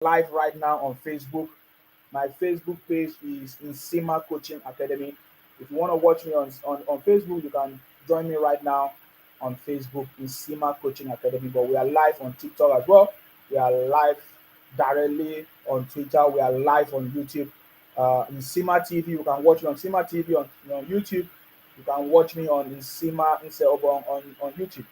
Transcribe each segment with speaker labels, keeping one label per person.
Speaker 1: live right now on Facebook. My Facebook page is Insima Coaching Academy. If you want to watch me on Facebook, you can join me right now on Facebook, Insima Coaching Academy. But we are live on TikTok as well. We are live directly on Twitter. We are live on YouTube. Insima TV, you can watch me on Insima TV on YouTube. You can watch me on Insima Inseobon on YouTube.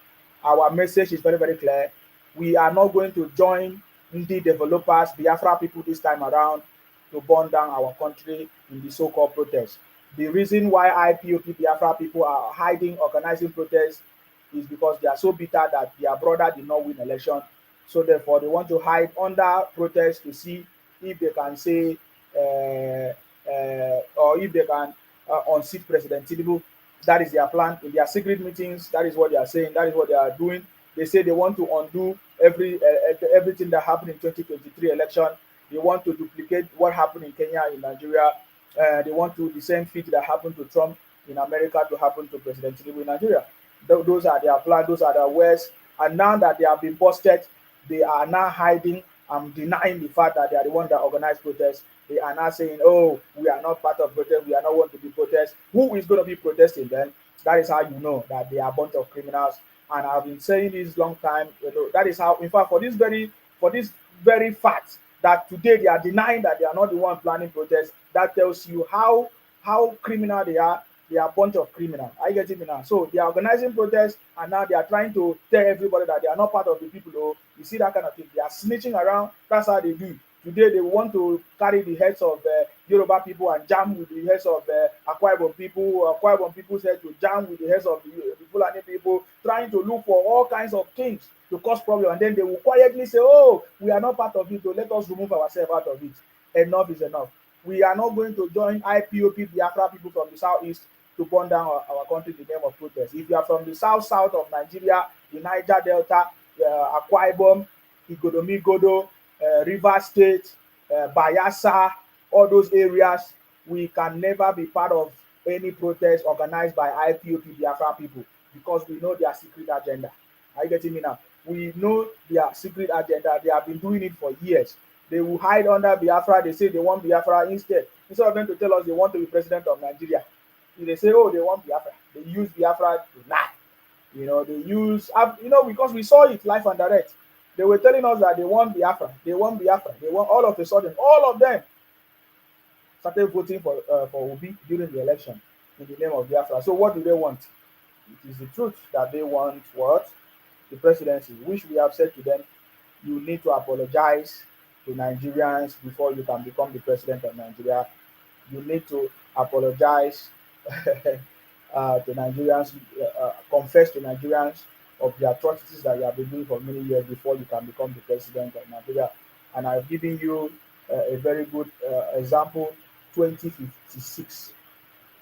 Speaker 1: Our message is very, very clear. We are not going to join the developers, Biafra people this time around to burn down our country in the so-called protest. The reason why IPOB Biafra people are hiding, organizing protests is because they are so bitter that their brother did not win election. So therefore, they want to hide under protest to see if they can say or if they can unseat President Tinubu. That is their plan. In their secret meetings, that is what they are saying. That is what they are doing. They say they want to undo everything that happened in 2023 election. They want to duplicate what happened in Kenya, in Nigeria. They want to the same feat that happened to Trump in America to happen to President Tinubu in Nigeria. Those are their plans. Those are their ways. And now that they have been busted, they are now hiding and denying the fact that they are the ones that organized protests. They are now saying, "Oh, we are not part of protest. We are not want to be protest." Who is going to be protesting then? That is how you know that they are a bunch of criminals. And I've been saying this long time. That is how, in fact, for this very fact that today they are denying that they are not the one planning protests. That tells you how criminal they are. They are a bunch of criminals. I get it now. So they are organizing protests, and now they are trying to tell everybody that they are not part of the people. Oh, you see that kind of thing. They are snitching around. That's how they do. Today they want to carry the heads of Yoruba people and jam with the heads of Akwa Ibom people. Akwa Ibom people's head to jam with the heads of the Fulani people, trying to look for all kinds of things to cause problem. And then they will quietly say, "Oh, we are not part of it, so let us remove ourselves out of it." Enough is enough. We are not going to join IPOB Biafra people from the southeast to burn down our country in the name of protest. If you are from the south of Nigeria, the Niger Delta, Akwa Ibom, Igodomigodo, River State, Bayelsa, all those areas, we can never be part of any protest organized by IPOB Biafra people because we know their secret agenda. Are you getting me now? We know their secret agenda. They have been doing it for years. They will hide under Biafra. They say they want Biafra instead of them to tell us they want to be president of Nigeria. They say, "Oh, they want Biafra." They use Biafra to lie. They use, because we saw it live and direct. They were telling us that they want Biafra. They want Biafra. They want, all of a sudden, all of them started voting for Obi during the election in the name of Biafra. So what do they want? It is the truth that they want what? The presidency, which we have said to them, you need to apologize to Nigerians before you can become the president of Nigeria. You need to apologize to Nigerians, confess to Nigerians of the atrocities that you have been doing for many years before you can become the president of Nigeria. And I've given you a very good example, 2056.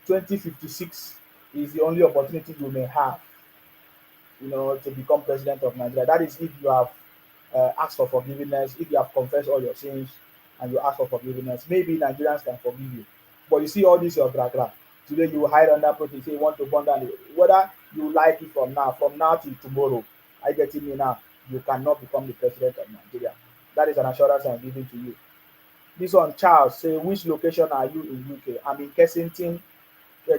Speaker 1: 2056 is the only opportunity you may have, to become president of Nigeria. That is if you have asked for forgiveness, if you have confessed all your sins and you ask for forgiveness. Maybe Nigerians can forgive you. But you see all this your gra. Today you hide under protest, say you want to burn down whether you like it from now till tomorrow. I get me now. You cannot become the president of Nigeria. That is an assurance I'm giving to you. This one, Charles, say, which location are you in UK? I'm in Kensington,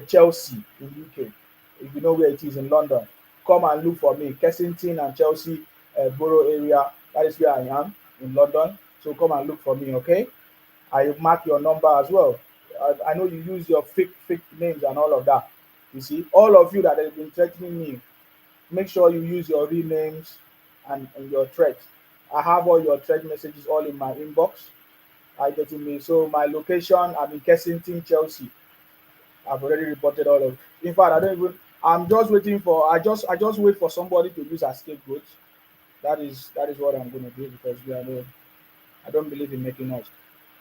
Speaker 1: Chelsea in UK. If you know where it is in London, come and look for me. Kensington and Chelsea borough area. That is where I am in London. So come and look for me, okay? I mark your number as well. I know you use your fake names and all of that. You see, all of you that have been threatening me, make sure you use your real names and your threat. I have all your threat messages all in my inbox. I getting me. So my location, I'm in Kensington, Chelsea. I've already reported all of. In fact, I don't even. I'm just waiting for. I just wait for somebody to use as scapegoat. That is what I'm going to do because I don't believe in making noise.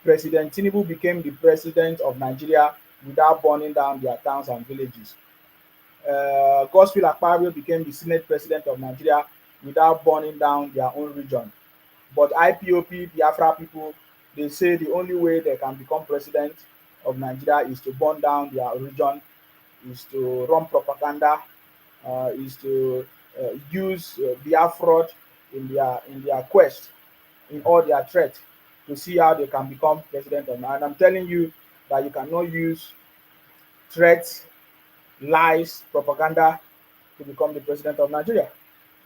Speaker 1: President Tinubu became the president of Nigeria without burning down their towns and villages. Godswill Akpabio became the Senate president of Nigeria without burning down their own region. But IPOB Biafra people, they say the only way they can become president of Nigeria is to burn down their region, is to run propaganda, is to use Biafra in their quest, in all their threat. to see how they can become president of Nigeria. And I'm telling you that you cannot use threats, lies, propaganda to become the president of Nigeria.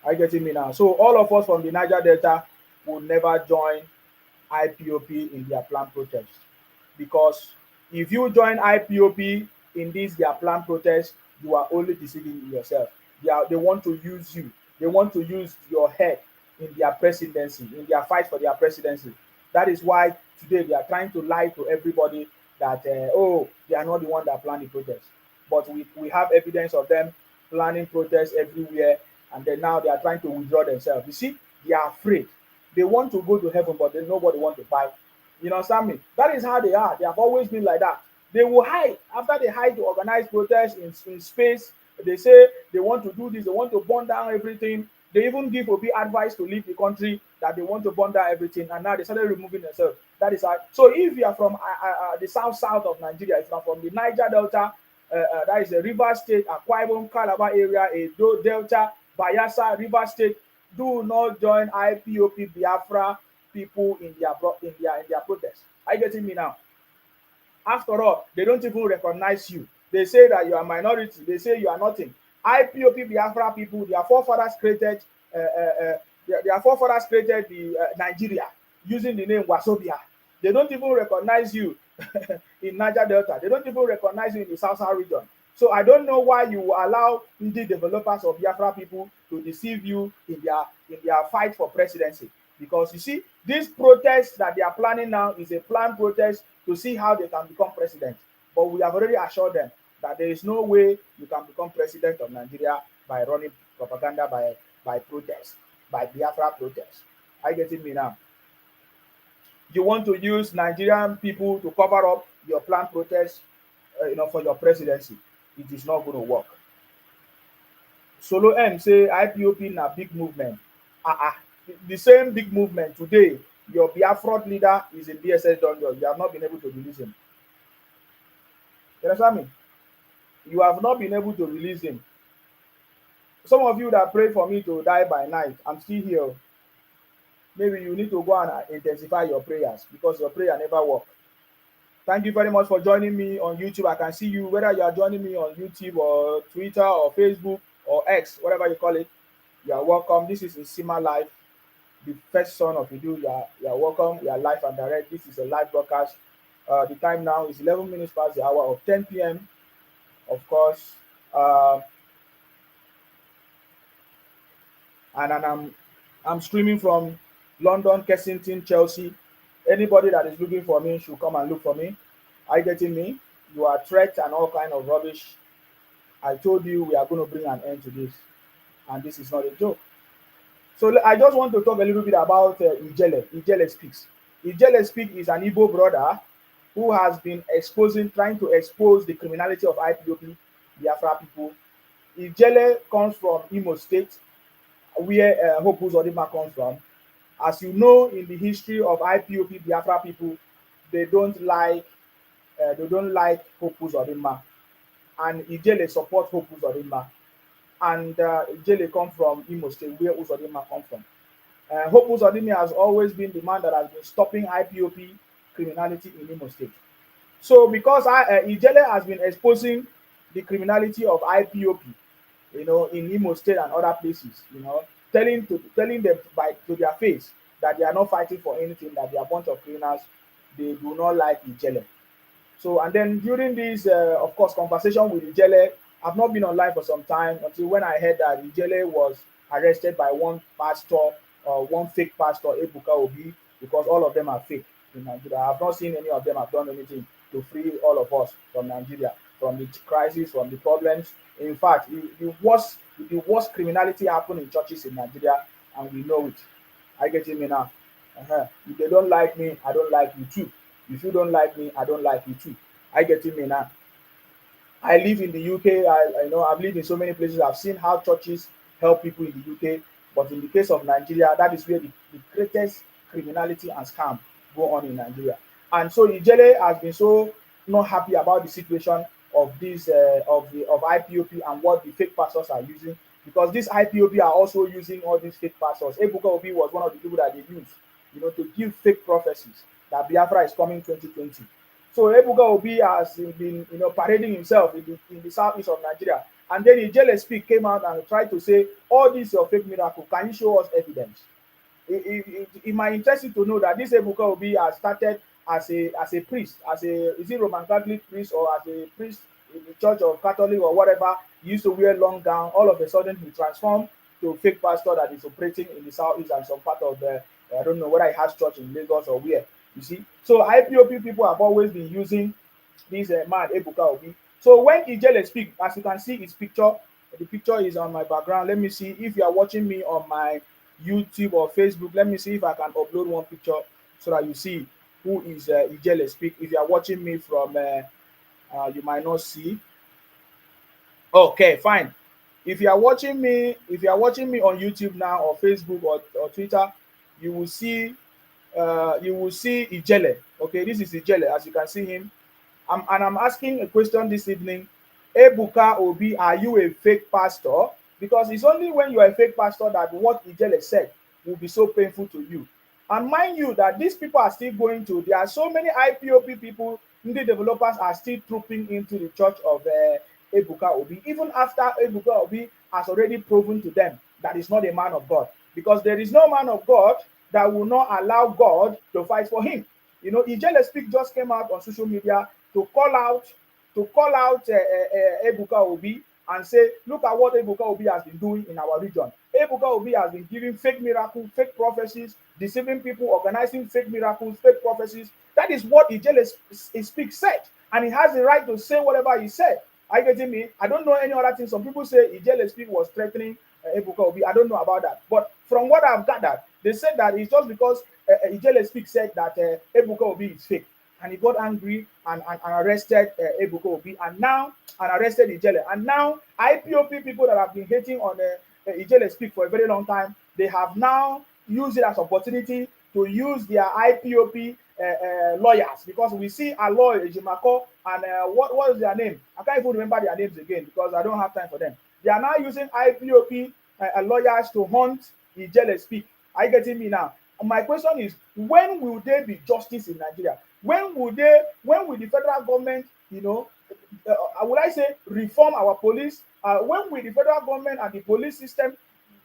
Speaker 1: Are you getting me now? So all of us from the Niger Delta will never join IPOP in their planned protest, because if you join IPOP in this their planned protest, you are only deceiving yourself. They want to use you. They want to use your head in their presidency, in their fight for their presidency. That is why today they are trying to lie to everybody that oh, they are not the one that planned the protest. But we have evidence of them planning protests everywhere, and then now they are trying to withdraw themselves. You see, they are afraid. They want to go to heaven, but then nobody want to buy. You understand me? That is how they are. They have always been like that. They will hide. After they hide to organize protests in space, they say they want to do this, they want to burn down everything. They even give Obi advice to leave the country, that they want to burn down everything, and now they started removing themselves. That is how. So if you are from the south of Nigeria, if you are from the Niger Delta, that is the River State, Akwa Ibom, Calabar area, Edo Delta, Bayelsa, River State, do not join IPOP Biafra people in their protest. Are you getting me now? After all, they don't even recognize you. They say that you are a minority. They say you are nothing. IPOP Biafra people, their forefathers created the Nigeria using the name Wasobia. They don't even recognize you in Niger Delta. They don't even recognize you in the South region. So I don't know why you allow the developers of Biafra people to deceive you in their fight for presidency. Because you see, this protest that they are planning now is a planned protest to see how they can become president. But we have already assured them that there is no way you can become president of Nigeria by running propaganda, by protest, by Biafra protest. Are you getting me now? You want to use Nigerian people to cover up your planned protest, for your presidency. It is not going to work. Solo M say IPOP na big movement. The same big movement today. Your Biafra leader is in DSS dungeon. You have not been able to release him. You understand me? You have not been able to release him. Some of you that pray for me to die by night, I'm still here. Maybe you need to go and intensify your prayers, because your prayer never work. Thank you very much for joining me on YouTube. I can see you, whether you are joining me on YouTube or Twitter or Facebook or X, whatever you call it. You are welcome. This is Isima Live, the first son of Idu. You are welcome. We are live and direct. This is a live broadcast. The time now is 11 minutes past the hour of 10 p.m. Of course. And I'm streaming from London, Kensington, Chelsea. Anybody that is looking for me should come and look for me. Are you getting me? You are threats and all kind of rubbish. I told you we are going to bring an end to this, and this is not a joke. So I just want to talk a little bit about Ijele. Ijele Speaks. Ijele Speak is an Igbo brother who has been trying to expose the criminality of IPOP Biafra people. Ijele comes from Imo State, where Hope Uzodinma comes from. As you know, in the history of IPOP Biafra people, they don't like Hope Uzodinma, and Ijele support Hope Uzodinma. And Ijele come from Imo State, where Uzodinma come from. Hope Uzodinma has always been the man that has been stopping IPOP criminality in Imo State. So because Ijele has been exposing the criminality of IPOP, in Imo State and other places, telling them to their face that they are not fighting for anything, that they are a bunch of criminals, they do not like Ijele. So, and then during this, of course, conversation with Ijele, I've not been online for some time until when I heard that Ijele was arrested by one fake pastor, Ebuka Obi, because all of them are fake in Nigeria. I have not seen any of them have done anything to free all of us from Nigeria, from the crisis, from the problems. In fact, the worst criminality happen in churches in Nigeria, and we know it. I get me now. If they don't like me, I don't like you too. If you don't like me, I don't like you too. I get me now. I live in the UK. I've lived in so many places. I've seen how churches help people in the UK. But in the case of Nigeria, that is where the greatest criminality and scam go on in Nigeria. And so Ijele has been so not happy about the situation of this of IPOP and what the fake pastors are using, because these IPOP are also using all these fake pastors. Ebuka Obi was one of the people that they used to give fake prophecies that Biafra is coming 2020. So Ebuka Obi has been, parading himself in the southeast of Nigeria. And then Ijele Speak came out and tried to say, all this your fake miracle, can you show us evidence? It might interest you to know that this Ebuka Obi has started as a priest, is it Roman Catholic priest or as a priest in the Church of Catholic or whatever. He used to wear long gown. All of a sudden, he transformed to a fake pastor that is operating in the southeast and some part of the, I don't know whether he has church in Lagos or where. You see, so IPOP people have always been using this man Ebuka Obi. So when Ijele Speak, as you can see his picture, the picture is on my background. Let me see if you are watching me on my YouTube or Facebook. Let me see if I can upload one picture so that you see who is Ijele Speak. If you are watching me from, you might not see. Okay, fine. If you are watching me on YouTube now or Facebook or Twitter, you will see Ijele. Okay, this is Ijele, as you can see him. I'm asking a question this evening. Ebuka Obi, are you a fake pastor? Because it's only when you are a fake pastor that what Ijele said will be so painful to you. And mind you that these people are still going to, there are so many IPOP people, the developers are still trooping into the church of Ebuka Obi, even after Ebuka Obi has already proven to them that he's not a man of God. Because there is no man of God that will not allow God to fight for him. Ijele Speak just came out on social media to call out Ebuka Obi and say, look at what Ebuka Obi has been doing in our region. Ebuka Obi has been giving fake miracles, fake prophecies, deceiving people, organizing fake miracles, fake prophecies. That is what Ijele Speak said, and he has the right to say whatever he said. Are you getting me? I don't know any other thing. Some people say Ijele Speak was threatening Ebuka Obi. I don't know about that. But from what I've gathered, they said that it's just because Ijele Speak said that Ebuka Obi is fake. And he got angry and arrested Ebuka Obi and arrested Ijele. And now IPOP people that have been hating on Ijele Speak for a very long time, they have now used it as opportunity to use their IPOP lawyers, because we see Aloy Ejimako and what is their name? I can't even remember their names again because I don't have time for them. They are now using IPOP lawyers to hunt Ijele Speak. Are you getting me now? My question is, when will there be justice in Nigeria? When will the federal government, would I say, reform our police? When will the federal government and the police system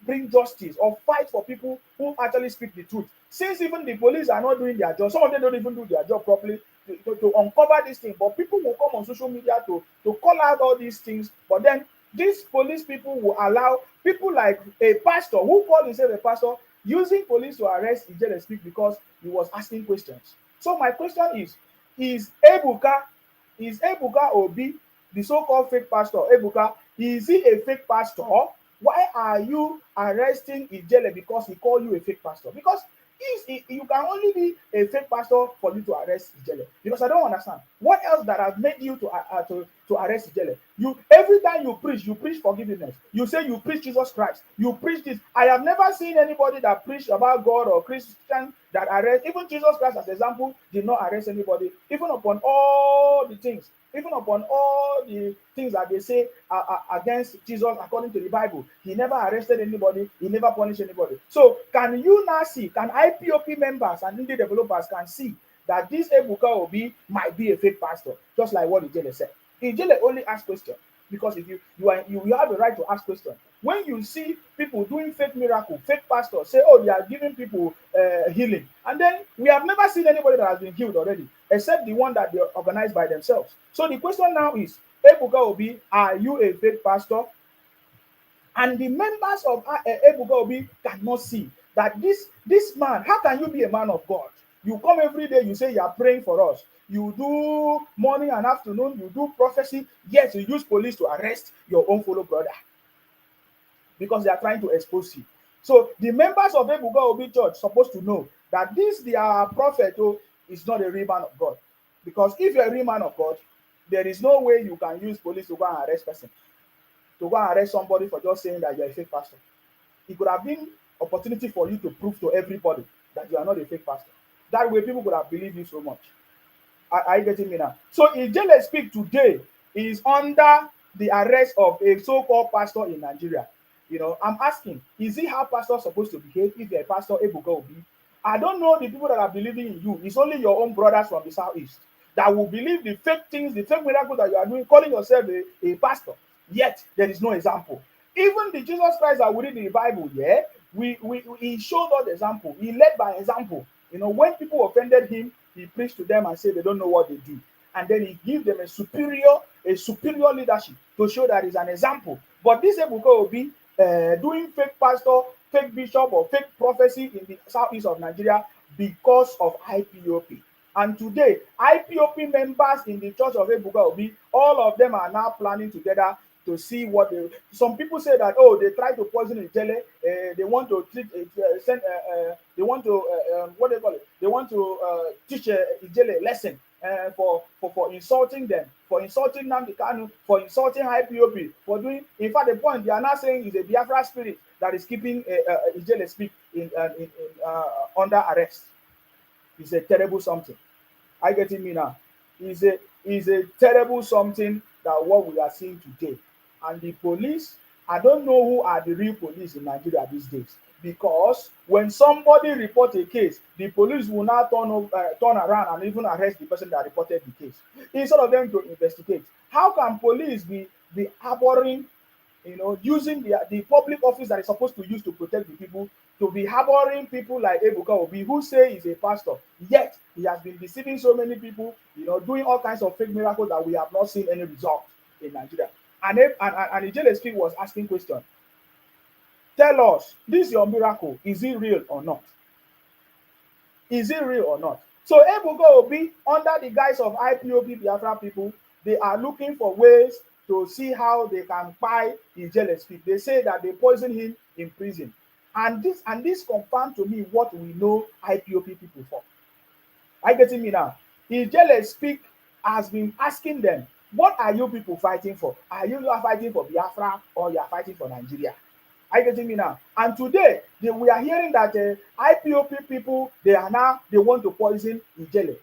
Speaker 1: bring justice or fight for people who actually speak the truth? Since even the police are not doing their job, some of them don't even do their job properly to uncover this thing, but people will come on social media to call out all these things. But then these police people will allow people like a pastor who called himself a pastor using police to arrest Ijele Speak because he was asking questions. So my question is Ebuka Obi, the so-called fake pastor, Ebuka, is he a fake pastor? Why are you arresting Ijele because he called you a fake pastor? Because you can only be a fake pastor for you to arrest Ijele. Because I don't understand. What else that has made you to arrest Ijele? Every time you preach forgiveness. You say you preach Jesus Christ. You preach this. I have never seen anybody that preached about God or Christian that arrest. Even Jesus Christ, as example, did not arrest anybody. Even upon all the things that they say against Jesus according to the Bible, he never arrested anybody, he never punished anybody. So can you now see, can IPOP members and indie developers can see that this Ebuka Obi might be a fake pastor, just like what Ijele said? Ijele only asked questions because if you have the right to ask questions. When you see people doing fake miracle, fake pastors say, oh, they are giving people healing, and then we have never seen anybody that has been healed already, except the one that they organized by themselves. So the question now is, Ebuka Obi, are you a fake pastor? And the members of Ebuka Obi cannot see that this man, how can you be a man of God? You come every day, you say you are praying for us. You do morning and afternoon, you do prophecy, yet you use police to arrest your own fellow brother because they are trying to expose you. So the members of Ebuka Obi Church supposed to know that this their prophet is not a real man of God. Because if you're a real man of God, there is no way you can use police to go and arrest person, to go and arrest somebody for just saying that you're a fake pastor. It could have been opportunity for you to prove to everybody that you are not a fake pastor. That way people would have believed you so much. Are you getting me now? So Ijele Speak today is under the arrest of a so-called pastor in Nigeria. I'm asking, is it how pastors supposed to behave if they're a pastor, Ebuka Obi? I don't know the people that are believing in you. It's only your own brothers from the southeast that will believe the fake things, the fake miracles that you are doing, calling yourself a pastor. Yet there is no example. Even the Jesus Christ that we read in the Bible, yeah, he showed us the example. He led by example. You know, when people offended him, he preached to them and said they don't know what they do. And then he gave them a superior leadership to show that he's an example. But this Ebuka will be doing fake pastor, fake bishop, or fake prophecy in the southeast of Nigeria because of IPOP. And today, IPOP members in the church of Ebuka Obi, all of them are now planning together to see what they. Some people say that they try to poison Ijele. They want to treat they want to what they call it. They want to teach Ijele a lesson for insulting them, for insulting Nnamdi Kanu, for insulting IPOP, for doing. In fact, the point they are now saying is a Biafra spirit that is keeping Ijele speak under arrest. It's a terrible something. I get me now. It's a terrible something that what we are seeing today. And the police, I don't know who are the real police in Nigeria these days. Because when somebody reports a case, the police will now turn around and even arrest the person that reported the case, instead of them to investigate. How can police be harboring, using the public office that is supposed to use to protect the people, to be harboring people like Ebuka Obi, who say he's a pastor, yet he has been deceiving so many people, doing all kinds of fake miracles that we have not seen any result in Nigeria. And Ijele Speak was asking questions. Tell us, this your miracle, is it real or not? Is it real or not? So Ebuka Obi, under the guise of IPOB Biafra people, they are looking for ways to see how they can buy Ijele Speak. They say that they poison him in prison. And this confirms to me what we know IPOP people for. Are you getting me now? Ijele Speak has been asking them, what are you people fighting for? Are you fighting for Biafra or you are fighting for Nigeria? Are you getting me now? And today, we are hearing that IPOP people, they want to poison Ijele.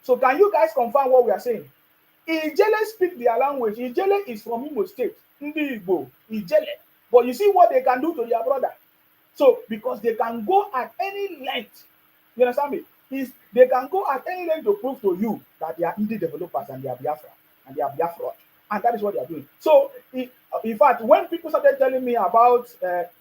Speaker 1: So can you guys confirm what we are saying? Ijele speak their language. Ijele is from Imo State. Ndi Igbo, Ijele. But you see what they can do to their brother. So, because they can go at any length, you understand me? They can go at any length to prove to you that they are indie developers and they are Biafra and they are Biafra. And that is what they are doing. So, in fact, when people started telling me about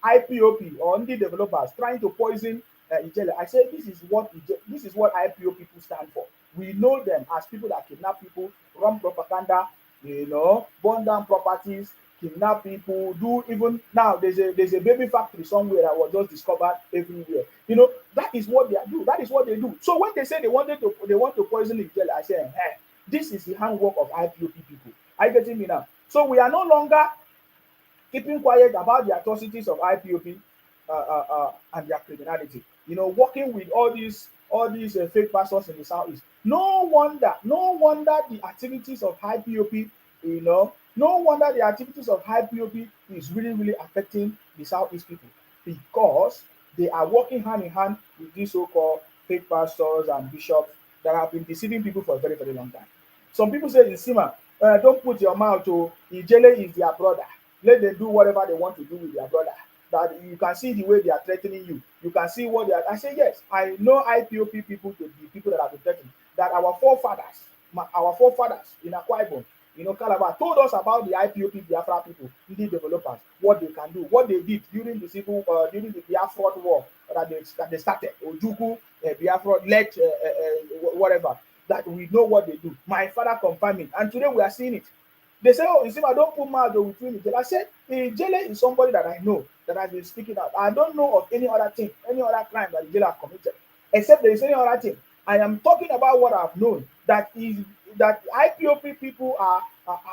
Speaker 1: IPOP or indie developers trying to poison Ijele, I said this is what IPOP people stand for. We know them as people that kidnap people, run propaganda, burn down properties, kidnap people, do even now there's a baby factory somewhere that was just discovered everywhere. That is what they do. That is what they do. So when they say they want to poison Ijele, I say, this is the handwork of IPOP people. Are you getting me now? So we are no longer keeping quiet about the atrocities of IPOP and their criminality. Working with all these fake pastors in the southeast. No wonder the activities of IPOP, no wonder the activities of IPOP is really, really affecting the southeast people, because they are working hand in hand with these so-called fake pastors and bishops that have been deceiving people for a very, very long time. Some people say, Isima, don't put your mouth to Ijele is their brother. Let them do whatever they want to do with their brother. That you can see the way they are threatening you. You can see what they are. I say, yes, I know IPOP people to be people that have been threatened. That our forefathers in Akwa Ibom, Calabar, told us about the IPOP Biafra people, indie developers, what they can do, what they did during the Biafra war that they started. Ojuku, Biafra led whatever. That we know what they do. My father confirmed it, and today we are seeing it. They say, Isima, don't put mouth between Ijele. I said, Ijele is somebody that I know, that has been speaking out. I don't know of any other thing, any other crime that Ijele has committed, except there is any other thing. I am talking about what I've known, that IPOP people are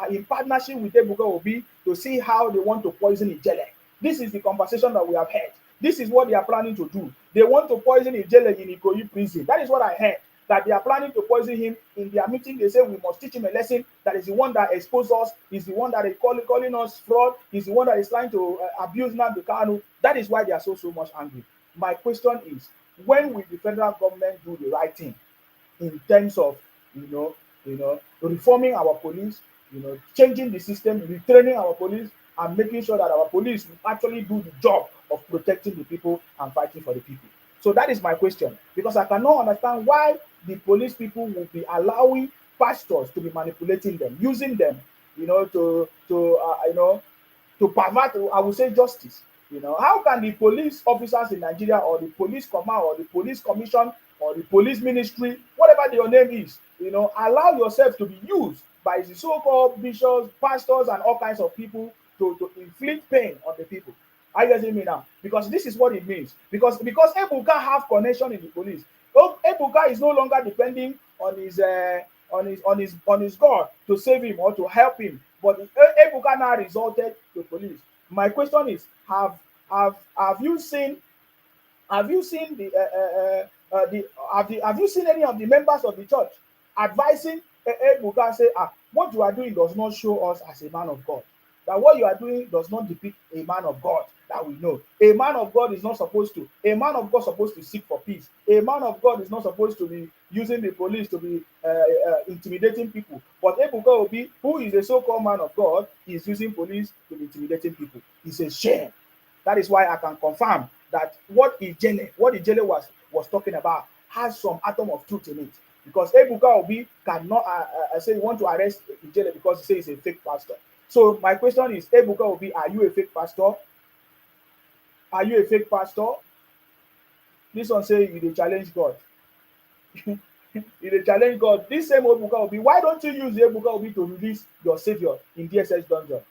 Speaker 1: in partnership with Ebuka Obi to see how they want to poison Ijele. This is the conversation that we have had. This is what they are planning to do. They want to poison Ijele in Ikoyi prison. That is what I heard. That they are planning to poison him. In their meeting, they say we must teach him a lesson. That is the one that exposed us. Is the one that is calling us fraud. Is the one that is trying to abuse Nnamdi Kanu. That is why they are so much angry. My question is, when will the federal government do the right thing in terms of reforming our police, changing the system, retraining our police, and making sure that our police will actually do the job of protecting the people and fighting for the people? So that is my question, because I cannot understand why the police people will be allowing pastors to be manipulating them, using them, to pervert, I would say, justice. How can the police officers in Nigeria, or the police command, or the police commission, or the police ministry, whatever your name is, allow yourself to be used by the so-called bishops, pastors, and all kinds of people to inflict pain on the people? Are you getting me now? Because this is what it means. Because Ebuka have connection in the police. Ebuka is no longer depending on his God to save him or to help him. But Ebuka now resulted to police. My question is, have you seen have you seen any of the members of the church advising Ebuka, say, what you are doing does not show us as a man of God. That what you are doing does not depict a man of God that we know. A man of God is not supposed to. A man of God is supposed to seek for peace. A man of God is not supposed to be using the police to be intimidating people. But Ebuka Obi, who is a so-called man of God, is using police to be intimidating people. It's a shame. That is why I can confirm that what Ijele was talking about has some atom of truth in it. Because Ebuka Obi cannot say he want to arrest Ijele because he says he's a fake pastor. So my question is, Ebuka Obi, are you a fake pastor? Are you a fake pastor? This one say you dey challenge God. You dey challenge God. This same Ebuka Obi, why don't you use Ebuka Obi to release your savior in DSS dungeon?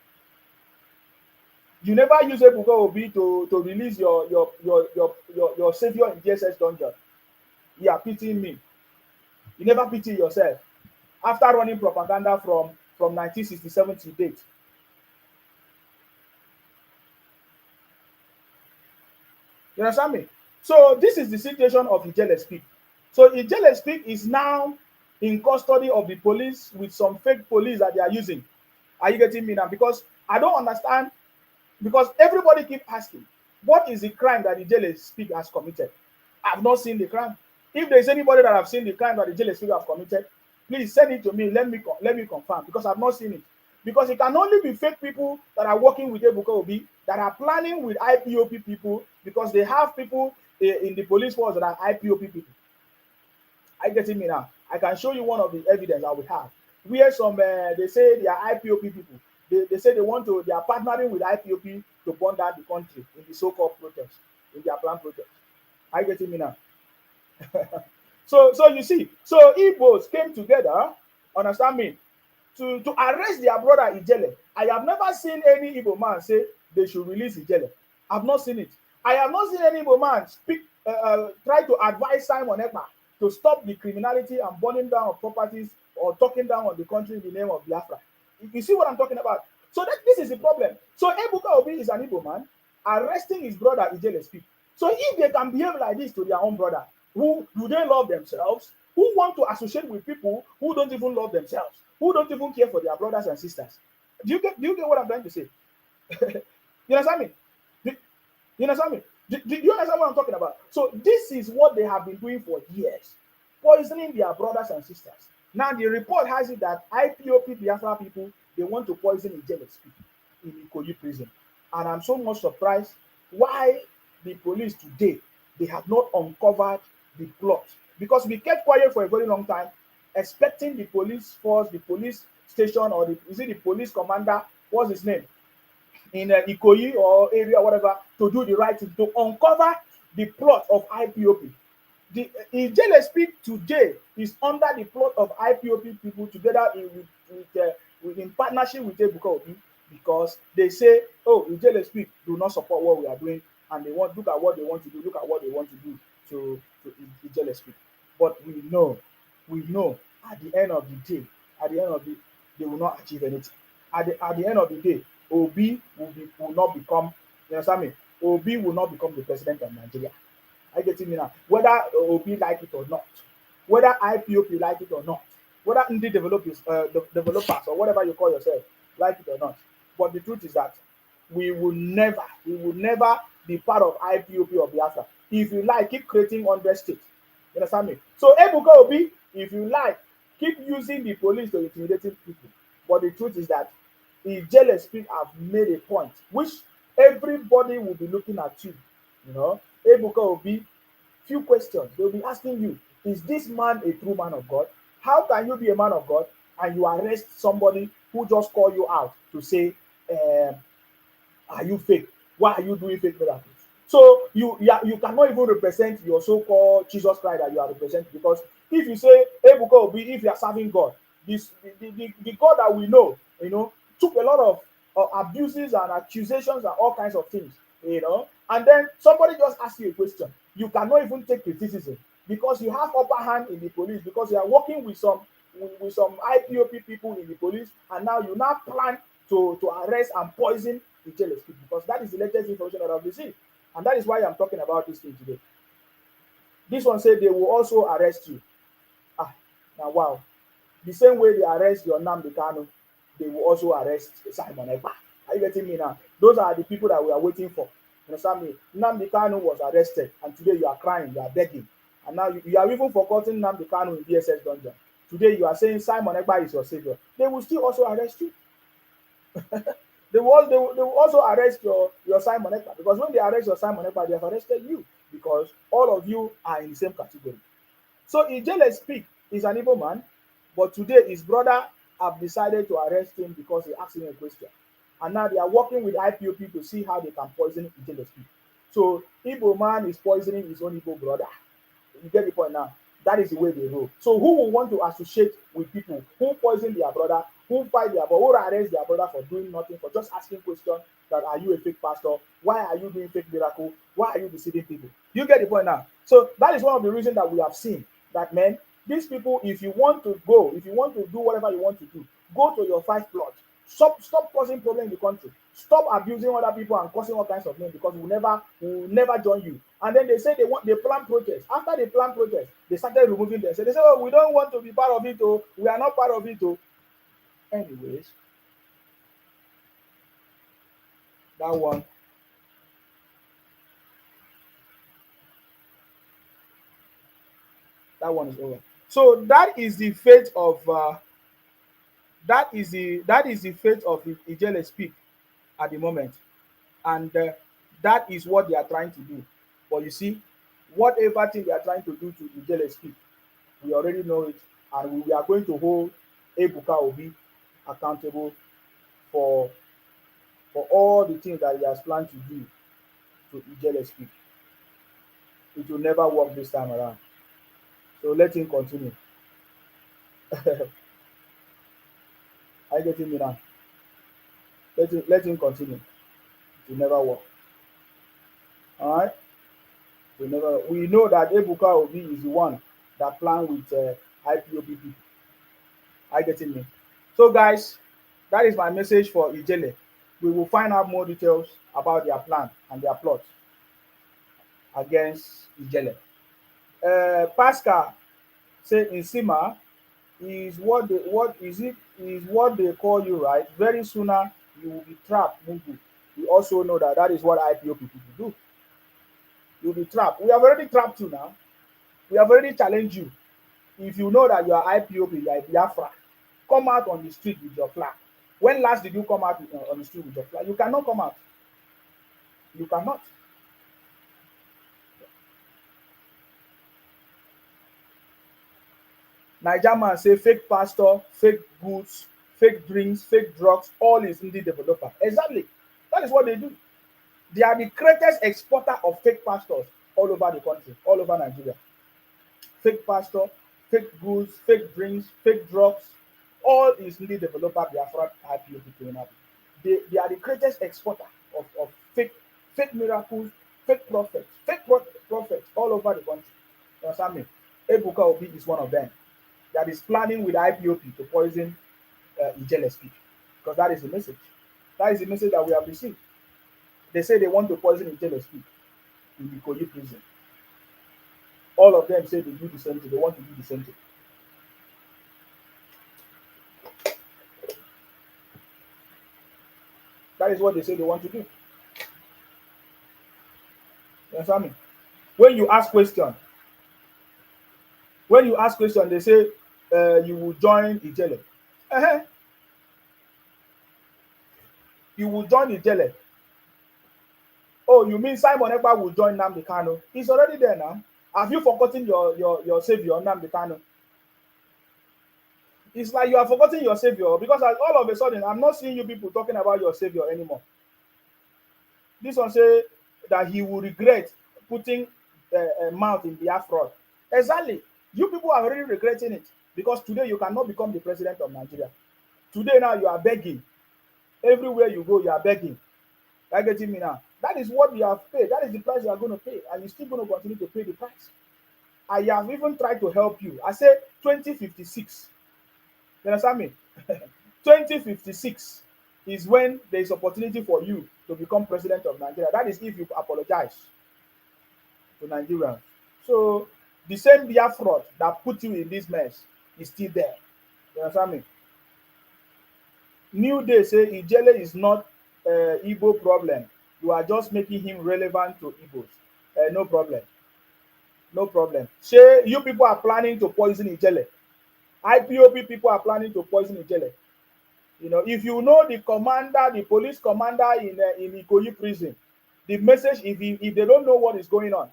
Speaker 1: You never use Ebuka Obi to release your savior in DSS dungeon. You are pitying me. You never pity yourself. After running propaganda from 1967 to date. You understand me? So this is the situation of Ijele Speak. So Ijele Speak is now in custody of the police with some fake police that they are using. Are you getting me now? Because I don't understand. Because everybody keep asking, what is the crime that Ijele Speak has committed? I've not seen the crime. If there is anybody that have seen the crime that Ijele Speak have committed, please send it to me. Let me confirm, because I've not seen it. Because it can only be fake people that are working with Ebuka Obi, that are planning with IPOB people, because they have people in the police force that are IPOB people. Are you getting me now? I can show you one of the evidence that we have. Where some they say they are IPOB people. They say they are partnering with IPOB to burn down the country in the so-called protest, in their planned protest. Are you getting me now? So you see, so Igbos came together, understand me, to arrest their brother Ijele. I have never seen any Igbo man say they should release Ijele. I've not seen it. I have not seen any Igbo man try to advise Simon Ekpa to stop the criminality and burning down of properties or talking down on the country in the name of Biafra. You see what I'm talking about? So this is the problem. So Ebuka Obi is an Igbo man arresting his brother Ijele Speak. So if they can behave like this to their own brother, who do they love themselves? Who want to associate with people who don't even love themselves, who don't even care for their brothers and sisters? Do you get what I'm trying to say? You understand me? You understand me? Do you understand what I'm talking about? So this is what they have been doing for years, poisoning their brothers and sisters. Now the report has it that IPOB Biafra people, they want to poison Ijele Speak in Ikoyi prison. And I'm so much surprised why the police today, they have not uncovered the plot. Because we kept quiet for a very long time, expecting the police force, the police station, or the police commander, what's his name, in Ikoyi or area, whatever, to do the right thing, to uncover the plot of IPOB. The Ijele Speak today is under the plot of IPOB people, together in partnership with Ebuka Obi, because they say, oh, Ijele Speak do not support what we are doing, and they look at what they want to do, look at what they want to do to Ijele Speak. But we know at the end of the day, they will not achieve anything. At the end of the day, Obi will not become, you understand me? Obi will not become the president of Nigeria. I get it now. Whether Obi like it or not, whether IPOB like it or not, whether indie developers or whatever you call yourself like it or not. But the truth is that we will never be part of IPOB or Biafra. If you like, keep creating 100 states. You understand me? So Ebuka Obi, if you like, keep using the police to intimidate people. But the truth is that Ijele Speak have made a point, which everybody will be looking at you. You know, Ebuka Obi, few questions. They'll be asking you, is this man a true man of God? How can you be a man of God and you arrest somebody who just call you out to say, um, are you fake? Why are you doing fake miracles? So you cannot even represent your so-called Jesus Christ that you are representing, because if you say Ebuka Obi, if you are serving God, the God that we know, took a lot of abuses and accusations and all kinds of things, and then somebody just asks you a question, you cannot even take criticism because you have upper hand in the police, because you are working with some IPOP people in the police, and now you now plan to arrest and poison the jealous people, because that is the latest information that I've received. And that is why I'm talking about this thing today. This one said they will also arrest you. Now wow. The same way they arrest your Nnamdi Kanu, they will also arrest Simon Ekpa. Are you getting me now? Those are the people that we are waiting for. You understand me? Nnamdi Kanu was arrested, and today you are crying, you are begging. And now you are even forgotten Nnamdi Kanu in DSS dungeon. Today you are saying Simon Ekpa is your savior. They will still also arrest you. They will also arrest your Simon Ekpa, because when they arrest your Simon Ekpa, they have arrested you, because all of you are in the same category. So Ijele Speak is an evil man, but today his brother have decided to arrest him because he asked him a question. And now they are working with IPOP to see how they can poison Ijele Speak. So Igbo man is poisoning his own Igbo brother. You get the point now? That is the way they roll. So who will want to associate with people who poison their brother, who fight their brother, who arrest their brother for doing nothing, for just asking questions that, are you a fake pastor? Why are you doing fake miracle? Why are you deceiving people? You get the point now? So that is one of the reasons that we have seen that, man, these people, if you want to do whatever you want to do, go to your 5 plot. Stop causing problem in the country. Stop abusing other people and causing all kinds of names, because we'll never join you. And then they say they plan protest. After they plan protest, they started removing them. So they say, oh, we don't want to be part of it, oh, we are not part of it, oh. Anyways, that one is over. So that is the fate of Ijele Speak at the moment, and that is what they are trying to do. But you see, whatever thing they are trying to do to Ijele Speak, we already know it, and we are going to hold Ebuka Obi accountable for all the things that he has planned to do to Ijele Speak. It will never work this time around. So let him continue. Are you getting me now? Let him continue. It will never work. All right. We know that Ebuka Obi is the one that planned with IPOB people. Are you getting me? So guys, that is my message for Ijele. We will find out more details about their plan and their plot against Ijele. Pascal say in Sima is what they call you, right? Very sooner you will be trapped, Mungu. We also know that is what IPOP people do. You'll be trapped. We have already trapped you now. We have already challenged you. If you know that you are IPOP, you are Biafra, come out on the street with your flag. When last did you come out on the street with your flag? You cannot come out. You cannot. Naija man say fake pastor, fake goods, fake drinks, fake drugs, all is indie developer. Exactly. That is what they do. They are the greatest exporter of fake pastors all over the country, all over Nigeria. Fake pastor, fake goods, fake drinks, fake drugs, all is indie developer Biafra IPOB criminal. They are the greatest exporter of fake miracles, fake prophets, prophets all over the country. You understand me? Ebuka Obi is one of them that is planning with IPOP to poison Ijele Speak, because that is the message. That is the message that we have received. They say they want to poison Ijele Speak in the Ikoyi prison. All of them say they do the same thing. They want to do the same thing. That is what they say they want to do. You understand me? When you ask question, they say you will join Ijele. You will join Ijele. Oh, you mean Simon Ekpa will join Nnamdi Kanu? He's already there now. Have you forgotten your savior, Nnamdi Kanu? It's like you are forgetting your savior because all of a sudden I'm not seeing you people talking about your savior anymore. This one say that he will regret putting a mouth in Biafra. Exactly. You people are already regretting it because today you cannot become the president of Nigeria. Today now you are begging. Everywhere you go, you are begging. Are you getting me now? That is what you have paid. That is the price you are going to pay, and you're still going to continue to pay the price. I have even tried to help you. I say 2056. You understand me? 2056 is when there is opportunity for you to become president of Nigeria. That is if you apologize to Nigerians. So the same Biafra that put you in this mess is still there. You understand me? New Day say Ijele is not Igbo problem. You are just making him relevant to Igbos. No problem. No problem. Say you people are planning to poison Ijele. IPOB people are planning to poison Ijele. You know, if you know the commander, the police commander in Ikoyi prison, the message, if they don't know what is going on,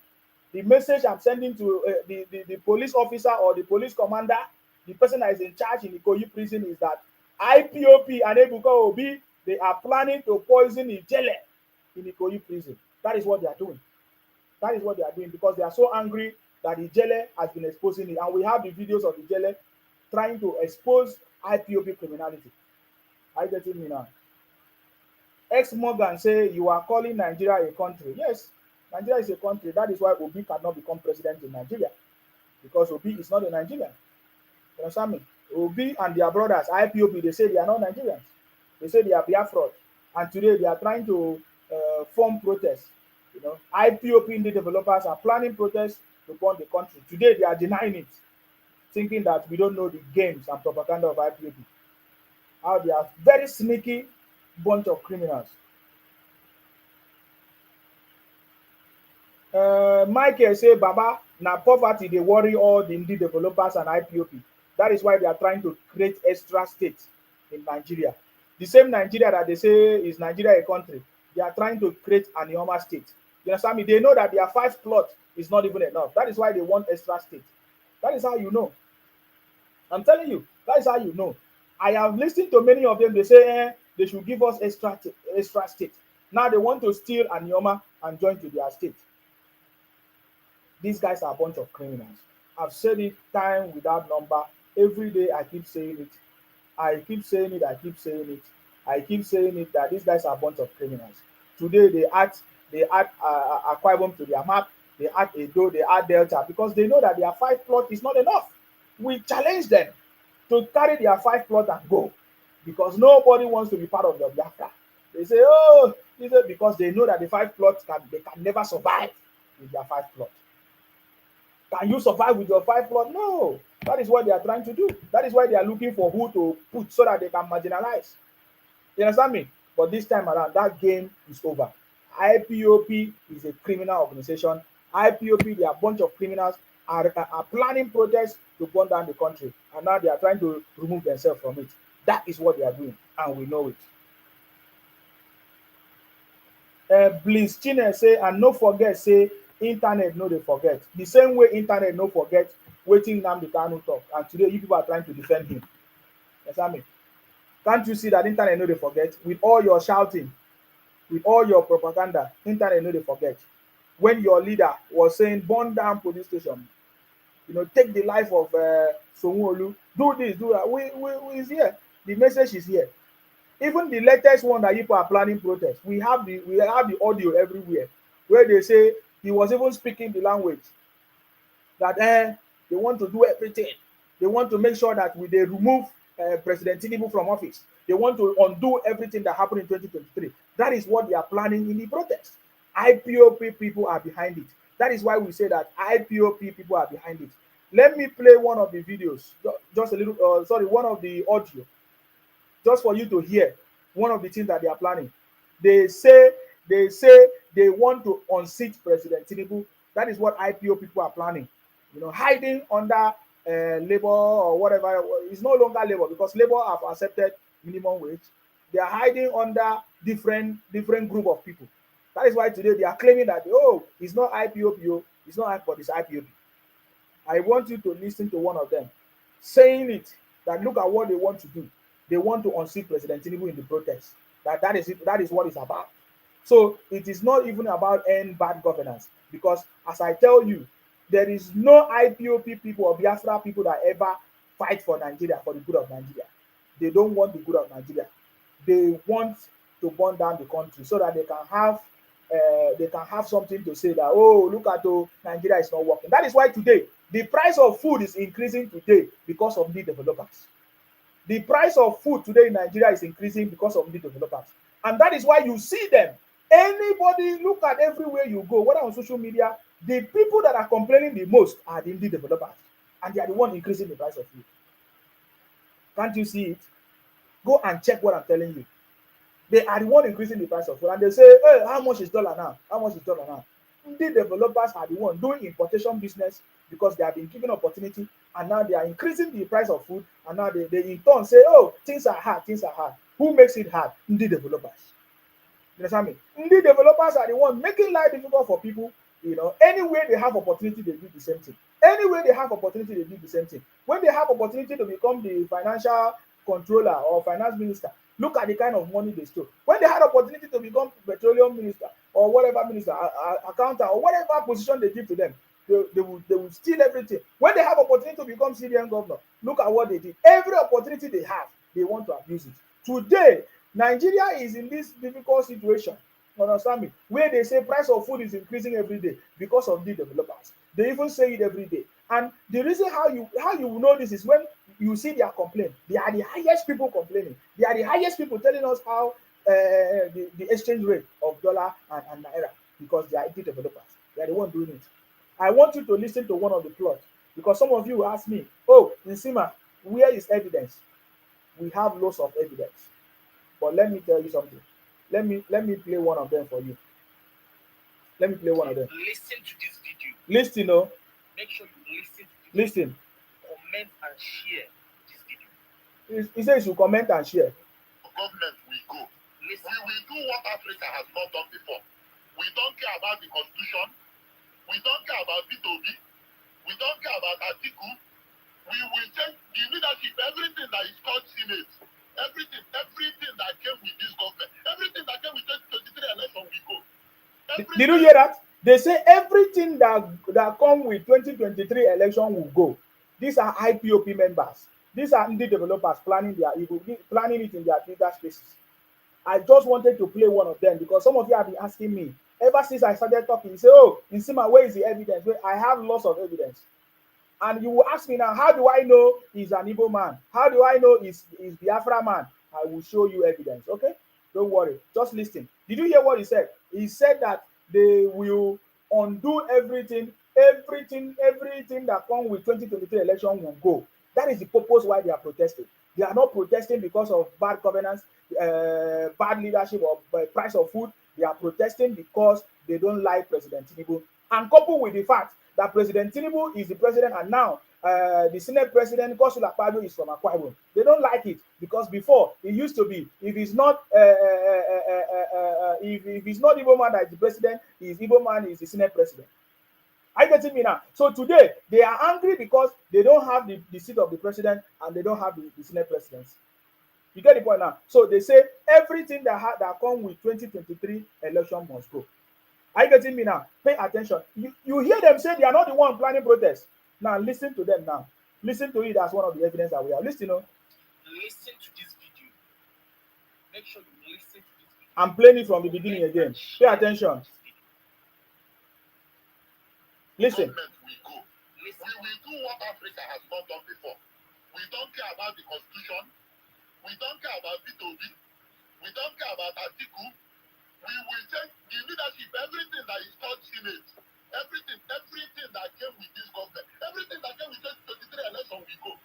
Speaker 1: the message I'm sending to the police officer or the police commander, the person that is in charge in Ikoyi prison is that IPOP and Ebuka Obi, they are planning to poison Ijele in Ikoyi prison. That is what they are doing. That is what they are doing because they are so angry that Ijele has been exposing it. And we have the videos of Ijele trying to expose IPOP criminality. Are you getting me now? Ex Morgan say you are calling Nigeria a country. Yes, Nigeria is a country. That is why Obi cannot become president in Nigeria because Obi is not a Nigerian. You understand me? Obi and their brothers, IPOB, they say they are not Nigerians. They say they are Biafra. And today they are trying to form protests. You know, IPOP and the developers are planning protests to burn the country. Today they are denying it, thinking that we don't know the games and propaganda of IPOP. How they are very sneaky bunch of criminals. Michael say, Baba, now poverty they worry all the indie developers and IPOP. That is why they are trying to create extra states in Nigeria. The same Nigeria that they say is Nigeria a country, they are trying to create an Ioma state. You understand me? They know that their 5 plot is not even enough. That is why they want extra state. That is how you know. I'm telling you, that is how you know. I have listened to many of them. They say they should give us extra state. Now they want to steal Anioma and join to their state. These guys are a bunch of criminals. I've said it time without number. Every day I keep saying it. I keep saying it. I keep saying it. I keep saying it that these guys are a bunch of criminals. Today they add Akwa Ibom to their map. They add Edo. They add Delta because they know that their 5 plot is not enough. We challenge them to carry their 5 plot and go because nobody wants to be part of the Biafra. They say, oh, because they know that the 5 plots they can never survive with their 5 plot. Can you survive with your 5 plot? No. That is what they are trying to do. That is why they are looking for who to put so that they can marginalize. You understand me? But this time around, that game is over. IPOP is a criminal organization. IPOP, they are a bunch of criminals, are planning protests to burn down the country. And now they are trying to remove themselves from it. That is what they are doing. And we know it. Bliss Chine say, and no forget, say, internet no they forget. The same way internet no forget, waiting Nnamdi Kanu talk. And today you people are trying to defend him. Yes, I mean. Can't you see that internet no they forget? With all your shouting, with all your propaganda, internet no they forget. When your leader was saying, burn down police station, you know, take the life of Sonwolu, do this, do that. We is here. The message is here. Even the latest one that people are planning protest, we have the audio everywhere where they say he was even speaking the language that they want to do everything. They want to make sure that they remove President Tinubu from office. They want to undo everything that happened in 2023. That is what they are planning in the protest. IPOP people are behind it. That is why we say that IPOP people are behind it. Let me play one of the videos, just a little, one of the audio, just for you to hear one of the things that they are planning. They say they want to unseat President Tinubu. That is what IPO people are planning. You know, hiding under labor or whatever. It's no longer labor because labor have accepted minimum wage. They are hiding under different group of people. That is why today they are claiming that it's not IPOP, It's not IPOB, it's IPOB. I want you to listen to one of them saying it, that look at what they want to do. They want to unseat President Tinubu in the protest. That is it. That is what it's about. So it is not even about end bad governance, because as I tell you, there is no IPOP people or Biafra people that ever fight for Nigeria, for the good of Nigeria. They don't want the good of Nigeria. They want to burn down the country so that they can have something to say that, oh, look at, oh, Nigeria is not working. That is why today the price of food is increasing today because of the developers. The price of food today in Nigeria is increasing because of the developers. And that is why you see them. Anybody, look at everywhere you go, whether on social media, the people that are complaining the most are the developers. And they are the one increasing the price of food. Can't you see it? Go and check what I'm telling you. They are the one increasing the price of food. And they say, hey, how much is dollar now? How much is dollar now? The developers are the one doing importation business because they have been given opportunity, and now they are increasing the price of food, and now they in turn say, oh, things are hard, things are hard. Who makes it hard? The developers. You understand me? The developers are the one making life difficult for people. You know, anywhere they have opportunity, they do the same thing. Anywhere they have opportunity, they do the same thing. When they have opportunity to become the financial controller or finance minister, look at the kind of money they stole. When they had opportunity to become petroleum minister or whatever minister, accountant or whatever position they give to them, they will steal everything. When they have opportunity to become CDN governor, look at what they did. Every opportunity they have, they want to abuse it. Today, Nigeria is in this difficult situation, you understand me, where they say price of food is increasing every day because of the developers. They even say it every day. And the reason how you will know this is when you see their complaint. They are the highest people complaining. They are the highest people telling us how the exchange rate of dollar and naira, because they are IT developers. They are the one doing it. I want you to listen to one of the plots, because some of you ask me, oh, Nsima, where is evidence? We have lots of evidence. But let me tell you something. Let me play one of them for you. Let me play one of them.
Speaker 2: Listen to this video.
Speaker 1: Listen, no.
Speaker 2: Make sure you listen to this
Speaker 1: Listen.
Speaker 2: video. Comment and share this video.
Speaker 1: He says you comment and share.
Speaker 3: Government will go. Listen. We will do what Africa has not done before. We don't care about the constitution. We don't care about IPOB. We don't care about Atiku. We will change the leadership, everything that is called Senate. Everything that came with this government, everything that came with 2023 election will go.
Speaker 1: Did you hear that? They say everything that come with 2023 election will go. These are IPOP members. These are indie developers planning it in their Twitter spaces. I just wanted to play one of them because some of you have been asking me ever since I started talking. You say, oh, Nsima, where is the evidence? Well, I have lots of evidence. And you will ask me now, how do I know he's an Igbo man? How do I know he's Biafra man? I will show you evidence, okay? Don't worry. Just listen. Did you hear what he said? He said that they will undo everything that comes with 2023 election will go. That is the purpose why they are protesting. They are not protesting because of bad governance, bad leadership, or price of food. They are protesting because they don't like President Tinubu. And coupled with the fact that President Tinubu is the president, and now the Senate president, Godswill Akpabio, is from Akwa Ibom. They don't like it because before it used to be, if he's not if he's not Igbo man that is the president, he's Igbo man is the Senate president. Are you getting me now? So today they are angry because they don't have the seat of the president and they don't have the Senate presidency. You get the point now? So they say everything that come with 2023 election must go. Are you getting me now? Pay attention. You hear them say they are not the one planning protests. Now listen to them now. Listen to it as one of the evidence that we have. Listen,
Speaker 2: Listen to this video. Make sure you listen to this video.
Speaker 1: I'm playing it from the beginning again. Pay attention. Listen.
Speaker 3: Government will go. Listen. We will do what Africa has not done before. We don't care about the constitution. We don't care about IPOB. We don't care about Atiku. We will change the leadership, everything that is called Senate, everything that came with this government, everything that came with 2023 election will go.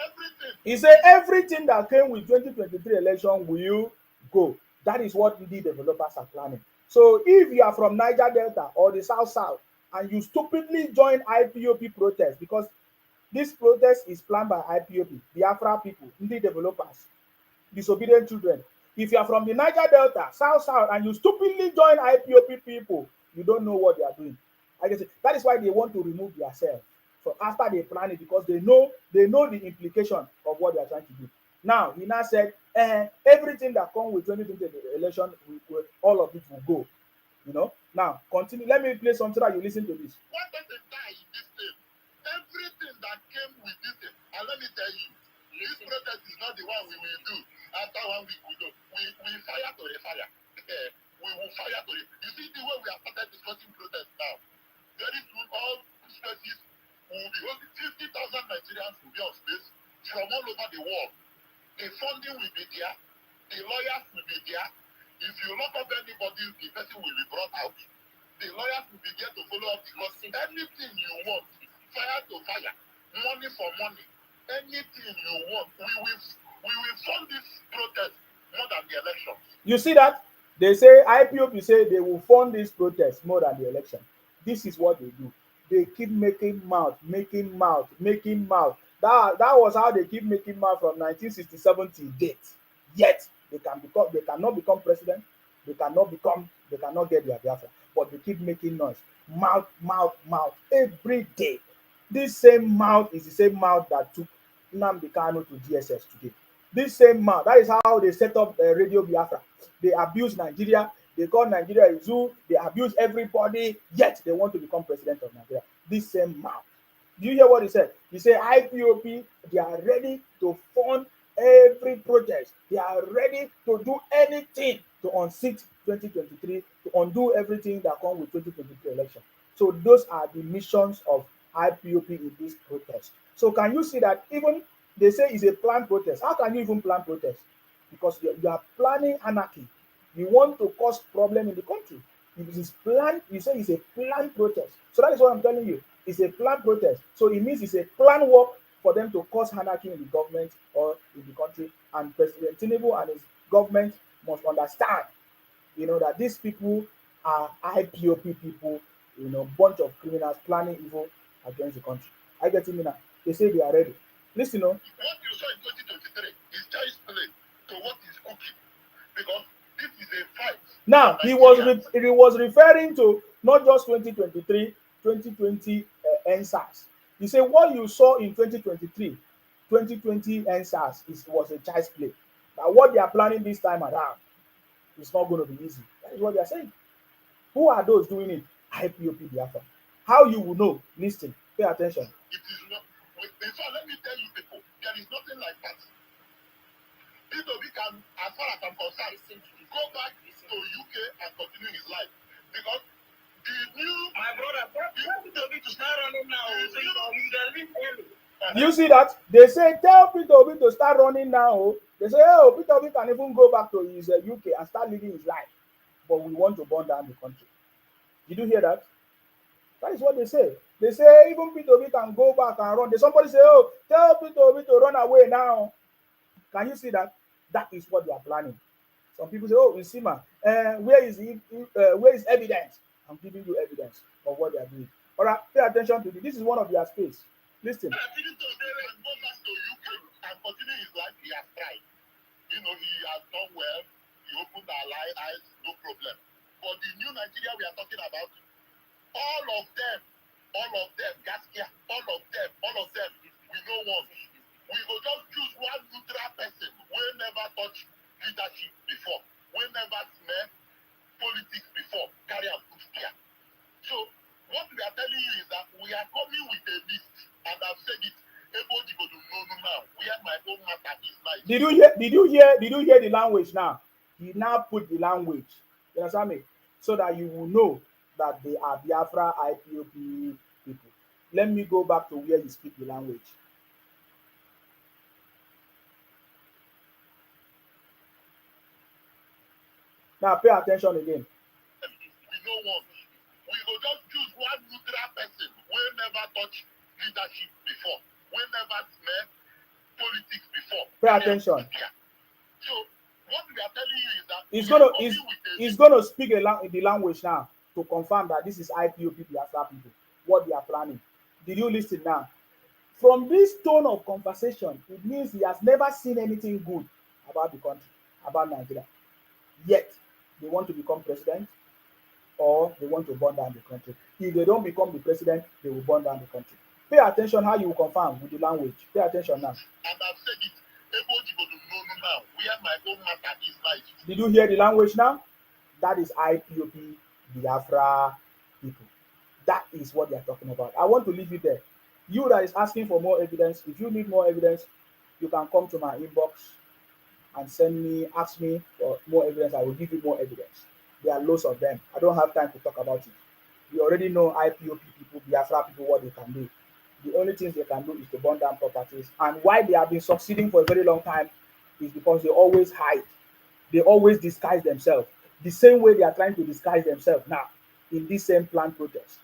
Speaker 3: Everything.
Speaker 1: He said everything that came with 2023 election will go. That is what the developers are planning. So if you are from Niger Delta or the South and you stupidly join IPOP protest, because this protest is planned by IPOP, Biafra people, the developers, Disobedient Children. If you are from the Niger Delta, South, and you stupidly join IPOP people, you don't know what they are doing. I guess that is why they want to remove themselves from after they plan it, because they know the implication of what they are trying to do. Now he now said, everything that comes with 2020 election, all of it will go. You know. Now continue. Let me play something that you listen to this.
Speaker 3: What does it die in this thing? Everything that came with this thing, and let me tell you, this protest is not the one we will do after 1 week. We fire to the fire. We will fire to it. You see the way we have started discussing protest now. Very soon, all spaces will be holding 50,000 Nigerians will be on space from all over the world. The funding will be there. The lawyers will be there. If you lock up anybody, the person will be brought out. The lawyers will be there to follow up, because anything you want, fire to fire, money for money, anything you want, we will fund this protest more than the elections.
Speaker 1: You see that? They say IPOB say they will fund this protest more than the election. This is what they do. They keep making mouth. That was how they keep making mouth from 1967 till date. Yet they cannot become president. They cannot get their Biafra. But they keep making noise. Mouth every day. This same mouth is the same mouth that took Nnamdi Kanu to DSS today. This same mouth, that is how they set up Radio Biafra. They abuse Nigeria. They call Nigeria a zoo. They abuse everybody. Yet they want to become president of Nigeria. This same mouth. Do you hear what he said? He said IPOB, they are ready to fund every protest. They are ready to do anything to unseat 2023, to undo everything that comes with 2023 election. So those are the missions of IPOB in this protest. So can you see that even they say it's a planned protest? How can you even plan protest? Because you are planning anarchy. You want to cause problem in the country. If it is planned, you say it's a planned protest. So that is what I'm telling you. It's a planned protest. So it means it's a planned work for them to cause anarchy in the government or in the country. And President Tinubu and his government must understand, that these people are IPOB people, bunch of criminals planning evil against the country. I get it now. They say they are ready. Listen,
Speaker 3: What you saw in 2023 is child's play to what is cooking, because this is a fight.
Speaker 1: Now he was referring to not just 2023, 2020 NSAS. He said what you saw in 2023, 2020 NSAS was a child's play. But what they are planning this time around is not going to be easy. That is what they are saying. Who are those doing it? IPOB Biafra. How you will know? Listen, pay attention.
Speaker 3: It is not. Before, let me tell you people, there is nothing like that. P2B can, as far as I'm concerned, go back to UK and continue his life. Because the new... My brother, P2B to start running now.
Speaker 1: You see that? They say, tell P2B to start running now. They say, P2B can even go back to his UK and start living his life. But we want to burn down the country. Did you hear that? That is what they say. They say even P2B can go back and run. Somebody say, tell P2B to run away now. Can you see that? That is what they are planning. Some people say, Nsima, where is evidence? I'm giving you evidence of what they are doing. All right, pay attention to this. This is one of their space. Listen.
Speaker 3: Go back to UK and continue his life. He has tried. He has done well. He opened our eyes, no problem. But the new Nigeria we are talking about, all of them, Gaskia, all of them, we know one. We will just choose one neutral person who never touched leadership before, who never smelled politics before, carry and put here. So what we are telling you is that we are coming with a list, and I've said it. Everybody go to know now where my own matter is like.
Speaker 1: Did you hear the language now? He now put the language. You understand me? So that you will know that they are Biafra IPOB people. Let me go back to where you speak the language. Now pay attention again.
Speaker 3: We know one. We will just choose one neutral person who never touched leadership before, who never smelled politics before.
Speaker 1: Pay attention.
Speaker 3: So what we are telling you is that
Speaker 1: he's gonna speak the language now to confirm that this is IPOB Biafra people, what they are planning. Did you listen now? From this tone of conversation, it means he has never seen anything good about the country, about Nigeria. Yet they want to become president or they want to burn down the country. If they don't become the president, they will burn down the country. Pay attention how you will confirm with the language. Pay attention now.
Speaker 3: And I've said it. Everybody know now where my own matter is like.
Speaker 1: Did you hear the language now? That is IPOB Biafra people. That is what they are talking about. I want to leave you there. You that is asking for more evidence, if you need more evidence, you can come to my inbox and ask me for more evidence. I will give you more evidence. There are loads of them. I don't have time to talk about it. You already know IPOB people, Biafra people, what they can do. The only things they can do is to burn down properties. And why they have been succeeding for a very long time is because they always hide. They always disguise themselves. The same way they are trying to disguise themselves now in this same planned protest.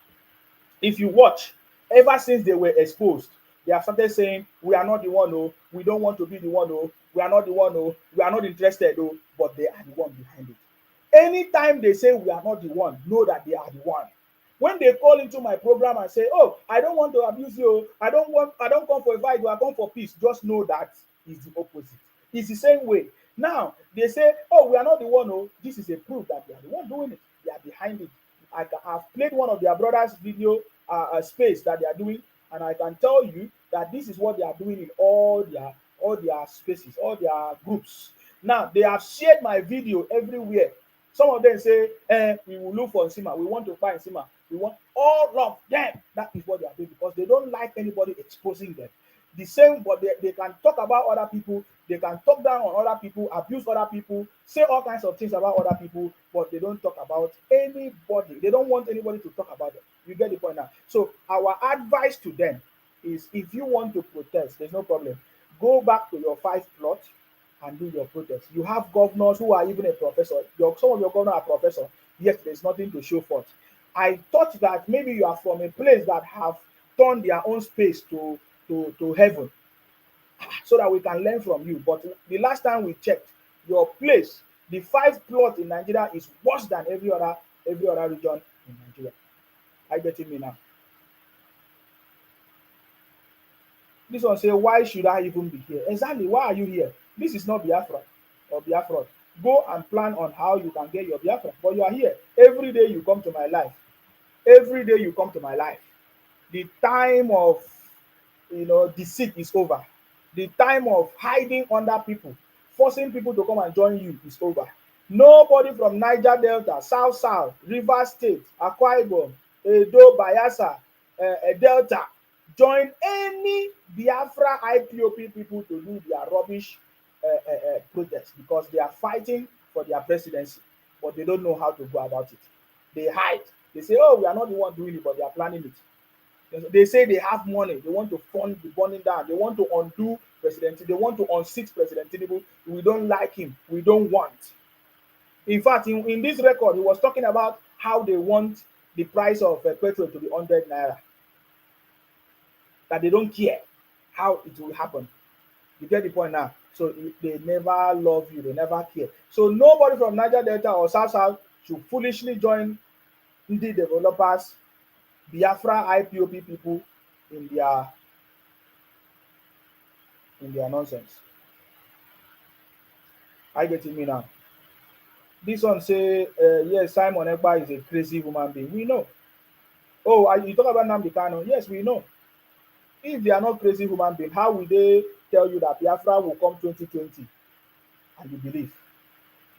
Speaker 1: If you watch, ever since they were exposed, they have started saying, we are not the one, oh, we don't want to be the one, oh, we are not the one, oh, we are not interested, oh, but they are the one behind it. Anytime they say we are not the one, know that they are the one. When they call into my program and say, oh, I don't want to abuse you, I don't come for a fight, I come for peace, just know that is the opposite. It's the same way. Now they say, oh, we are not the one, oh, this is a proof that they are the one doing it, they are behind it. I've played one of their brothers' video space that they are doing, and I can tell you that this is what they are doing in all their spaces, all their groups. Now they have shared my video everywhere. Some of them say, we will look for Nsima, we want to find Nsima, we want all of them. That is what they are doing because they don't like anybody exposing them. The same, but they can talk about other people, they can talk down on other people, abuse other people, say all kinds of things about other people, but they don't talk about anybody. They don't want anybody to talk about them. You get the point now? So our advice to them is, if you want to protest, there's no problem. Go back to your 5 plot and do your protest. You have governors who are even a professor. Some of your governors are professors, yet there's nothing to show for it. I thought that maybe you are from a place that have turned their own space to heaven, so that we can learn from you. But the last time we checked, your place, the 5 plot in Nigeria is worse than every other region in Nigeria. Are you getting me now? This one say, why should I even be here? Exactly, why are you here? This is not Biafra or Biafra. Go and plan on how you can get your Biafra. But you are here. Every day you come to my life. Every day you come to my life. The time of deceit is over. The time of hiding under people, forcing people to come and join you is over. Nobody from Niger Delta, South, Rivers State, Akwa Ibom, Edo, Bayelsa, Delta, join any Biafra IPOB people to do their rubbish protest, because they are fighting for their presidency, but they don't know how to go about it. They hide. They say, oh, we are not the one doing it, but they are planning it. They say they have money. They want to fund the burning down. They want to undo President. They want to unseat President Tinubu. We don't like him. We don't want. In fact, in this record, he was talking about how they want the price of petrol to be 100 naira. That they don't care how it will happen. You get the point now? So they never love you. They never care. So nobody from Niger Delta or South should foolishly join the developers, Biafra IPOB people in their nonsense. Are you getting me now? This one say, yes, Simon Ekpa is a crazy human being. We know. Oh, you talk about Nnamdi Kanu? Yes, we know. If they are not crazy human beings, how will they tell you that Biafra will come 2020 and you believe?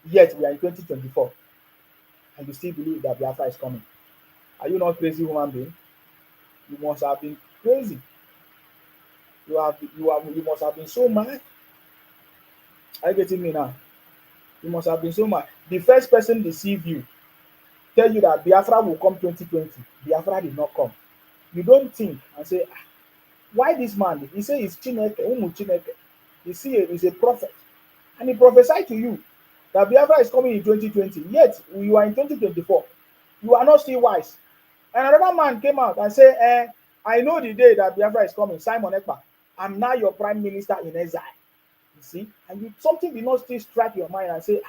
Speaker 1: Yet we are in 2024 and you still believe that Biafra is coming. Are you not crazy human being? You must have been crazy. You must have been so mad. Are you getting me now? You must have been so mad. The first person deceive you, tell you that Biafra will come 2020. Biafra did not come. You don't think and say, why this man? He say he's Chineke, Chineke. You see, he's a prophet. And he prophesied to you that Biafra is coming in 2020. Yet, you are in 2024. You are not still wise. And another man came out and said, I know the day that Biafra is coming, Simon Ekpa. I'm now your prime minister in exile. You see? And something did not still strike your mind and say,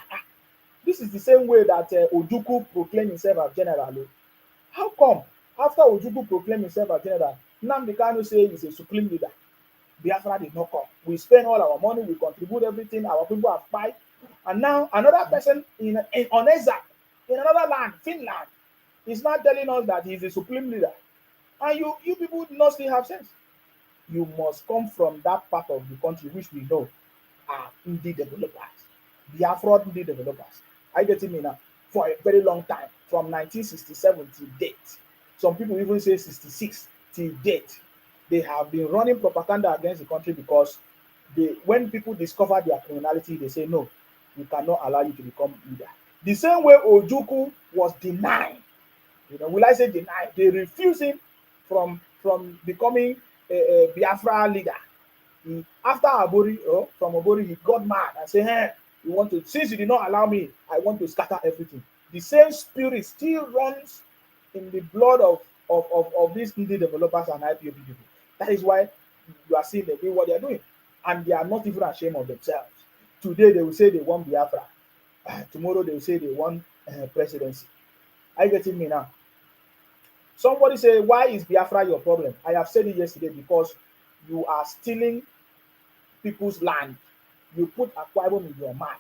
Speaker 1: this is the same way that Ojukwu proclaimed himself as general. How come after Ojukwu proclaimed himself as general, Nnamdi Kanu say he's a supreme leader? Biafra did not come. We spend all our money, we contribute everything, our people have fight. And now another person on exile in another land, Finland, He's not telling us that he's the supreme leader. And you people do not still have sense. You must come from that part of the country which we know are indie developers. Biafra indie developers. Are you getting me now? For a very long time, from 1967 to date. Some people even say 66 till date. They have been running propaganda against the country because when people discover their criminality, they say, no, we cannot allow you to become leader. The same way Ojukwu was denied. Will I say denied? They refused him from becoming a Biafra leader. After Abori, from Abori, he got mad and said, hey, since you did not allow me, I want to scatter everything. The same spirit still runs in the blood of these indie developers and IPOB people. That is why you are seeing them doing what they are doing. And they are not even ashamed of themselves. Today they will say they want Biafra. Tomorrow they will say they want presidency. Are you getting me now? Somebody say, why is Biafra your problem? I have said it yesterday, because you are stealing people's land. You put Akwa Ibom in your mind.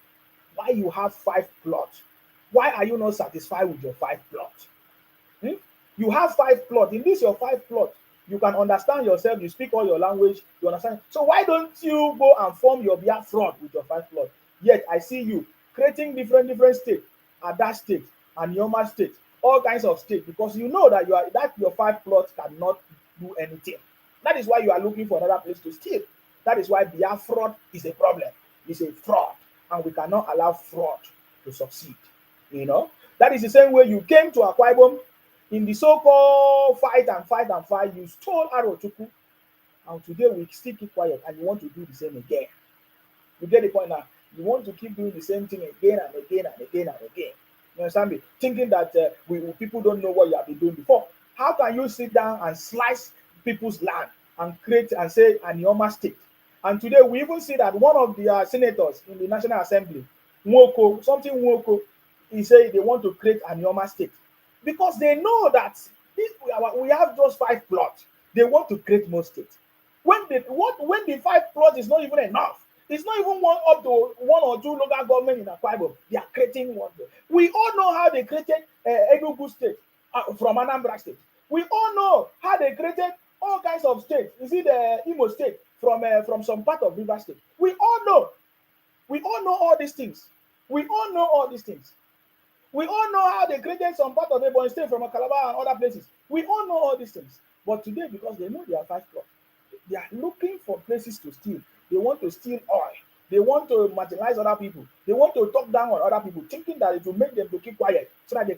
Speaker 1: Why you have 5 plots? Why are you not satisfied with your 5 plots? You have 5 plots. In this your 5 plots, you can understand yourself. You speak all your language. You understand. So why don't you go and form your Biafra with your 5 plots? Yet I see you creating different states, Ada state and Yoma state, all kinds of states, because you know that your 5 plots cannot do anything. That is why you are looking for another place to steal. That is why Biafra is a problem. It's a fraud, and we cannot allow fraud to succeed. That is the same way you came to Akwa Ibom in the so-called fight. You stole Arochukwu, and today we still keep quiet, and you want to do the same again. You get the point now? You want to keep doing the same thing again and again and again and again. You understand me? Thinking that people don't know what you have been doing before. How can you sit down and slice people's land and create and say an Ioma state? And today we even see that one of the senators in the National Assembly, Nwoko, he said they want to create an Ioma state because they know that we have just 5 plots. They want to create more states. When the 5 plots is not even enough, it's not even up to 1 or 2 local government in Akwa Ibom. They are creating one. We all know how they created Enugu state from Anambra state. We all know how they created all kinds of states. You see the Imo state from some part of River State. We all know all these things. We all know how they created some part of Ebonyi state from Calabar and other places. We all know all these things. But today, because they know they are 5 plots, they are looking for places to steal. They want to steal oil. They want to marginalize other people. They want to talk down on other people, thinking that it will make them to keep quiet so that they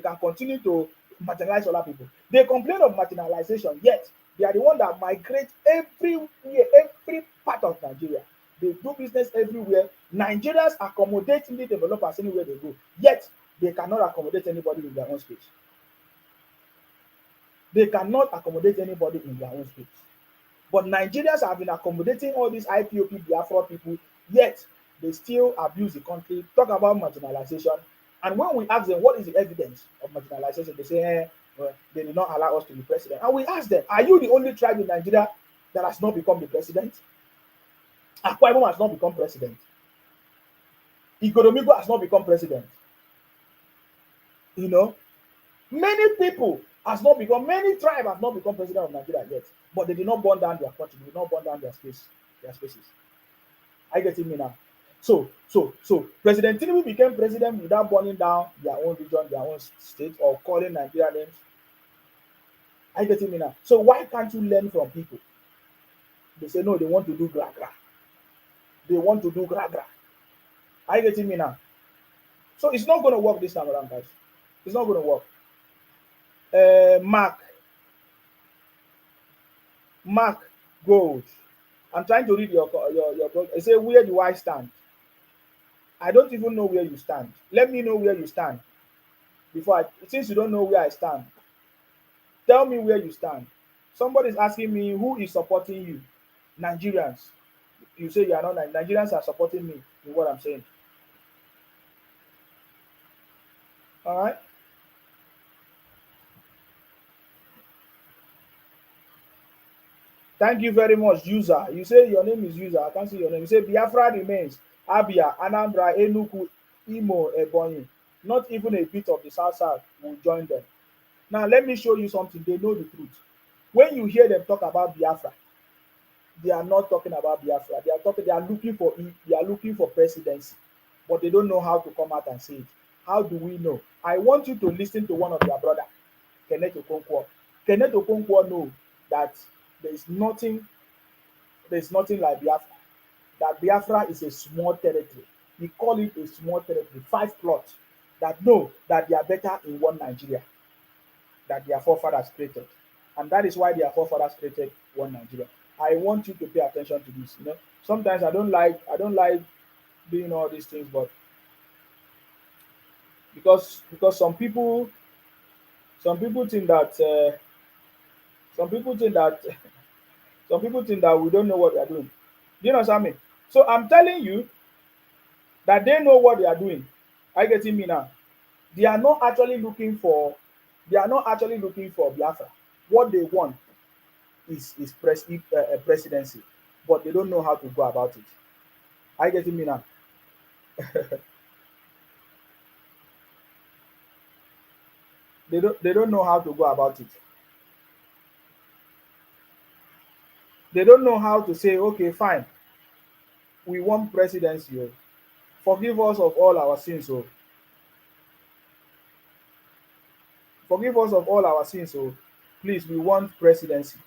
Speaker 1: can continue to marginalize other people. They complain of marginalization, yet they are the one that migrate every part of Nigeria. They do business everywhere. Nigerians accommodate the developers anywhere they go, yet they cannot accommodate anybody in their own space. They cannot accommodate anybody in their own space. But Nigerians have been accommodating all these IPOB Biafra people, yet they still abuse the country, talk about marginalization. And when we ask them what is the evidence of marginalization, they say, well, they did not allow us to be president. And we ask them, are you the only tribe in Nigeria that has not become the president? Akwa Ibom has not become president. Igoromigo has not become president. Many tribes have not become president of Nigeria yet, but they did not burn down their country, they did not burn down their spaces. Are you getting me now? So President Tinubu became president without burning down their own region, their own state, or calling Nigeria names. Are you getting me now? So why can't you learn from people? They say no, they want to do gra-gra. Are you getting me now? So it's not going to work this time around, guys. It's not going to work. Mark Gold. I'm trying to read your book. I say, where do I stand? I don't even know where you stand. Let me know where you stand. Since you don't know where I stand, tell me where you stand. Somebody's asking me who is supporting you. Nigerians. You say you are not. Nigerians are supporting me in what I'm saying. All right. Thank you very much, user. You say your name is user. I can't see your name. You say Biafra remains. Abia, Anambra, Enugu, Imo, Ebonyi. Not even a bit of the South South will join them. Now, let me show you something. They know the truth. When you hear them talk about Biafra, they are not talking about Biafra. They are looking for they are looking for presidency, but they don't know how to come out and say it. How do we know? I want you to listen to one of their brother, Kenneth Okonkwo. Kenneth Okonkwo know that there is nothing, like Biafra. That Biafra is a small territory. We call it a small territory, 5 plots. That know that they are better in one Nigeria that their forefathers created. And that is why their forefathers created one Nigeria. I want you to pay attention to this. Sometimes I don't like doing all these things, but because some people think that some people think that some people think that we don't know what they are doing. Do you understand me? So I'm telling you that they know what they are doing. Are you getting me now? They are not actually looking for Biafra. What they want is presidency, but they don't know how to go about it. Are you getting me now? They don't know how to go about it. They don't know how to say, okay, fine, we want presidency. Oh. Forgive us of all our sins. Oh. Forgive us of all our sins. Oh. Please, we want presidency.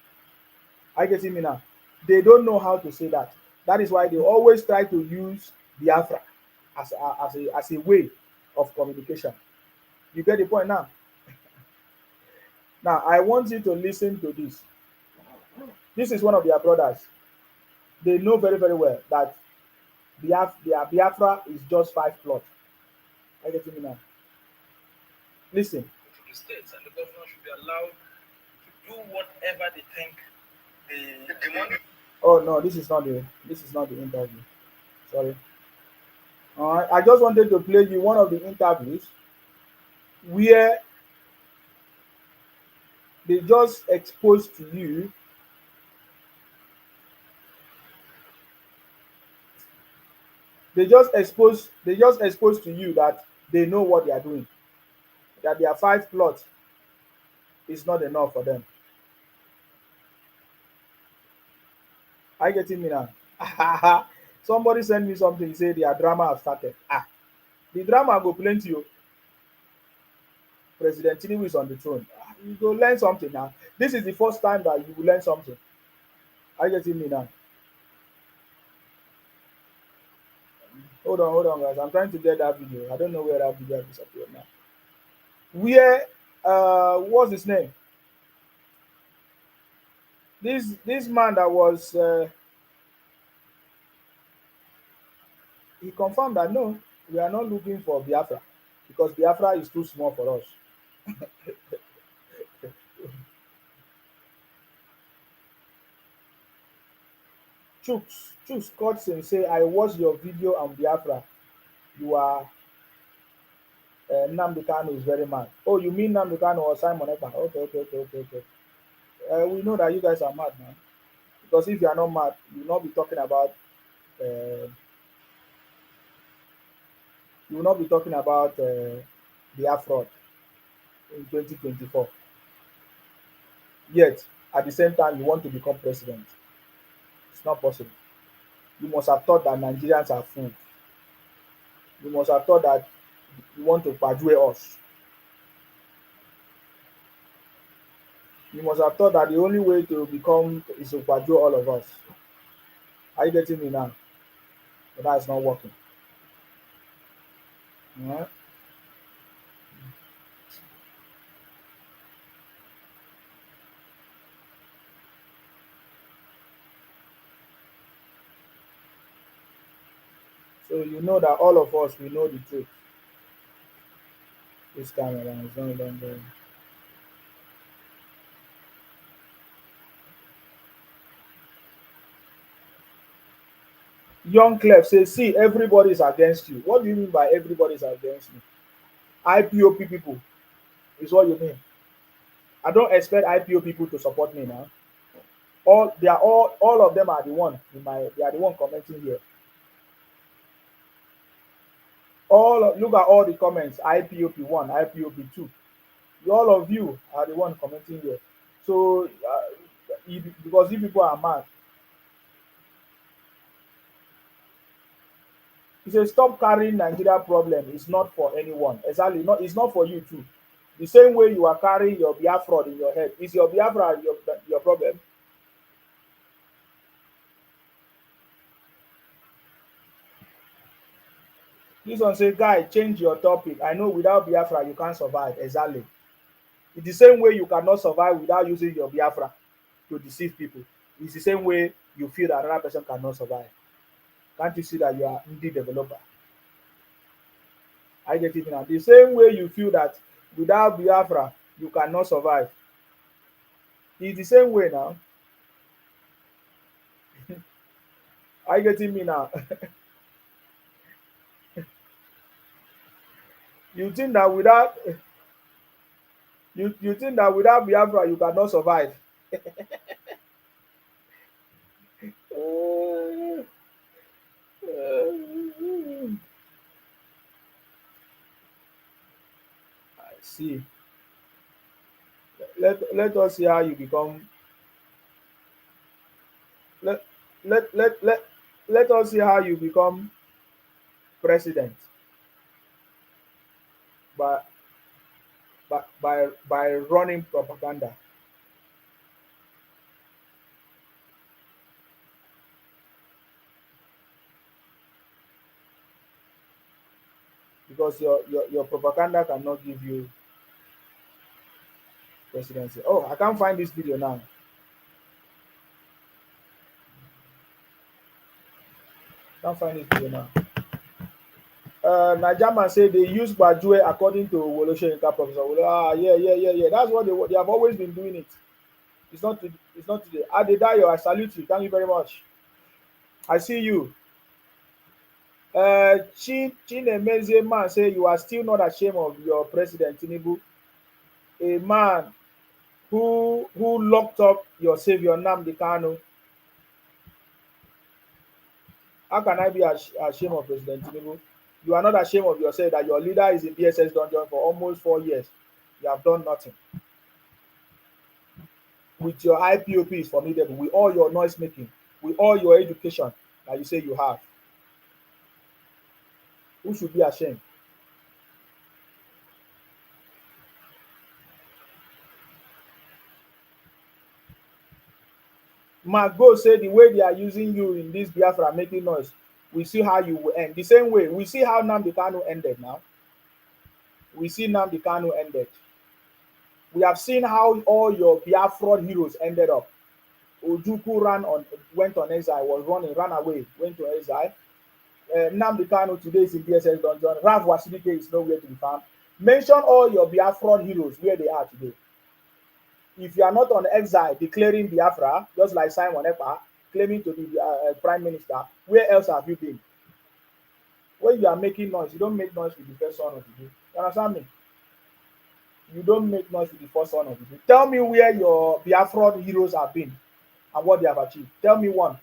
Speaker 1: Are you getting me now? They don't know how to say that. That is why they always try to use Biafra as a way of communication. You get the point now? Now, I want you to listen to this. This is one of their brothers. They know very, very well that their Biafra is just 5 plots. Are you getting me now? Listen.
Speaker 2: To the states, and the governor should be allowed to do whatever they think the money.
Speaker 1: Oh no, this is not the interview. Sorry. Alright, I just wanted to play you one of the interviews where they just exposed to you to you that they know what they are doing. That their 5 plots is not enough for them. Are you getting me now? Somebody sent me something, he said their drama have started. The drama go plenty. President Tinubu is on the throne. You go learn something now. This is the first time that you will learn something. Are you getting me now? Hold on, guys. I'm trying to get that video. I don't know where that video has disappeared now. Where what's his name? This man that was he confirmed that no, we are not looking for Biafra because Biafra is too small for us. Chooks cuts and say, I watched your video on Biafra. You are Nnamdi Kanu is very mad. Oh, you mean Nnamdi Kanu or Simon Ekpa? Okay. We know that you guys are mad, man. Because if you are not mad, you will not be talking about the fraud in 2024. Yet, at the same time, you want to become president. It's not possible. You must have thought that Nigerians are fools. You must have thought that you want to persuade us. You must have thought that the only way to become is to persuade all of us. Are you getting me now? But that's not working. Alright? So you know that all of us, we know the truth. This camera is not longer. Young Clef says, see, everybody is against you. What do you mean by everybody is against me? IPOP people is what you mean. I don't expect IPO people to support me now. All of them are the one they are the one commenting here. Look at all the comments. IPOP 1, IPOP 2. All of you are the one commenting here. So because you people are mad. He says, stop carrying Nigeria problem. It's not for anyone. Exactly. It's not for you too. The same way you are carrying your Biafra in your head. Is your Biafra your problem? This one say, guy, change your topic. I know without Biafra you can't survive. Exactly. It's the same way you cannot survive without using your Biafra to deceive people. It's the same way you feel that another person cannot survive. Can't you see that you are indie developer? I get it now. The same way you feel that without Biafra you cannot survive. It's the same way now. Are you getting me now? You think that without you think that without Biafra you cannot survive. I see. Let us see how you become let let let let let us see how you become president by by running propaganda. Because your propaganda cannot give you presidency. Oh, I can't find this video now. Can't find this video now. Najaman say they use Bajue according to Woloshenka Professor. Yeah. That's what they have always been doing it. It's not today. Adedayo, I salute you. Thank you very much. I see you. Chinemeze man say you are still not ashamed of your president Tinubu, a man who locked up your savior Nnamdi Kanu. How can I be ashamed of President Tinubu? You are not ashamed of yourself that your leader is in DSS dungeon for almost 4 years. You have done nothing. With your IPOP is formidable, with all your noise making, with all your education that you say you have. Who should be ashamed? Mark say the way they are using you in this Biafra making noise, we see how you will end. The same way, we see how Nnamdi Kanu ended now. We see Nnamdi Kanu ended. We have seen how all your Biafra heroes ended up. Ojuku went on exile, was running, ran away, went to exile. Nnamdi Kanu today is in DSS dungeon. Rav Wasidike is nowhere to be found. Mention all your Biafra heroes where they are today. If you are not on exile declaring Biafra, just like Simon Ekpa claiming to be prime minister, where else have you been? When you are making noise, you don't make noise with the first son of the day. You understand me? You don't make noise with the first son of the day. Tell me where your Biafra heroes have been and what they have achieved. Tell me one.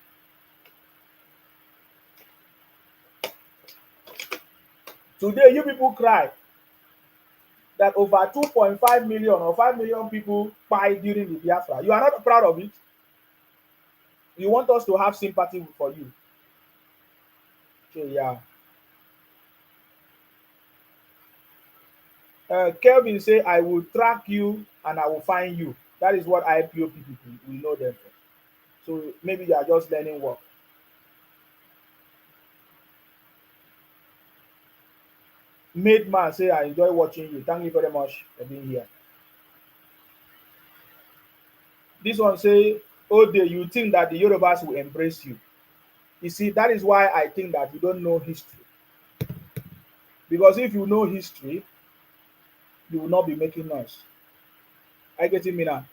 Speaker 1: Today, you people cry that over 2.5 million or 5 million people died during the Biafra. You are not proud of it. You want us to have sympathy for you. Okay, yeah. Kelvin say, I will track you and I will find you. That is what IPOP people, we know them for. So maybe you are just learning work. Made man say, I enjoy watching you. Thank you very much for being here. This one say, oh, you think that the Yorubas will embrace you. You see, that is why I think that you don't know history. Because if you know history, you will not be making noise. I get it, Mina.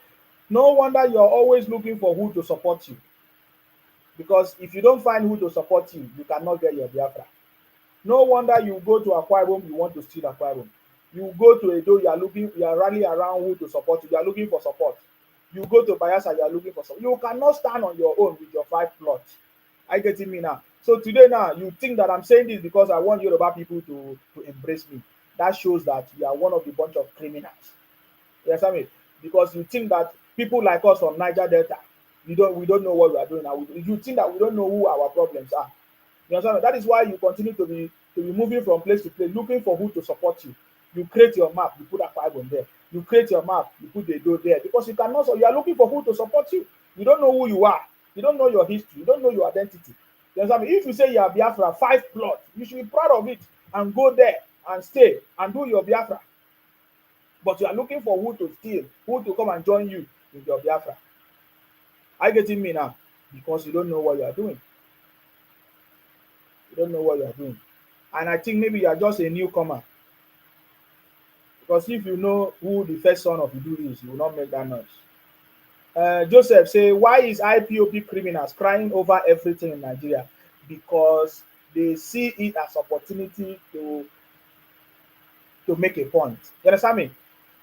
Speaker 1: No wonder you're always looking for who to support you. Because if you don't find who to support you, you cannot get your Biafra. No wonder you go to Akwa Ibom, you want to steal Akwa Ibom. You go to Edo, you are rallying around who to support you. You are looking for support. You go to Bayelsa, you are looking for support. You cannot stand on your own with your 5 plots. I get it, Mina. So today now, you think that I'm saying this because I want Yoruba people to embrace me. That shows that you are one of the bunch of criminals. You understand me? Because you think that people like us from Niger Delta, we don't know what we are doing now. You think that we don't know who our problems are. You understand me? That is why you continue to be moving from place to place, looking for who to support you. You create your map, you put a five on there. You create your map, you put the door there. Because you cannot, so you are looking for who to support you. You don't know who you are. You don't know your history. You don't know your identity. You understand me? If you say you are Biafra, 5 plot, you should be proud of it and go there and stay and do your Biafra. But you are looking for who to steal, who to come and join you in your Biafra. Are you getting me now? Because you don't know what you are doing. You don't know what you are doing. And I think maybe you are just a newcomer. Because if you know who the first son of Idu is, you will not make that noise. Joseph say, why is IPOB criminals crying over everything in Nigeria? Because they see it as opportunity to make a point. You understand me?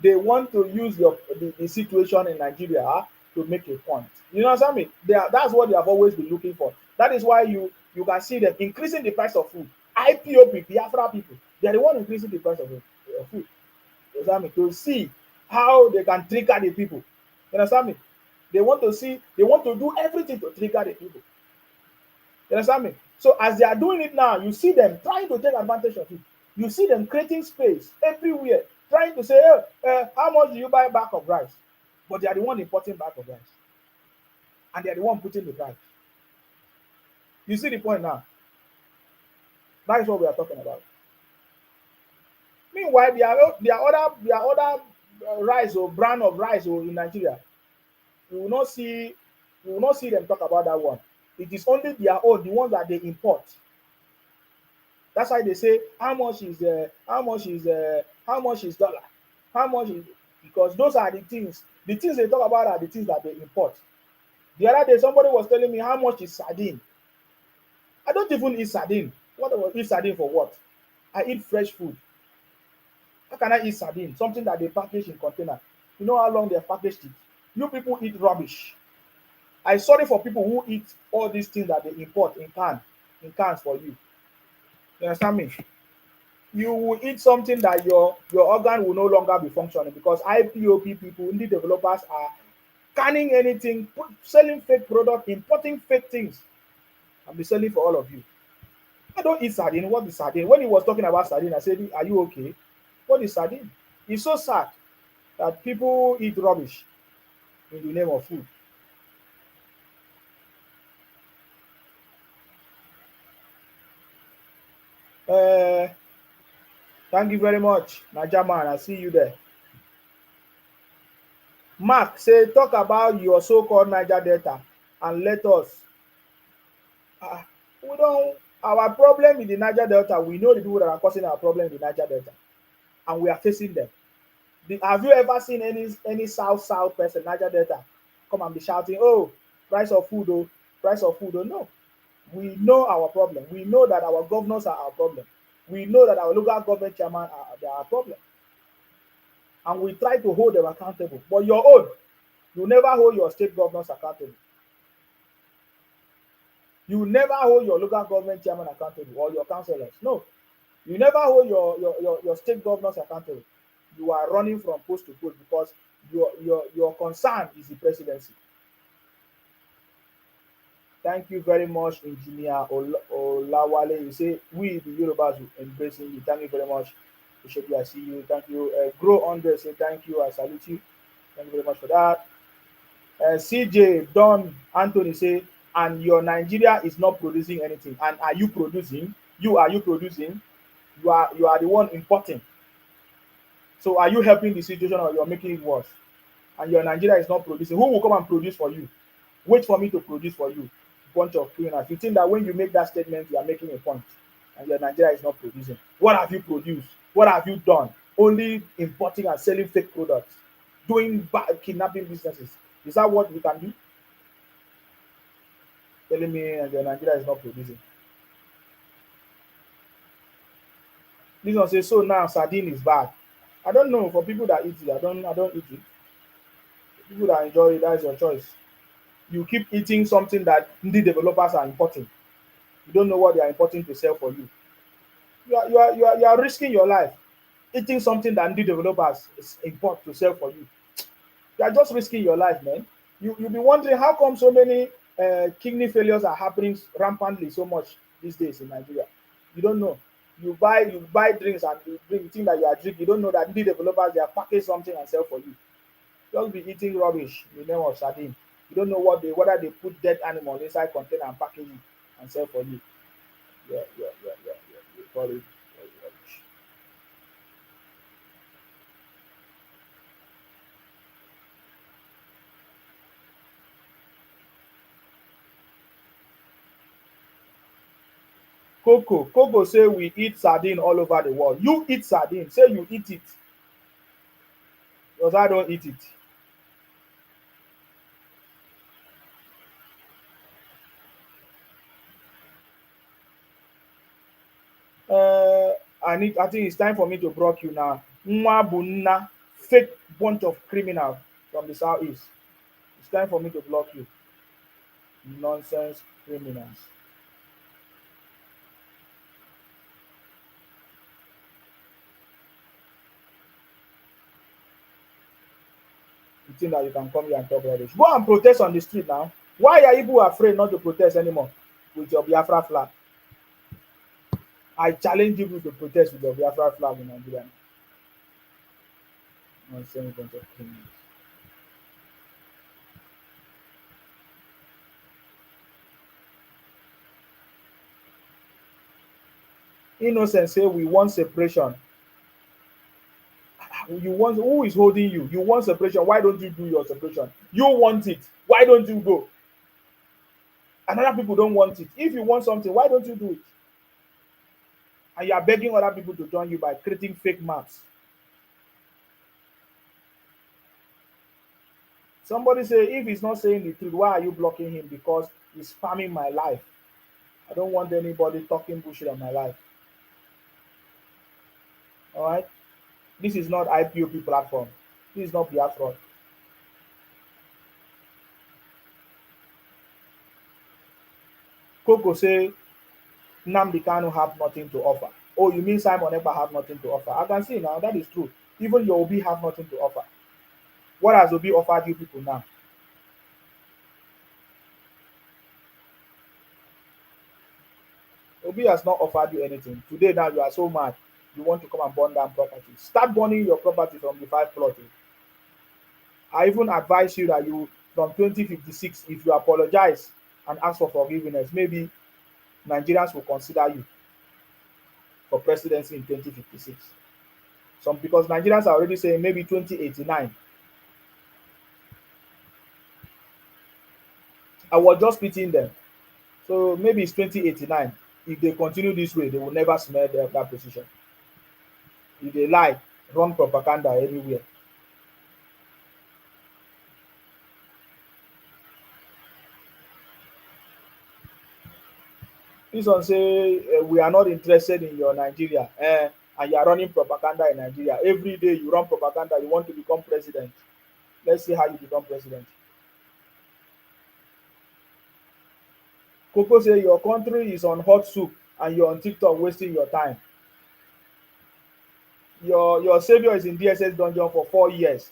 Speaker 1: They want to use the situation in Nigeria to make a point. You understand me? That's what they have always been looking for. That is why you can see them increasing the price of food. IPOB, Biafra people, they are the one increasing the price of food. You understand me? To see how they can trigger the people. You understand me? They want to do everything to trigger the people. You understand me? So as they are doing it now, you see them trying to take advantage of it. You see them creating space everywhere, trying to say, how much do you buy a bag of rice? But they are the one importing bag of rice. And they are the one putting the price. You see the point now? That is what we are talking about. Meanwhile, there are other rice or brand of rice in Nigeria. You will not see them talk about that one. It is only their own, the ones that they import. That's why they say how much is dollar? How much is, because those are the things they talk about are the things that they import. The other day somebody was telling me how much is sardine. I don't even eat sardine. What was eat sardine for what? I eat fresh food. How can I eat sardine? Something that they package in container. You know how long they have packaged it? You people eat rubbish. I'm sorry for people who eat all these things that they import in cans for you. You understand me? You will eat something that your organ will no longer be functioning because IPOP people, indie developers are canning anything, selling fake product, importing fake things, and be selling for all of you. I don't eat sardine. What is sardine? When he was talking about sardine, I said, are you okay? What is sardine? It's so sad that people eat rubbish in the name of food. Thank you very much, Najaman. I see you there. Mark say, talk about your so-called Niger Delta and let us. We don't. Our problem in the Niger Delta, we know the people that are causing our problem in the Niger Delta, and we are facing them. Have you ever seen any South person, Niger Delta, come and be shouting, "Oh, price of food, oh, price of food"? Oh, no. We know our problem. We know that our governors are our problem. We know that our local government chairman are our problem. And we try to hold them accountable. But your own, you never hold your state governors accountable. You never hold your local government chairman accountable or your councillors. No. You never hold your state governors accountable. You are running from post to post because your concern is the presidency. Thank you very much, Engineer Olawale. You say, we, the Yorubas, will embracing you. Thank you very much. I see you. Thank you. Grow on there. Say thank you. I salute you. Thank you very much for that. CJ Don Anthony say, and your Nigeria is not producing anything. And are you producing? Are you producing? You are the one importing. So are you helping the situation or you're making it worse? And your Nigeria is not producing. Who will come and produce for you? Wait for me to produce for you. Bunch of criminals. You think that when you make that statement, you are making a point, and your Nigeria is not producing. What have you produced? What have you done? Only importing and selling fake products, doing kidnapping businesses. Is that what we can do? Telling me your Nigeria is not producing. This one says, so now sardine is bad. I don't know. For people that eat it, I don't eat it. People that enjoy it, that's your choice. You keep eating something that the developers are importing. You don't know what they are importing to sell for you. You are risking your life eating something that new developers import to sell for you. You are just risking your life, man. You'll be wondering how come so many kidney failures are happening rampantly so much these days in Nigeria. You don't know. You buy drinks and you drink, you think that you are drinking. You don't know that new developers they are packaging something and sell for you. Just be eating rubbish in the name of sardine. You don't know whether they put dead animal inside container and package it and sell for you. Yeah, yeah, yeah, yeah, yeah. You call it rubbish. Coco say we eat sardine all over the world. You eat sardine, say you eat it, because I don't eat it. Uh, I think it's time for me to block you now. Nwa bụ nna, fake bunch of criminals from the southeast. It's time for me to block you. Nonsense criminals. You think that you can come here and talk rubbish? Go and protest on the street now. Why are you afraid not to protest anymore with your Biafra flag? I challenge you to protest with your Biafra flag in Nigeria. Nonsense bunch of criminals. Innocent say we want separation. You want, who is holding you? You want separation. Why don't you do your separation? You want it. Why don't you go? And other people don't want it. If you want something, why don't you do it? And you are begging other people to join you by creating fake maps. Somebody say, if he's not saying the truth, why are you blocking him? Because he's spamming my life. I don't want anybody talking bullshit on my life. All right? This is not IPOP platform. This is not Biafra. Coco say Nnamdi Kanu have nothing to offer. Oh, you mean Simon Ekpa have nothing to offer? I can see now that is true. Even your Obi have nothing to offer. What has Obi offered you people now? Obi has not offered you anything. Today now you are so mad. You want to come and burn down property. Start burning your property from the 5 plot. I even advise you that you from 2056, if you apologize and ask for forgiveness, maybe Nigerians will consider you for presidency in 2056. Some because Nigerians are already saying maybe 2089. I was just pitying them. So maybe it's 2089. If they continue this way, they will never smell that position. If they lie, run propaganda everywhere. This one say we are not interested in your Nigeria, and you are running propaganda in Nigeria. Every day you run propaganda, you want to become president. Let's see how you become president. Coco say your country is on hot soup and you're on TikTok wasting your time. Your savior is in DSS dungeon for 4 years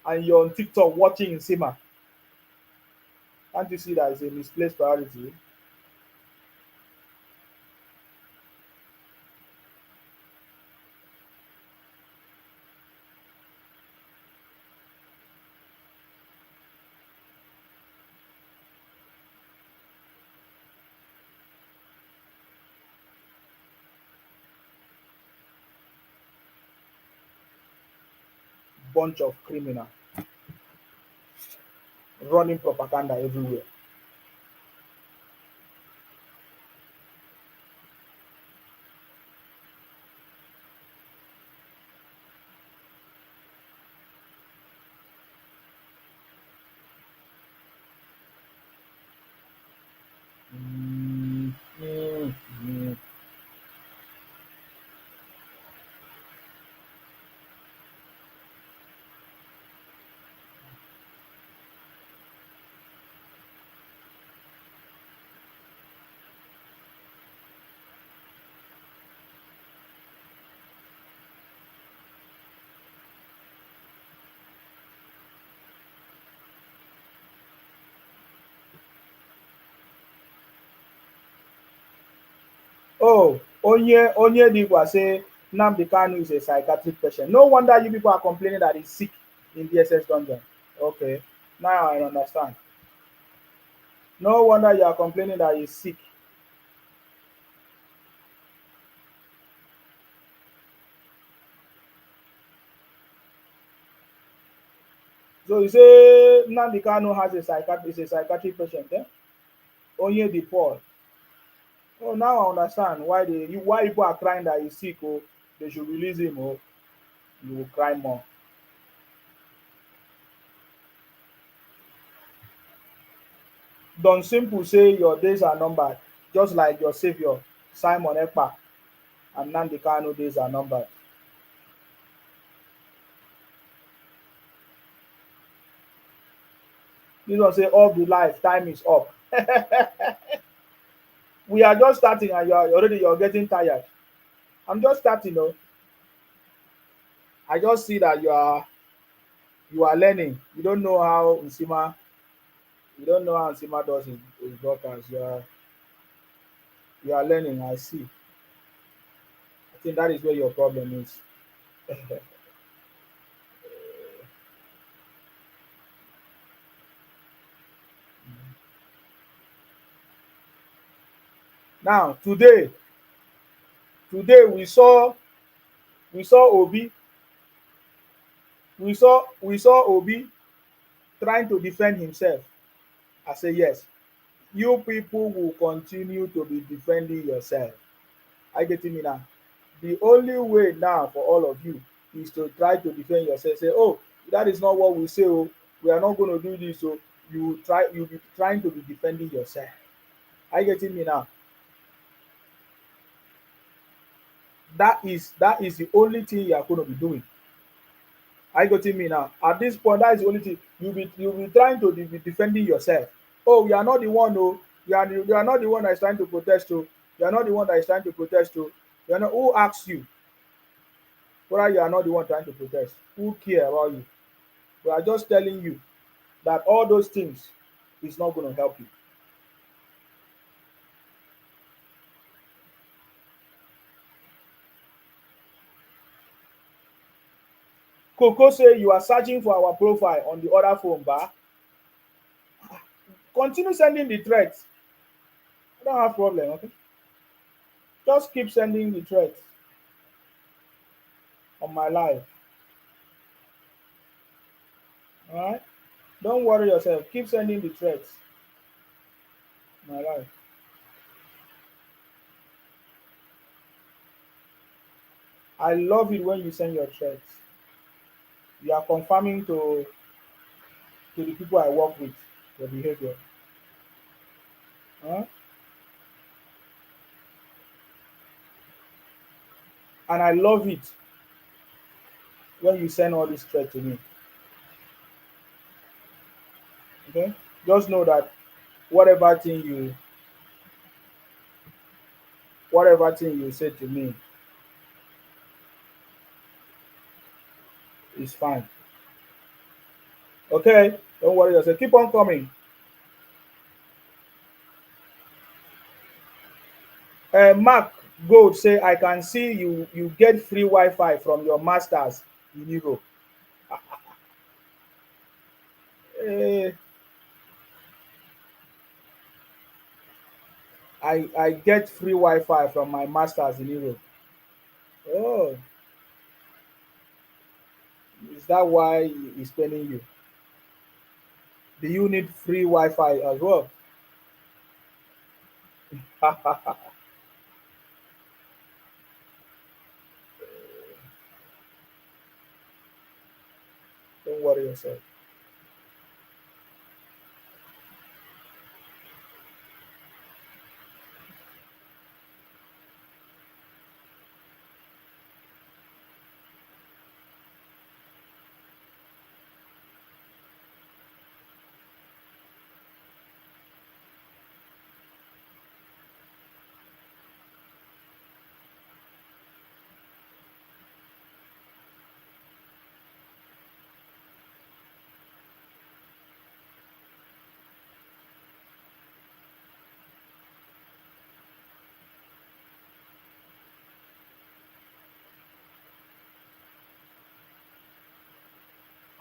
Speaker 1: and you're on TikTok watching in Sima. Can't you see that it's a misplaced priority? Bunch of criminal running propaganda everywhere. Mm, mm, mm. Oh, Onye Digwa say Nnamdi Kanu is a psychiatric patient. No wonder you people are complaining that he's sick in DSS dungeon. Okay, now I understand. No wonder you are complaining that he's sick. So you say Nnamdi Kanu has is a psychiatric patient, eh? Onye the Paul. Oh, now I understand why people are crying that he's sick. Oh, they should release him. Oh, you will cry more. Don Simple say your days are numbered, just like your savior Simon Ekpa and Nnamdi Kanu days are numbered. This one say all the life time is up. We are just starting and you're getting tired. I'm just starting. Oh, I just see that you are learning. You don't know how Nsima does his broadcast. You are learning. I see. I think that is where your problem is. Now today we saw Obi we saw Obi trying to defend himself. I say yes. You people will continue to be defending yourself. I get me now. The only way now for all of you is to try to defend yourself. Say, oh, that is not what we say. Oh, we are not going to do this. So you be trying to be defending yourself. I getting me now. That is the only thing you are going to be doing. I getting me now. At this point, that is the only thing you be trying to be defending yourself. Oh, you are not the one. Oh, you are not the one that is trying to protest. Oh, you are not the one that is trying to protest. Oh, you are not. Who asked you whether you are not the one trying to protest? Who care about you? We are just telling you that all those things is not going to help you. Coco say you are searching for our profile on the other phone, bar. Continue sending the threats. I don't have problem, okay? Just keep sending the threats on my live. Alright? Don't worry yourself. Keep sending the threats on my live. I love it when you send your threats. You are confirming to the people I work with your behavior. Alright? And I love it when you send all this threat to me. Okay? Just know that whatever thing you whatever thing you say to me is fine. Okay? Don't worry yourself. Keep on coming. Mark Gold say I can see you get free Wi-Fi from your masters in Europe. Eh, I get free Wi-Fi from my masters in Europe. Oh, is that why he's paying you? Do you need free Wi-Fi as well? Don't worry yourself.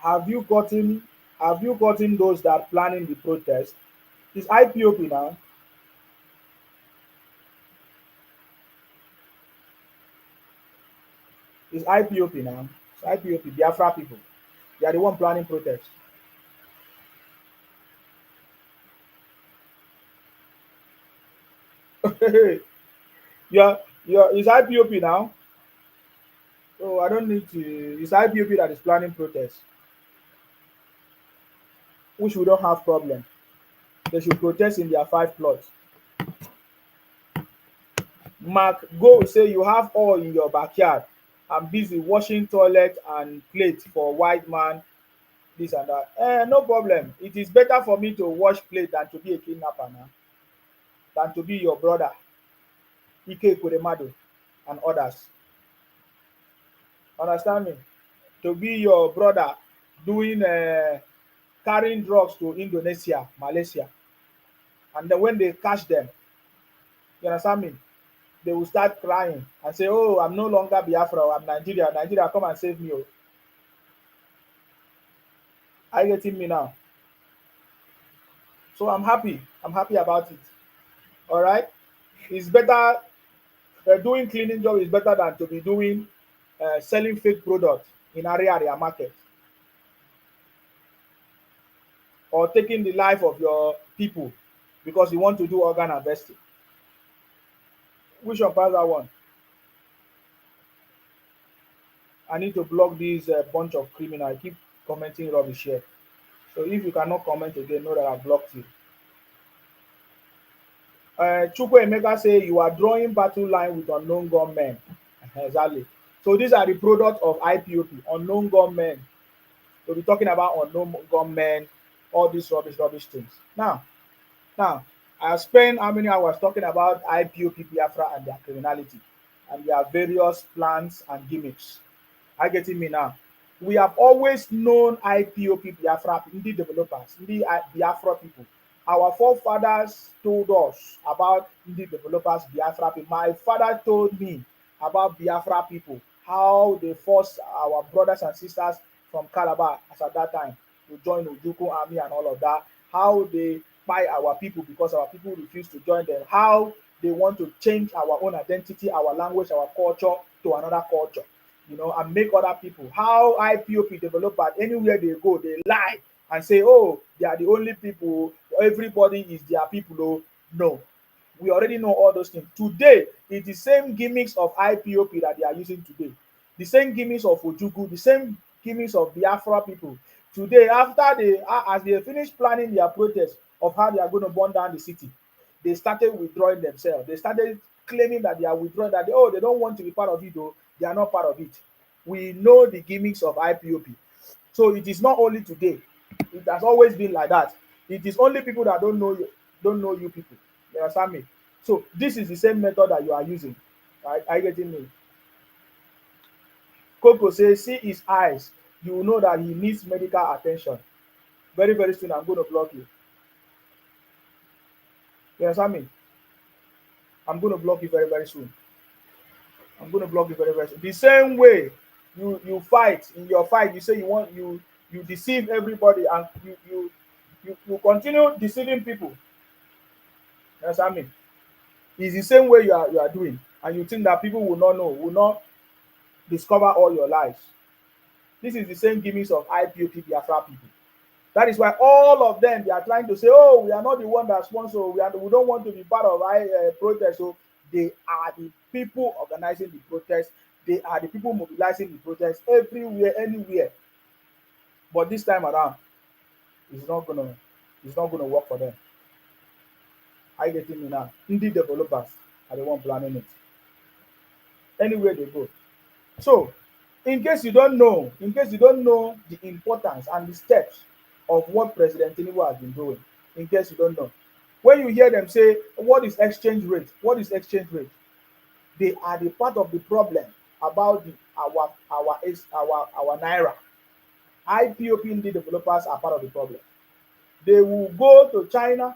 Speaker 1: Have you gotten those that are planning the protest? It's IPOP now. It's IPOP now. It's IPOP, Biafra people. They are the one planning protest. yeah, yeah, it's IPOP now. So I don't need to. It's IPOP that is planning protest, which we don't have problem. They should protest in their 5 plots. Mark, go say you have oil in your backyard. I'm busy washing toilet and plate for white man, this and that. No problem. It is better for me to wash plate than to be a kidnapper now, than to be your brother, Ike Kuremadu, and others. Understand me? To be your brother doing carrying drugs to Indonesia, Malaysia, and then when they catch them, you understand me? They will start crying and say, "Oh, I'm no longer Biafra. I'm Nigeria. Nigeria, come and save me." Oh. Are you getting me now? So I'm happy. I'm happy about it. All right. It's better doing cleaning job is better than to be doing selling fake products in area market or taking the life of your people because you want to do organ harvesting. Which one pass that one? I need to block this bunch of criminal. I keep commenting rubbish here. So if you cannot comment again, know that I blocked you. Chukwu Emeka say you are drawing battle line with unknown gunmen. Exactly. So these are the products of IPOP, unknown gunmen. We'll be talking about unknown gunmen, all these rubbish things. Now, I have spent how many hours talking about IPOP Biafra and their criminality and their various plans and gimmicks. Are you getting me now? We have always known IPOP Biafra, the developers, the Biafra people. Our forefathers told us about the developers Biafra people. My father told me about Biafra people, how they forced our brothers and sisters from Calabar as at that time to join Ojukwu army and all of that. How they buy our people because our people refuse to join them. How they want to change our own identity, our language, our culture to another culture, and make other people. How IPOP developers, anywhere they go, they lie and say, oh, they are the only people, everybody is their people. Oh, no. We already know all those things. Today, it's the same gimmicks of IPOP that they are using today. The same gimmicks of Ojukwu, the same gimmicks of Biafra people. Today, after as they finish planning their protest of how they are going to burn down the city, they started withdrawing themselves. They started claiming that they are withdrawing, that they don't want to be part of it, though. They are not part of it. We know the gimmicks of IPOP. So it is not only today. It has always been like that. It is only people that don't know you people. You understand me? So this is the same method that you are using. Are you getting me? Coco says, see his eyes. You will know that he needs medical attention. Very, very soon, I'm going to block you. You understand me? I'm going to block you very, very soon. I'm going to block you very, very soon. The same way you fight, in your fight, you say you deceive everybody and you continue deceiving people. You understand me? It's the same way you are doing, and you think that people will not know, will not discover all your lies. This is the same gimmicks of IPOP Biafra people. That is why all of them, they are trying to say, oh, we are not the one that sponsor, we don't want to be part of protest. So they are the people organizing the protest. They are the people mobilizing the protest everywhere, anywhere. But this time around, it's not gonna work for them. Are you getting me now? Indie developers are the one planning it. Anywhere they go. So, in case you don't know the importance and the steps of what President Tinubu has been doing, in case you don't know, when you hear them say, what is exchange rate? What is exchange rate? They are the part of the problem about our naira. IPOP Indie developers are part of the problem. They will go to China,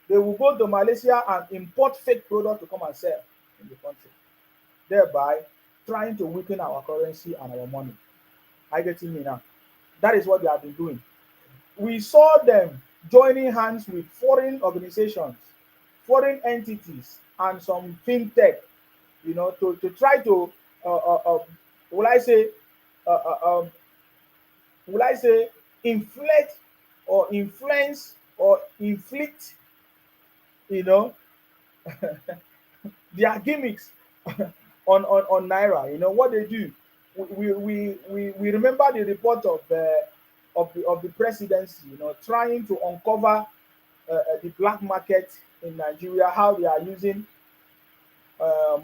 Speaker 1: they will go to Malaysia and import fake products to come and sell in the country, thereby trying to weaken our currency and our money. Are you getting me now? That is what they have been doing. We saw them joining hands with foreign organizations, foreign entities, and some fintech, to try to, uh, uh, uh, will I say, uh, uh, um, will I say, inflate or influence or inflict, you know, their gimmicks on naira. What they do. We remember the report of the presidency, trying to uncover the black market in Nigeria, how they are using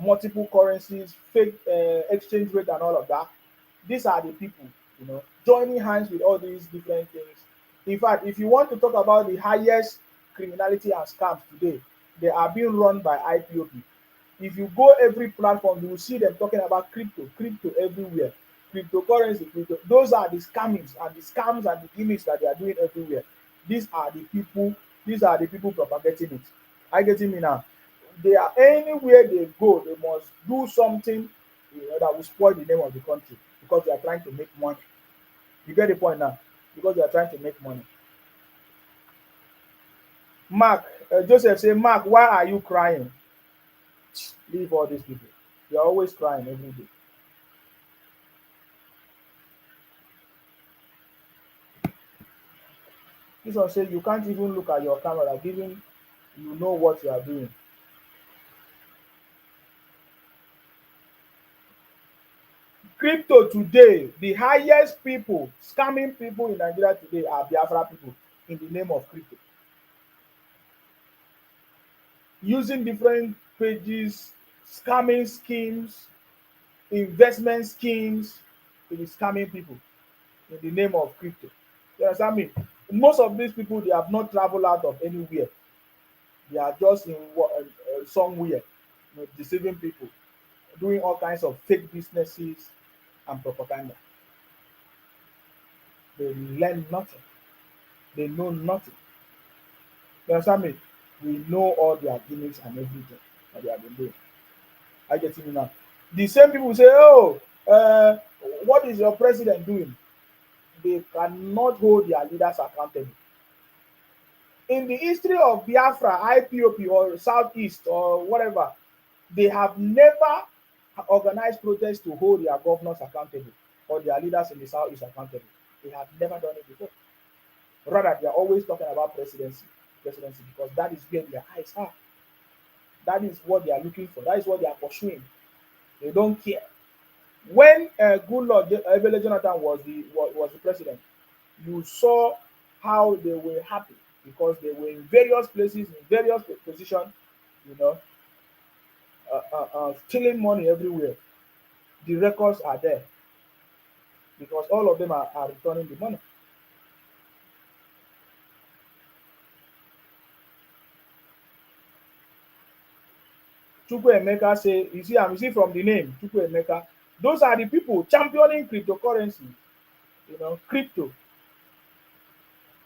Speaker 1: multiple currencies, fake exchange rate, and all of that. These are the people, joining hands with all these different things. In fact, if you want to talk about the highest criminality and scams today, they are being run by IPOB. If you go every platform, you will see them talking about crypto everywhere, cryptocurrency, crypto. Those are the scammings and the scams and the gimmicks that they are doing everywhere. These are the people. These are the people propagating it. Are you getting me now? They are anywhere they go, they must do something, that will spoil the name of the country because they are trying to make money. You get the point now? Because they are trying to make money. Mark, Joseph say, Mark, why are you crying? Leave all these people. They are always crying every day. This one say you can't even look at your camera, given you know what you are doing. Crypto today, the highest people, scamming people in Nigeria today are Biafra people in the name of crypto. Using different pages, scamming schemes, investment schemes, to be scamming people in the name of crypto. You understand me? Most of these people, they have not traveled out of anywhere. They are just in somewhere, deceiving people, doing all kinds of fake businesses and propaganda. They learn nothing. They know nothing. You understand me? We know all their gimmicks and everything that they have been doing. I get it now. The same people say, "Oh, what is your president doing?" They cannot hold their leaders accountable. In the history of Biafra, IPOP, or Southeast, or whatever, they have never organized protests to hold their governors accountable or their leaders in the Southeast accountable. They have never done it before. Rather, they are always talking about presidency, because that is where their eyes are. That is what they are looking for. That is what they are pursuing. They don't care. When Goodluck Ebele Jonathan was the president, you saw how they were happy because they were in various places, in various positions, you know, stealing money everywhere. The records are there because all of them are returning the money. Chukwuemeka say, you see from the name, Chukwuemeka, those are the people championing cryptocurrency, crypto.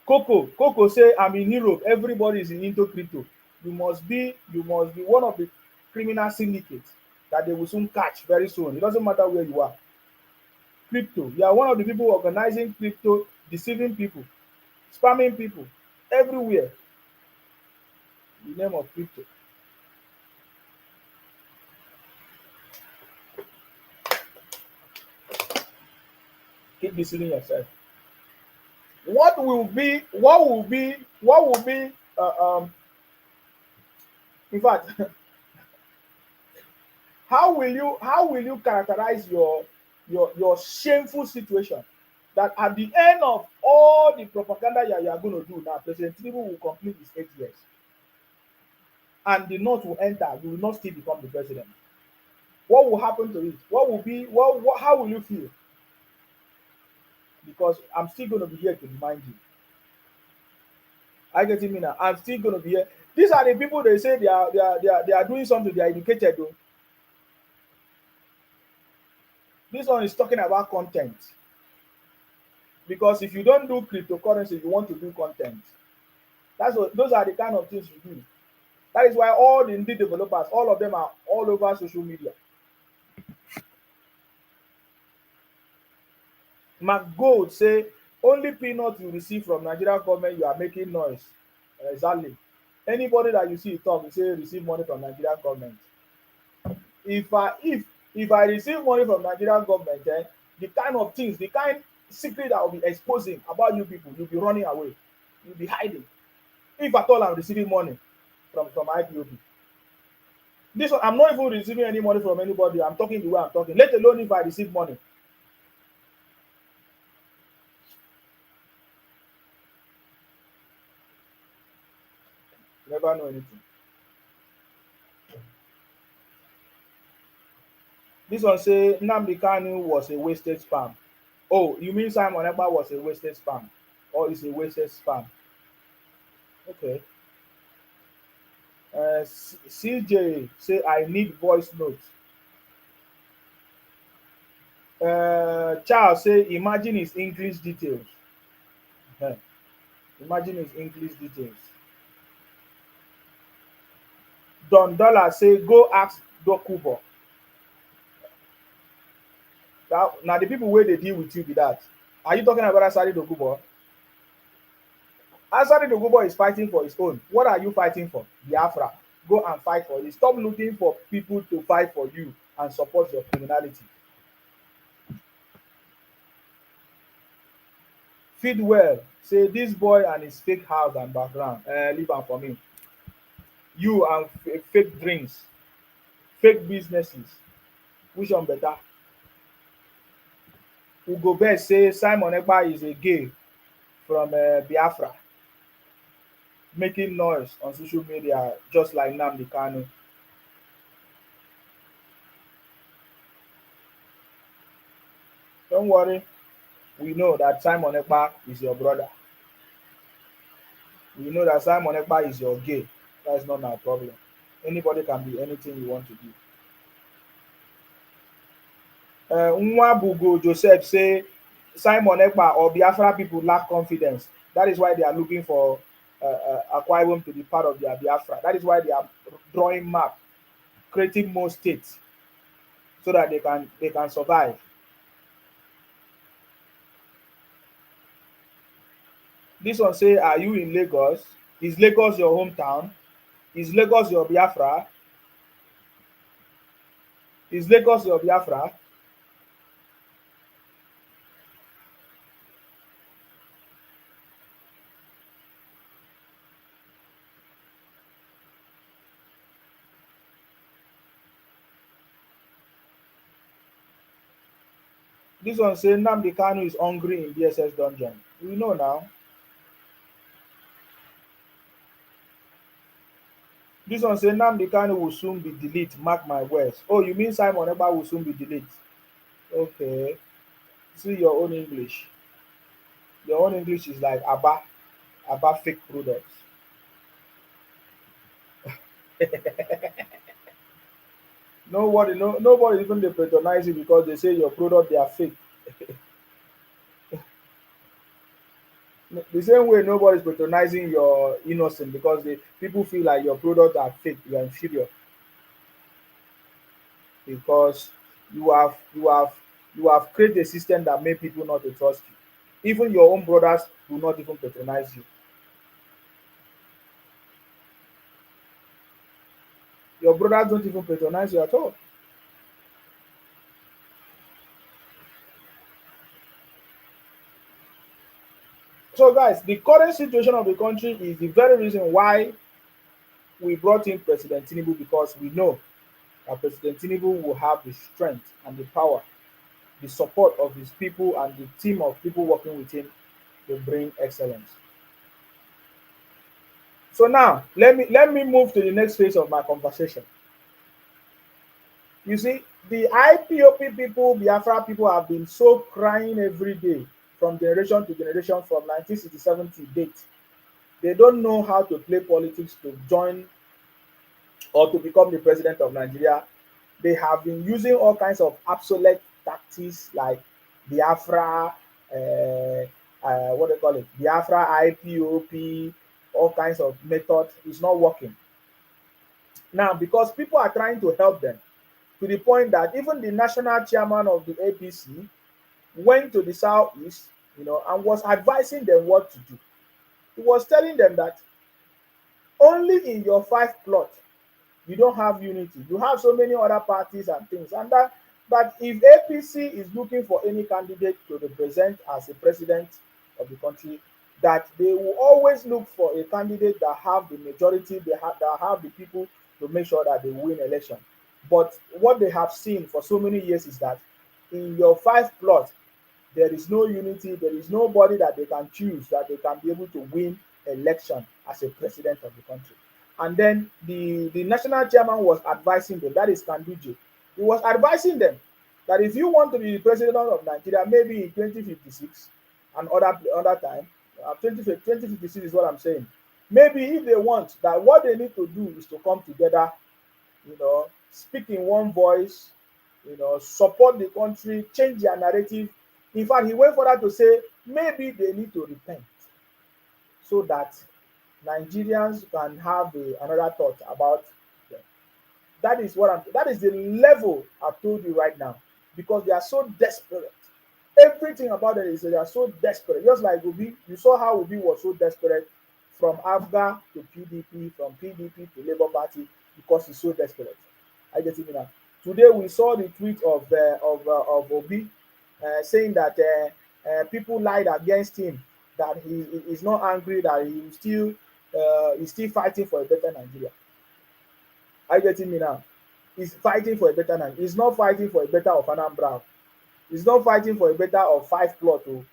Speaker 1: Coco say, I'm in Europe, everybody is into crypto. You must be one of the criminal syndicates that they will soon catch very soon. It doesn't matter where you are. Crypto, you are one of the people organizing crypto, deceiving people, spamming people everywhere in the name of crypto. Keep deceiving yourself. What will be in fact, how will you characterize your shameful situation that at the end of all the propaganda you are going to do now, President Tinubu will complete his 8 years and the North will enter, you will not still become the president? What will happen to it? How will you feel? Because I'm still going to be here to remind you. I get it now. I'm still going to be here. These are the people they say they are doing something. They are educated though. This one is talking about content. Because if you don't do cryptocurrency, you want to do content. Those are the kind of things you do. That is why all the indie developers, all of them are all over social media. Mark Gold say, Only peanut you receive from Nigerian government, you are making noise. Exactly. Anybody that you see talk, you say receive money from Nigerian government. If I receive money from Nigerian government, the kind of things, the kind secret I will be exposing about you people, you'll be running away, you'll be hiding. If at all I'm receiving money from IPOB. This one, I'm not even receiving any money from anybody. I'm talking the way I'm talking. Let alone if I receive money. Never know anything. This one say Nnamdi Kanu was a wasted spam. Oh, you mean Simon Ekpa was a wasted spam? Or is a wasted spam? Okay. CJ say I need voice note. Charles say imagine his English details. Eh, imagine his English details. Don Dollar say go ask Dokubo. Now the people where they deal with you be that. Are you talking about Asari Dokubo? Asari Dokubo is fighting for his own. What are you fighting for? Biafra. Go and fight for it. Stop looking for people to fight for you and support your criminality. Feed well. Say this boy and his fake house and background. Leave am for me. You and fake drinks, fake businesses. Which one better? Ugo Best say Simon Ekpa is a gay from Biafra, making noise on social media just like Nnamdi Kanu. Don't worry, we know that Simon Ekpa is your brother. We know that Simon Ekpa is your gay. That is not our problem. Anybody can be anything you want to be. Nwabugo Joseph say Simon Ekpa or Biafra people lack confidence. That is why they are looking for Akwa Ibom to be part of their Biafra. That is why they are drawing map, creating more states so that they can survive. This one say, are you in Lagos? Is Lagos your hometown? Is Lagos your Biafra? Is Lagos your Biafra? This one say Nnamdi Kanu is hungry in DSS dungeon. We know now. This one say Nnamdi Kanu will soon be deleted. Mark my words. Oh, you mean Simon Ekpa will soon be deleted? Okay. See your own English. Your own English is like Abba fake products. Nobody even they patronize you because they say your product they are fake. The same way nobody's patronizing your innocent because people feel like your product are fake, you are inferior because you have created a system that made people not to trust you. Even your own brothers do not even patronize you. Your brothers don't even patronize you at all. So guys, the current situation of the country is the very reason why we brought in President Tinubu, because we know that President Tinubu will have the strength and the power, the support of his people and the team of people working with him to bring excellence. So now let me move to the next phase of my conversation. You see, the IPOP people, Biafra people have been so crying every day from generation to generation from 1967 to date. They don't know how to play politics to join or to become the president of Nigeria. They have been using all kinds of obsolete tactics like Biafra, what they call it, Biafra IPOP, all kinds of methods. It's not working. Now, because people are trying to help them, to the point that even the national chairman of the APC went to the southeast, and was advising them what to do. He was telling them that only in your five plot you don't have unity. You have so many other parties and things, and that if APC is looking for any candidate to represent as a president of the country, that they will always look for a candidate that have the majority, that have the people to make sure that they win election. But what they have seen for so many years is that in your five plot, there is no unity. There is nobody that they can choose that they can be able to win election as a president of the country. And then the national chairman was advising them, that is Kanduje. He was advising them that if you want to be the president of Nigeria, maybe in 2056 and other time, 2056 is what I'm saying. Maybe if they want that, what they need to do is to come together, speak in one voice, support the country, change their narrative. In fact, he went further to say maybe they need to repent so that Nigerians can have another thought about them. That is the level I've told you right now, because they are so desperate. Everything about it is they are so desperate. Just like Obi, you saw how Obi was so desperate from AFGA to PDP, from PDP to Labour Party, because he's so desperate. I get it now. Today we saw the tweet of Obi saying that people lied against him, that he is not angry, that he's still fighting for a better Nigeria. Are you getting me now? He's fighting for a better Nigeria. He's not fighting for a better of Anambra. He's not fighting for a better of five plot. Oh.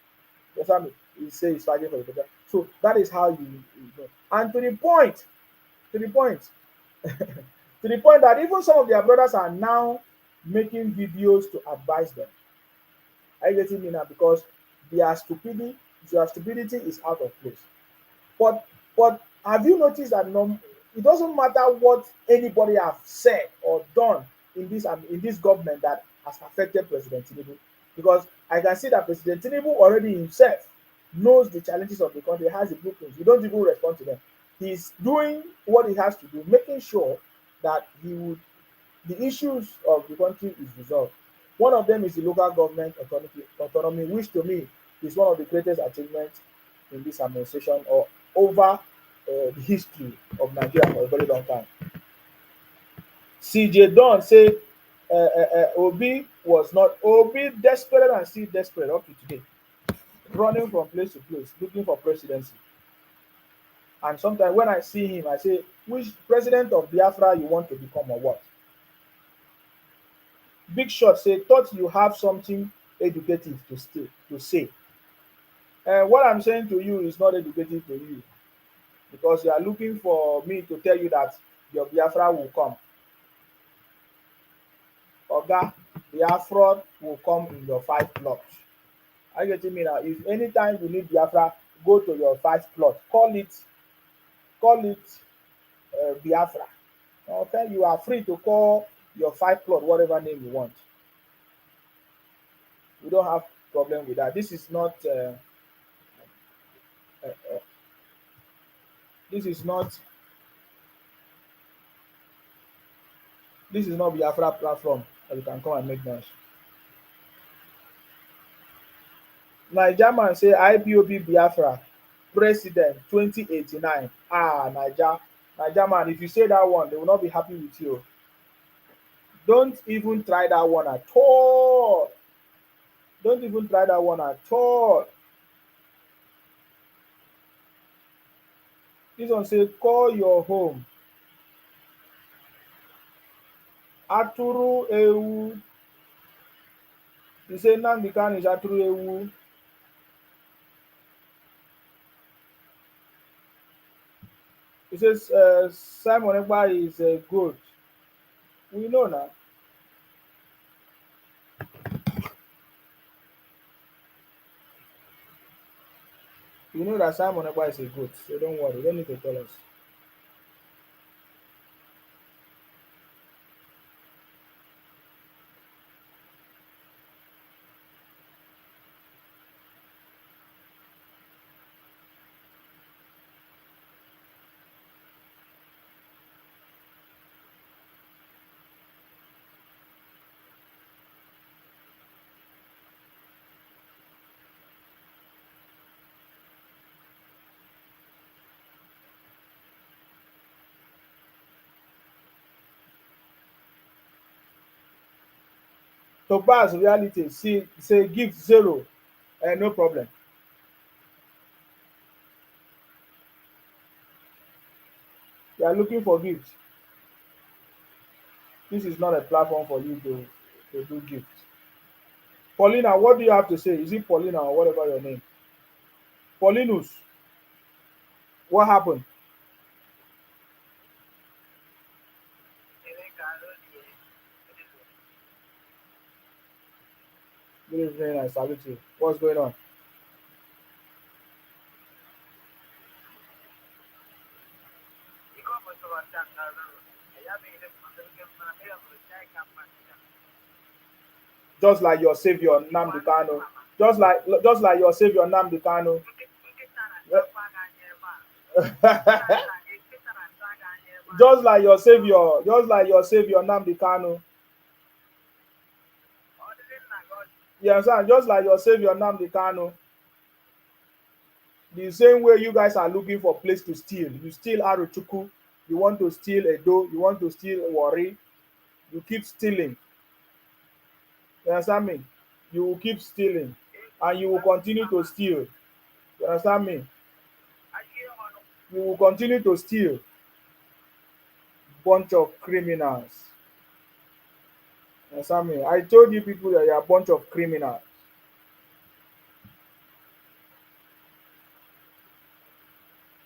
Speaker 1: That's what I mean. He says he's fighting for a better. So that is how you know. And to the point, to the point, to the point that even some of their brothers are now making videos to advise them. Are you getting me now? Because their stupidity is out of place. But have you noticed that it doesn't matter what anybody have said or done in this government that has affected President Tinubu, because I can see that President Tinubu already himself knows the challenges of the country, has the blueprints. You don't even respond to them. He's doing what he has to do, making sure that the issues of the country is resolved. One of them is the local government autonomy, which to me is one of the greatest achievements in this administration or over the history of Nigeria for a very long time. CJ Don say Obi desperate and still desperate up to today, running from place to place, looking for presidency. And sometimes when I see him, I say, which president of Biafra you want to become or what? Big Shot say, thought you have something educative to say. What I'm saying to you is not educative to you, because you are looking for me to tell you that your Biafra will come. Oga, Biafra will come in your 5 plots. Are you getting me now? If anytime you need Biafra, go to your 5 plot. Call it Biafra. Okay, you are free to call your 5 plot whatever name you want. We don't have problem with that. This is not Biafra platform that you can come and make noise. Niger say IPOB Biafra president 2089. Niger, if you say that one, they will not be happy with you. Don't even try that one at all. Don't even try that one at all. This one say, call your home. Aturu Ewu. You say Nnamdi Kanu is Aturu Ewu. He says Simon Ekpa is a goat. We know now. You know that Simon Ekpa is a goat, so don't worry, you don't need to tell us. Togba's reality, see, say gift zero, no problem. You are looking for gifts. This is not a platform for you to do gifts. Paulina, what do you have to say? Is it Paulina or whatever your name? Paulinus, what happened? Good evening, I salute you. What's going on? Just like your savior Nnamdi Kanu. Just like your savior Nnamdi Kanu. Just like your savior Nnamdi Kanu. You understand? Just like your savior Nnamdi Kanu. The same way you guys are looking for place to steal. You steal Arochukwu, you want to steal Edo, you want to steal Warri, you keep stealing. You understand me? You will keep stealing and you will continue to steal. You understand me? You will continue to steal. Bunch of criminals. You understand me? I told you people that you are a bunch of criminals.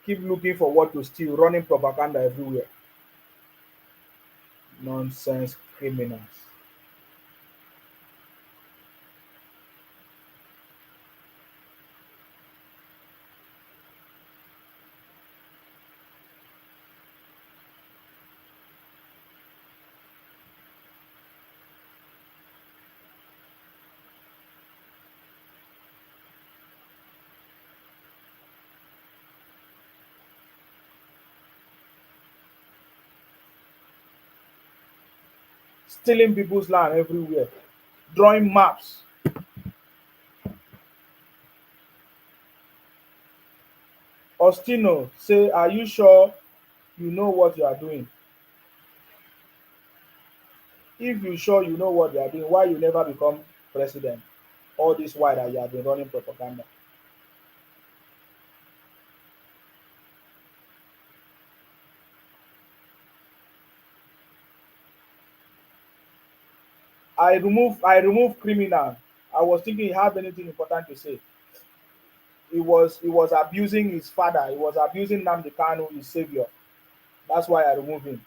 Speaker 1: Keep looking for what to steal, running propaganda everywhere. Nonsense criminals. Stealing people's land everywhere. Drawing maps. Ostino say, are you sure you know what you are doing? If you sure you know what you are doing, why you never become president? All this while that you have been running propaganda. I remove criminal. I was thinking he have anything important to say. He was abusing his father. He was abusing Nnamdi Kanu, his savior. That's why I remove him.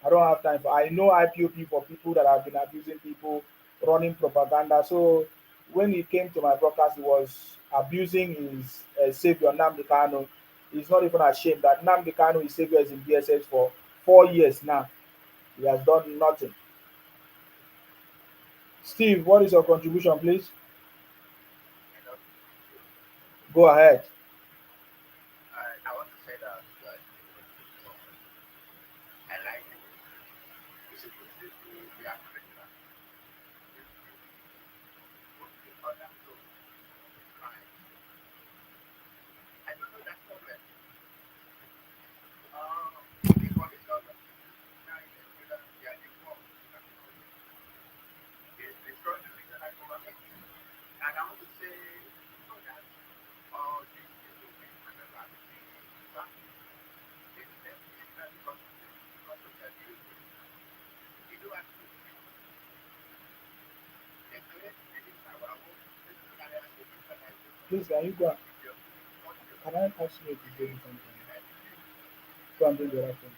Speaker 1: I don't have time for. I know IPOP for people that have been abusing people, running propaganda. So when he came to my broadcast, he was abusing his savior Nnamdi Kanu. He's not even ashamed that Nnamdi Kanu, his savior, is in DSS for 4 years now. He has done nothing. Steve, what is your contribution, please? Go ahead.
Speaker 3: I want to say that I like it. We should put this to the African. For them to cry. I don't know that problem. The condition now in the middle, they are involved. It's destroying the regional government. And I want to say, you know that this people will remember the family. They will never be that because of their children. They do have to neglect the different our own. This is an organization.
Speaker 1: Please, can you go? Can I ask you to do something? Go and do the right thing.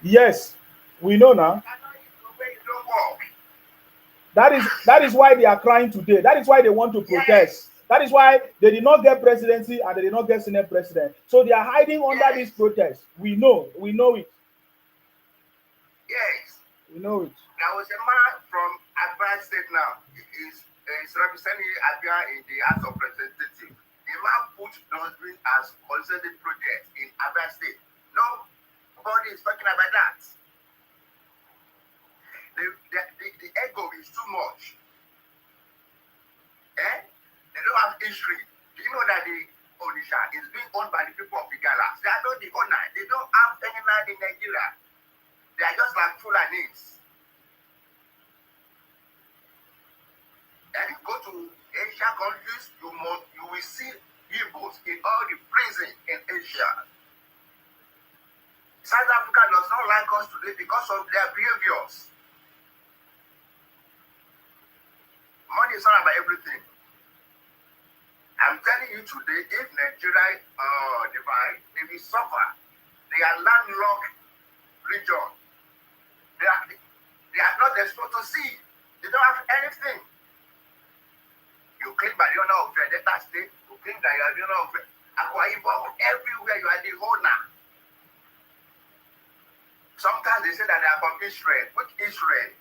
Speaker 1: Yes, we know now. That is why they are crying today. That is why they want to protest. That is why they did not get presidency and they did not get Senate president. So they are hiding under this protest. We know it.
Speaker 3: Yes.
Speaker 1: We know it.
Speaker 3: There was a man from Abia State now. He's representing Abia in the House of Representatives. The man put dustbin as consented project in Abia State. Nobody is talking about that. much. They don't have history. Do you know that the Odisha is being owned by the people of Igala? They are not the owner. They don't have any land in Nigeria. They are just like Fulanis. And you go to Asian countries, you will see Igbos in all the prisons in Asia. South Africa does not like us today because of their behaviors. Money is not about everything. I'm telling you today, if Nigeria divide, they will suffer. They are landlocked region. They are not exposed to sea. They don't have anything. You claim by the owner of Delta State, you claim that you are the owner of Akwa Ibom, everywhere you are the owner. Sometimes they say that they are from Israel. Which Israel?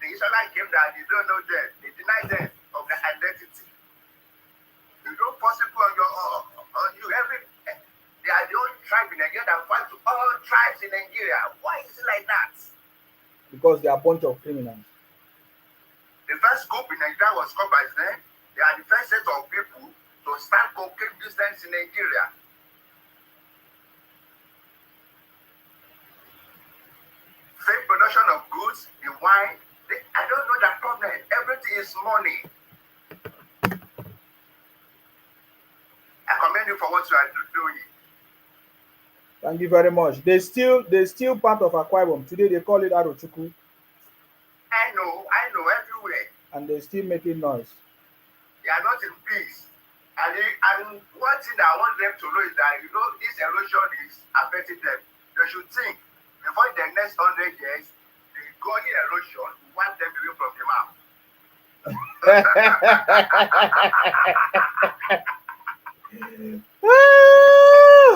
Speaker 3: The Israelites came that they don't know them. They deny them of their identity. You don't possible on you every. They are the only tribe in Nigeria that fight to all tribes in Nigeria. Why is it like that?
Speaker 1: Because they are a bunch of criminals.
Speaker 3: The first group in Nigeria was called by them. They are the first set of people to start cocaine business in Nigeria. Fake production of goods, the wine. I don't know that problem. Everything is money. I commend you for what you are doing.
Speaker 1: Thank you very much. They still part of Akwa Ibom. Today they call it Arochukwu.
Speaker 3: I know everywhere.
Speaker 1: And they're still making noise.
Speaker 3: They are not in peace. And one thing that I want them to know is that, this erosion is affecting them. They should think, before the next 100 years, the going erosion will wipe them away from the map.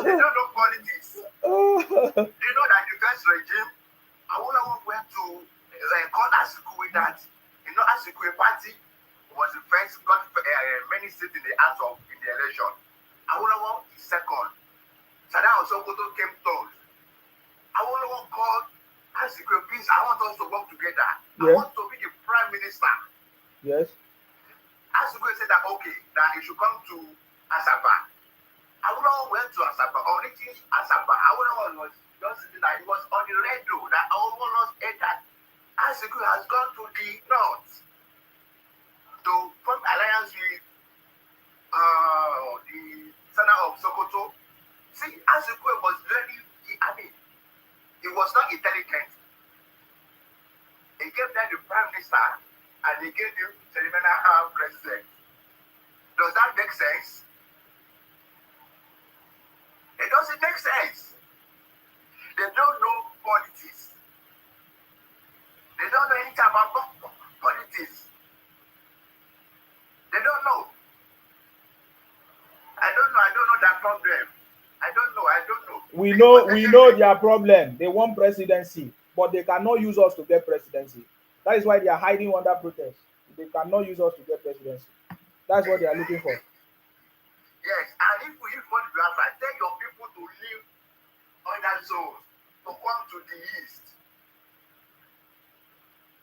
Speaker 3: They don't know politics. They know that the first regime, I went to record Asiku with that. Asiku party was the first, got many seats in the election. Awolowo is second. Saddam Sokoto came third. Awolowo called Asiku, please, I want us to work together. Yes. I want to be the prime minister.
Speaker 1: Yes.
Speaker 3: Asiku said that, okay, that he should come to Asaba. Awolowo went to Asaba, or reaching Asaba. Awolowo was just sitting there. He was on the radio that Awolowo said that Asiku has gone to the north to form alliance with the senator of Sokoto. See, Asiku was he was not intelligent. He gave them the prime minister and he gave him ceremonial president. Does that make sense? It doesn't make sense. They don't know politics. They don't know anything about politics. They don't know. I don't know that problem. I don't know.
Speaker 1: We know their problem. They want presidency, but they cannot use us to get presidency. That is why they are hiding under protest. They cannot use us to get presidency. That's what they are looking for.
Speaker 3: Yes, and if we want Biafra, tell your people to leave other zones, to come to the east.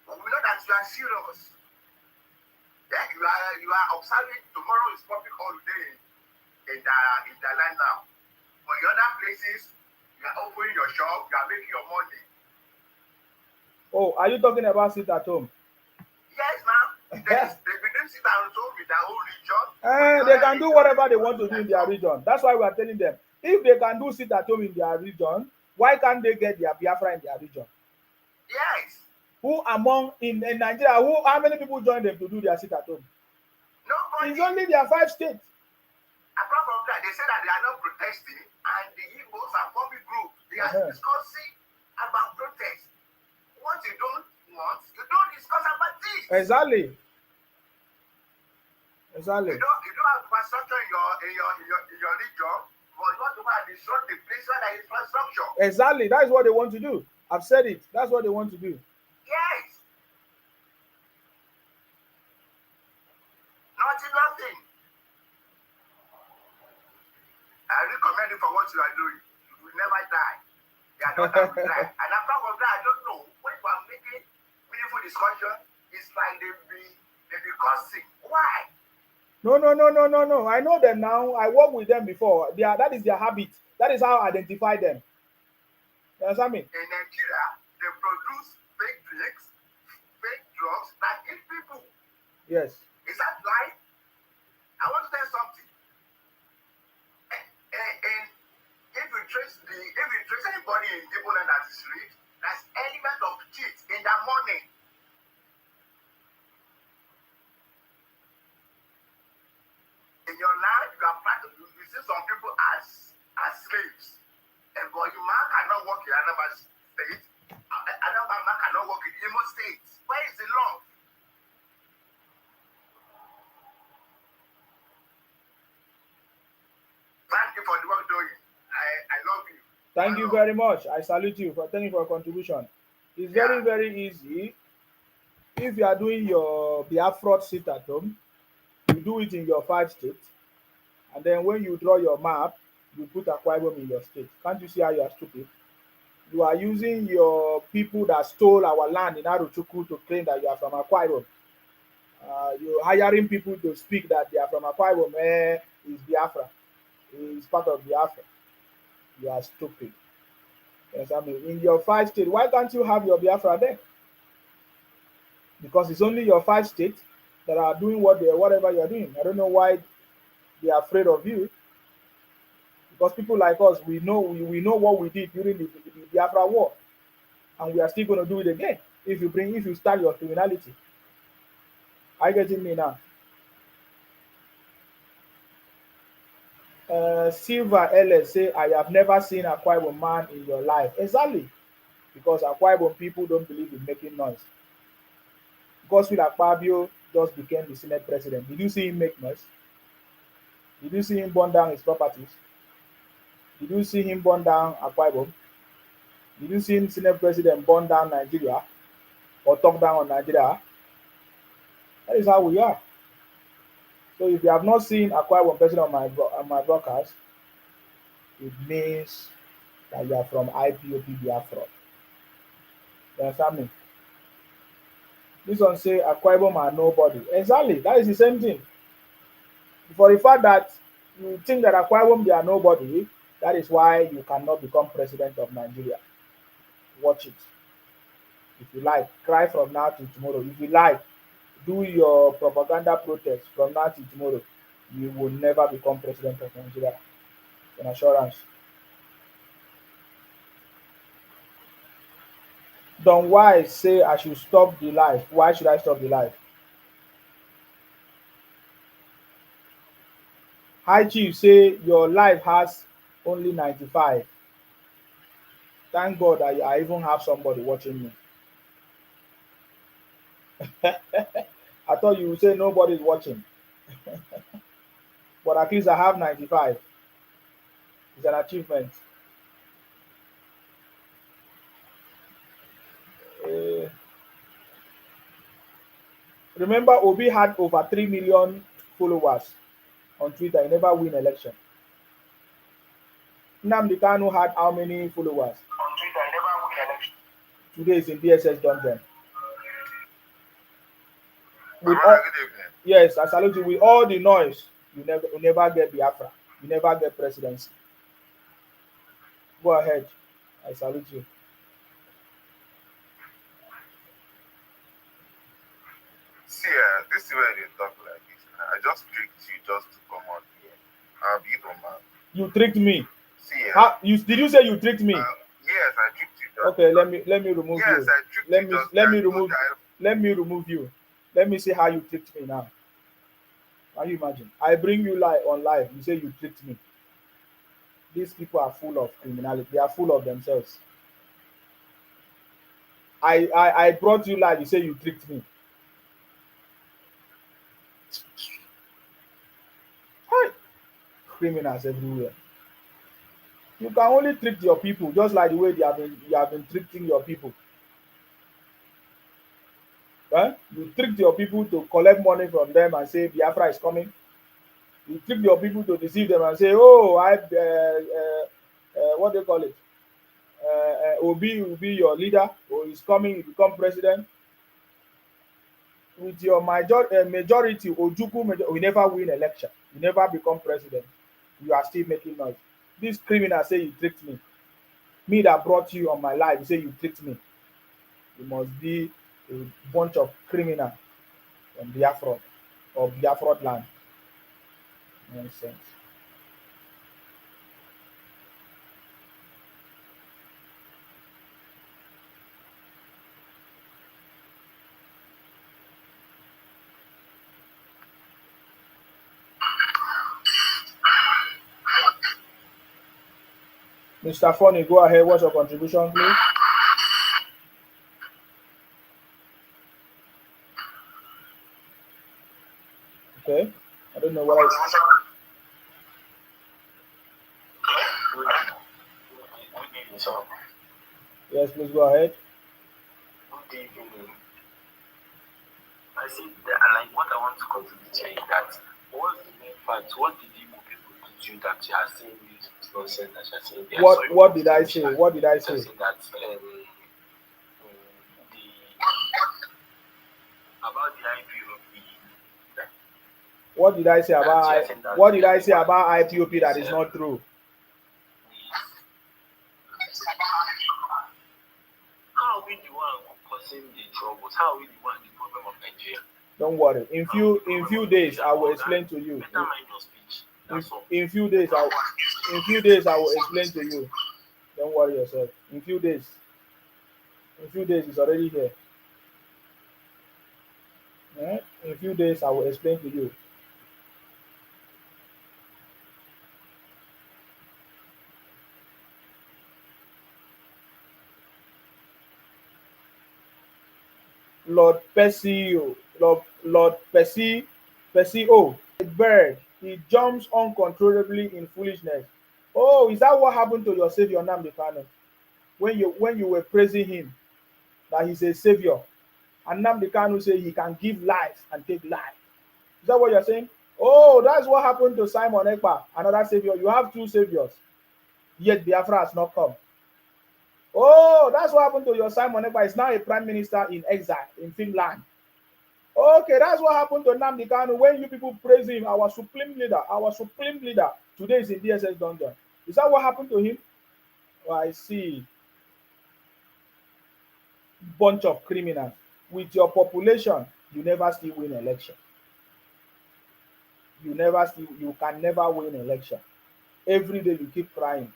Speaker 3: But we know that you are serious. Yeah, you are observing tomorrow is public holiday in the land now. But in other places, you are opening your shop, you are making your money.
Speaker 1: Oh, are you talking about sit at home?
Speaker 3: Yes, ma'am. They believe sit at home in their own region.
Speaker 1: They can do whatever they want to do in their region. That's why we are telling them. If they can do sit at home in their region, why can't they get their Biafra in their region?
Speaker 3: Yes.
Speaker 1: Who among in Nigeria, how many people join them to do their sit at home?
Speaker 3: Nobody.
Speaker 1: It's only their 5 states.
Speaker 3: Apart from that, they say that they are not protesting, and the Igbos are forming groups. They are discussing about protest. What you don't want, you don't discuss about this.
Speaker 1: Exactly.
Speaker 3: You don't have infrastructure in your region, but you want to go and destroy the place where there is infrastructure.
Speaker 1: Exactly. That is what they want to do. I've said it. That's what they want to do.
Speaker 3: Yes. Nothing. I recommend you for what you are doing. You will never die. You are not going to die. And apart from that, I don't know. When you are making meaningful discussion, it's like they be They be cursing. Why?
Speaker 1: No. I know them now. I work with them before. That is their habit. That is how I identify them. You understand me?
Speaker 3: In Nigeria, they produce fake drinks, fake drugs that eat people.
Speaker 1: Yes.
Speaker 3: Is that life? I want to tell you something. And if you trace anybody in Igboland that is rich, there's element of cheat in that money. In your life, you see some people as slaves. And but your man cannot work in another state. Another man cannot work in Imo State. Where is the law? Thank you for the work doing. I love you.
Speaker 1: Thank you very much. I salute you for thank you for your contribution. It's very, very easy. If you are doing your Biafra sit at home, you do it in your 5 states, and then when you draw your map, you put Akwa Ibom in your state. Can't you see how you are stupid? You are using your people that stole our land in Aruchuku to claim that you are from Akwa Ibom. You're hiring people to speak that they are from Akwa Ibom. Is Biafra. Is part of Biafra. You are stupid. Yes, I mean, in your 5 states, why can't you have your Biafra there? Because it's only your 5 states that are doing whatever you're doing. I don't know why they are afraid of you. Because people like us, we know what we did during the Biafra war, and we are still going to do it again if you start your criminality. Are you getting me now? Silver LS say, I have never seen a Akwa Ibom man in your life. Exactly. Because Akwa Ibom people don't believe in making noise. Godswill Akpabio just became the Senate president. Did you see him make noise? Did you see him burn down his properties? Did you see him burn down Akwa Ibom? Did you see him, Senate president, burn down Nigeria or talk down on Nigeria? That is how we are. So if you have not seen Akwa Ibom president on my broadcast, it means that you are from IPOB Biafra. You understand me? This one say Akwa Ibom are nobody. Exactly, that is the same thing. For the fact that you think that Akwa Ibom they are nobody, that is why you cannot become president of Nigeria. Watch it. If you like, cry from now till tomorrow. If you like, do your propaganda protest from now till tomorrow. You will never become president of Nigeria. An assurance. Don Wise say I should stop the life. Why should I stop the life? High Chief say your life has only 95. Thank God I even have somebody watching me. I thought you would say nobody's watching. But at least I have 95. It's an achievement. Remember, Obi had over 3 million followers on Twitter. He never win election. Nnamdi Kanu had how many followers?
Speaker 3: On Twitter, I never win election.
Speaker 1: Today is in DSS dungeon. With
Speaker 3: good evening.
Speaker 1: Yes, I salute you. With all the noise, you never get Biafra. You never get presidency. Go ahead. I salute you.
Speaker 3: See, this is where they talk like this. I just tricked you just to come out here. I'll be the man.
Speaker 1: You tricked me.
Speaker 3: See,
Speaker 1: did you say you tricked me?
Speaker 3: Yes, I tricked you. Just
Speaker 1: Okay, let me remove you.
Speaker 3: Yes, I tricked
Speaker 1: let
Speaker 3: you.
Speaker 1: me
Speaker 3: Just
Speaker 1: let me remove let me remove you. Let me see how you tricked me now. Can you imagine? I bring you on live. You say you tricked me. These people are full of criminality. They are full of themselves. I brought you live. You say you tricked me. Hi. Criminals everywhere. You can only trick your people just like the way you have been tricking your people. Right? You tricked your people to collect money from them and say Biafra is coming. You trick your people to deceive them and say, oh, what do they call it? Obi will be your leader, or he's coming, he become president. with your majority, Ojukwu, we never win election. You never become president. You are still making noise. This criminal say you tricked me. Me that brought you on my life, you say you tricked me. You must be a bunch of criminal from Biafra or Biafra land. Nonsense. Mr. Funny, go ahead. What's your contribution, please? Okay. I don't know what I. Yes, please go ahead.
Speaker 4: Good evening. I see that, like, what I want to contribute here is that what's the main fact? What did you people do that you are saying this nonsense that you are saying there?
Speaker 1: What did I say? What did I say?
Speaker 4: That about the IPOB.
Speaker 1: What did I say about what did I say about IPOB that is not true?
Speaker 4: How are we the one causing the troubles? How are we the one the problem of Nigeria?
Speaker 1: Don't worry. In few days I will explain to you.
Speaker 4: Better mind your speech.
Speaker 1: In few days I will explain to you. Don't worry yourself. In few days it's already here. In few days I will explain to you. Lord Percy, a bird, he jumps uncontrollably in foolishness. Oh, is that what happened to your savior Nnamdi Kanu? When you were praising him that he's a savior, and Nnamdi Kanu say he can give life and take life. Is that what you're saying? Oh, that's what happened to Simon Ekpa, another savior. You have two saviors, yet Biafra has not come. Oh, that's what happened to your Simon Ekpa. He's now a prime minister in exile in Finland. Okay, that's what happened to Nnamdi Kanu when you people praise him, our supreme leader. Today is in DSS dungeon. Is that what happened to him? Oh, I see. Bunch of criminals. With your population, you never still win election. You can never win election. Every day you keep crying.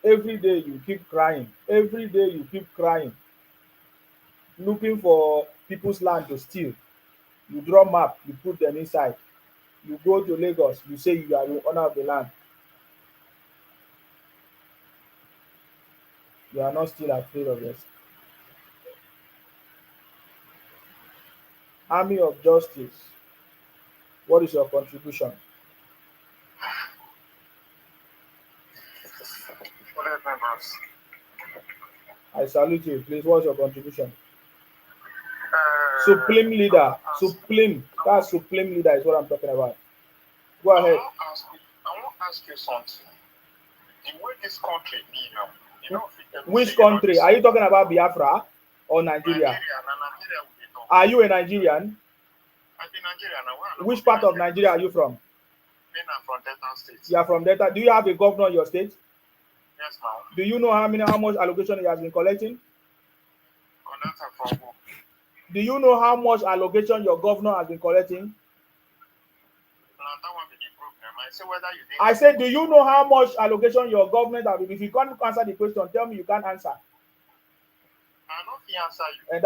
Speaker 1: Every day you keep crying. Every day you keep crying. Looking for people's land to steal. You draw map, you put them inside. You go to Lagos, you say you are the owner of the land. You are not still afraid of this. Army of Justice. What is your contribution? I salute you. Please, what's your contribution? Supreme leader. That's supreme leader is what I'm talking about. Go ahead.
Speaker 3: I want to ask you something. The way this country be now,
Speaker 1: which country? Are you talking about Biafra or Nigeria? Are you a Nigerian?
Speaker 3: I'm in Nigeria now.
Speaker 1: Which part of Nigeria are you from?
Speaker 3: I'm from Delta State.
Speaker 1: You are from Delta. Do you have a governor in your state?
Speaker 3: Yes, ma'am.
Speaker 1: Do you know how much allocation he has been collecting?
Speaker 3: From who?
Speaker 1: Do you know how much allocation your governor has been collecting? I said, do you know how much allocation your government has been? If you can't answer the question, tell me you can't answer.
Speaker 3: I know the answer you.
Speaker 1: And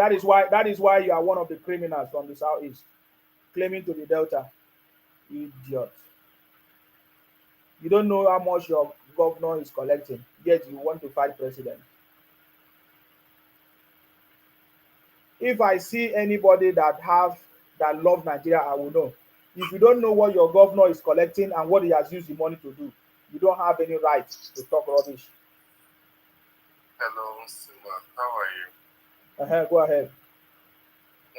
Speaker 1: that is why you are one of the criminals from the southeast, claiming to the Delta. Idiot. You don't know how much your governor is collecting, yet you want to fight president. If I see anybody that love Nigeria, I will know. If you don't know what your governor is collecting and what he has used the money to do, you don't have any right to talk rubbish.
Speaker 3: Hello, Sima. How are you?
Speaker 1: Go ahead.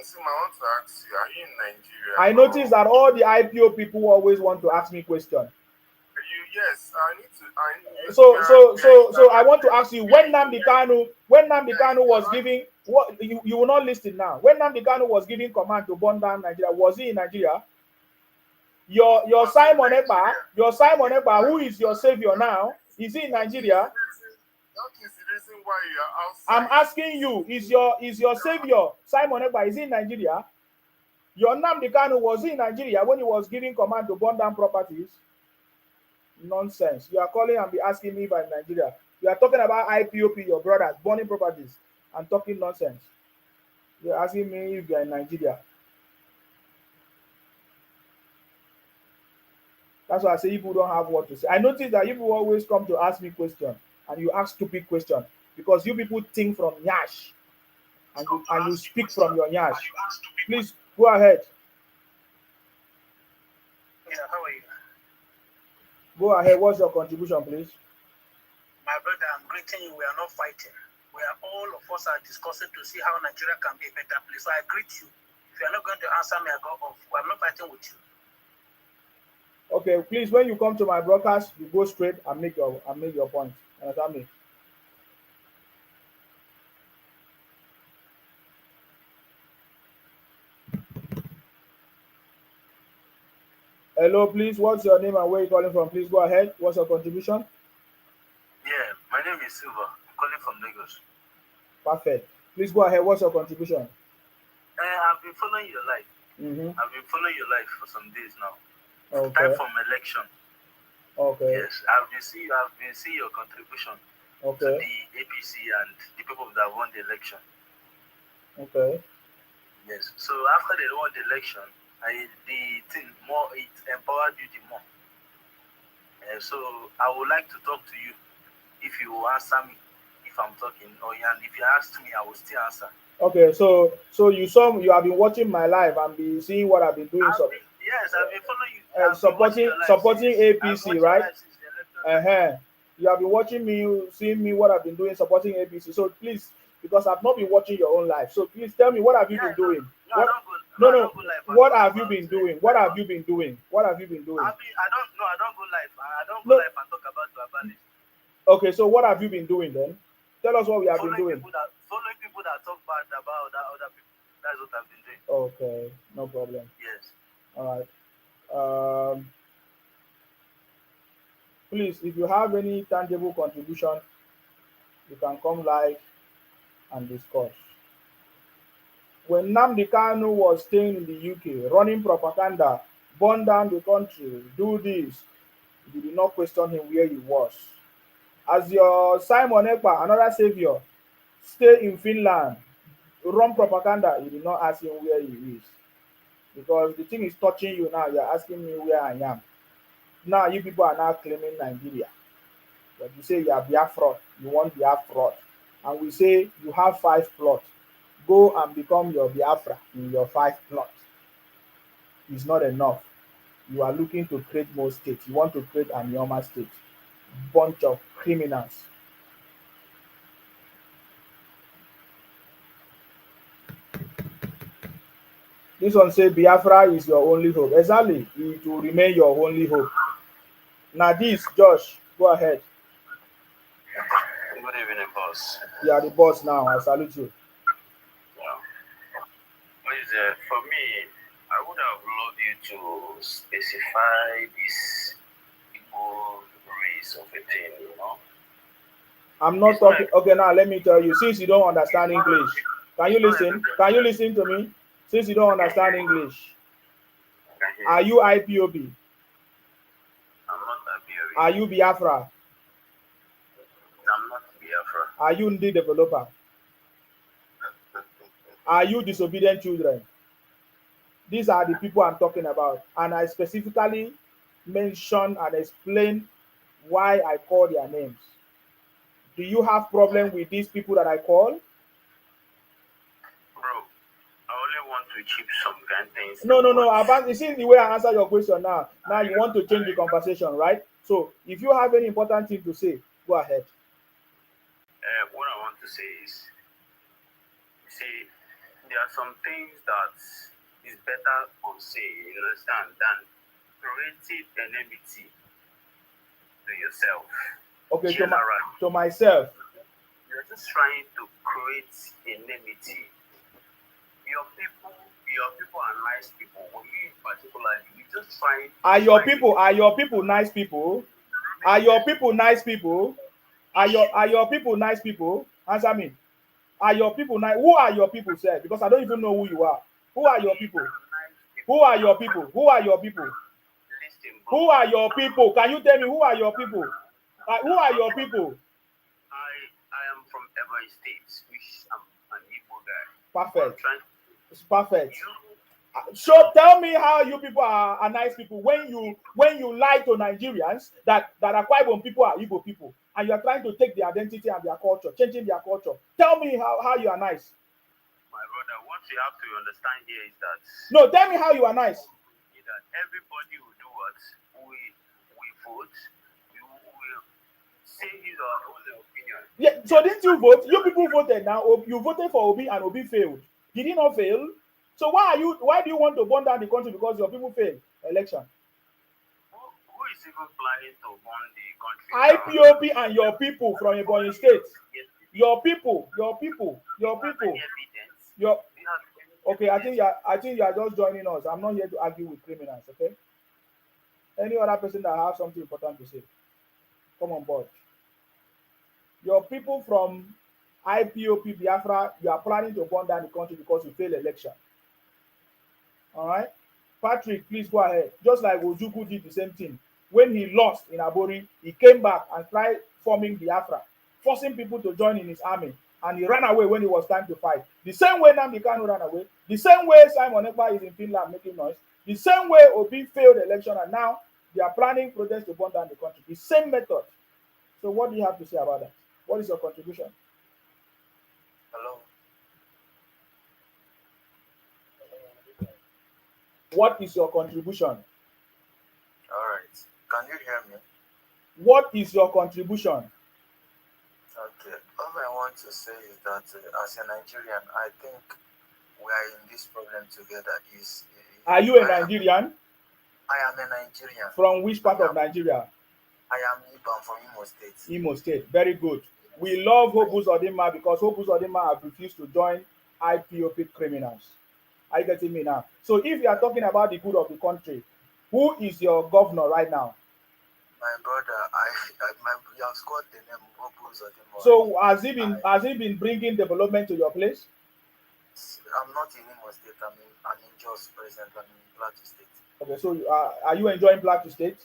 Speaker 3: Sima, I want to ask you, are you in Nigeria?
Speaker 1: I notice that all the IPO people always want to ask me questions.
Speaker 3: Are you Yes, I need to.
Speaker 1: So I want to ask you, when Nnamdi Kanu was giving, what you will not listen now. When Nnamdi Kanu was giving command to burn down Nigeria, was he in Nigeria? Your Simon Ekpa, who is your savior now, is he in Nigeria?
Speaker 3: That is the reason why you are outside.
Speaker 1: I'm asking you, is your savior Simon Ekpa, is he in Nigeria? Your Nnamdi Kanu, was he in Nigeria when he was giving command to burn down properties? Nonsense. You are calling and be asking me if I'm in Nigeria. You are talking about IPOP, your brothers, burning properties, and talking nonsense. You are asking me if you are in Nigeria. That's why I say people don't have what to say. I notice that you people always come to ask me questions, and you ask stupid questions because you people think from Nyash, and you speak from your Nyash. Please go ahead.
Speaker 2: Yeah, how are you?
Speaker 1: Go ahead. What's your contribution, please?
Speaker 2: My brother, I'm greeting you. We are not fighting. We are all of us are discussing to see how Nigeria can be a better place. So I greet you. If you are not going to answer me, I go off. I'm not fighting with you.
Speaker 1: Okay, please, when you come to my broadcast, you go straight and make your point. Understand me? Hello, please. What's your name and where you calling from? Please go ahead. What's your contribution?
Speaker 4: Yeah, my name is Silva. I'm calling from Lagos.
Speaker 1: Perfect. Please go ahead. What's your contribution?
Speaker 4: I've been following your life. I've been following your life for some days now.
Speaker 1: Okay.
Speaker 4: Time from election.
Speaker 1: Okay.
Speaker 4: Yes, I've been seeing your contribution to the APC and the people that won the election.
Speaker 1: Okay.
Speaker 4: Yes. So after they won the election, it empowered you the more. So I would like to talk to you if you will answer me if I'm talking, and if you ask me, I will still answer.
Speaker 1: Okay, so you have been watching my live and be seeing what I've been doing.
Speaker 4: Yes, I've been following you.
Speaker 1: Supporting APC, right? You have been watching me, seeing me what I've been doing, supporting APC. So please, because I've not been watching your own life, so please tell me, what have you been doing? What have you been doing? What have you been doing? What have you been doing?
Speaker 4: I don't go live. I don't go live and talk about Babali.
Speaker 1: Okay, so what have you been doing then? Tell us what we have been doing.
Speaker 4: Following people that talk bad about other people. That's what I've been doing.
Speaker 1: Okay, no problem.
Speaker 4: Yes.
Speaker 1: All right. Please, if you have any tangible contribution, you can come live and discuss. When Nnamdi Kanu was staying in the UK, running propaganda, burn down the country, do this, you did not question him where he was. As your Simon Ekpa, another savior, stay in Finland, run propaganda, you did not ask him where he is. Because the thing is touching you now, you're asking me where I am. Now you people are now claiming Nigeria. But you say you are Biafra, you want Biafra. And we say you have 5 plots. Go and become your Biafra in your 5 plots. It's not enough. You are looking to create more states. You want to create a Myanmar state. Bunch of criminals. This one say Biafra is your only hope. Exactly. It will remain your only hope. Now this, Josh, go ahead.
Speaker 4: Good evening, boss.
Speaker 1: You are the boss now. I salute you.
Speaker 4: Yeah. Please, for me, I would have loved you to specify this Igbo race of a thing, you know.
Speaker 1: I'm not talking. Okay, now let me tell you. Since you don't understand English, can you listen? Can you listen to me? Since you don't understand English, are you IPOB?
Speaker 4: I'm not IPOB.
Speaker 1: Are you Biafra?
Speaker 4: I'm not Biafra.
Speaker 1: Are you Ndi developer? Are you Disobedient Children? These are the people I'm talking about, and I specifically mention and explain why I call their names. Do you have problem with these people that I call?
Speaker 4: Bro, I only want to keep some kind things.
Speaker 1: No. You see the way I answer your question now. Now you want to change the conversation, right? So if you have any important thing to say, go ahead.
Speaker 4: What I want to say is, see, there are some things that is better on say, you understand, than creating enmity to yourself.
Speaker 1: Okay,
Speaker 4: General.
Speaker 1: to myself.
Speaker 4: You're just trying to create enmity. Your people are nice people. You particularly, you just trying.
Speaker 1: Are your people nice people? Are your people nice people? Are your people nice people? Answer me. Are your people nice? Who are your people, sir? Because I don't even know who you are. Who are your people? Who are your people? Who are your people? Who are your people? Can you tell me who are your people? Who are your people?
Speaker 4: I am from Ebonyi State, which I'm an Igbo guy.
Speaker 1: Perfect. It's perfect. So tell me how you people are nice people when you lie to Nigerians that Akwa Ibom people are Igbo people, and you are trying to take their identity and their culture, changing their culture. Tell me how you are nice.
Speaker 4: My brother, what you have to understand here is that
Speaker 1: no, tell me how you are nice.
Speaker 4: That everybody will do what we vote. You will say his or her opinion.
Speaker 1: Yeah. So didn't you vote? You people voted now. You voted for Obi and Obi failed. Did he not fail? So why do you want to burn down the country because your people failed election?
Speaker 4: Who is even planning to burn the country?
Speaker 1: IPOB and your people from Ebonyi State. Your people. Okay, I think you are just joining us. I'm not here to argue with criminals, okay? Any other person that has something important to say, come on board. Your people from IPOB Biafra, you are planning to burn down the country because you failed election. All right? Patrick, please go ahead. Just like Ojukwu did the same thing. When he lost in Abori, he came back and tried forming Biafra, forcing people to join in his army. And he ran away when it was time to fight. The same way Nnamdi Kanu ran away. The same way Simon Ekpa is in Finland making noise. The same way Obi failed election and now they are planning protests to burn down the country. The same method. So what do you have to say about that? What is your contribution?
Speaker 5: Hello.
Speaker 1: What is your contribution?
Speaker 5: All right. Can you hear me?
Speaker 1: What is your contribution?
Speaker 5: Okay. All I want to say is that as a Nigerian, I think we are in this problem together.
Speaker 1: Are you a Nigerian?
Speaker 5: I am a Nigerian.
Speaker 1: From which part of Nigeria?
Speaker 5: I am Igbo from Imo State.
Speaker 1: Imo State. Very good. We love Hope Uzodinma because Hope Uzodinma have refused to join IPOB criminals. Are you getting me now? So if you are talking about the good of the country, who is your governor right now?
Speaker 5: My brother, you have scored the name Hope Uzodinma.
Speaker 1: So has he been bringing development to your place?
Speaker 5: I'm not in Imo State. I'm in Jos present. I'm in Plateau State.
Speaker 1: Okay, so are you enjoying Plateau State?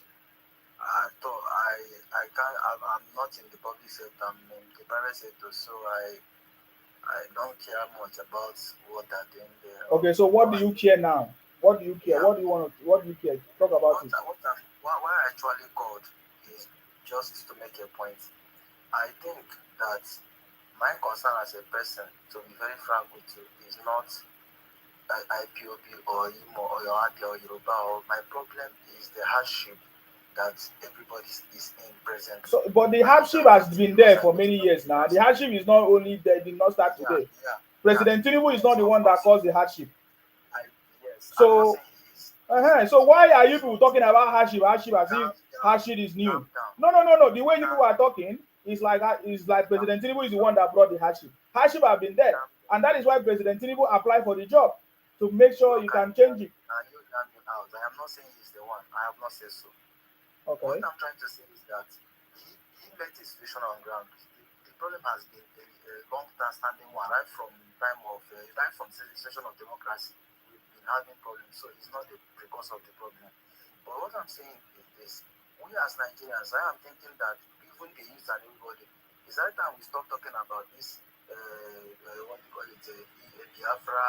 Speaker 5: I'm not in the public sector. I'm in the private sector, so I don't care much about what they're doing there.
Speaker 1: Okay, so what do you care now? What do you care?
Speaker 5: Yeah.
Speaker 1: What do you care? Talk about it.
Speaker 5: Why I actually called is just to make a point. I think that my concern as a person, to be very frank with you, is not IPOB or Imo or Yoruba or Yoruba. Or my problem is the hardship that everybody is in present.
Speaker 1: So, but the hardship has been there for many years now. The hardship is not only there; did not start today. President Tinubu is not the one that caused the hardship.
Speaker 5: Yes.
Speaker 1: So, so why are you people talking about hardship as if hardship is new? No. The way you people are talking is like President Tinubu is the one that brought the hardship. Hardship have been there, and that is why President Tinubu applied for the job to make sure you can change it.
Speaker 5: I am not saying he's the one. I have not said so.
Speaker 1: Okay.
Speaker 5: What I'm trying to say is that he let his situation on ground. The problem has been a long-term standing one, right from the situation of democracy. We've been having problems, so it's not the cause of the problem. But what I'm saying is this: we as Nigerians, I am thinking that even the youth and everybody, it's right time we stop talking about this. What do you call it? Biafra,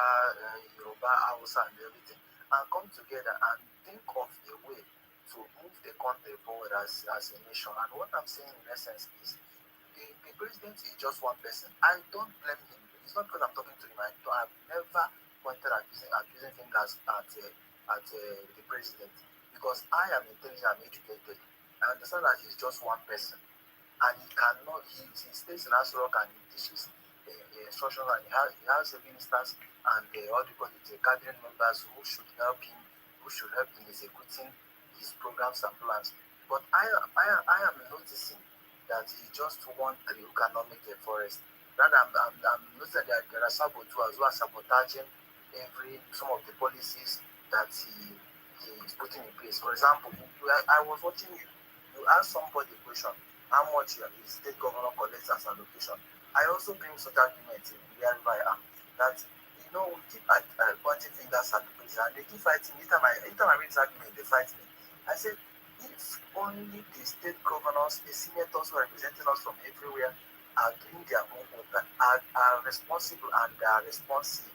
Speaker 5: Yoruba, Hausa, and everything, and come together and think of a way to move the country forward as a nation. And what I'm saying in essence is the president is just one person. I don't blame him. It's not because I'm talking to him. I've never pointed at accusing fingers at the president, because I am intelligent, I'm educated. I understand that he's just one person, and he stays in Asrock and he teaches instructions, and he has the ministers and the gathering members who should help him in executing his programs and plans. But I am noticing that he just want tree who cannot make a forest. Rather, I'm noticing that there are saboteurs who are sabotaging some of the policies that he is putting in place. For example, I was watching you. You ask somebody a question, how much your state governor collects as allocation. I also bring such arguments in wherever I am. That we keep pointing fingers at the president and they keep fighting. Anytime I bring this argument, they fight me. I said, if only the state governors, the senators who are representing us from everywhere are doing their own work, are responsible and are responsive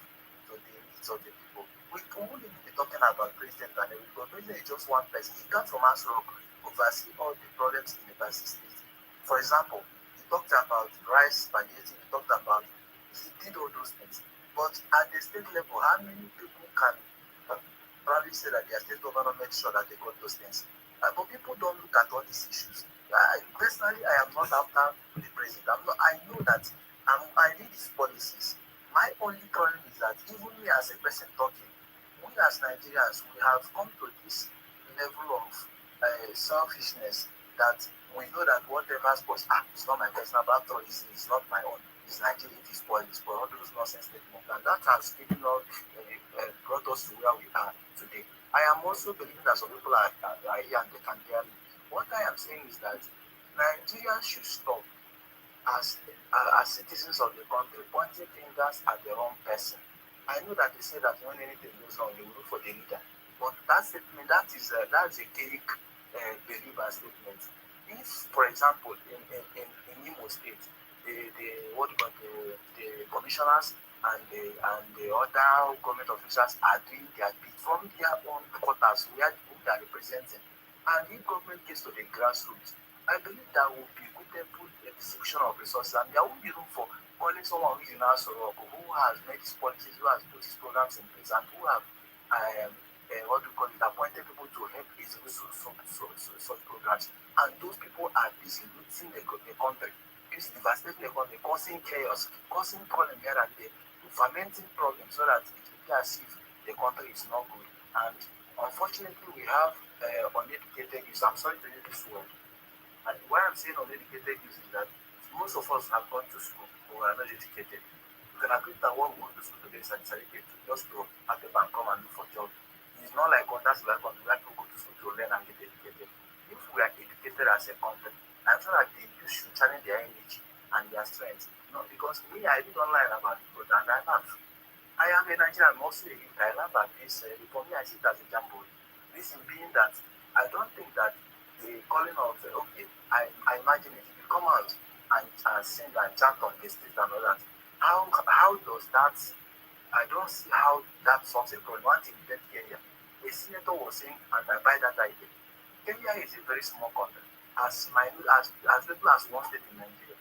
Speaker 5: to the needs of the people, we wouldn't even be talking about president and everything. Because president is just one person. He comes from Aso Rock, oversee all the problems in the Basi state. For example, he talked about rice, spaghetti, he talked about, he did all those things. But at the state level, how many people can probably say that their state governor made sure that they got those things? But people don't look at all these issues. Personally, I am not after the president. I know that I need his policies. My only problem is that even me as a person talking, we as Nigerians, we have come to this level of selfishness that we know that whatever spoils, it's not my personal battle, it's not my own. It's Nigeria, if it's spoiled, all those nonsense statements. And that has given us, brought us to where we are today. I am also believing that some people are here and they can hear me. What I am saying is that Nigerians should stop as citizens of the country pointing fingers at the wrong person. I know that they say that when anything goes wrong, they will look for the leader. But that statement, that's a cake believer statement. If, for example, in Imo State, the commissioners and the other government officials are doing their bit from their own quarters who they are representing, and if government gets to the grassroots, I believe that will be good distribution of resources, and there won't be room for calling someone who is in Asorok, who has made his policies, who has put his programs in place, and who have appointed people to help execute such programs. And those people are busy looting the country, devastating the country, causing chaos, causing problems here and there, fermenting problems so that it will be as if the country is not good. And unfortunately, we have uneducated youth. I'm sorry to use this word. And why I'm saying uneducated youth is that most of us have gone to school, but we are not educated. You can agree that what we go to school today is certificate just to have a bank come and look for job. It's not like others where people go to school to learn and get educated. If we are educated as a country, I'm sure that the youth should challenge their energy and their strength. Because me, I read online about it, and I laugh. I am a Nigerian, also a youth. I laugh at this. For me, I see it as a jamboree. Reason being that I don't think that the calling of I imagine it, if you come out and sing and chant on the street and all that, how does that? I don't see how that solves a problem. One thing that Kenya, a senator was saying, and I buy that idea. Kenya is a very small country, as little as one state in Nigeria,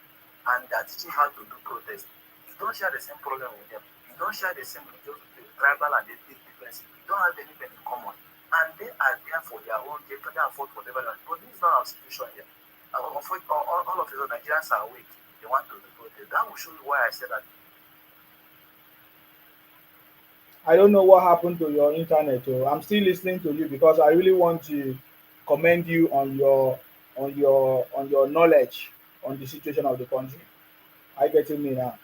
Speaker 5: and they're teaching how to do protest. You don't share the same problem with them. You don't share the same tribal and ethnic differences. You don't have anything in common. And they are there for their own, they can afford whatever. But this is not our situation here. All of the Nigerians are weak. They want to do protest. That will show you why I said that.
Speaker 1: I don't know what happened to your internet. Oh. I'm still listening to you because I really want to commend you on your knowledge on the situation of the country. I getting me now.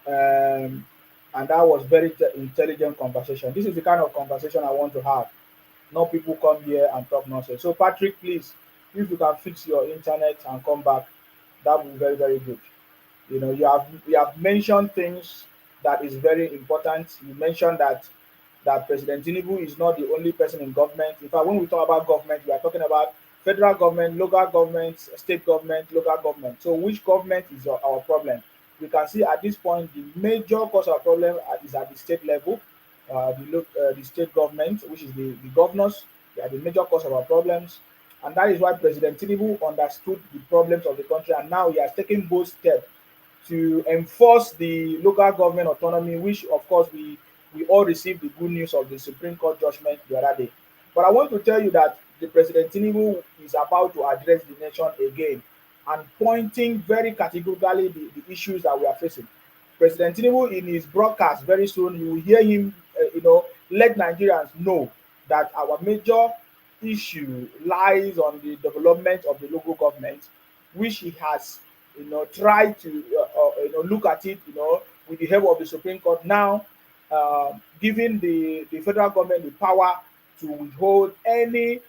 Speaker 1: And that was very intelligent conversation. This is the kind of conversation I want to have. Not people come here and talk nonsense. So Patrick, please, if you can fix your internet and come back, that would be very, very good. You have mentioned things that is very important. You mentioned that President Tinubu is not the only person in government. In fact, when we talk about government, we are talking about federal government, local government, state government, local government. So which government is our problem? We can see at this point the major cause of problem is at the state level, the state government, which is the governors. They are the major cause of our problems. And that is why President Tinubu understood the problems of the country, and now he has taken bold steps to enforce the local government autonomy, which of course we all received the good news of the Supreme Court judgment the other day. But I want to tell you that the President Tinubu is about to address the nation again and pointing very categorically the issues that we are facing. President Tinubu, in his broadcast very soon, you will hear him, let Nigerians know that our major issue lies on the development of the local government, which he has, tried to, look at it, with the help of the Supreme Court now, giving the federal government the power to withhold any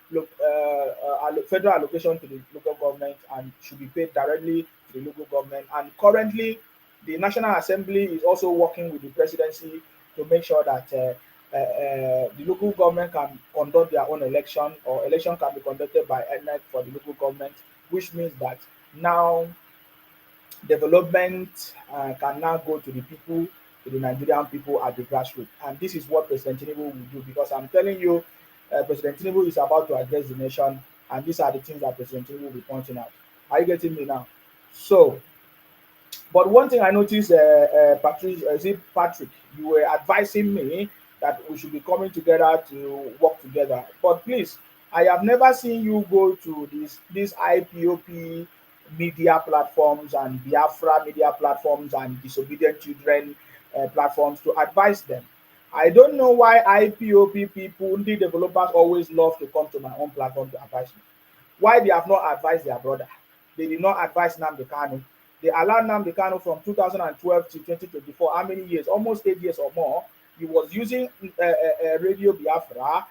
Speaker 1: federal allocation to the local government and should be paid directly to the local government. And currently, the National Assembly is also working with the presidency to make sure that the local government can conduct their own election, or election can be conducted by ENEC for the local government, which means that now development can now go to the people, to the Nigerian people at the grassroots. And this is what President Tinubu will do, because I'm telling you, President Tinubu is about to address the nation, and these are the things that President Tinubu will be pointing out. Are you getting me now? So, but one thing I noticed, Patrick, you were advising me that we should be coming together to work together. But please, I have never seen you go to these IPOP media platforms and Biafra media platforms and Disobedient Children platforms to advise them. I don't know why IPOP people, the developers, always love to come to my own platform to advise me. Why they have not advised their brother? They did not advise Nnamdi Kanu. They allowed Nnamdi Kanu from 2012 to 2024. How many years? Almost 8 years or more. He was using Radio Biafra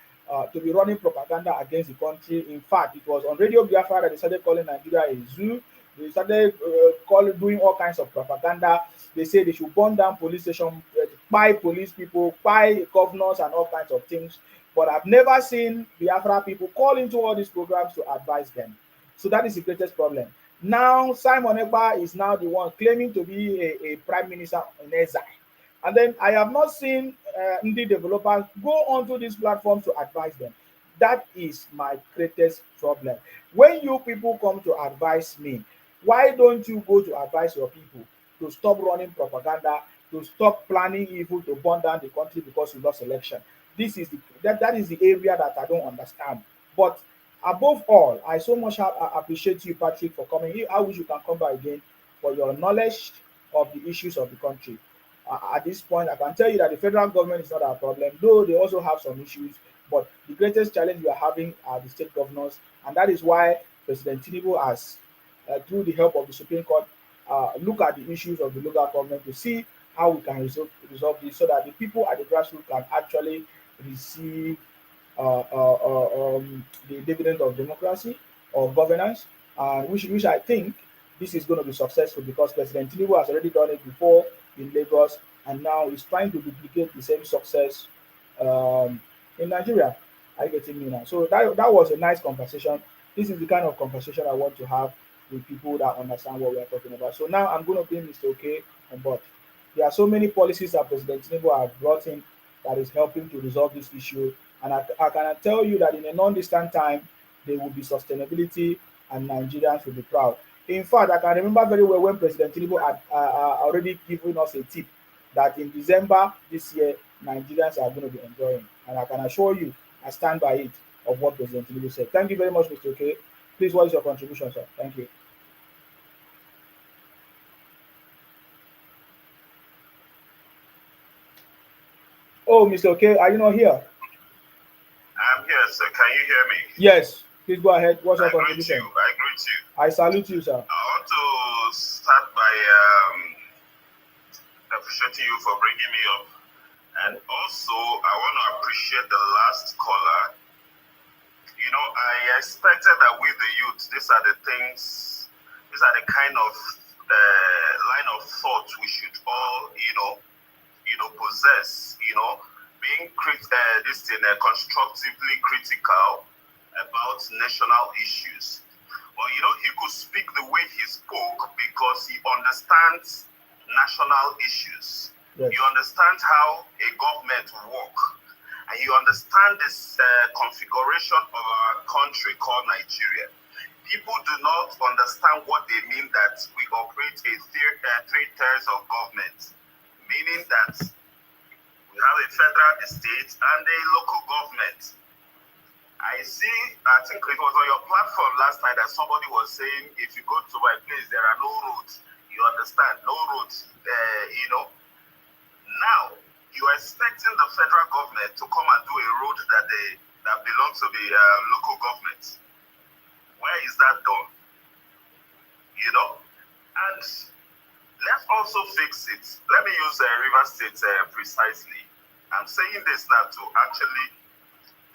Speaker 1: to be running propaganda against the country. In fact, it was on Radio Biafra that they started calling Nigeria a zoo. They started doing all kinds of propaganda. They say they should burn down police stations, buy police people, buy governors, and all kinds of things. But I've never seen Biafra people call into all these programs to advise them. So that is the greatest problem. Now, Simon Ekpa is now the one claiming to be a prime minister in exile. And then I have not seen indie developers go onto these platforms to advise them. That is my greatest problem. When you people come to advise me, why don't you go to advise your people to stop running propaganda, to stop planning evil, to burn down the country because you lost election? This is that is the area that I don't understand. But above all, I so much appreciate you, Patrick, for coming. I wish you can come back again for your knowledge of the issues of the country. At this point, I can tell you that the federal government is not our problem, though they also have some issues. But the greatest challenge we are having are the state governors, and that is why President Tinubu has, through the help of the Supreme Court, look at the issues of the local government to see how we can resolve this, so that the people at the grassroots can actually receive the dividend of democracy or governance, which I think this is going to be successful, because President Tinubu has already done it before in Lagos, and now he's trying to duplicate the same success in Nigeria. Are you getting me now? So that was a nice conversation. This is the kind of conversation I want to have with people that understand what we are talking about. So now I'm going to bring Mr. OK on board. There are so many policies that President Tinubu has brought in that is helping to resolve this issue. And I can tell you that in a non-distant time, there will be sustainability and Nigerians will be proud. In fact, I can remember very well when President Tinubu had already given us a tip that in December this year, Nigerians are going to be enjoying. And I can assure you, I stand by it of what President Tinubu said. Thank you very much, Mr. OK. Please, what is your contribution, sir? Thank you. Oh, Mr. OK, are you not here?
Speaker 6: I'm here, sir. Can you hear me?
Speaker 1: Yes. Please go ahead. What's your contribution?
Speaker 6: I greet you.
Speaker 1: I salute you, sir.
Speaker 6: I want to start by appreciating you for bringing me up. And also, I want to appreciate the last caller. You know, I expected that with the youth, these are the kind of line of thought we should all, possess, being constructively critical about national issues. But he could speak the way he spoke because he understands national issues.
Speaker 1: Yes.
Speaker 6: He understands how a government works, and he understands this configuration of our country called Nigeria. People do not understand what they mean that we operate three tiers of government, meaning that we have a federal, a state, and a local government. I think it was on your platform last night that somebody was saying, if you go to my place, there are no roads. You understand? No roads. Now, you're expecting the federal government to come and do a road that that belong to the local government. Where is that done? You know? And let's also fix it. Let me use River State precisely. I'm saying this now to actually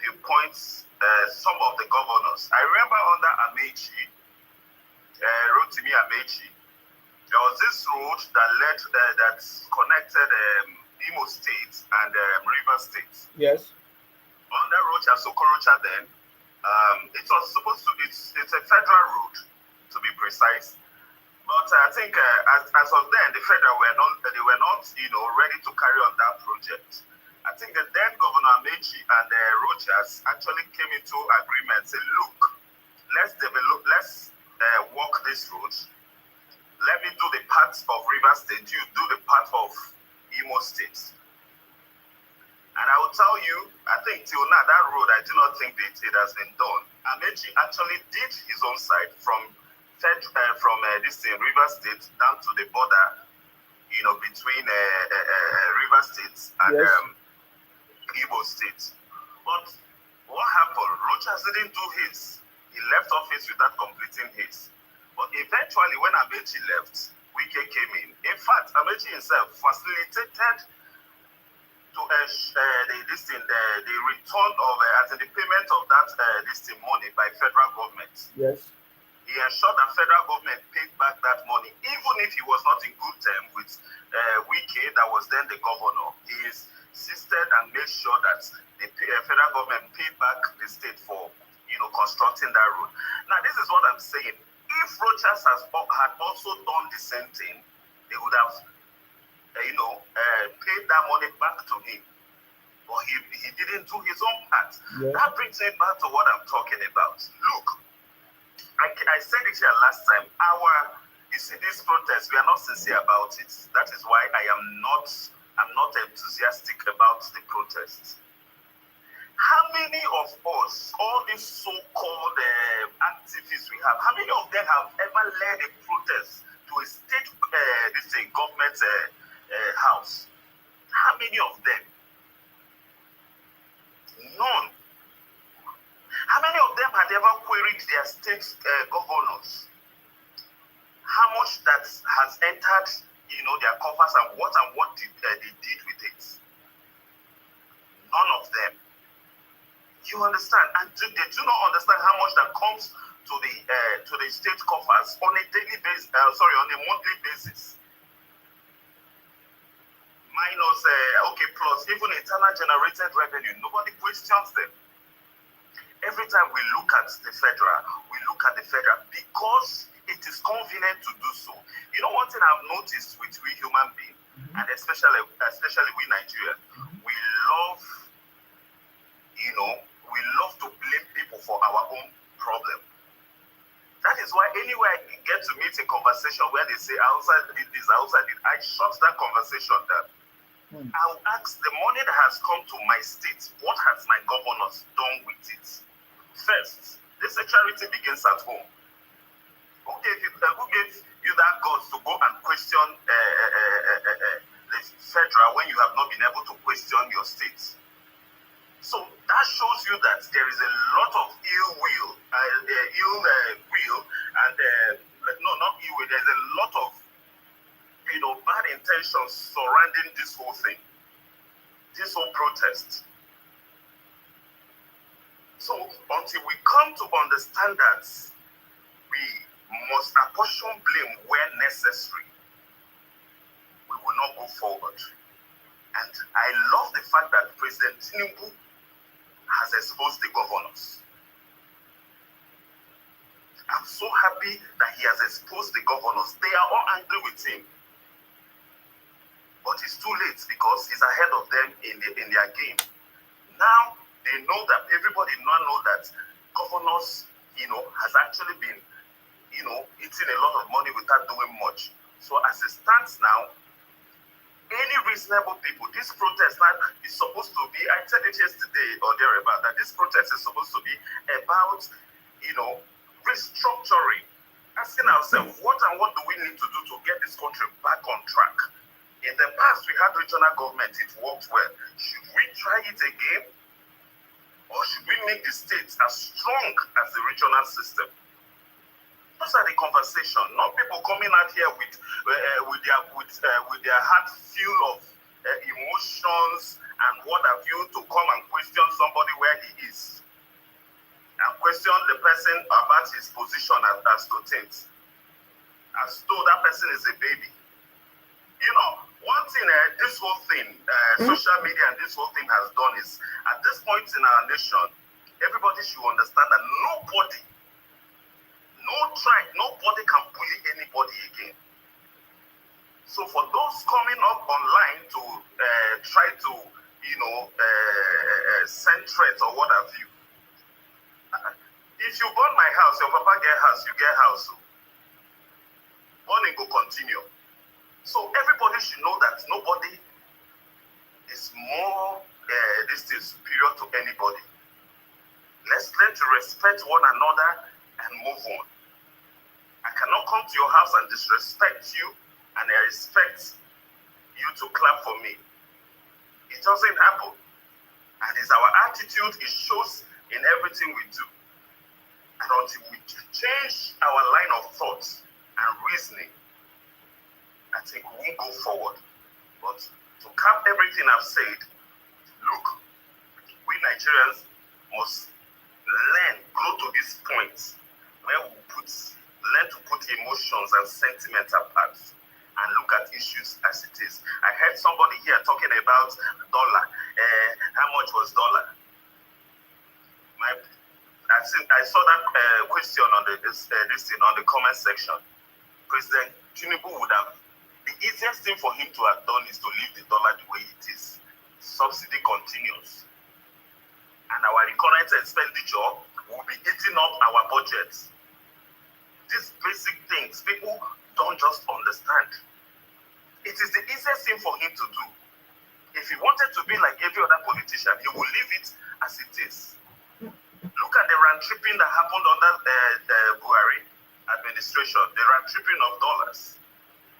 Speaker 6: pinpoint some of the governors. I remember under Amechi, Rotimi Amechi, there was this road that led, that connected Imo State and River State.
Speaker 1: Yes.
Speaker 6: Under Rocha Sokorocha then, it was supposed to be, it's a federal road, to be precise. But I think as of then, the federal were not, ready to carry on that project. I think the then Governor Amechi and Rochas actually came into agreement, say, look, let's walk this road. Let me do the part of River State, you do the part of Imo State. And I will tell you, I think till now, that road, I do not think that it has been done. Amechi actually did his own side from River State down to the border, between River State and Igbo State. But what happened? Rochas didn't do his. He left office without completing his. But eventually, when Amechi left, Wike came in. In fact, Amechi himself facilitated to the return of the payment of that money by federal government.
Speaker 1: Yes.
Speaker 6: He ensured that federal government paid back that money, even if he was not in good terms with Wike, that was then the governor. He insisted and made sure that the federal government paid back the state for constructing that road. Now, this is what I'm saying. If Rochas had also done the same thing, they would have paid that money back to him. But he didn't do his own part. Yeah. That brings me back to what I'm talking about. Look, I said it here last time. You see, this protest, we are not sincere about it. That is why I'm not enthusiastic about the protest. How many of us, all these so-called activists we have, how many of them have ever led a protest to a state government house? How many of them? None. How many of them had ever queried their state governors? How much that has entered, their coffers and what they did with it? None of them. You understand? And they do not understand how much that comes to the state coffers on a daily basis. On a monthly basis. Minus, plus even internal generated revenue. Nobody questions them. Every time we look at the federal because it is convenient to do so. You know, one thing I've noticed with we human beings, and especially we Nigerians, we love to blame people for our own problem. That is why anywhere I get to meet a conversation where they say, outside did this, outside did, I shut that conversation down. I'll ask, the money that has come to my state, what has my governors done with it? First, they say charity begins at home. Who gave you that guts to go and question the federal when you have not been able to question your state? So that shows you that there is a lot of ill will, there's a lot of bad intentions surrounding this whole thing, this whole protest. So until we come to understand that we must apportion blame where necessary, we will not go forward. And I love the fact that President Tinubu has exposed the governors. I'm so happy that he has exposed the governors. They are all angry with him. But it's too late because he's ahead of them in their game. Now they know that everybody now know that governors, has actually been, eating a lot of money without doing much. So as it stands now, any reasonable people, this protest now is supposed to be, I said it yesterday or thereabout, that this protest is supposed to be about, restructuring, asking ourselves, what do we need to do to get this country back on track? In the past, we had regional government, it worked well. Should we try it again? Or should we make the states as strong as the regional system? Those are the conversation. Not people coming out here with their heart full of emotions and what have you to come and question somebody where he is and question the person about his position as to things, as though that person is a baby. You know, one thing this whole thing, social media and this whole thing has done is, at this point in our nation, everybody should understand that nobody can bully anybody again. So for those coming up online to try to, send threats or what have you, if you burn my house, your papa get house, you get house. Burning will continue. So everybody should know that nobody is more superior to anybody. Let's learn to respect one another and move on. I cannot come to your house and disrespect you, and I expect you to clap for me. It doesn't happen. And it's our attitude, it shows in everything we do. And until we change our line of thought and reasoning, I think we won't go forward. But to cap everything I've said, look, we Nigerians must grow to this point where we learn to put emotions and sentiments apart and look at issues as it is. I heard somebody here talking about dollar. How much was dollar? I saw that question on the comment section. President Tinubu would have, the easiest thing for him to have done is to leave the dollar the way it is. Subsidy continues. And our recurrent expenditure will be eating up our budget. These basic things, people don't just understand. It is the easiest thing for him to do. If he wanted to be like every other politician, he will leave it as it is. Look at the round tripping that happened under the Buhari administration, the round tripping of dollars.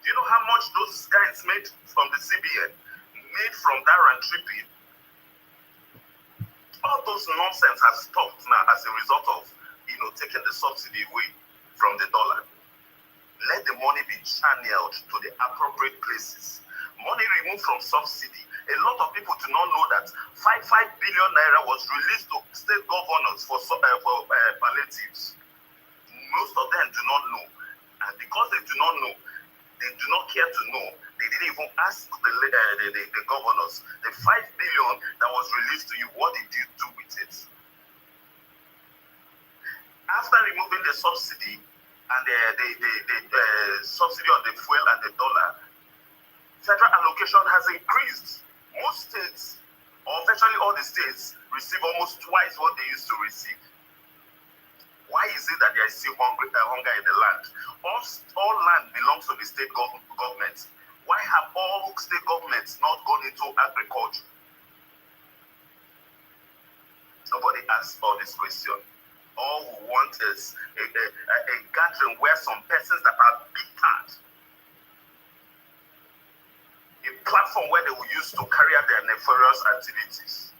Speaker 6: Do you know how much those guys made from the CBN, made from that round tripping? All those nonsense has stopped now as a result of, taking the subsidy away from the dollar. Let the money be channeled to the appropriate places. Money removed from subsidy. A lot of people do not know that 5 billion naira was released to state governors for palliatives. Most of them do not know. And because they do not know, they do not care to know. They didn't even ask the governors. The 5 billion that was released to you, what did you do with it? After removing the subsidy and the subsidy on the fuel and the dollar, federal allocation has increased. Most states, or virtually all the states, receive almost twice what they used to receive. Why is it that there is still hunger in the land? All land belongs to the state government. Why have all state governments not gone into agriculture? Nobody asks all this question. All we want is a gathering where some persons that are bitter, a platform where they will use to carry out their nefarious activities.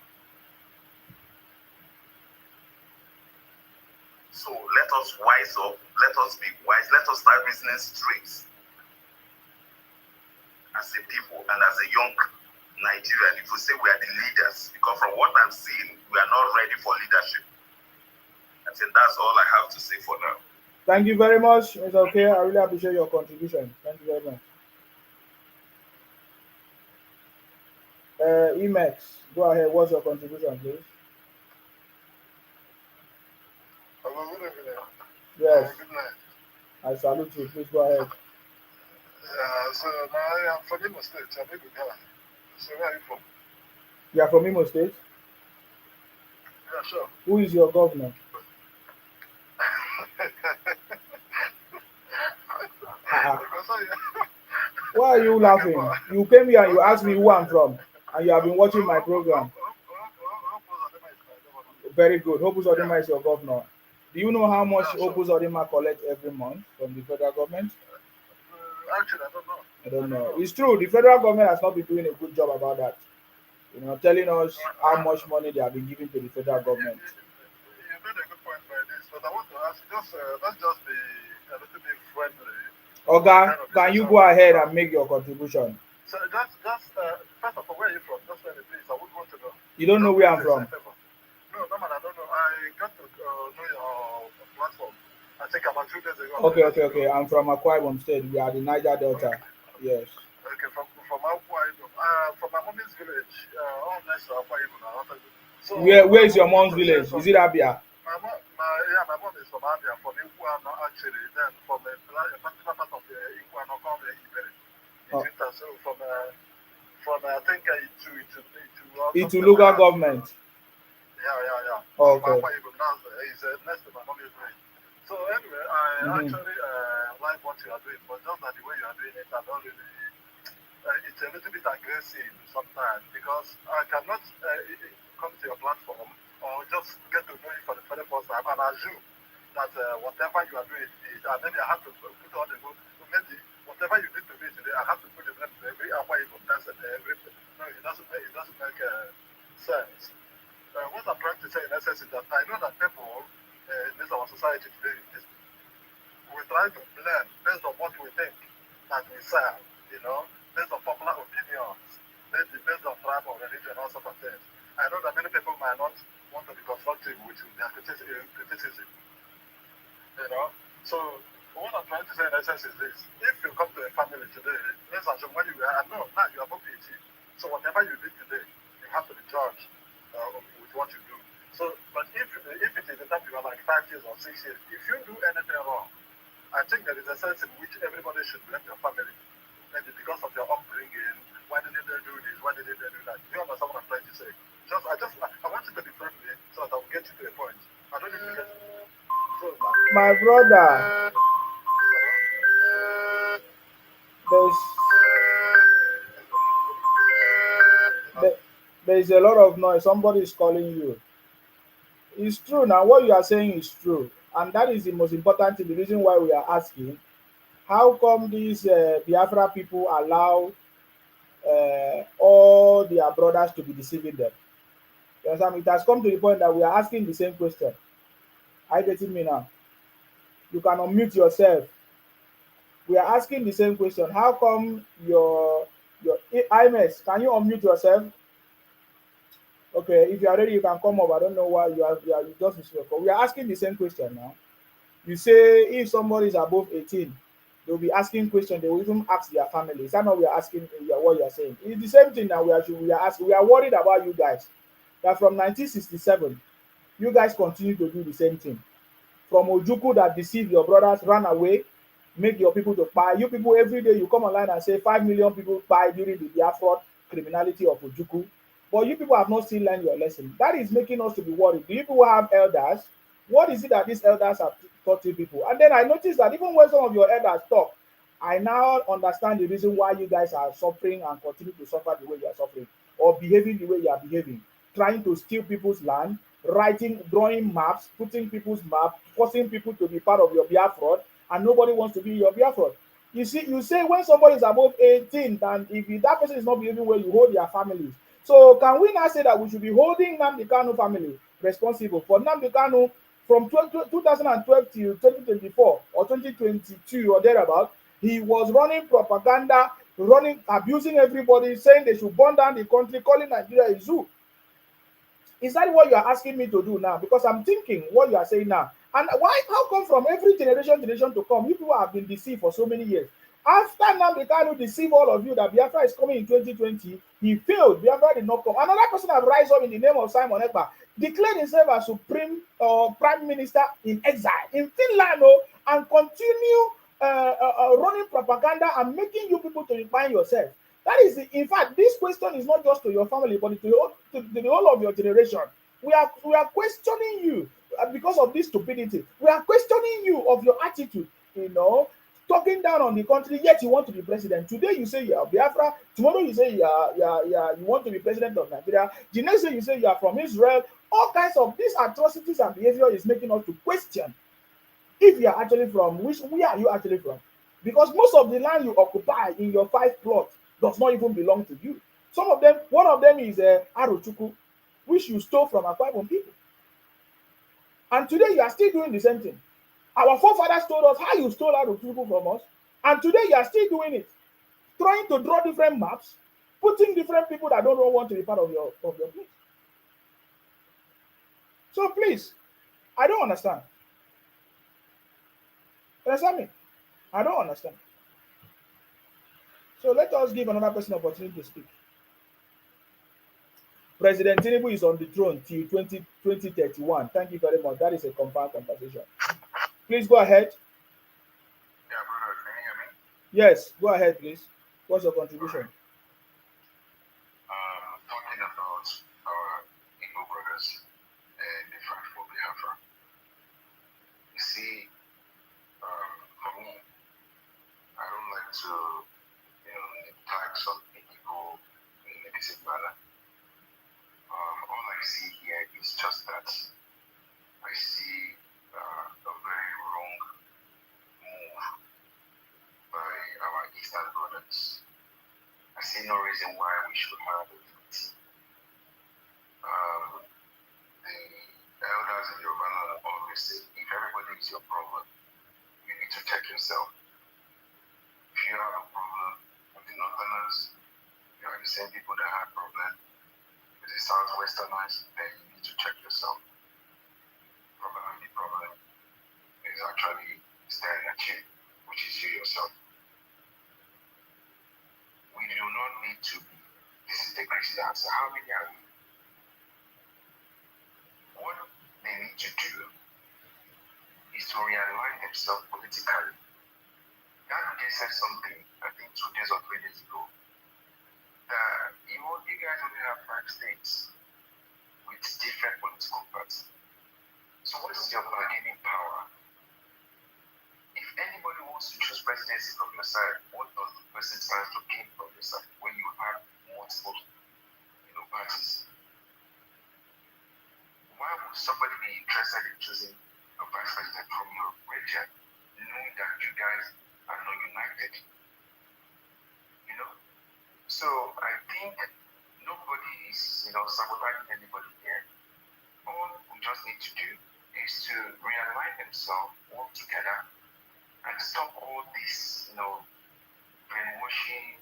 Speaker 6: So let us wise up, let us be wise, let us start reasoning straight as a people and as a young Nigerian. If we say we are the leaders, because from what I'm seeing, we are not ready for leadership. I think that's all I have to say for now.
Speaker 1: Thank you very much. It's okay. I really appreciate your contribution. Thank you very much. Emax, go ahead. What's your contribution, please?
Speaker 3: Hello, good evening.
Speaker 1: Yes.
Speaker 3: Good night.
Speaker 1: I salute you. Please go ahead.
Speaker 3: So now I am from Imo State. I'm in Ghana. So where are you from?
Speaker 1: You are from Imo State?
Speaker 3: Yeah, sure.
Speaker 1: Who is your governor? Why are you laughing? You came here and you asked me who I'm from, and you have been watching my program. Very good. Hope Uzodinma is your governor. Do you know how much Hope Uzodinma collects every month from the federal government?
Speaker 3: Actually, I don't know.
Speaker 1: I don't know. It's true. The federal government has not been doing a good job about that. telling us how much money they have been giving to the federal government.
Speaker 3: You made a good point by this, but I want to ask you, let's just be a little bit friendly.
Speaker 1: Oga, can you go ahead and make your contribution?
Speaker 3: So first of all, where are you from? Just tell me, please. I would want to know.
Speaker 1: You don't know where I'm from?
Speaker 3: No, man, I don't know. I got to know your platform. I think about 2 days ago.
Speaker 1: Okay. I'm from Akwa Ibom State. We are the Niger Delta. Yes.
Speaker 3: Okay, from Akwa Ibom. From my mommy's village. All next to Akwa Ibom. So,
Speaker 1: where is your mom's village? Is it Abia?
Speaker 3: My mom is from Abia, from Iguano actually. Then from a particular part of Iguano called Ibere. So from I think
Speaker 1: into local government.
Speaker 3: Yeah.
Speaker 1: Okay.
Speaker 3: He's next to my mommy's village. So anyway, I actually like what you are doing, but just that the way you are doing it, I don't really. It's a little bit aggressive sometimes because I cannot come to your platform or just get to know you for the very first time and assume that whatever you are doing is, and maybe I have to put on the go. Maybe whatever you did to me today, I have to put the blame to every Akwa Ibom person, everything. No, it doesn't make sense. What I'm trying to say in essence is that I know that people in this our society today we try to blame based on what we think that we serve, based on popular opinions, maybe based on tribe or religion, all sorts of things. I know that many people might not want to be constructive with their criticism. So what I'm trying to say in essence is this: if you come to a family today, let's assume when you were, I know now you are above 18, so whatever you did today, you have to be judged with what you do. So, but if it is the time you are like 5 years or 6 years, if you do anything wrong, I think there is a sense in which everybody should blame your family. Maybe because of your upbringing, why didn't they do this? Why didn't they do that? Do you understand what I'm trying to say? I want you to be friendly so that I will get you to a point. I don't need to get so,
Speaker 1: my brother, there's a lot of noise. Somebody is calling you. It's true now. What you are saying is true, and that is the most important thing. The reason why we are asking, how come these Biafra people allow all their brothers to be deceiving them? You understand? It has come to the point that we are asking the same question. Are you getting me now? You can unmute yourself. We are asking the same question. How come your IMS? Can you unmute yourself? Okay, if you are ready, you can come up. I don't know why you just missed. We are asking the same question now. You say if somebody is above 18, they'll be asking questions. They will even ask their family. Is that not we are asking what you are saying? It's the same thing that we are asking. We are worried about you guys. That from 1967, you guys continue to do the same thing. From Ojuku that deceived your brothers, ran away, make your people to buy. You people every day you come online and say 5 million people buy during the Biafra criminality of Ojuku. But you people have not still learned your lesson. That is making us to be worried. Do you people have elders? What is it that these elders have taught you people? And then I noticed that even when some of your elders talk, I now understand the reason why you guys are suffering and continue to suffer the way you are suffering, or behaving the way you are behaving, trying to steal people's land, drawing maps, putting people's map, forcing people to be part of your Biafra, and nobody wants to be your Biafra. You see, you say when somebody is above 18, and if that person is not behaving well, you hold their families. So can we now say that we should be holding Nnamdi Kanu family responsible for Nnamdi Kanu from 2012 till 2024 or 2022 or thereabout? He was running propaganda, abusing everybody, saying they should burn down the country, calling Nigeria a zoo. Is that what you are asking me to do now? Because I'm thinking what you are saying now. And why? How come from every generation to come, you people have been deceived for so many years? After Nnamdi Kanu deceived all of you that Biafra is coming in 2020, he failed. Biafra did not come. Another person has rise up in the name of Simon Ekpa, declared himself as supreme prime minister in exile in Finland, and continue running propaganda and making you people to refine yourself. That is, in fact, this question is not just to your family, but to the whole of your generation. We are questioning you because of this stupidity. We are questioning you of your attitude, talking down on the country, yet you want to be president. Today you say you are Biafra, tomorrow you say you want to be president of Nigeria, the next day you say you are from Israel. All kinds of these atrocities and behavior is making us to question if you are actually from, where are you actually from? Because most of the land you occupy in your 5 plots does not even belong to you. Some of them, one of them is Arochukwu, which you stole from Akwa Ibom people. And today you are still doing the same thing. Our forefathers told us how you stole Arochukwu from us. And today you are still doing it. Trying to draw different maps, putting different people that don't want to be part of your place. So please, I don't understand. Understand me? I don't understand. So let us give another person opportunity to speak. President Tinubu is on the throne till 2031. Thank you very much. That is a confirmed conversation. Please go ahead.
Speaker 3: Yeah, brother, can you hear me?
Speaker 1: Yes, go ahead, please. What's your contribution?
Speaker 3: Talking about our Igbo brothers and the fight for Biafra. You see, for me, I don't like to, tag some people in a decent manner. All I see here is just that I see a very wrong move by our Eastern brothers. I see no reason why we should have a unity. The elders in Yoruba land always say, if everybody is your problem, you need to check yourself. If you have a problem with the Northerners, you are the same people that have problem with the Southwesterners, then you need to check yourself. Probably the problem is actually staring at you, which is you yourself. We do not need to be. This is the crazy answer. How many are we? What they need to do is to realign themselves politically. That they said something, I think 2 days or 3 days ago, that you guys only have 5 states with different political parties. So what is your bargaining power? If anybody wants to choose presidency from your side, what does the person stand to gain from your side when you have multiple parties? Why would somebody be interested in choosing a vice president from your region, knowing that you guys are not united? So I think nobody is, sabotaging anybody here. All we just need to do is to realign themselves, work together, and stop all this, brainwashing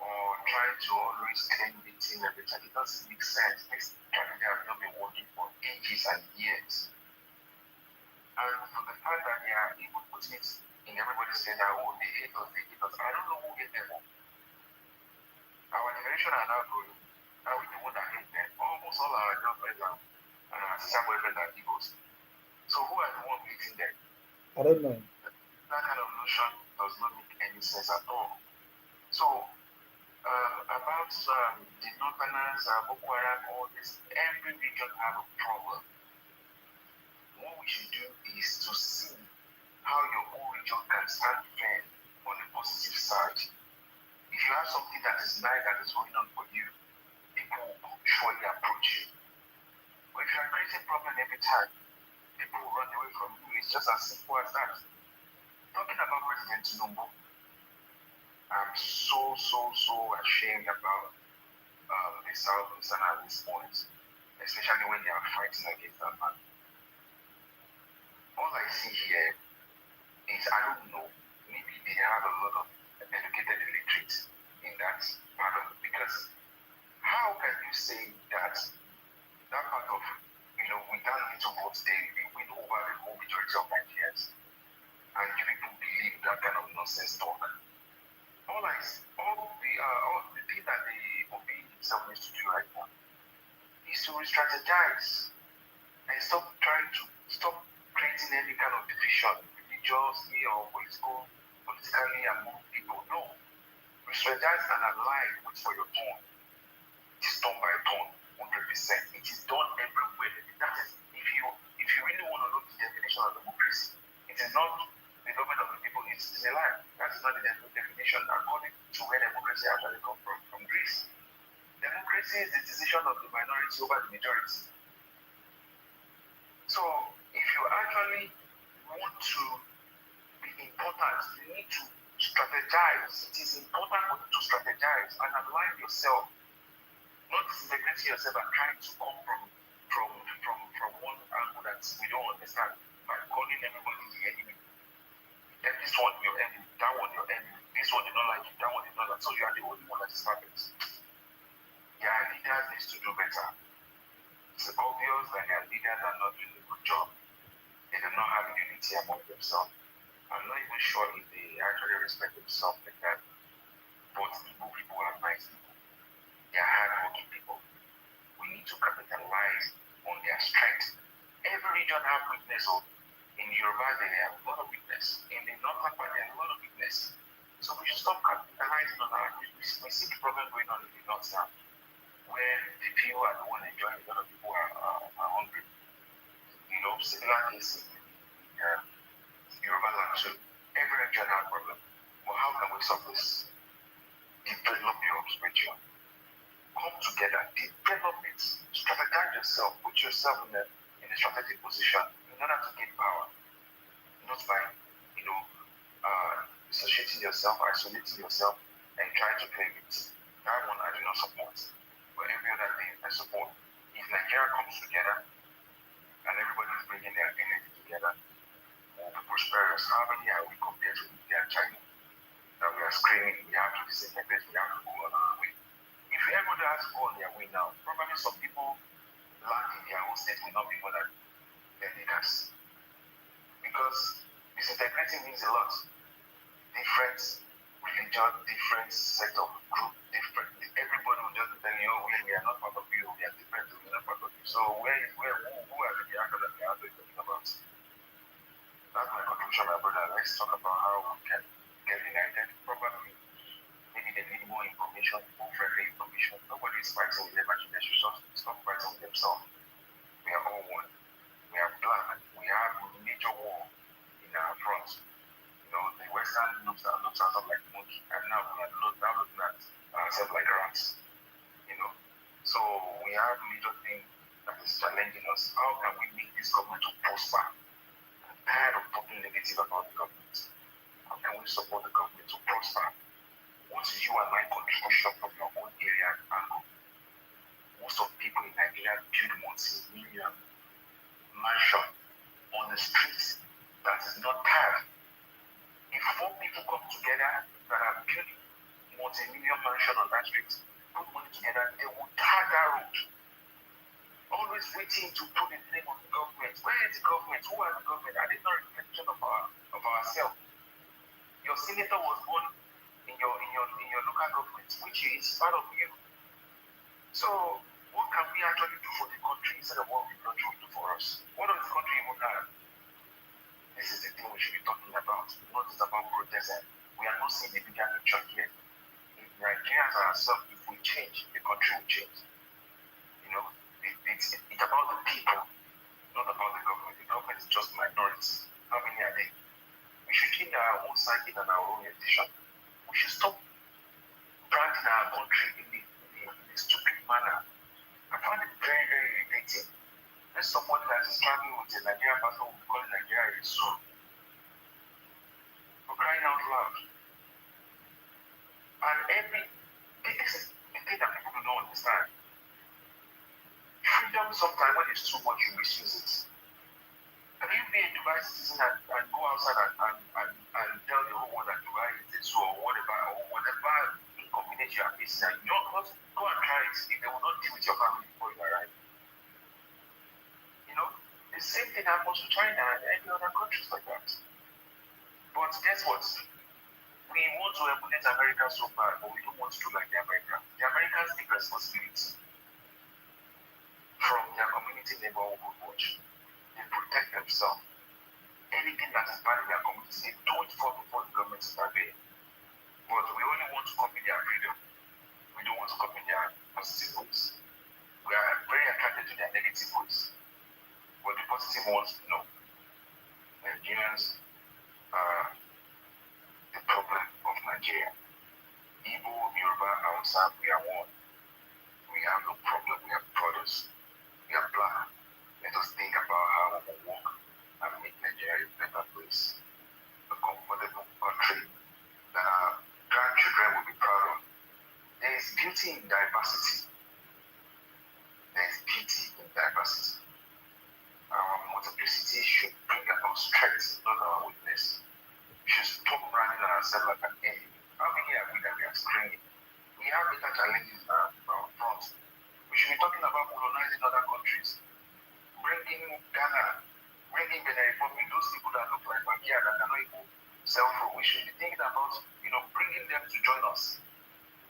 Speaker 3: or trying to always claim victim every time. It doesn't make sense. This strategy has not been working for ages and years. And for the fact that they are even putting it in everybody's head that, they hate us, I don't know who hate them. Our generation are now growing. Are we the one that hate them? Almost all our girlfriends and our sister boyfriends are Igbos. So who are the one hating them?
Speaker 1: I don't know.
Speaker 3: That kind of notion does not make any sense at all. So about the Northerners, Boko Haram, all this, every region have a problem. What we should do is to see how your whole region can stand firm on the positive side. If you have something that is nice that is going on for you, people will surely approach you. But if you are creating problem every time, people will run away from you. It's just as simple as that. Talking about President Tinubu, I'm so ashamed about the Southeastern at this point, especially when they are fighting against that man. All I see here is, I don't know, maybe they have a lot of educated illiterates in that part of it, because how can you say that part of, without need to vote, they win over the whole majority of Nigerians, and you people believe that kind of nonsense talk? All the thing that the IPOB itself needs to do right now is to re-strategize and stop creating any kind of division, religiously or political, politically among people. No. Re-strategize and align with for your tone. It is done by tone, 100%. It is done everywhere. That is, if you really want to know the definition of democracy, it is not the government of the people, it is a lie. That is not the definition according to where democracy actually comes from Greece. Democracy is the decision of the minority over the majority. So, if you actually want to be important, you need to strategize. It is important for you to strategize and align yourself
Speaker 4: manipulating yourself and trying to come from one angle that we don't understand by calling everybody the enemy. And this one your enemy, that one your enemy. This one did not like you, that one did not like. So you are the only one that is perfect. Their leaders need to do better. It's obvious that their leaders are not doing a good job. They do not have unity among themselves. I'm not even sure if they actually respect themselves like that. But Igbo people are nice people. They are hardworking people. We need to capitalize on their strength. Every region has weakness. So in Yoruba, they have a lot of weakness. In the North Part, they have a lot of weakness. So we should stop capitalizing on our. We see the problem going on in the North now, where the people are the one enjoying. A lot of people are hungry. Similar case in Yoruba land too. Every region has a problem. But how can we solve this? Develop your region. Come together, develop it, strategize yourself, put yourself in a strategic position in order to gain power. Not by, dissociating yourself, isolating yourself, and trying to play with. That one I do not support. But every other thing I support. If Nigeria comes together and everybody is bringing their energy together, we'll be prosperous. How many are we compared to India and China? Now we are screaming, we have to disintegrate, we have to go on our way. If everybody has to go on their way now, probably some people land in their own state will not be more than their leaders. Because disintegrating means a lot. Different religion, different set of group, different. Everybody will just tell you, we are not part of you, we are different, we are not part of you. So who are the Biafra that we are talking about? That's my contribution, my brother. Let's talk about how we can get united. Probably, maybe they need more information, more friendly information. Nobody is fighting with them, actually. They should stop fighting with themselves. We are all one. We are black. We have major war in our front. The Western looks at us like monkey, and now we are looking at ourselves like rats. So we have major thing that is challenging us. How can we make this government to prosper? I'm tired of talking negative about the government. How can we support the government to prosper? What is you and my contribution from your own area and angle? Most of people in Nigeria build multi-million mansion on the streets that is not tired. If 4 people come together that are building multi-million mansion on that street, put money together, they will tar that road. Always waiting to put the blame on the government. Where is the government? Who are the government? Are they not a reflection of ourselves? Your senator was born in your local government, which is part of you. So what can we actually do for the country instead of what the country will do for us? What does the country even have? This is the thing we should be talking about. Not just about protesting. We are not seeing the bigger picture here. If Nigerians ourselves, if we change, the country will change. It's about the people, not about the government. The government is just minorities. How many are they? We should change our own psyche and our own edition. We should stop branding our country in a stupid manner. I find it very, very irritating. There's somebody that is traveling with a Nigerian passport, we call Nigeria a zoo. For crying out loud. And this is the thing that people do not understand. Freedom, sometimes when it's too much, you misuse it. Can you be a Dubai citizen and go outside and tell the whole world that Dubai is a zoo or whatever inconvenience you are facing, and you not go and try it if they will not deal with your family before you arrive? The same thing happens to China and any other countries like that. But guess what? We want to emulate America so bad, but we don't want to do like the Americans. The Americans take responsibility from their community neighborhood watch. They protect themselves. Anything that is bad in their community, they do it before the government intervene. But we only want to copy their freedom. We don't want to copy their positive ways. We are very attracted to their negative ways. But the positive ones, no. Nigerians are the problem of Nigeria. Igbo, Yoruba, Hausa, we are one. We have no problem. We have brothers. We are black. Let us think about how we will work and make Nigeria a better place. A comfortable country that our grandchildren will be proud of. There is beauty in diversity. there is beauty in diversity. Our multiplicity should bring about strength, not our weakness. We should stop running ourselves like an enemy. How many are we that we are screaming? We have better challenges in our front. We should be talking about colonizing other countries, bringing Ghana, bringing Benin Republic, those people that look like Bagia that cannot even sell food. We should be thinking about, bringing them to join us,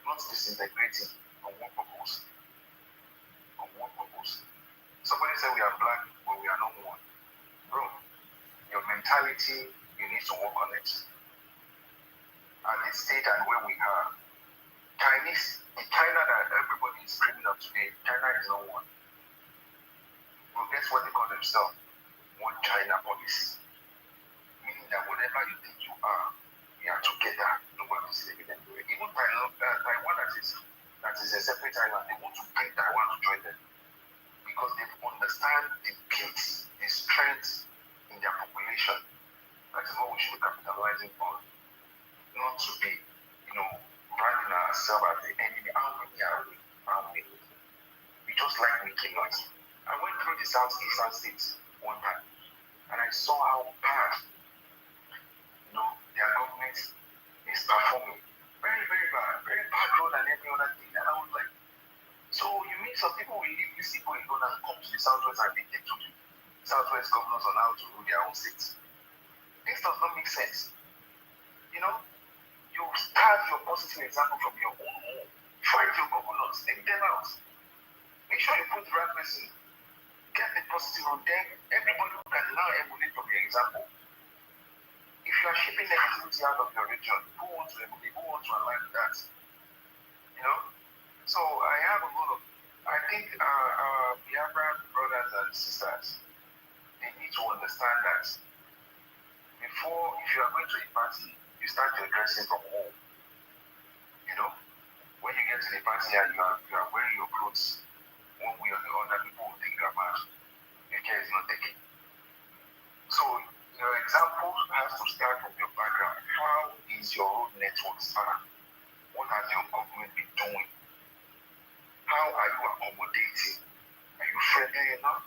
Speaker 4: not disintegrating on one purpose. On one purpose. Somebody said we are black, but we are not one. Bro, your mentality, you need to work on it. At this state and where we are, the China that everybody is screaming up today, China is not one. Well, guess what they call themselves? One China policy. Meaning that whatever you think you are, we are together. Nobody is living anywhere. Even Taiwan that is a separate island, they want to bring Taiwan to join them. Because they understand the beauty, the strength in their population. That is what we should be capitalizing on. Not to be, branding ourselves as the enemy. How many are we? How many? We just like making noise. I went through the Southeastern states one time, and I saw how bad, their government is performing. Very, very bad road and every other thing. And I was like, so you mean some people will leave these people alone and come to the Southwest and dictate to the Southwest governors on how to rule their own states? This does not make sense. You start your positive example from your own home. Find your governors, take them out. Make sure you put the right person. Get the positive on them. Everybody who can now emulate from your example. If you are shipping negativity out of your region, who wants to emulate? Who wants to align with that? So I think our Biafra brothers and sisters, they need to understand that before, if you are going to a party, you start your dressing from home. When you get to the party and you are wearing your clothes one way or the other, people will think you are mad. Your care is not taken. So your example has to start from your background. How is your road network started? What has your government been doing? How are you accommodating? Are you friendly enough?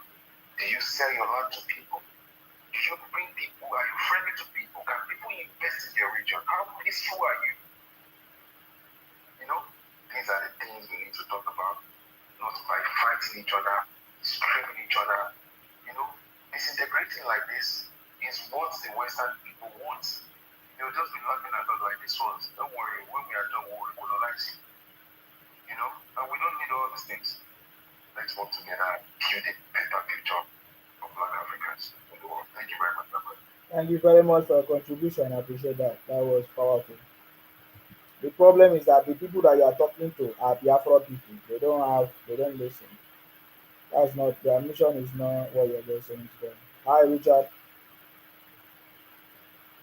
Speaker 4: Do you sell your land to people? Do you bring people? Are you friendly to people? Can people invest in your region? How peaceful are you? These are the things we need to talk about, not by fighting each other, screaming each other. Disintegrating like this is what the Western people want. They'll just be laughing at us like this ones. Don't worry, when we are done, we'll colonize you. And we don't need all these things. Let's work together and build a better future of Black Africans in the world. Thank you very much, brother.
Speaker 1: Thank you very much for your contribution. I appreciate that. That was powerful. The problem is that the people that you are talking to are Biafra people. They don't listen. That's not their mission, is not what you're listening to them. Hi, Richard.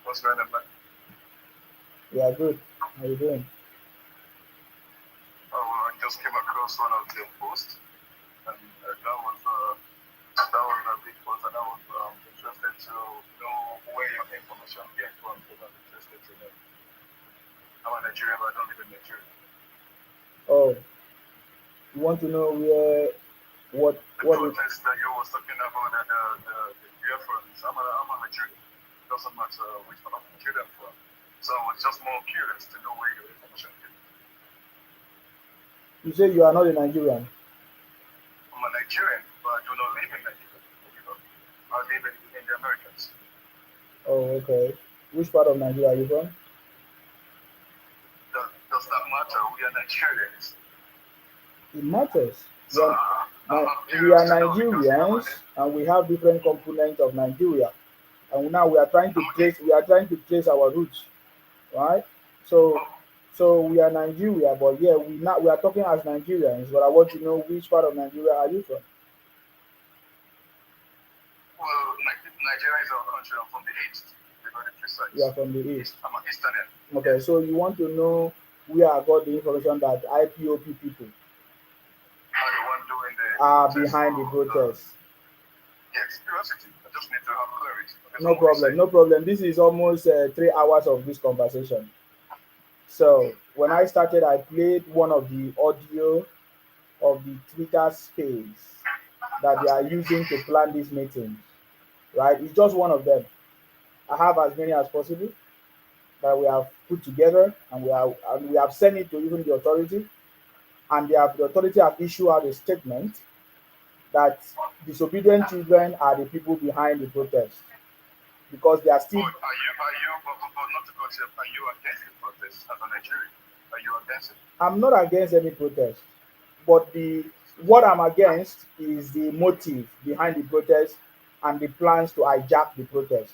Speaker 7: What's going on, man?
Speaker 1: Yeah, good. How you doing?
Speaker 7: I just came across one of the posts, and that was a big post, and I was interested to know where your information came from, because I'm interested to know. I'm a Nigerian, but I don't live in Nigeria.
Speaker 1: Oh, you want to know what
Speaker 7: protest that you was talking about, the Biafrans. I'm a Nigerian. It doesn't matter which one of Nigeria I'm from. So I was just more curious to know where your information came from.
Speaker 1: You say you are not a Nigerian?
Speaker 7: I'm a Nigerian, but I do not live in Nigeria. I live in the Americas.
Speaker 1: Oh, okay. Which part of Nigeria are you from?
Speaker 7: Does that matter? We are Nigerians.
Speaker 1: It matters.
Speaker 7: So,
Speaker 1: we are Nigerians, and we have different components of Nigeria, and now we are trying to trace our roots, right? So we are Nigeria, but yeah, we are talking as Nigerians. But I want to know, which part of Nigeria are you from?
Speaker 7: Well, Nigeria is our country. I'm from the east. To be very precise.
Speaker 1: You are from the east.
Speaker 7: I'm an Easterner.
Speaker 1: Okay, so you want to know where I got the information that IPOB people are behind the protest.
Speaker 7: Yes, curiosity. I just need to have clarity.
Speaker 1: No problem. This is almost 3 hours of this conversation. So when I started, I played one of the audio of the Twitter space that they are using to plan these meetings, right? It's just one of them. I have as many as possible that we have put together, and we have sent it to even the authority, and the authority have issued out a statement that disobedient children are the people behind the protest because they are still.
Speaker 7: But not to cut you, are you against the protest as a Nigerian? Are you against it?
Speaker 1: I'm not against any protest, but what I'm against is the motive behind the protest and the plans to hijack the protest.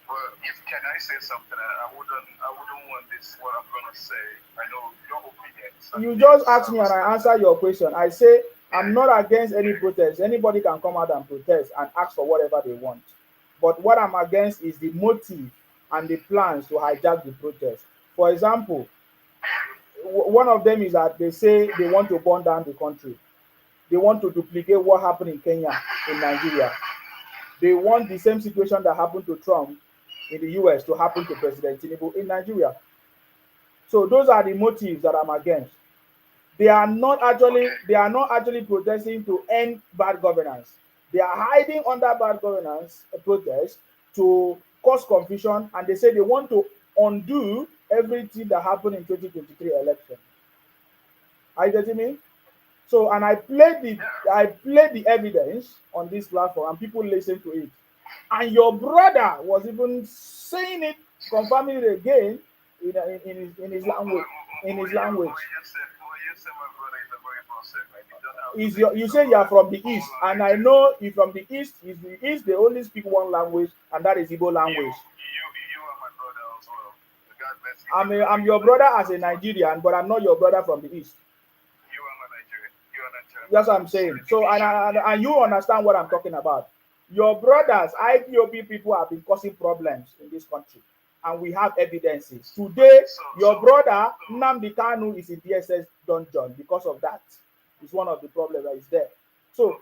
Speaker 7: Well, can I say something? I wouldn't want this. What I'm gonna say. I know your opinions.
Speaker 1: You just asked me and I answer your question. I say I'm not against any protest. Anybody can come out and protest and ask for whatever they want. But what I'm against is the motive and the plans to hijack the protest. For example, one of them is that they say they want to burn down the country. They want to duplicate what happened in Kenya, in Nigeria. They want the same situation that happened to Trump in the US to happen to President Tinubu in Nigeria. So those are the motives that I'm against. They are not actually protesting to end bad governance. They are hiding under bad governance protest to cause confusion, and they say they want to undo everything that happened in 2023 election. Are you getting me? So, and I played the evidence on this platform, and people listen to it. And your brother was even saying it, confirming it again in his language. In his language. You say you are from the east, and I know you from the east. Is the east they only speak one language, and that is Igbo language.
Speaker 7: You are my brother as well. God bless you.
Speaker 1: I'm your brother as a Nigerian, but I'm not your brother from the east.
Speaker 7: You are my Nigerian. You are Nigerian.
Speaker 1: That's what I'm saying. So and you understand what I'm talking about. Your brothers, IPOB people, have been causing problems in this country, and we have evidences. Today, your brother Nnamdi Kanu is in DSS dungeon because of that. It's one of the problems that is there. So,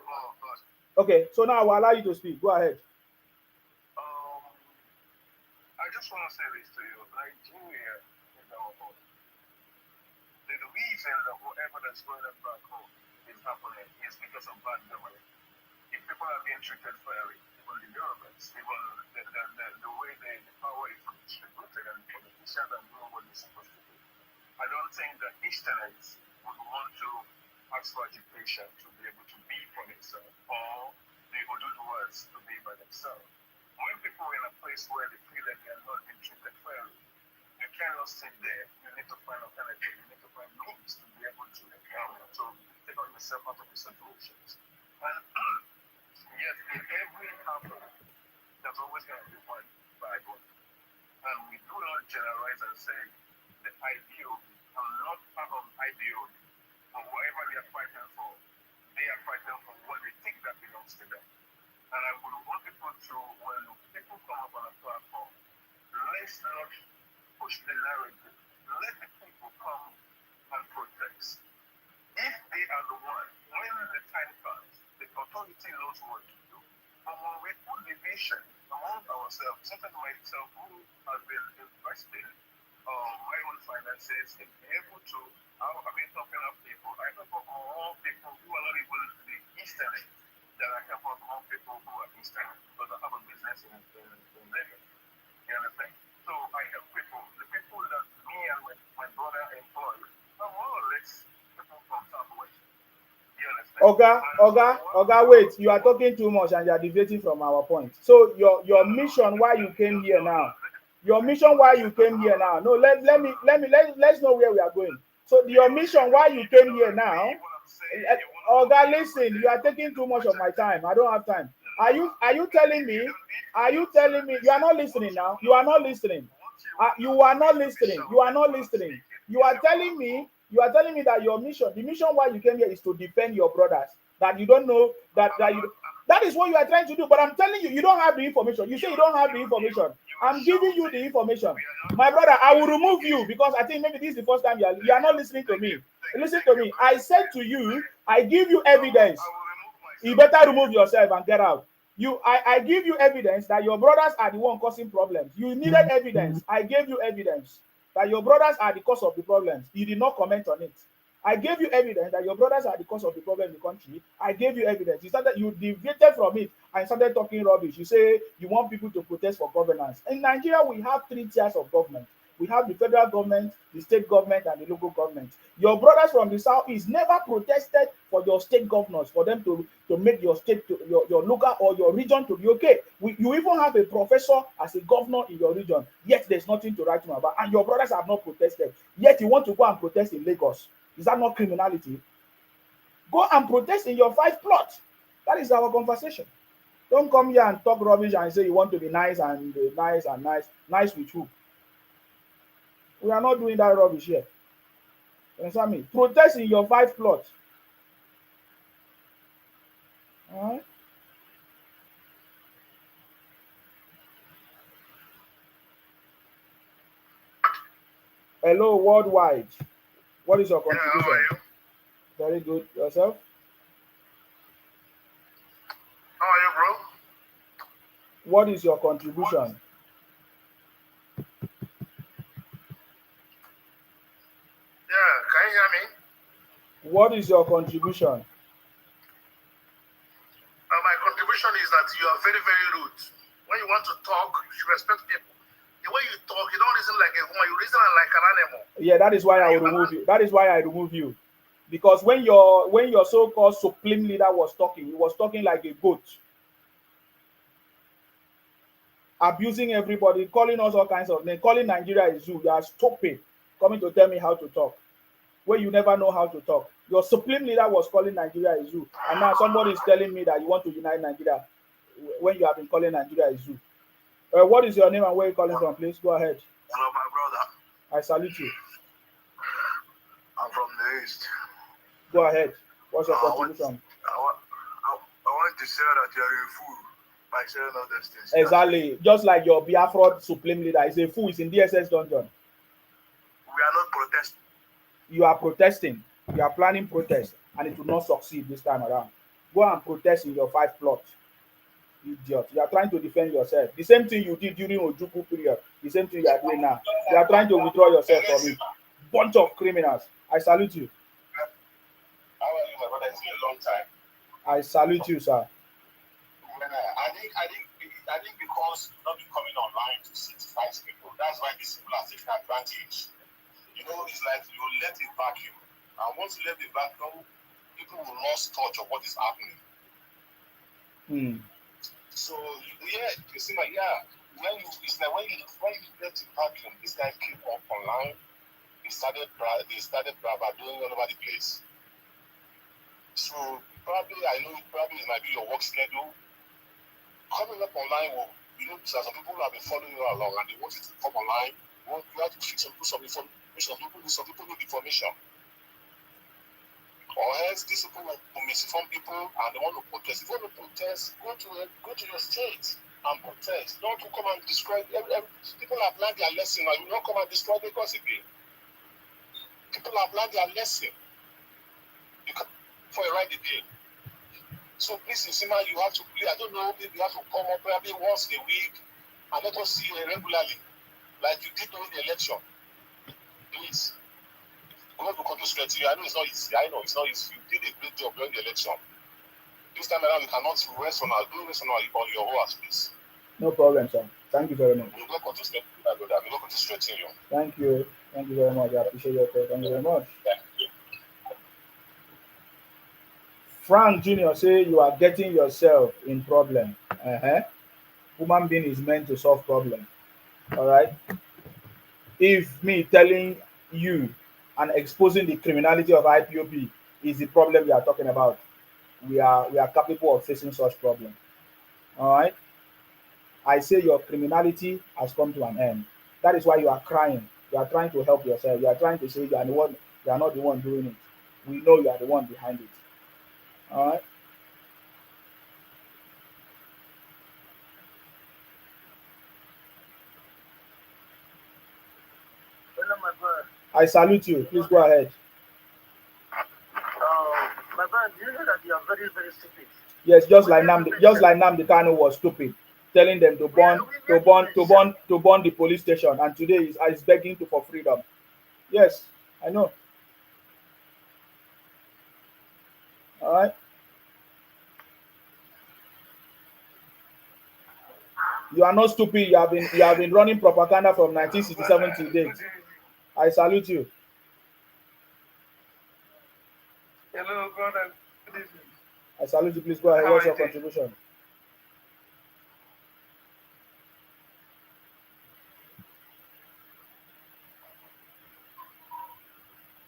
Speaker 1: okay. So now I will allow you to speak. Go ahead.
Speaker 7: I just want to say this to you. Nigeria is our home. The reason that whatever that's going on back home is happening is because of bad government. If people are being treated fairly, even the governments, even the way the power is distributed and politicians are doing what they're supposed to do. I don't think that Easterners would want to ask for education to be able to be for themselves, or the Oduduwas to be by themselves. When people are in a place where they feel that they are not being treated fairly, you cannot sit there. You need to find alternatives. You need to find means to be able to take on yourself out of the situations. And yet, in every happening, there's always going to be one bad one. And we do not generalize and say the IPOB. I'm not part of IPOB. But whatever they are fighting for, they are fighting for what they think that belongs to them. And I would want people to, when people come up on a platform, let's not push the narrative. Let the people come and protest. If they are the one, when the time comes, the authority knows what to do. But when we put division among ourselves, something myself who has been investing my own finances in being able to, I've been talking of people, I talk of all people who are not even the Easterners, that I help out all people who are Eastern, because I have a business in Lagos. You understand? So I help people, the people that me and my brother employ, are more or less people from Southwest. You understand?
Speaker 1: Oga, wait, you are talking too much and you are deviating from our point. So your mission why you came here now. Your mission why you came here now. No, let's know where we are going. So your mission why you came here now. Oga, listen, you are taking too much of my time. I don't have time. Are you telling me? You are not listening now? You are not listening. You are not listening. You are not listening. You are telling me that your mission, the mission why you came here is to defend your brothers. That you don't know that is what you are trying to do. But I'm telling you, you don't have the information. You say you don't have the information. I'm giving you the information. My brother, I will remove you because I think maybe this is the first time you are not listening to me. Listen to me. I said to you, I give you evidence. You better remove yourself and get out. I give you evidence that your brothers are the one causing problems. You needed evidence. I gave you evidence. that your brothers are the cause of the problems. You did not comment on it. I gave you evidence that your brothers are the cause of the problem in the country. I gave you evidence. You deviated from it and started talking rubbish. You say you want people to protest for governance. In Nigeria, we have 3 tiers of government. We have the federal government, the state government, and the local government. Your brothers from the southeast never protested for your state governors, for them to make your state, your local or your region to be okay. You even have a professor as a governor in your region, yet there's nothing to write him about. And your brothers have not protested, yet you want to go and protest in Lagos. Is that not criminality? Go and protest in your 5 plot. That is our conversation. Don't come here and talk rubbish and say you want to be nice and nice and nice. Nice with who? We are not doing that rubbish here. You understand me? Protest in your 5 plot. All right. Hello, worldwide. What is your contribution?
Speaker 7: Yeah, how are you?
Speaker 1: Very good. Yourself?
Speaker 7: How are you, bro?
Speaker 1: What is your contribution?
Speaker 7: Yeah, can you hear me?
Speaker 1: What is your contribution?
Speaker 7: My contribution is that you are very, very rude. When you want to talk, you should respect people. The way you talk, you don't listen like a woman, you listen like an animal.
Speaker 1: Yeah, that is why I will remove you. That is why I remove you. Because when your so-called supreme leader was talking, he was talking like a goat. Abusing everybody, calling us all kinds of names, calling Nigeria a zoo. You are stupid. Coming to tell me how to talk. Where you never know how to talk. Your supreme leader was calling Nigeria a zoo. And now somebody is telling me that you want to unite Nigeria when you have been calling Nigeria a zoo. What is your name and where you calling from, please? Go ahead.
Speaker 3: Hello, my brother.
Speaker 1: I salute you.
Speaker 3: I'm from the East.
Speaker 1: Go ahead. What's your contribution?
Speaker 3: I want to say that you're a fool by saying all those things.
Speaker 1: Exactly. Just like your Biafra supreme leader is a fool. He's in DSS dungeon.
Speaker 3: We are not protesting.
Speaker 1: You are protesting. You are planning protest, and it will not succeed this time around. Go and protest in your 5 plot. Idiot. You are trying to defend yourself. The same thing you did during Ojukwu period. The same thing you are doing now. You are trying to withdraw yourself from it. Bunch of criminals. I salute you.
Speaker 3: How are you, my brother? It's been a long time.
Speaker 1: I salute you, sir.
Speaker 3: I think because you've not been coming online to sensitize people, that's why these people are taking advantage. You know, it's like you let it vacuum. And once you let it vacuum, people will lose touch of what is happening. So you see, like, when you let it vacuum, this guy came up online. They started doing all over the place. So probably I know it might be your work schedule. Coming up online will, some people have been following you along and they want you to come online. You have to fix some information. Some people need information. Or else these people will misinform people and they want to protest. If you want to protest, go to your state and protest. Don't come and destroy. People have learned their lesson now. You don't come and destroy Lagos again. People have learned their lesson. You can for a right again. So please, Sima, you have to play. I don't know, maybe you have to come up probably once a week and let us see you regularly, like you did during the election. Please. Go to control to you. I know it's not easy. You did a great job during the election. This time around, you cannot rest on your horse, please.
Speaker 1: No problem, sir. Thank you very much.
Speaker 3: We'll go control straight to you, brother. We'll go control straight to you.
Speaker 1: Thank you. Thank you very much. I appreciate your call. Thank you very much.
Speaker 3: Thank you.
Speaker 1: Frank Jr. say you are getting yourself in problem. Human being is meant to solve problem. All right. If me telling you and exposing the criminality of IPOB is the problem we are talking about, we are capable of facing such problem. All right. I say your criminality has come to an end. That is why you are crying. You are trying to help yourself. You are trying to say you are not the one doing it. We know you are the one behind it. All right.
Speaker 2: Hello, my brother.
Speaker 1: I salute you. Please go ahead.
Speaker 2: My brother, do you know that you are very, very stupid?
Speaker 1: Yes, just like Nnamdi Kanu was stupid. telling them to burn the police station, and today is begging for freedom. Yes, I know. All right. You are not stupid. You have been running propaganda from 1967 to date. I salute you.
Speaker 7: Hello, brother. Good evening.
Speaker 1: I salute you. Please go ahead.
Speaker 7: How
Speaker 1: What's
Speaker 7: are
Speaker 1: your
Speaker 7: you doing?
Speaker 1: contribution?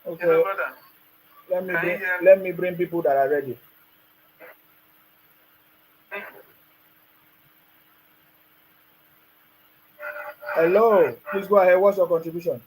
Speaker 7: Hello,
Speaker 1: Okay.
Speaker 7: brother.
Speaker 1: Let me
Speaker 7: Can you
Speaker 1: bring
Speaker 7: hear me?
Speaker 1: let me bring people that are ready. Hello. Please go ahead. What's your contribution?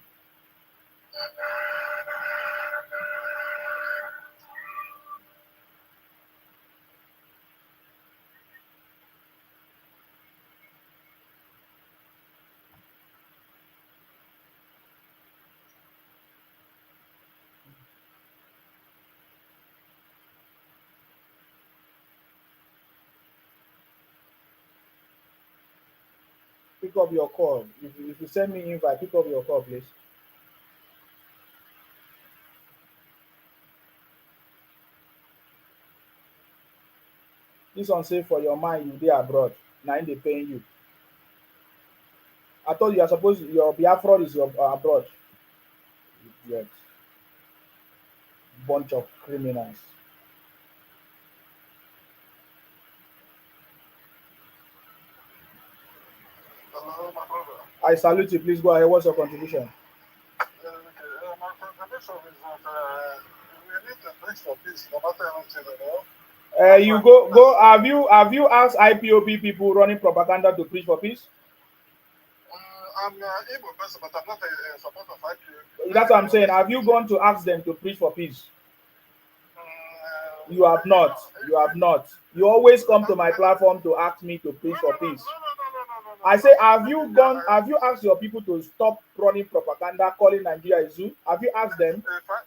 Speaker 1: Pick up your call. If you send me invite, pick up your call, please. This one say for your mind you dey abroad. Na im dey pain you. I thought you are supposed your Biafra is your abroad. Idiot. Bunch of criminals.
Speaker 7: Hello, my brother.
Speaker 1: I salute you. Please go ahead. What's your contribution?
Speaker 7: My contribution is that we need to preach for peace, no matter anything,
Speaker 1: You go. Have you asked IPOB people running propaganda to preach for peace?
Speaker 7: I'm an Igbo person, but I'm not a supporter of IPOB.
Speaker 1: That's what I'm saying. Have you gone to ask them to preach for peace? You have not. You have not. You always come to my platform to ask me to preach for peace.
Speaker 7: No.
Speaker 1: I say, have you gone? Have you asked your people to stop running propaganda, calling Nigeria a zoo? Have you asked them?
Speaker 7: If I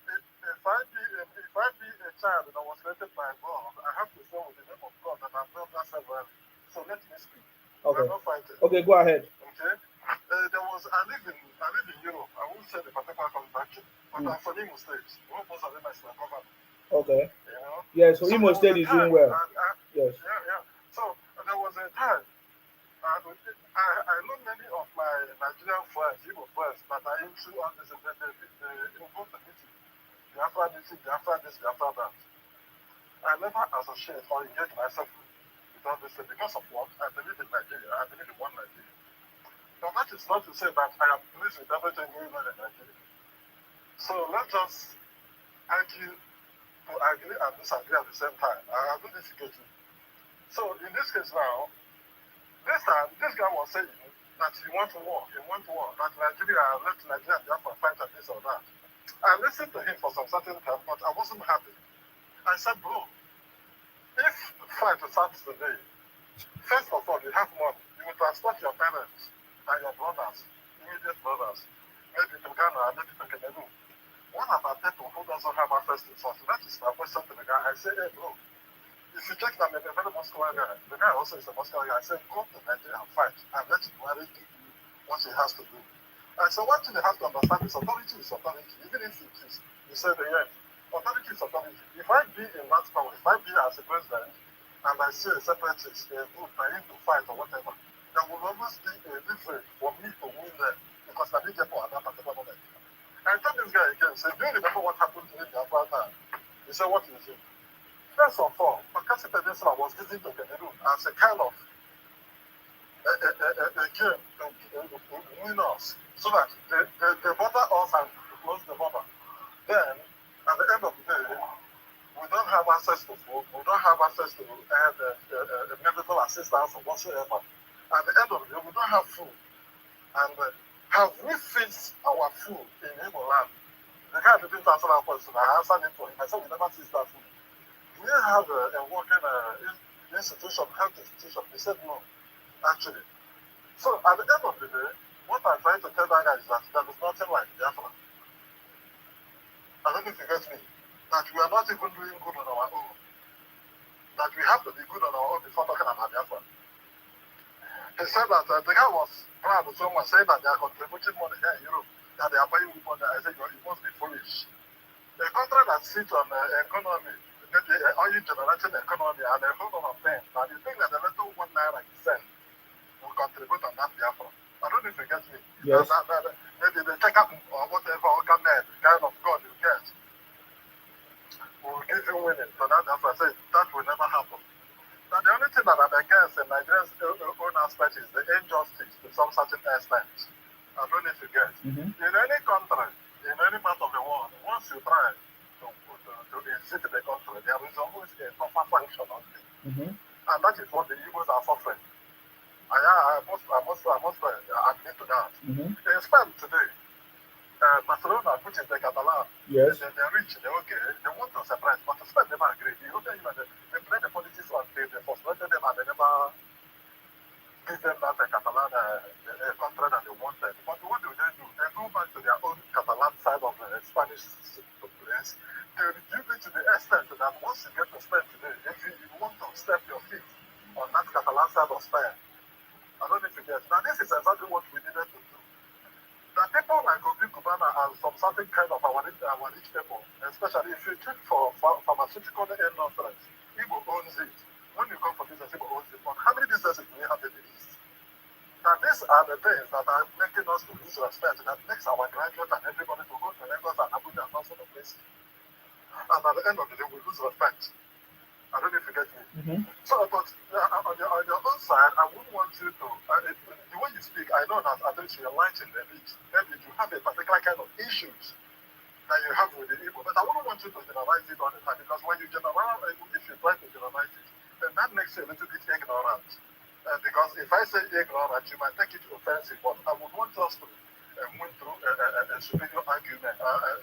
Speaker 7: be a child that was created by God, I have to show with the name of God that I've done that several. So let me speak.
Speaker 1: Okay.
Speaker 7: I'm not fighting.
Speaker 1: Okay, go ahead.
Speaker 7: Okay. I live in Europe. I won't say the particular country, but I'm from Imo State. Most of them are my government.
Speaker 1: Okay.
Speaker 7: You know?
Speaker 1: Yes, so Imo State is doing well. Yes.
Speaker 7: Yeah. So there was a time. I know many of my Nigerian friends, Igbo friends, that are into all this. They involve the meeting. Biafra meeting, Biafra this, Biafra that. I never associate or engage myself with all this because of what? I believe in Nigeria. I believe in one Nigeria. Now that is not to say that I am pleased with everything going on in Nigeria. So let's just argue to agree and disagree at the same time. I do this to get you. So in this case now, this time this guy was saying that he want to war, that Nigeria, let Nigeria and Biafra fight and this or that. I listened to him for some certain time, but I wasn't happy. I said, bro, if fight starts today, first of all, you have money. You will transport your parents and your brothers, immediate brothers, maybe to Ghana, maybe to Cameroon. What about people who doesn't have access to source? That is my question to the guy. I say, hey, bro, if you check that maybe a very Moscow guy, the guy also is a Moscow guy. I say, go to Nigeria and fight and let Buhari give you what he has to do. And so one thing they have to understand is authority is authority. Even if it is, you say the end. Authority is authority. If I be in that power, if I be as a president, and I see a separatist, a group trying to fight or whatever, there will always be a difference for me to win them because I need them for that particular moment. I told this guy again, say, do you remember what happened to me in Biafra time? He said, what is it? First of all, Makasi Peninsula was given to Cameroon as a kind of a game to win us so that they bother us and close the border. Then, at the end of the day, we don't have access to food, we don't have access to medical assistance or whatsoever. At the end of the day, we don't have food. And have we fixed our food in Igbo land? The guy didn't answer that question. I answered it for him. I said, we never fixed that food. Do we have a working institution, health institution? He said, no, actually. So at the end of the day, what I'm trying to tell that guy is that there is nothing like Biafra. I don't know if you get me. That we are not even doing good on our own. That we have to be good on our own before talking about Biafra.
Speaker 3: He said that the guy was proud of someone saying that they are contributing money here in Europe, that they are buying weapons. I said, you must be foolish. A country that sits on economy, the oil generating economy, and a whole lot of things, and you think that the little 1 naira you send will contribute on that Biafra. I don't know if you get me.
Speaker 1: Yes.
Speaker 3: Maybe the check up or whatever kind of God you get will give you winning. So that Biafra said that will never happen. Now the only thing that I'm against in Nigeria's own aspect is the injustice to some certain extent. I don't know if you get. In any country, in any part of the world, once you try to visit the country, there is always a proper function on it. And that is what the Igbos are suffering. I must admit to that. In Spain today, Barcelona, which is the Catalan,
Speaker 1: yes,
Speaker 3: they're rich, they're okay, they want to separate, but Spain never agreed. The European Union, they play the politics until they frustrated them and they never give them that Catalan country that they wanted. But what do? They go back to their own Catalan side of the Spanish place. They reduce it to the extent that once you get to Spain today, if you want to step your feet on that Catalan side of Spain, I don't know if you get. Now this is exactly what we needed to do. The people like Obi Kubana and some certain kind of our rich people, especially if you check for pharmaceutical industries, Igbo owns it. When you come for business, Igbo owns it. But how many businesses do we have in the East? Now these are the things that are making us to lose respect, that makes our graduates and everybody to go to Lagos and Abuja and also the place. And at the end of the day, we lose respect. I don't know if you get me. So, but on your own side, I wouldn't want you to, the way you speak, I know that at least you're enlightened a bit. Maybe you have a particular kind of issues that you have with the Igbo, but I wouldn't want you to generalize it all the time, because when you generalize, if you try to generalize it, then that makes you a little bit ignorant. Because if I say ignorant, you might take it offensive, but I would want us to went through a superior argument,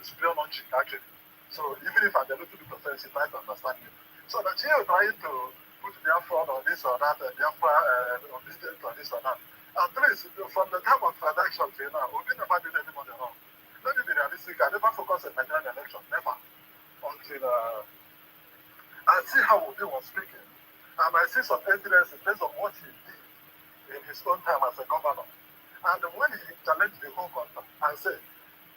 Speaker 3: superior logic actually. So even if I'm a little bit offensive, I can understand you. So that you're trying to put Biafra on this or that, Biafra on this date or this or that. At least from the time of election till now, we never did anybody wrong. Let me be realistic. I never focused on Nigerian election, never. Until I see how Obi was speaking, and I see some evidence based on what he did in his own time as a governor. And when he challenged the whole country and said,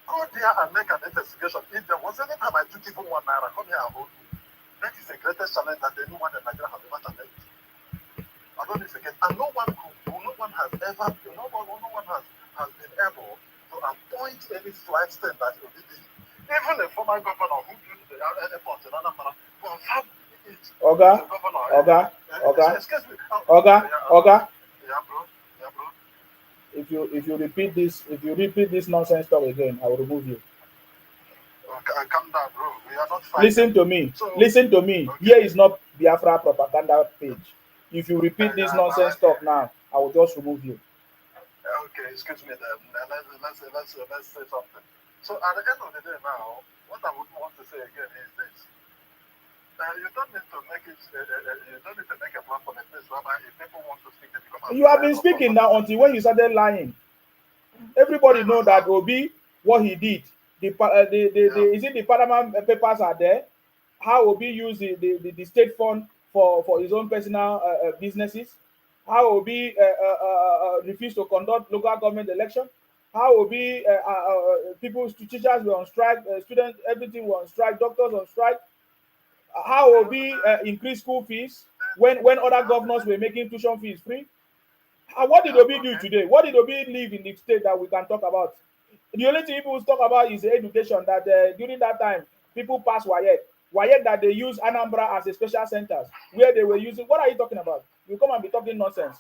Speaker 3: go there and make an investigation. If there was any time I took even 1 naira, come here and hold me. That is the greatest challenge that anyone in Nigeria has ever challenged. I don't forget. And no one has ever, no one has been able to appoint any flight state that he did. Even the former governor who built the airport in Anambra confirmed it. Excuse me.
Speaker 1: Oga.
Speaker 3: Yeah, bro.
Speaker 1: If you repeat this nonsense talk again, I will remove you.
Speaker 3: Calm down, bro. We are not fighting.
Speaker 1: Listen to me. Okay. Here is not Biafra propaganda page. If you repeat this nonsense talk now, I will just remove you.
Speaker 3: Okay, excuse me then. Let's say something. So at the end of the day now, what I would want to say again is this. You don't need to make it. You don't need to make a plan for the place whereby if people want to speak, they become.
Speaker 1: You have been speaking now until when you started lying. Everybody know that Obi, what he did. Is it the Panama papers are there? How Obi used the state fund for his own personal businesses? How Obi refused to conduct local government election? How Obi teachers were on strike, students, everything were on strike, doctors on strike. How Obi increased school fees when other governors were making tuition fees free? What did Obi do today? What did Obi leave in the state that we can talk about? The only thing people talk about is education, that during that time, people passed WAEC that they use Anambra as a special centers, where they were using. What are you talking about? You come and be talking nonsense.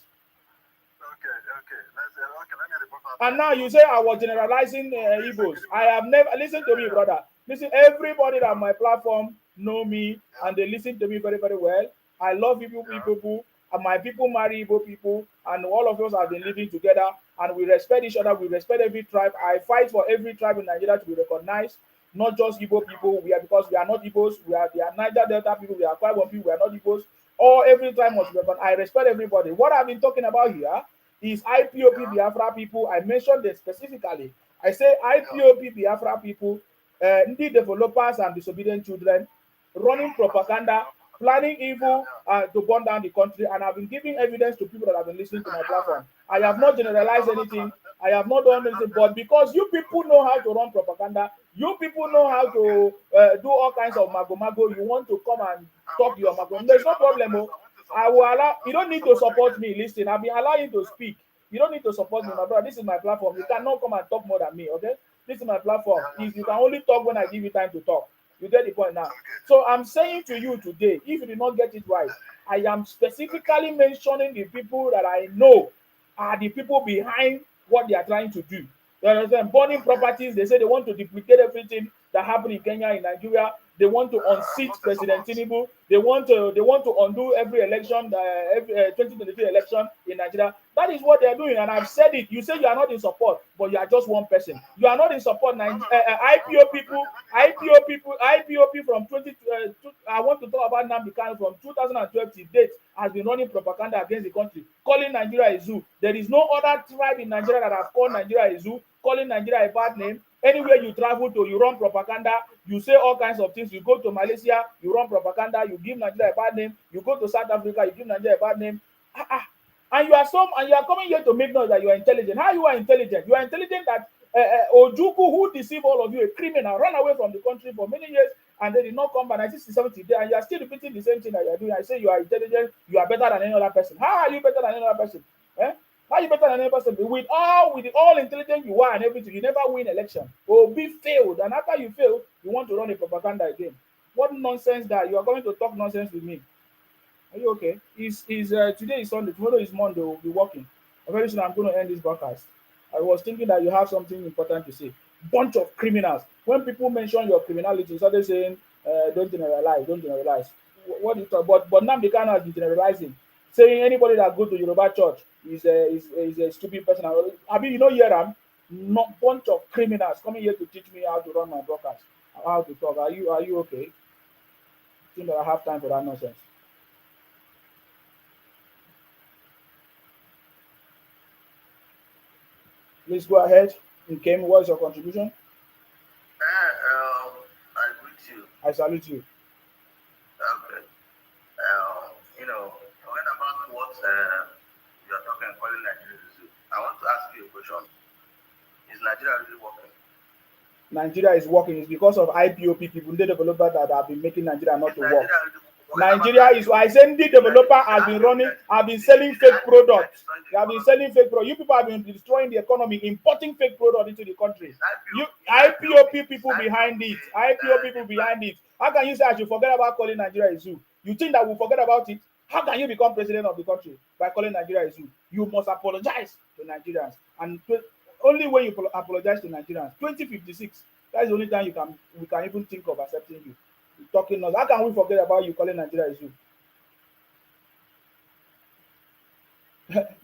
Speaker 3: Okay. Let me report that.
Speaker 1: And now you say I was generalizing Igbos. I have never, listen to me, brother. Listen, everybody on my platform know me, and they listen to me very, very well. I love Igbo people, and my people marry Igbo people, and all of us have been living together, and we respect each other. We respect every tribe. I fight for every tribe in Nigeria to be recognized, not just Igbo people. Because we are not Igbos. We are Niger Delta people. We are Kwai people. We are not Igbos. Or every tribe must be recognized. I respect everybody. What I've been talking about here is IPOB Biafra people. I mentioned it specifically. I say IPOB Biafra people, the developers and disobedient children, running propaganda planning evil to burn down the country, and I've been giving evidence to people that have been listening to my platform. I have not generalized anything. I have not done anything, but because you people know how to run propaganda, you people know how to do all kinds of mago, you want to come and talk your mago. There's no problem. Oh. I will allow. You don't need to support me. Listen, I've been allowing you to speak. You don't need to support me, my brother. This is my platform. You cannot come and talk more than me, okay? This is my platform. If you can only talk when I give you time to talk. You get the point now. So I'm saying to you today, if you did not get it right, I am specifically mentioning the people that I know are the people behind what they are trying to do. You understand? Burning properties, they say they want to duplicate everything that happened in Kenya, in Nigeria. They want to unseat President Tinubu. They want to undo every election, every 2023 election in Nigeria. That is what they are doing, and I've said it. You say you are not in support, but you are just one person. You are not in support. IPO people, IPOP from 20. I want to talk about Nnamdi Kanu from 2012 to date has been running propaganda against the country, calling Nigeria a zoo. There is no other tribe in Nigeria that has called Nigeria a zoo, calling Nigeria a bad name. Anywhere you travel to, you run propaganda. You say all kinds of things. You go to Malaysia, you run propaganda. You give Nigeria a bad name. You go to South Africa, you give Nigeria a bad name. And you are coming here to make noise that you are intelligent. How you are intelligent? You are intelligent that Ojukwu, who deceived all of you, a criminal, ran away from the country for many years, and they did not come back 1970 today, and you are still repeating the same thing that you are doing. I say you are intelligent, you are better than any other person. How are you better than any other person? How are you better than any person? With all intelligence you are and everything, you never win election. Obi failed, and after you fail, you want to run a propaganda again. What nonsense that you are going to talk nonsense with me? Are you okay? Today is Sunday, tomorrow is Monday, we'll be working. Very soon I'm going to end this broadcast. I was thinking that you have something important to say. Bunch of criminals. When people mention your criminality, so they're saying, don't generalize. What do you talk about? But Nnamdi Kanu has been generalizing, saying anybody that go to Yoruba church is a stupid person. I mean, you know, here I'm not bunch of criminals coming here to teach me how to run my broadcast, how to talk. Are you okay? I think that I have time for that nonsense. Please go ahead. Nkem, what is your contribution?
Speaker 5: I greet you.
Speaker 1: I salute you.
Speaker 5: Okay. Talking about what you are talking, calling Nigeria zoo, I want to ask you a question. Is Nigeria really working?
Speaker 1: Nigeria is working. It's because of IPOP people, the developer that have been making Nigeria not to work. Nigeria is why the developer has been running, have been selling fake products. They have been selling fake products. You people have been destroying the economy, importing fake products into the country. You IPOP people behind it. IPOP people behind it. How can you say I should forget about calling Nigeria a zoo? You think that we'll forget about it? How can you become president of the country by calling Nigeria a zoo? You must apologize to Nigerians. And only when you apologize to Nigerians, 2056, that's the only time we can even think of accepting you. Talking us. How can we forget about you calling Nigeria a zoo?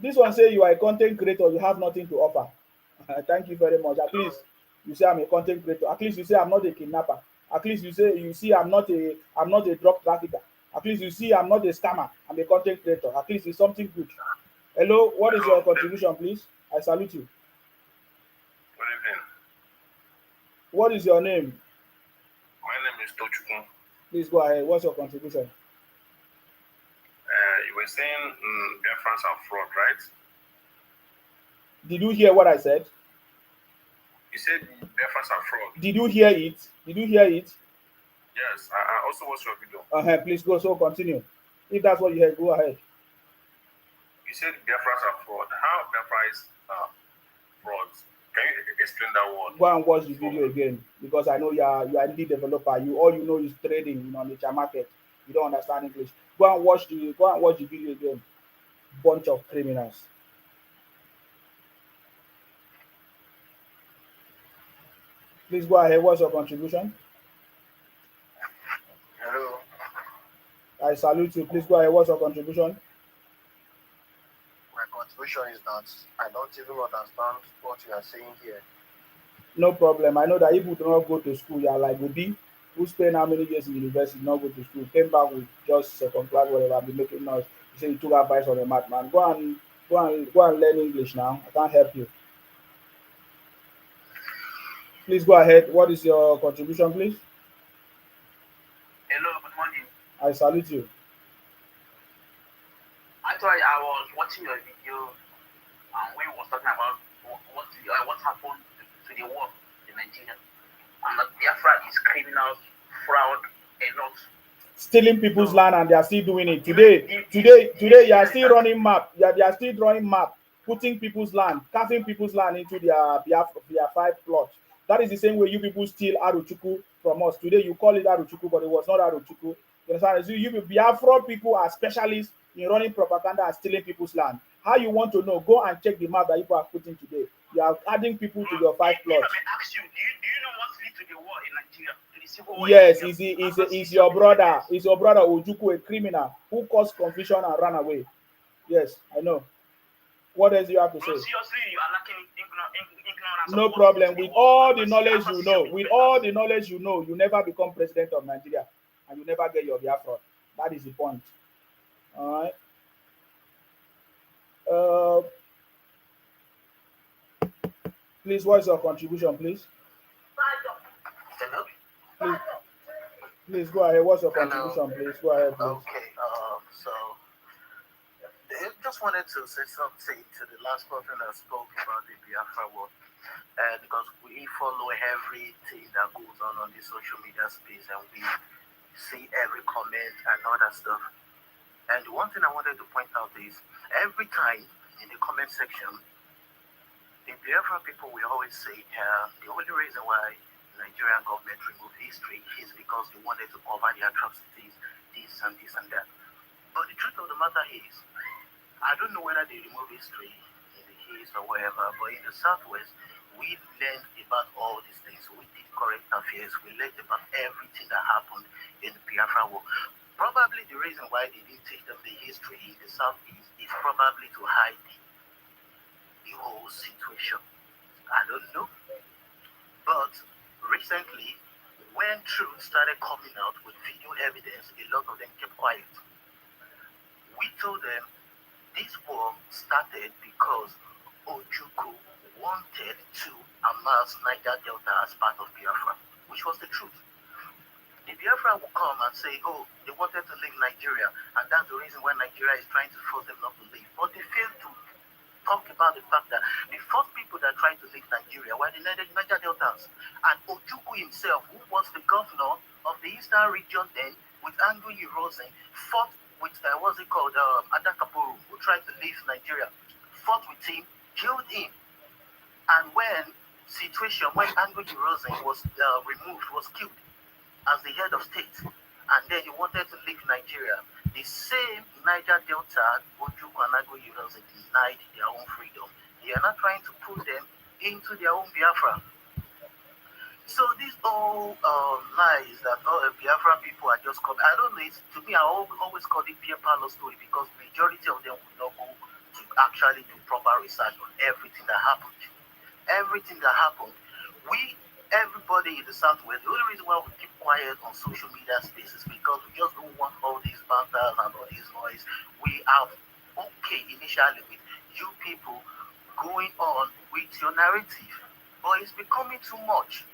Speaker 1: This one say you are a content creator, you have nothing to offer. Thank you very much. At least you say I'm a content creator. At least you say I'm not a kidnapper. At least you see I'm not a drug trafficker. At least you see I'm not a scammer. I'm a content creator. At least it's something good. Hello, what is your contribution, please? I salute you.
Speaker 7: Good evening.
Speaker 1: What is your name?
Speaker 7: My name is Tochukwu.
Speaker 1: Please go ahead. What's your contribution?
Speaker 7: You were saying Biafrans are fraud, right?
Speaker 1: Did you hear what I said?
Speaker 7: You said Biafrans are fraud.
Speaker 1: Did you hear it?
Speaker 7: Yes. I also watched your video.
Speaker 1: Please go. So continue. If that's what you heard, go ahead.
Speaker 7: You said Biafrans are fraud. How Biafra is fraud? Can you explain that word?
Speaker 1: Go and watch the video again, because I know you are a developer. All you know is trading on the market. You don't understand English. Go and watch the video again. Bunch of criminals. Please go ahead. What's your contribution?
Speaker 5: Hello.
Speaker 1: I salute you. Please go ahead. What's your contribution?
Speaker 5: My contribution is that I don't even understand what you are saying here.
Speaker 1: No problem. I know that if you do not go to school, you are like Obi, who spent how many years in university, not go to school, came back with just second class, whatever, be making noise. You say you took advice from a madman. Go and learn English now. I can't help you. Please go ahead. What is your contribution, please?
Speaker 2: Hello, good morning.
Speaker 1: I salute you.
Speaker 2: Actually, I was watching your video and we was talking about what happened to the war in Nigeria. And that Biafra is criminals, fraud, a lot.
Speaker 1: Stealing people's land, and they are still doing it today. Today, you are still running map. They are still drawing map, putting people's land, carving people's land into their 5 plots. That is the same way you people steal Aruchuku from us. Today, you call it Aruchuku, but it was not Aruchuku. You understand? So you Biafra people are specialists in running propaganda and stealing people's land. How you want to know? Go and check the map that people are putting today. You are adding people to your 5 plots.
Speaker 2: If I may ask you, do you know what led to the war in Nigeria? To the civil war?
Speaker 1: Yes, is your brother. Is your brother Ojuku a criminal who caused confusion and ran away? Yes, I know. What else do you have to say?
Speaker 2: Seriously, you are lacking ignorance.
Speaker 1: No problem. With all the knowledge you know, you never become president of Nigeria, and you never get your Biafra. That is the point. All right. Please, what's your contribution, please?
Speaker 5: Hello?
Speaker 1: Please go ahead. What's your
Speaker 5: Hello.
Speaker 1: contribution, please? Go ahead, please.
Speaker 5: Okay, so I just wanted to say something to the last person that spoke about the Biafra war, because we follow everything that goes on the social media space, and we see every comment and all that stuff. And the one thing I wanted to point out is every time in the comment section, the Biafra people will always say the only reason why Nigerian government removed history is because they wanted to cover the atrocities, this and this and that. But the truth of the matter is, I don't know whether they remove history in the East or wherever, but in the Southwest, we learned about all these things. We did current affairs. We learned about everything that happened in the Biafra war. Probably the reason why they didn't take them the history in the Southeast is probably to hide the whole situation. I don't know. But recently, when truth started coming out with video evidence, a lot of them kept quiet. We told them this war started because Ojukwu wanted to amass Niger Delta as part of Biafra, which was the truth. The Biafra will come and say, oh, they wanted to leave Nigeria, and that's the reason why Nigeria is trying to force them not to leave. But they failed to talk about the fact that the first people that tried to leave Nigeria were the Niger Deltans. And Ojukwu himself, who was the governor of the Eastern region then, with Andrew Yerozin, fought with, Adakaporu, who tried to leave Nigeria, fought with him, killed him. And when Andrew Yerozin was removed, was killed as the head of state, and then he wanted to leave Nigeria, the same Niger Delta, Ojukwu and Andrew Yerozin denied their own freedom. They are not trying to put them into their own Biafra. So these all lies that all Biafra people are just coming. I don't know. To me, I always call it Pierre Palo story, because majority of them will not go to actually do proper research on everything that happened. Everything that happened, everybody in the Southwest, the only reason why we keep quiet on social media spaces because we just don't want all these banters and all this noise. We are okay initially with you people going on with your narrative, but it's becoming too much.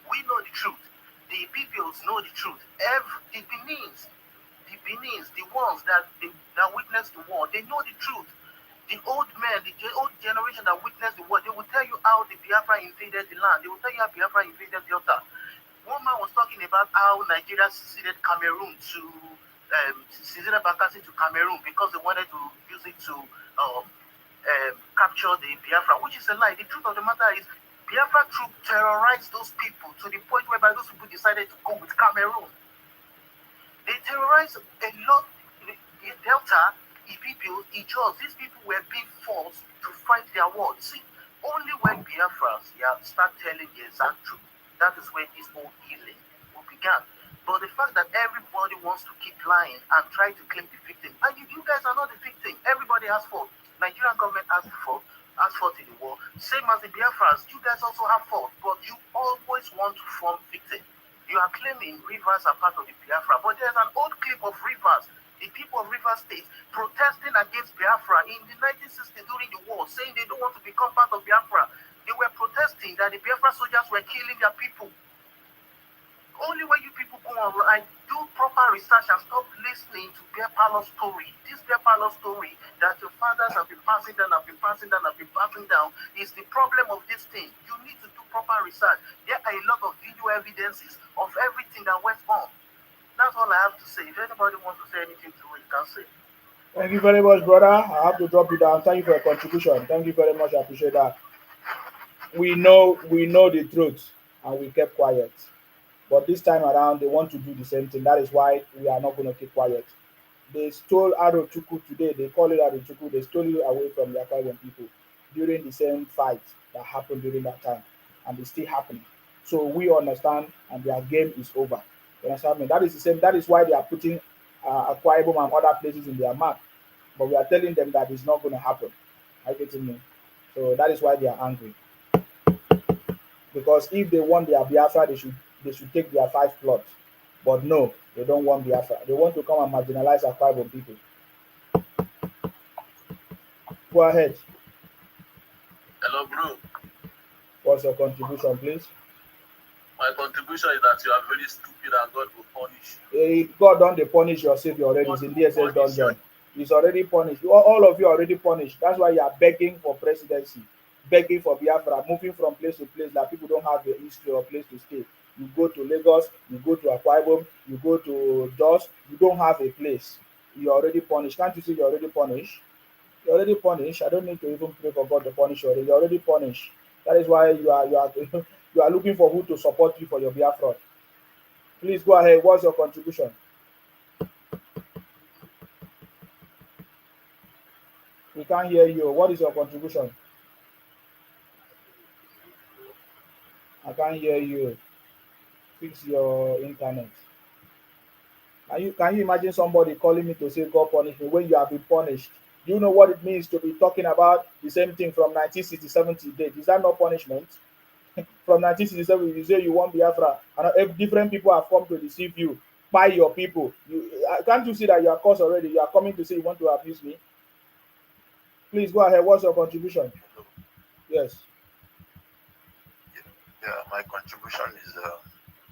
Speaker 5: We know the truth. The peoples know the truth. The Benin's, the ones that witnessed the war, they know the truth. The old men, the old generation that witnessed the war, they will tell you how the Biafra invaded the land. They will tell you how Biafra invaded Delta. One man was talking about how Nigeria seceded Cameroon seceded Bakassi to Cameroon because they wanted to use it to capture the Biafra, which is a lie. The truth of the matter is, Biafra troops terrorized those people to the point whereby those people decided to go with Cameroon. They terrorized a lot. The Delta, people, these people were being forced to fight their war. See, only when Biafrans start telling the exact truth, that is when this whole healing will begin. But the fact that everybody wants to keep lying and try to claim the victim, and you guys are not the victim. Everybody has fault. Nigerian government has fault in the war. Same as the Biafrans, you guys also have fault, but you always want to form victim. You are claiming rivers are part of the Biafra, but there's an old clip of rivers. The people of Rivers State protesting against Biafra in the 1960s during the war, saying they don't want to become part of Biafra. They were protesting that the Biafra soldiers were killing their people. Only when you people go on and do proper
Speaker 3: research and stop listening to beer parlor story. This beer parlor story that your fathers have been passing down, is the problem of this thing. You need to do proper research. There are a lot of video evidences of everything that went on. That's all I have to say. If anybody wants to say anything to it, you can say.
Speaker 1: Thank you very much, brother. I have to drop you down. Thank you for your contribution. Thank you very much. I appreciate that. We know the truth, and we kept quiet. But this time around, they want to do the same thing. That is why we are not going to keep quiet. They stole Arochukwu today. They call it Arochukwu. They stole it away from the Akwa people during the same fight that happened during that time, and it's still happening. So we understand, and their game is over. You understand me? That is the same. That is why they are putting Akwa Ibom and other places in their map. But we are telling them that it's not going to happen. Are you getting me? So that is why they are angry. Because if they want their Biafra, they should take their 5 plots. But no, they don't want Biafra. They want to come and marginalize our tribal people. Go ahead.
Speaker 8: Hello, bro.
Speaker 1: What's your contribution, please?
Speaker 8: My contribution is that you are very stupid and God will punish you.
Speaker 1: God don't punish your savior already. It's in DSS dungeon. He's already punished. All of you are already punished. That's why you are begging for presidency, begging for Biafra, moving from place to place that people don't have a history or place to stay. You go to Lagos, you go to Akwa Ibom, you go to Jos, you don't have a place. You're already punished. Can't you see you're already punished? You're already punished. I don't need to even pray for God to punish you already. You're already punished. That is why you are you are looking for who to support you for your Biafra. Please go ahead. What's your contribution? We can't hear you. What is your contribution? I can't hear you. Fix your internet. Can you imagine somebody calling me to say God punish me when you have been punished? Do you know what it means to be talking about the same thing from 1967 to date? Is that not punishment? From 1967, you say you want Biafra, and if different people have come to deceive you, by your people. Can't you see that you are cursed already? You are coming to say you want to abuse me. Please go ahead. What's your contribution?
Speaker 3: Hello.
Speaker 1: Yes.
Speaker 3: Yeah, my contribution is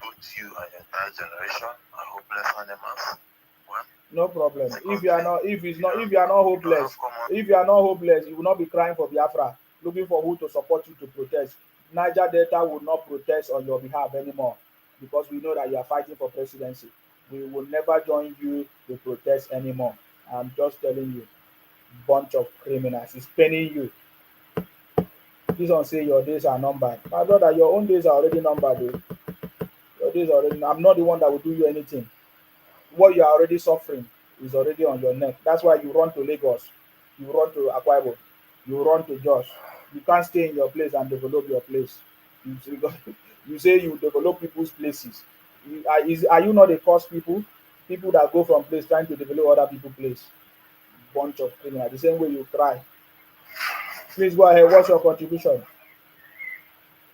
Speaker 3: both you and your entire generation are hopeless animals. One.
Speaker 1: No problem.
Speaker 3: Secondly,
Speaker 1: If you are not hopeless, you will not be crying for Biafra, looking for who to support you to protest. Niger Delta will not protest on your behalf anymore because we know that you are fighting for presidency. We will never join you to protest anymore. I'm just telling you, bunch of criminals. It's paining you. This one say your days are numbered. My brother, your own days are already numbered. Though. Your days are already. I'm not the one that will do you anything. What you are already suffering is already on your neck. That's why you run to Lagos, you run to Akwa Ibom, you run to Jos. You can't stay in your place and develop your place. You say you develop people's places. Are you not a cost people? People that go from place trying to develop other people's place. Bunch of criminals. The same way you cry. Please go ahead. What's your contribution?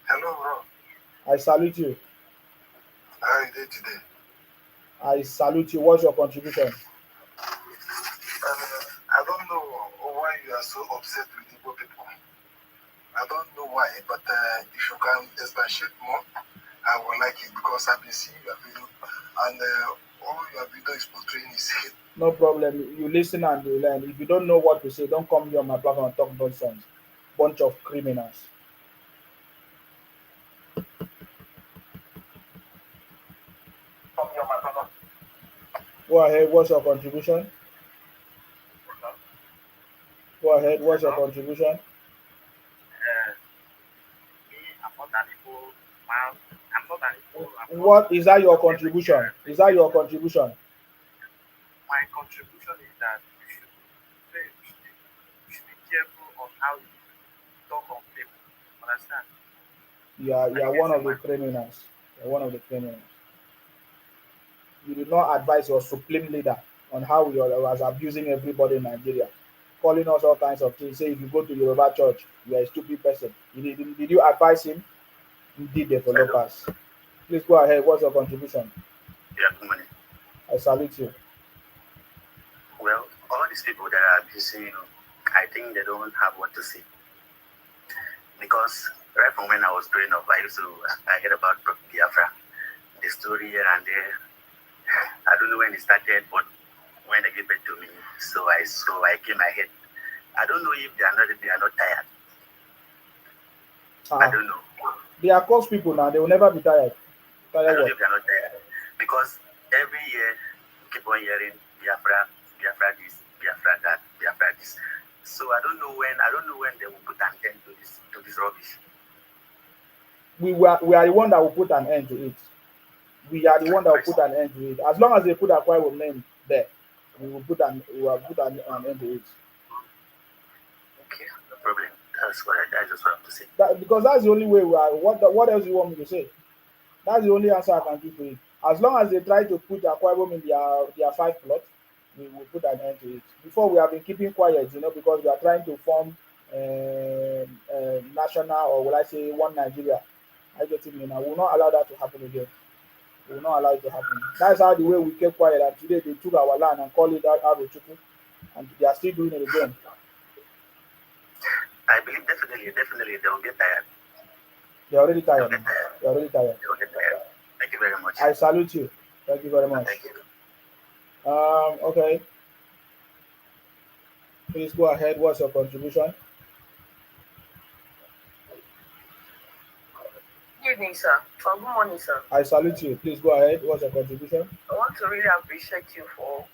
Speaker 3: Hello, bro.
Speaker 1: I salute you.
Speaker 3: How are you doing today?
Speaker 1: I salute you. What's your contribution?
Speaker 3: I don't know why you are so upset with Igbo people. I don't know why, but if you can expatiate more, I would like it because I've been seeing your video and all your video is portraying is hate.
Speaker 1: No problem. You listen and you learn. If you don't know what to say, don't come here on my platform and talk nonsense. Bunch of criminals. Go ahead. What's your contribution? Go ahead. What's your contribution? What is that your contribution? Is that your contribution?
Speaker 2: My contribution is that you should be careful on how you talk on people. Understand?
Speaker 1: You are one of the criminals. You're one of the criminals. You did not advise your supreme leader on how he was abusing everybody in Nigeria, calling us all kinds of things. Say if you go to Yoruba church, you are a stupid person. Did you advise him? He did developers. Please go ahead. What's your contribution?
Speaker 2: Yeah, money.
Speaker 1: I salute you.
Speaker 2: Well, all these people that are abusing you, I think they don't have what to say. Because right from when I was growing up, I heard about Biafra, the story here and there. I don't know when it started, but when they gave it to me, so I came ahead. I don't know if they are not tired. I don't know.
Speaker 1: They are course people now. They will never be tired.
Speaker 2: I
Speaker 1: Tired
Speaker 2: don't know
Speaker 1: what?
Speaker 2: if they are not tired because every year we keep on hearing Biafra, Biafra this, Biafra that, Biafra this. So I don't know when they will put an end to this rubbish.
Speaker 1: We are the one that will put an end to it. We are the one that will put an end to it. As long as they put Akwa Ibom name there, we will put an end to it.
Speaker 2: Okay, no problem. That's what I just want to say.
Speaker 1: Because that's the only way we are. What else you want me to say? That's the only answer I can give to it. As long as they try to put Akwa Ibom in their 5 plot, we will put an end to it. Before we have been keeping quiet, because we are trying to form national, or will I say one Nigeria. I get it now. We will not allow that to happen again. We will not allow it to happen. That's how the way we kept quiet. And today they took our land and called it Arochukwu, and they are still doing it again.
Speaker 2: I believe definitely they will get tired.
Speaker 1: They're already tired.
Speaker 2: They'll get tired.
Speaker 1: They're already tired.
Speaker 2: They will get tired. Thank you very much.
Speaker 1: I salute you. Thank you very much.
Speaker 2: Thank you.
Speaker 1: Okay. Please go ahead. What's your contribution?
Speaker 9: Good evening, sir. Or good morning, sir.
Speaker 1: I salute you. Please go ahead. What's your contribution?
Speaker 9: I want to really appreciate you for.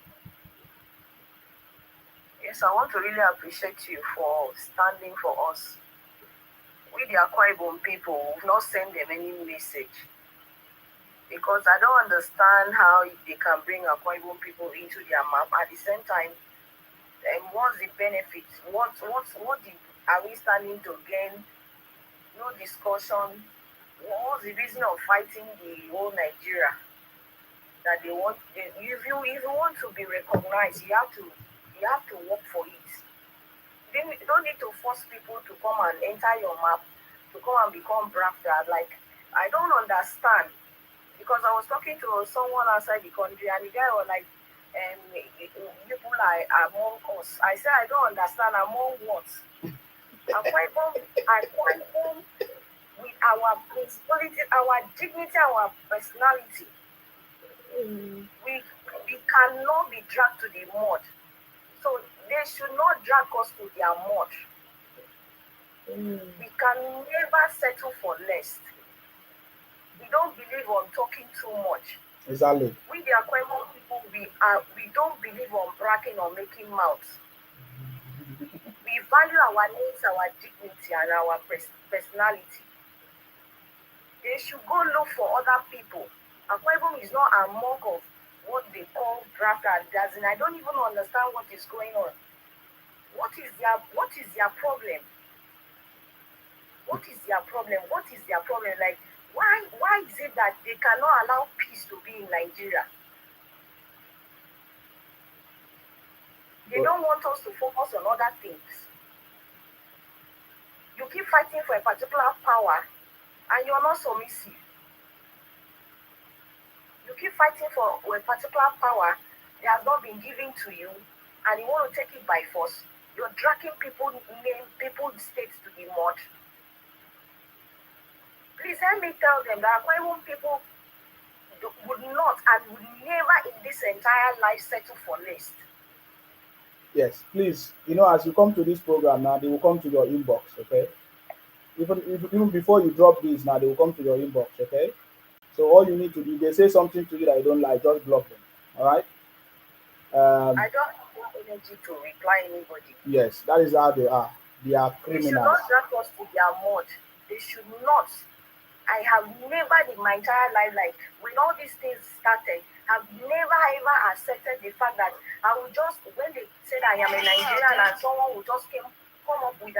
Speaker 9: Yes, I want to really appreciate you for standing for us. We, the Akwa Ibom people, we've not sent them any message. Because I don't understand how they can bring Akwa Ibom people into their map. At the same time, what's the benefit? Are we standing to gain? No discussion. What's the reason of fighting the whole Nigeria? That they want. If you want to be recognized, you have to work for it. You don't need to force people to come and enter your map, to come and become Biafra. Like, I don't understand. Because I was talking to someone outside the country, and the guy was like, people are among us. I said, I don't understand. Among what? Akwa Ibom with our principality, our dignity, our personality. We cannot be dragged to the mud. So they should not drag us to their mud. We can never settle for less. We don't believe on talking too much.
Speaker 1: Exactly.
Speaker 9: We, the Akwa Ibom people, we don't believe on bragging or making mouths. We value our needs, our dignity, and our personality. They should go look for other people. Akwa Ibom is not among of what they call Biafra. And I don't even understand what is going on. What is their problem? What is their problem? What is their problem? Like, why is it that they cannot allow peace to be in Nigeria? They don't want us to focus on other things. You keep fighting for a particular power and you're not submissive. You keep fighting for a particular power that has not been given to you and you want to take it by force. You're dragging people's states to the mud. Please let me tell them that Akwa Ibom people would not and would never in this entire life settle for less.
Speaker 1: Yes, please. As you come to this program now, they will come to your inbox, okay? Even before you drop this now, they will come to your inbox, okay? So all you need to do, they say something to you that you don't like, just block them, all right?
Speaker 9: I don't have energy to reply anybody.
Speaker 1: Yes, that is how they are. They are criminals.
Speaker 9: They should not drag us to their mud. They should not. I have never in my entire life, like when all these things started, I've never ever accepted the fact that I will just, when they said I am a Nigerian and someone will just come up with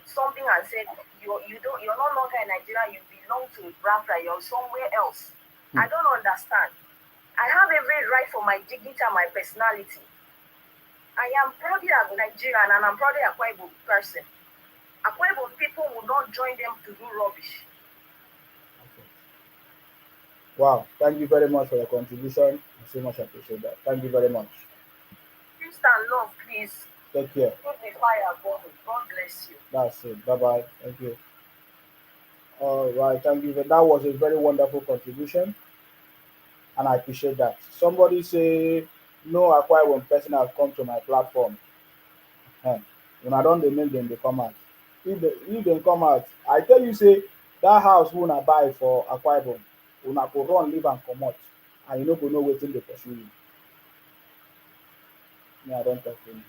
Speaker 9: something and said you're no longer a Nigerian, you belong to Biafra, you're somewhere else. I don't understand. I have every right for my dignity and my personality. I am proudly a Nigerian and I'm proudly a Akwa Ibom person. Akwa Ibom people will not join them to do rubbish.
Speaker 1: Wow, thank you very much for your contribution. I so much appreciate that. Thank you very much.
Speaker 9: Peace and love, please.
Speaker 1: Take care.
Speaker 9: Keep the fire burning. God bless you.
Speaker 1: That's it. Bye-bye. Thank you. All right, thank you. That was a very wonderful contribution. and I appreciate that. Somebody say no acquire one person has come to my platform. Eh, when I don't dey make them they come out. If they come out, I tell you say that house who una buy for Akwa Ibom, una go run leave and comot, and you no go know wetin dey pursue you. Me, I don't talk to you.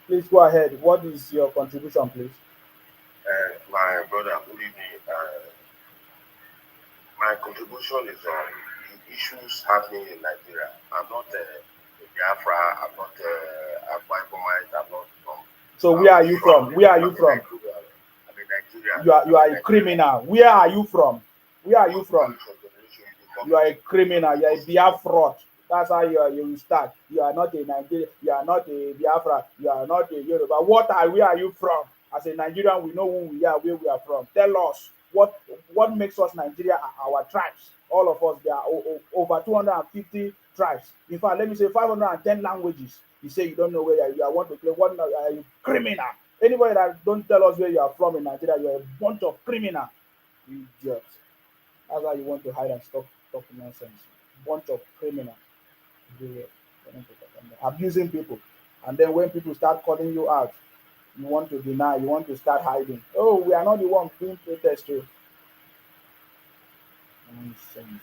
Speaker 1: Please go ahead. What is your contribution, please?
Speaker 6: My brother, good evening. My contribution is on the issues happening in Nigeria. I'm not Biafra, I'm not Akwa Ibomite, I'm not from.
Speaker 1: So where are you from? Where are you from?
Speaker 6: I'm in Nigeria.
Speaker 1: You are a criminal. Where are you from? Where are you from? You are a criminal. You are a Biafra. That's how you start. You are not a Nigerian. You are not a Biafra. You are not a Yoruba. Where are you from? As a Nigerian, we know who we are, where we are from. Tell us what makes us Nigeria our tribes. All of us, there are over 250 tribes. In fact, let me say 510 languages. You say you don't know where you are. Want to play? What are you criminal? Anybody that don't tell us where you are from in Nigeria, you are a bunch of criminal. You idiot. That's why you want to hide and stop talking nonsense. Bunch of criminal. Abusing people. And then when people start calling you out, you want to deny, you want to start hiding. Oh, we are not the one doing protest too. Nonsense.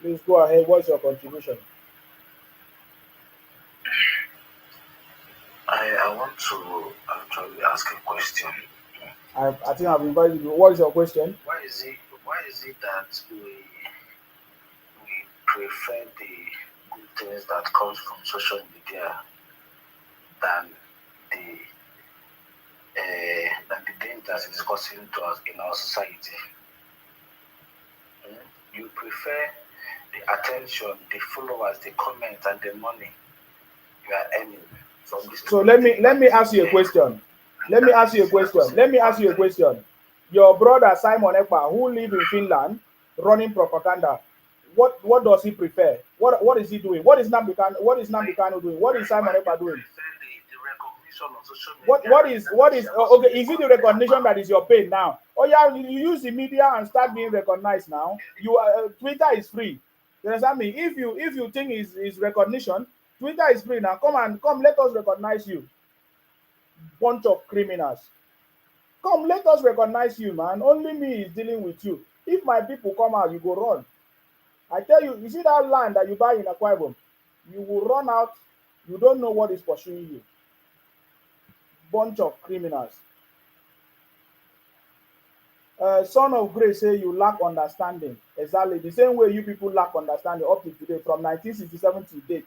Speaker 1: Please go ahead. What's your contribution?
Speaker 5: I want to actually ask a question.
Speaker 1: I think I've invited you. What is your question?
Speaker 5: Why is it that we prefer the good things that comes from social media than the dangers it's causing to us in our society? You prefer the attention, the followers, the comments, and the money you are earning from this.
Speaker 1: So let me ask you a question. Let me ask you a question. Your brother Simon Ekpa, who live in Finland, running propaganda, what does he prefer? What is he doing? What is Nnamdi Kanu doing? What is Simon Ekpa doing? What is okay? Is it the recognition that is your pain now? Oh yeah, you use the media and start being recognized now. You Twitter is free. You understand me? If you think is recognition, Twitter is free now. Come, let us recognize you. Bunch of criminals. Come, let us recognize you, man. Only me is dealing with you. If my people come out, you go run. I tell you, you see that land that you buy in Akwa Ibom, you will run out. You don't know what is pursuing you. Bunch of criminals. Son of Grace say you lack understanding. Exactly the same way you people lack understanding up to today, from 1967 to date.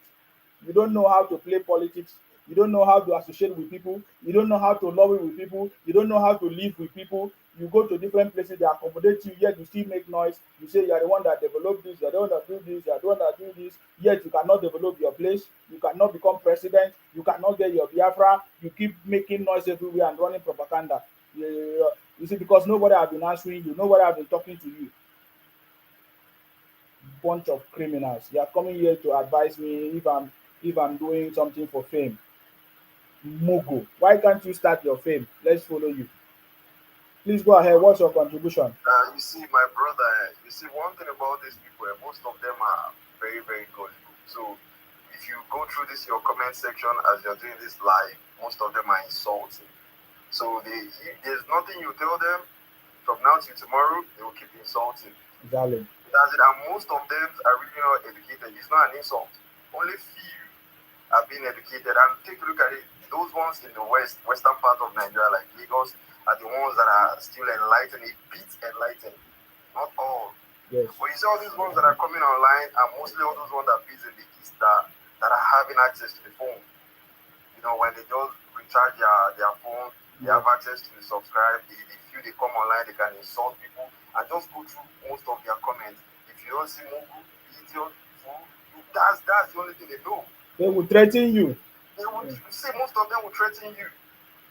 Speaker 1: You don't know how to play politics. You don't know how to associate with people. You don't know how to lobby with people. You don't know how to live with people. You go to different places, they accommodate you, yet you still make noise. You say you are the one that developed this, you are the one that do this, you are the one that do this, yet you cannot develop your place. You cannot become president. You cannot get your Biafra. You keep making noise everywhere and running propaganda. You see, because nobody has been answering you, nobody has been talking to you. Bunch of criminals. You are coming here to advise me if I'm doing something for fame. Mugu, why can't you start your fame? Let's follow you. Please go ahead. What's your contribution?
Speaker 3: You see, my brother, you see, one thing about these people, most of them are very, very good. So if you go through this, your comment section as you're doing this live, most of them are insulting. So there's nothing you tell them, from now till tomorrow, they will keep insulting.
Speaker 1: Exactly.
Speaker 3: That's it. And most of them are really not educated. It's not an insult. Only few are being educated. And take a look at it. Those ones in the western part of Nigeria, like Lagos, are the ones that are still enlightened. It beats enlightened. Not all.
Speaker 1: Yes.
Speaker 3: But you see all these ones that are coming online are mostly all those ones that beats in the east that are having access to the phone. You know, when they just recharge their phone, they have access to subscribe. They feel they come online, they can insult people and just go through most of their comments. If you don't see Mugu, idiot, fool, that's the only thing they know.
Speaker 1: They will threaten you.
Speaker 3: They will see most of them will threaten you.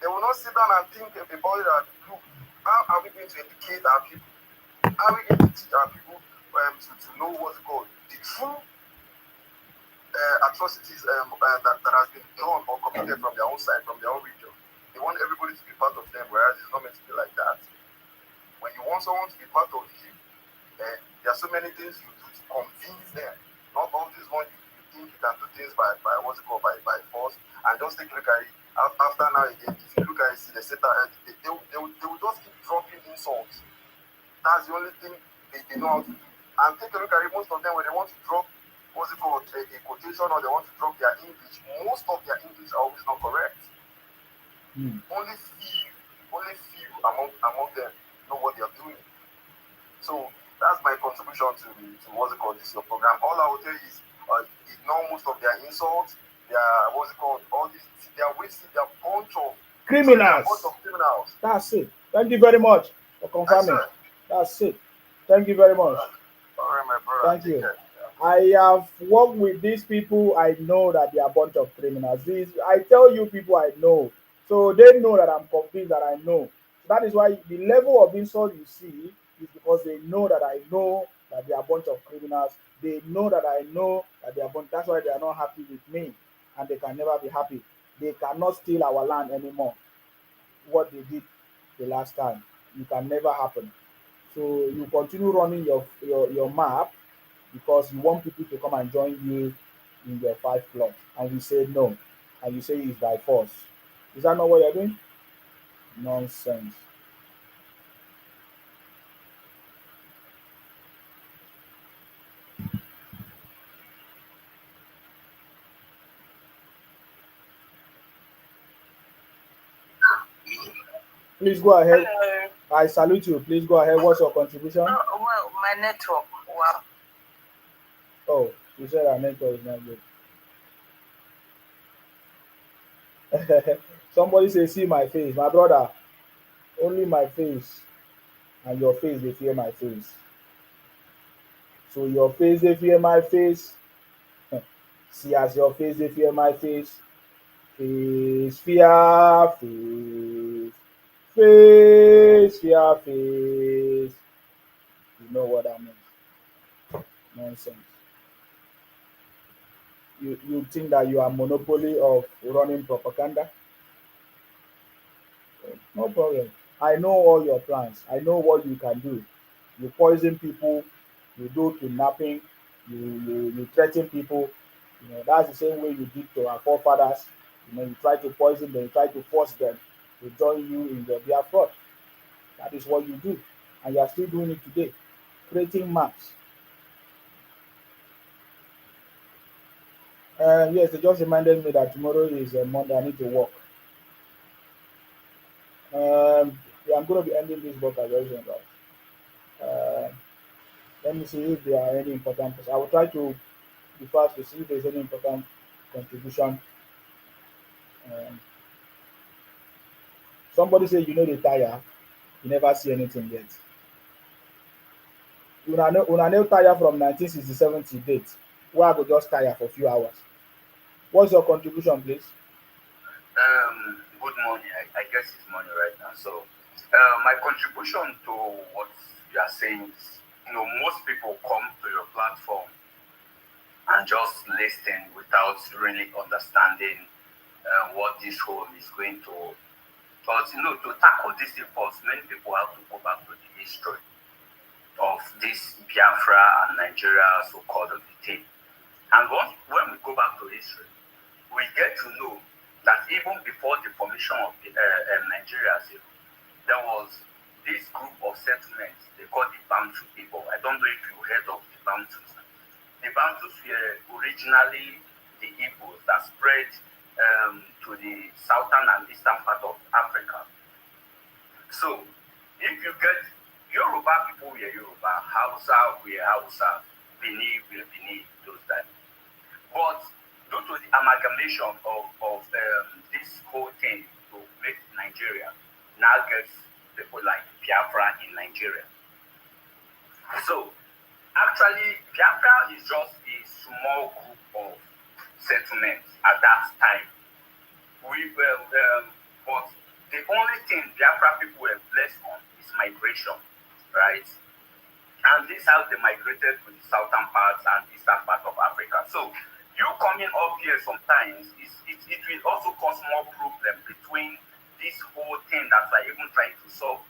Speaker 3: They will not sit down and think about it that, look, how are we going to educate our people? How are we going to teach our people to know what's called the true atrocities that has been done or committed hated from their own side, from their own region. They want everybody to be part of them, whereas it's not meant to be like that. When you want someone to be part of you, there are so many things you do to convince them. Not all this one you think you can do things by what's it called, by force, and just take a look at it. After now again, if you look at it, see the setup, they will just keep dropping insults. That's the only thing they know how to do. And take a look at it, most of them, when they want to drop what's it called, a quotation, or they want to drop their English, most of their English are always not correct. Only few among them know what they are doing. So that's my contribution to what's it called, this your program. All I will tell you is ignore most of their insults. They are what's it called, all these, they are wasting, they are a bunch of
Speaker 1: criminals. That's it. Thank you very much for confirming. That's it. Thank you very much.
Speaker 3: All right, my brother.
Speaker 1: Thank you. I have worked with these people. I know that they are a bunch of criminals. I tell you, people I know. So they know that I'm convinced that I know. That is why the level of insult you see is because they know that I know that they are a bunch of criminals. They know that I know that they are bunch. That's why they are not happy with me, and they can never be happy. They cannot steal our land anymore. What they did the last time, it can never happen. So you continue running your map because you want people to come and join you in your 5 clubs, and we say no, and you say it's by force. Is that not what you're doing? Nonsense. Please go ahead.
Speaker 9: Hello.
Speaker 1: I salute you. Please go ahead. What's your contribution?
Speaker 9: Well, my network. Wow.
Speaker 1: Oh, you said our network is not good. Somebody say, see my face. My brother, only my face and your face, they fear my face. So your face, they fear my face. See as your face, they fear my face. Face, fear, face. Face, fear, face. You know what that means. Nonsense. You think that you are monopoly of running propaganda? No problem. I know all your plans. I know what you can do. You poison people, you do kidnapping, you threaten people. You know, that's the same way you did to our forefathers. You know, you try to poison them, you try to force them to join you in the Biafra. That is what you do. And you are still doing it today, creating maps. Yes, they just reminded me that tomorrow is Monday. I need to work. Yeah, I'm going to be ending this book as well. Let me see if there are any important. I will try to be fast to see if there's any important contribution. Um, Somebody say you know the tire, you never see anything yet. Una know tire from 1967 to date. Where I go just tire for a few hours. What's your contribution, please?
Speaker 2: Good morning. I guess it's morning right now. So, my contribution to what you are saying is, most people come to your platform and just listen without really understanding what this whole is going to. But to tackle this first, many people have to go back to the history of this Biafra and Nigeria so-called thing. And when we go back to history, we get to know that even before the formation of Nigeria, there was this group of settlements they call the Bantu people. I don't know if you heard of the Bantus. The Bantus were originally the Igbos that spread to the southern and eastern part of Africa. So, if you get Yoruba people were Yoruba, Hausa were Hausa, Benin were Benin, those times. But due to the amalgamation of this whole thing to make Nigeria, now gets people like Biafra in Nigeria. So, actually, Biafra is just a small group of settlements at that time. But the only thing Biafra people were blessed on is migration, right? And this is how they migrated to the southern parts and eastern part of Africa. So You coming up here sometimes, it will also cause more problem between this whole thing that we're even trying to solve.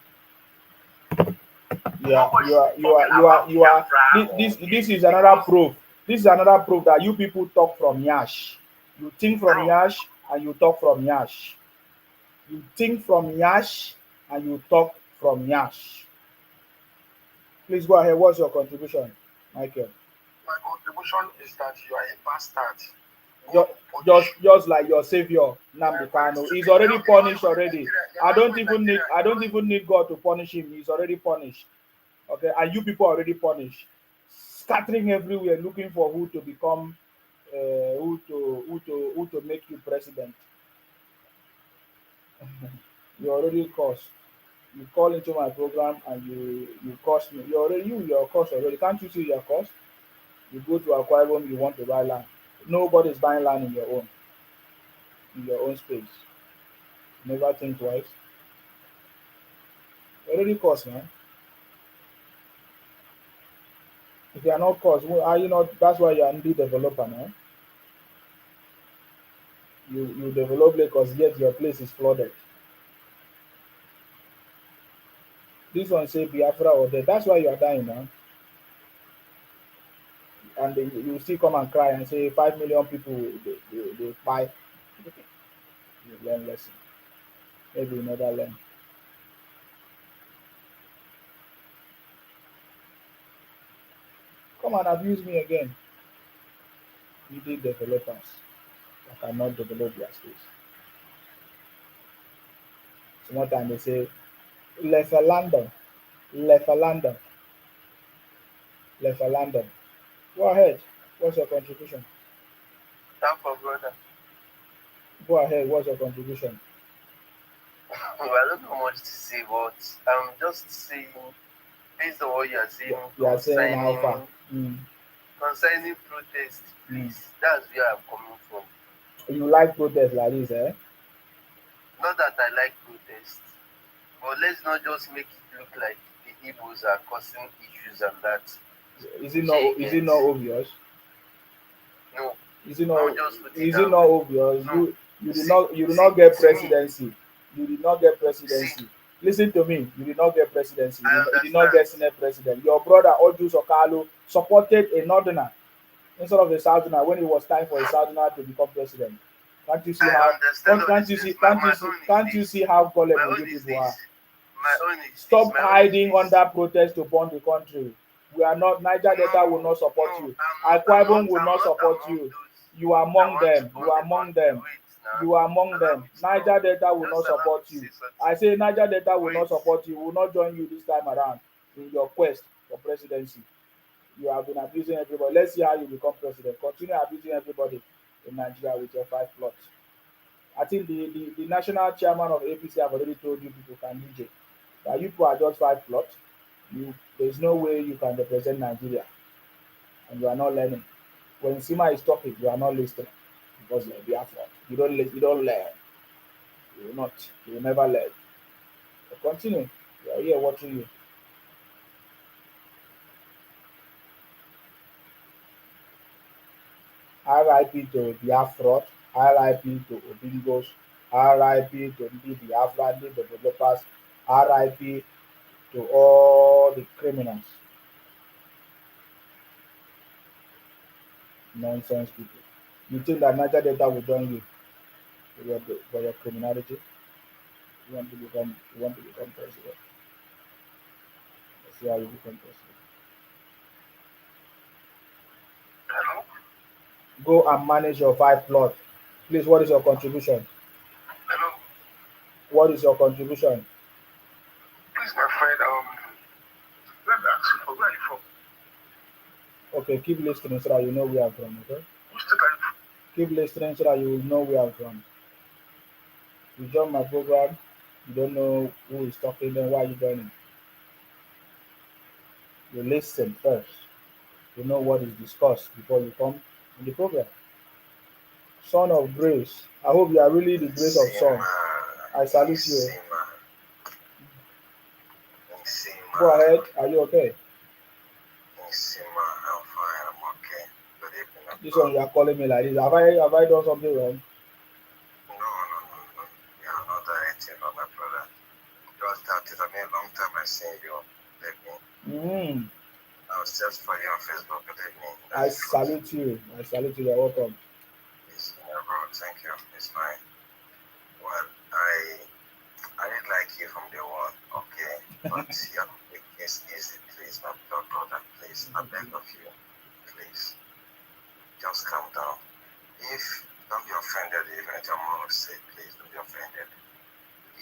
Speaker 1: Yeah, you are. This is another proof. This is another proof that you people talk from Yash. You think from Yash and you talk from Yash. You think from Yash and you talk from Yash. Please go ahead. What's your contribution, Michael?
Speaker 7: My contribution is that you are a bastard.
Speaker 1: Just like your savior Nnamdi Kanu, he's already punished already. I don't even need God to punish him. He's already punished. Okay, and you people are already punished, scattering everywhere, looking for who to become, who to make you president. You already cursed. You call into my program and you curse me. You're cursed already. Can't you see your cursed? You go to Akwa Ibom, you want to buy land. Nobody's buying land in your own space. Never think twice. Already cost, man. If you are not cost, are you not? That's why you are the developer now. You develop Lagos, yet your place is flooded. This one say Biafra or dead. That's why you are dying now. And then you still come and cry and say 5 million people they buy. You learn lesson. Maybe you never learn. Come and abuse me again. You did developers that cannot develop their space. Sometimes they say left for London, left for London, left for London. Go ahead. What's your contribution?
Speaker 4: Thank for brother.
Speaker 1: Go ahead. What's your contribution?
Speaker 4: Well, I don't know much to say, but I'm just saying, based on what you are saying,
Speaker 1: You are saying how far?
Speaker 4: Concerning protest, please, that's where I'm coming from.
Speaker 1: You like protest like this, eh?
Speaker 4: Not that I like protest, but let's not just make it look like the Igbos are causing issues and that.
Speaker 1: Is it not obvious?
Speaker 4: No.
Speaker 1: Is it not obvious? No. You did not get presidency. You did not get presidency. Listen to me. You did not get presidency. You did not get Senate president. Your brother Odus Okalo supported a northerner instead of a southerner when it was time for a southerner to become president. Can't you see how? Can't you see how gullible you people are? Stop hiding under protest to burn the country. We are not. Niger Delta will not support you. Akwa Ibom will not support you. You are among them. You are among them. You are among them. Niger Delta will not support you. I say Niger Delta will not support you. Will not join you this time around in your quest for presidency. You have been abusing everybody. Let's see how you become president. Continue abusing everybody in Nigeria with your 5 plots. I think the national chairman of APC have already told you people can DJ that you people are just 5 plots. There's no way you can represent Nigeria, and you are not learning. When Sima is talking, you are not listening because you're Biafra. You don't learn. You will not. You will never learn. But continue. We are here watching you. RIP to Biafra. RIP to Obingos. RIP to the Biafra, the developers. RIP to all the criminals. Nonsense people. You think that Niger Delta will join you for your criminality? You want to become president. Let's see how you become president.
Speaker 7: Hello?
Speaker 1: Go and manage your 5 plot. Please, what is your contribution?
Speaker 7: Hello?
Speaker 1: What is your contribution?
Speaker 7: Please, my friend, let me ask you, where are you from?
Speaker 1: Okay, keep listening so that you know where I'm from, okay?
Speaker 7: Which state are you from?
Speaker 1: Keep listening so that you will know where I'm from. You join my program, you don't know who is talking, then why are you joining? You listen first. You know what is discussed before you come in the program. Son of Grace. I hope you are really the grace of Son. I salute you. Go ahead. Are you okay?
Speaker 5: I'm fine. I'm okay. Good evening,
Speaker 1: This one you are calling me like this. Have I done something wrong?
Speaker 5: No, no, no, no. You are not done anything, my brother. Just that it's been a long time I seen you. Let me. I was just for you on Facebook. Let me.
Speaker 1: I salute you. I salute you. You're welcome.
Speaker 5: Yes, bro. Thank you. It's fine. Well, I didn't like you from day one. Okay, but yeah, make this easy, please, my brother. Please, I beg of you. Please, just calm down. If don't be offended, even if I'm going to say, please don't be offended.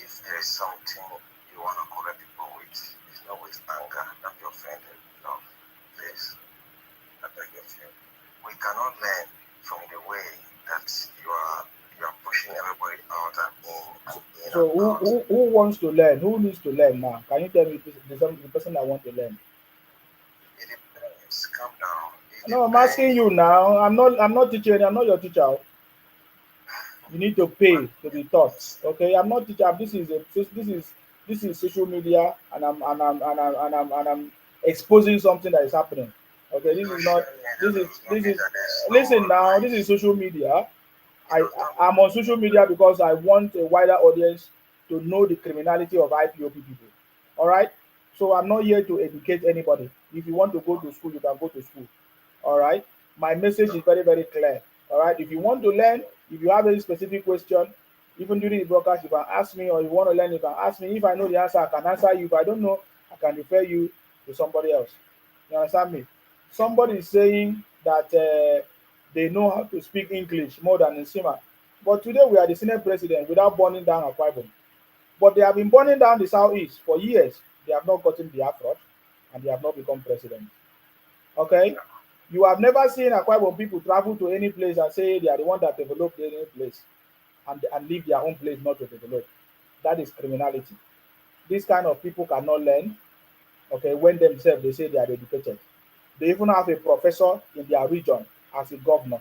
Speaker 5: If there is something you want to correct people with, it's not with anger, don't be offended. No, please, I beg of you. We cannot learn from the way that you are pushing everybody out and in.
Speaker 1: So who wants to learn? Who needs to learn now? Can you tell me the person that wants to learn?
Speaker 5: It depends. Calm down.
Speaker 1: No, I'm asking you now. I'm not teaching. I'm not your teacher. You need to pay to be taught. Okay, I'm not teacher. This is social media, and I'm exposing something that is happening. Okay, this is not. This is. Listen now. This is social media. I'm on social media because I want a wider audience to know the criminality of IPOP people. All right. So I'm not here to educate anybody. If you want to go to school, you can go to school. All right. My message is very, very clear. All right. If you want to learn, if you have any specific question, even during the broadcast, you can ask me, or you want to learn, you can ask me. If I know the answer, I can answer you. If I don't know, I can refer you to somebody else. You understand me? Somebody is saying that they know how to speak English more than Nsima. But today we are the Senate president without burning down Akwa Ibom. But they have been burning down the southeast for years. They have not gotten Biafra, and they have not become president. Okay? You have never seen Akwa Ibom people travel to any place and say they are the one that developed any place and leave their own place not to develop. That is criminality. This kind of people cannot learn, okay, when themselves they say they are educated. They even have a professor in their region as a governor,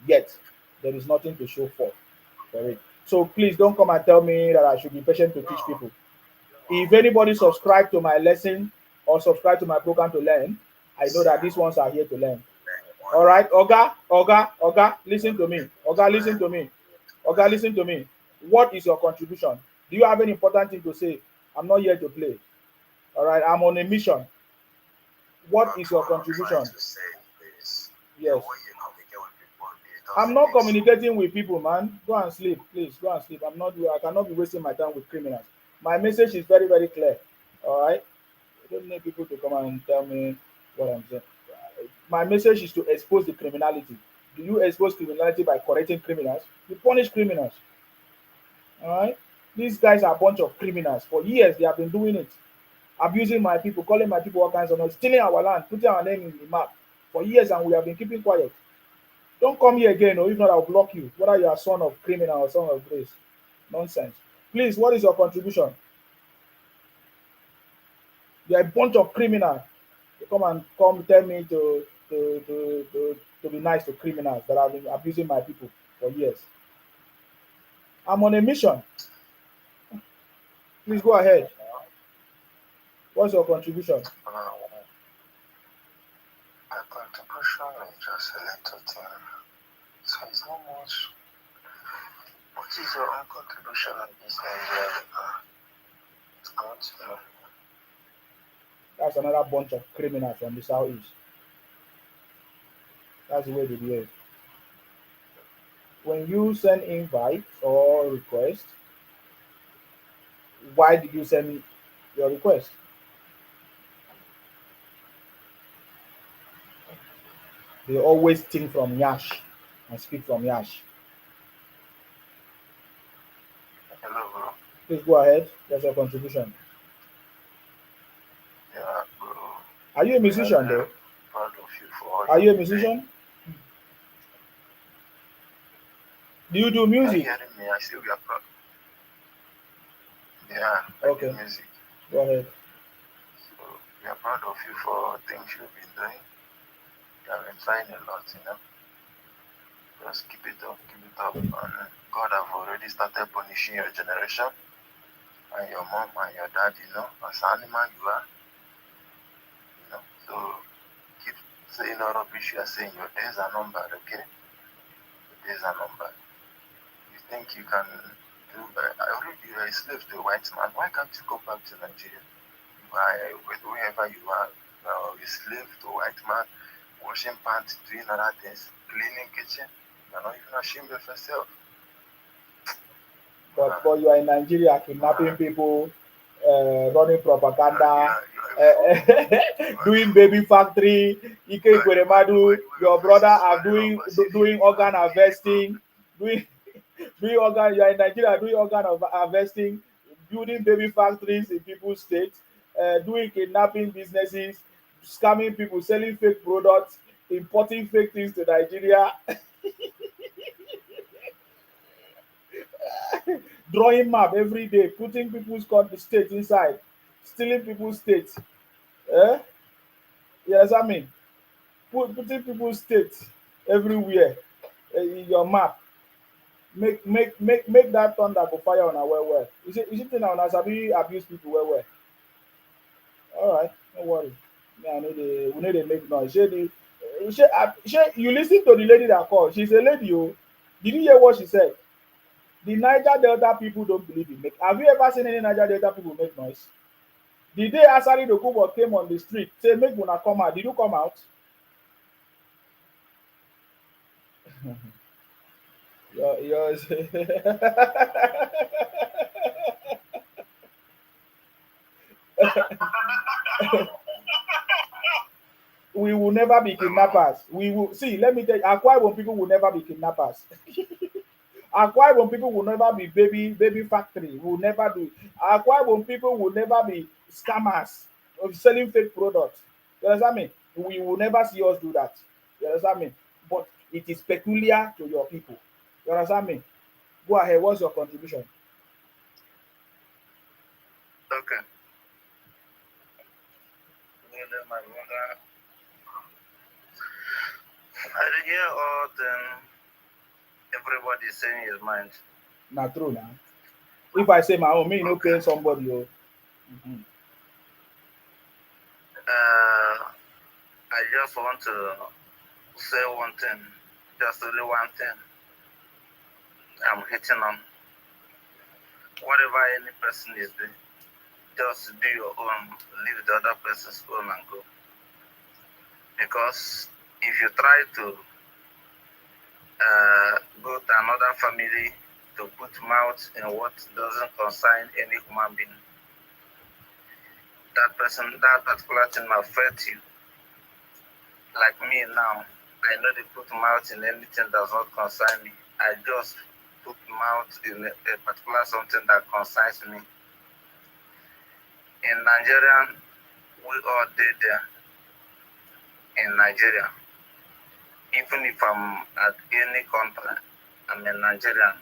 Speaker 1: yet there is nothing to show for it. So please don't come and tell me that I should be patient to teach people. If anybody subscribe to my lesson or subscribe to my program to learn, I know that these ones are here to learn. All right, Oga, listen to me. Oga, listen to me. Oga, listen to me. What is your contribution? Do you have any important thing to say? I'm not here to play. All right, I'm on a mission. What is your contribution? Yes. I'm not communicating with people, man. Go and sleep, please. Go and sleep. I cannot be wasting my time with criminals. My message is very, very clear. All right. I don't need people to come and tell me what I'm saying. My message is to expose the criminality. Do you expose criminality by correcting criminals? You punish criminals. All right. These guys are a bunch of criminals. For years, they have been doing it. Abusing my people, calling my people all kinds of noise, stealing our land, putting our name in the map for years, and we have been keeping quiet. Don't come here again, or if not, I'll block you. Whether you are son of criminal or son of grace. Nonsense. Please, what is your contribution? You are a bunch of criminals. You come tell me to be nice to criminals that have been abusing my people for years. I'm on a mission. Please go ahead. What's your contribution?
Speaker 5: My contribution is just a little thing. So it's not much. What is your own contribution in this Nigeria? It's not, you know.
Speaker 1: That's another bunch of criminals from the southeast. That's the way they behave. When you send invite or request, why did you send your request? They always think from Yash and speak from Yash.
Speaker 5: Hello, bro.
Speaker 1: Please go ahead. That's your contribution.
Speaker 5: Yeah, bro.
Speaker 1: Are you a musician, though?
Speaker 5: Proud of you for
Speaker 1: Are you a musician? Do you do music?
Speaker 5: Are you hearing me? I say we are proud. Yeah.
Speaker 1: Okay.
Speaker 5: Music.
Speaker 1: Go ahead.
Speaker 5: So we are proud of you for things you've been doing. You have been trying a lot, you know. Just keep it up. And God have already started punishing your generation and your mom and your dad, you know, as animal you are. You know, so keep So you know, rubbish you are saying your days are numbered, okay? Your days are numbered. You think you can do, already you are a slave to a white man. Why can't you go back to Nigeria? Wherever you are a slave to a white man, washing pants, doing other things, cleaning kitchen. You're not even ashamed of yourself.
Speaker 1: But you are in Nigeria kidnapping people, running propaganda, doing baby factory. Ike Gweremadu, your brother are doing organ harvesting, doing organ. You are in Nigeria doing organ of harvesting, building baby factories in people's states, doing kidnapping businesses, scamming people, selling fake products, importing fake things to Nigeria. Drawing map every day, putting people's country state inside, stealing people's states. Eh? Yes, I mean, putting people's states everywhere in your map. Make that thunder go fire on our well. Is it thing on sabi abuse people well? All right, no worry. Me, I know we need to make noise. You listen to the lady that called. She's a lady. Oh, did you hear what she said? The Niger Delta people don't believe in make. Have you ever seen any Niger Delta people make noise? The day Asari Dokubo came on the street, say make una come out. Did you come out? Yours. We will never be kidnappers. We will see. Let me tell you, Akwa Ibom people will never be kidnappers. Akwa Ibom people will never be baby factory. Will never do. Akwa Ibom people will never be scammers of selling fake products. You understand me? We will never see us do that. You understand me? But it is peculiar to your people. You understand me? Go ahead. What's your contribution?
Speaker 2: Okay. Well, my brother, I did hear all everybody saying his mind.
Speaker 1: Not true now. If I say my own, me no paying somebody. Oh. Mm-hmm.
Speaker 2: I just want to say one thing, just only one thing. I'm hitting on whatever any person is doing. Just do your own, leave the other person's own and go. Because if you try to go to another family to put mouth in what doesn't concern any human being, that particular thing will affect you. Like me now, I know they put mouth in anything that does not concern me. I just put mouth in a particular something that concerns me. In Nigeria, we all did there. In Nigeria, even if I'm at any country, I'm a Nigerian.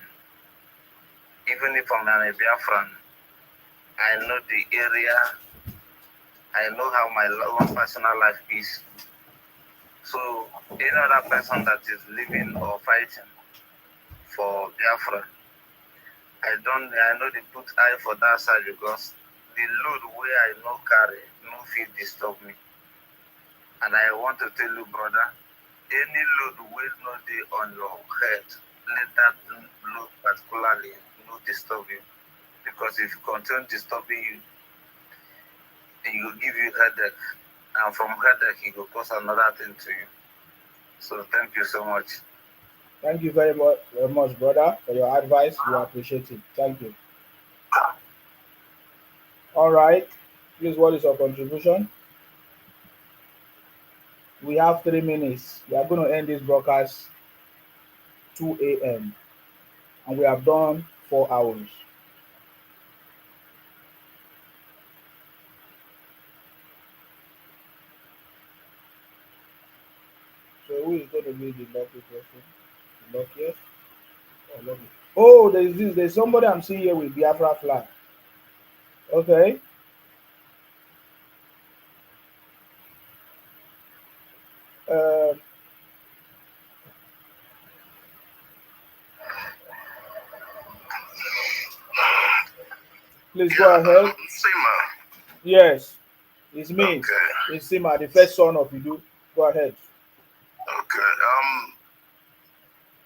Speaker 2: Even if I'm a Biafran, I know the area, I know how my own personal life is. So any other person that is living or fighting for Biafra, I know they put eye for that side because the load where I no carry, no feel disturb me. And I want to tell you, brother, any load will not be on your head. Let that load particularly not disturb you. Because if you continue disturbing you, it will give you headache. And from headache, it will cause another thing to you. So thank you so much.
Speaker 1: Thank you very much, brother, for your advice. We appreciate it. Thank you. All right. Please, what is your contribution? We have 3 minutes. We are going to end this broadcast 2 a.m. and we have done 4 hours. So who is going to be the lucky person? The luckiest? Or lucky? Oh, there's somebody I'm seeing here with Biafra flag. Okay. Please go ahead.
Speaker 2: Sima.
Speaker 1: Yes, it's me.
Speaker 2: Okay.
Speaker 1: It's Sima, the first son of Idu. Go ahead.
Speaker 3: Okay.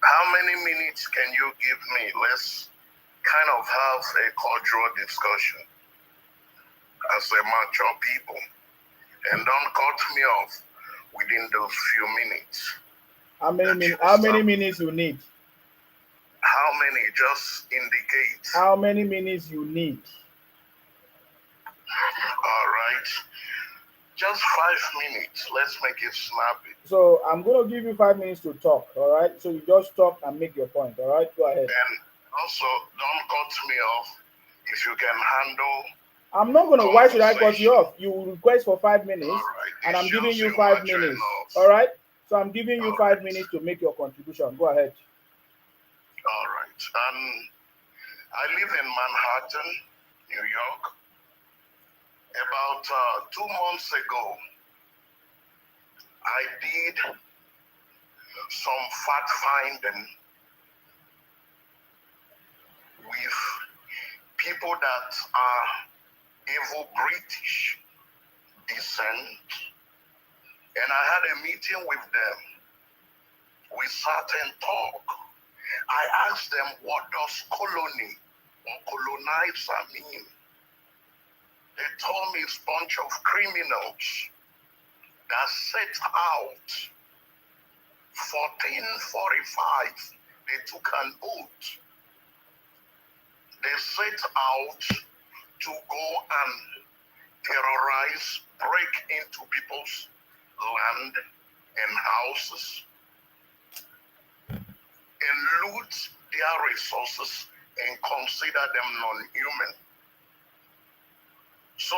Speaker 3: How many minutes can you give me? Let's kind of have a cultural discussion as a mature people, and don't cut me off within those few minutes.
Speaker 1: How many minutes you need?
Speaker 3: How many? Just indicate.
Speaker 1: How many minutes you need?
Speaker 3: All right. Just 5 minutes. Let's make it snappy.
Speaker 1: So I'm going to give you 5 minutes to talk. All right. So you just talk and make your point. All right. Go ahead.
Speaker 3: And also, don't cut me off if you can handle.
Speaker 1: I'm not going to. Why should I cut you off? You request for 5 minutes,
Speaker 3: right.
Speaker 1: and I'm giving you 5 minutes. All right. So I'm giving you 5 minutes to make your contribution. Go ahead.
Speaker 3: All right. I live in Manhattan, New York. About 2 months ago, I did some fact finding with people that are evil British descent, and I had a meeting with them. We sat and talked. I asked them, what does colony or colonizer mean? They told me it's a bunch of criminals that set out 1445. They took an oath. They set out to go and terrorize, break into people's land and houses, and loot their resources and consider them non-human. So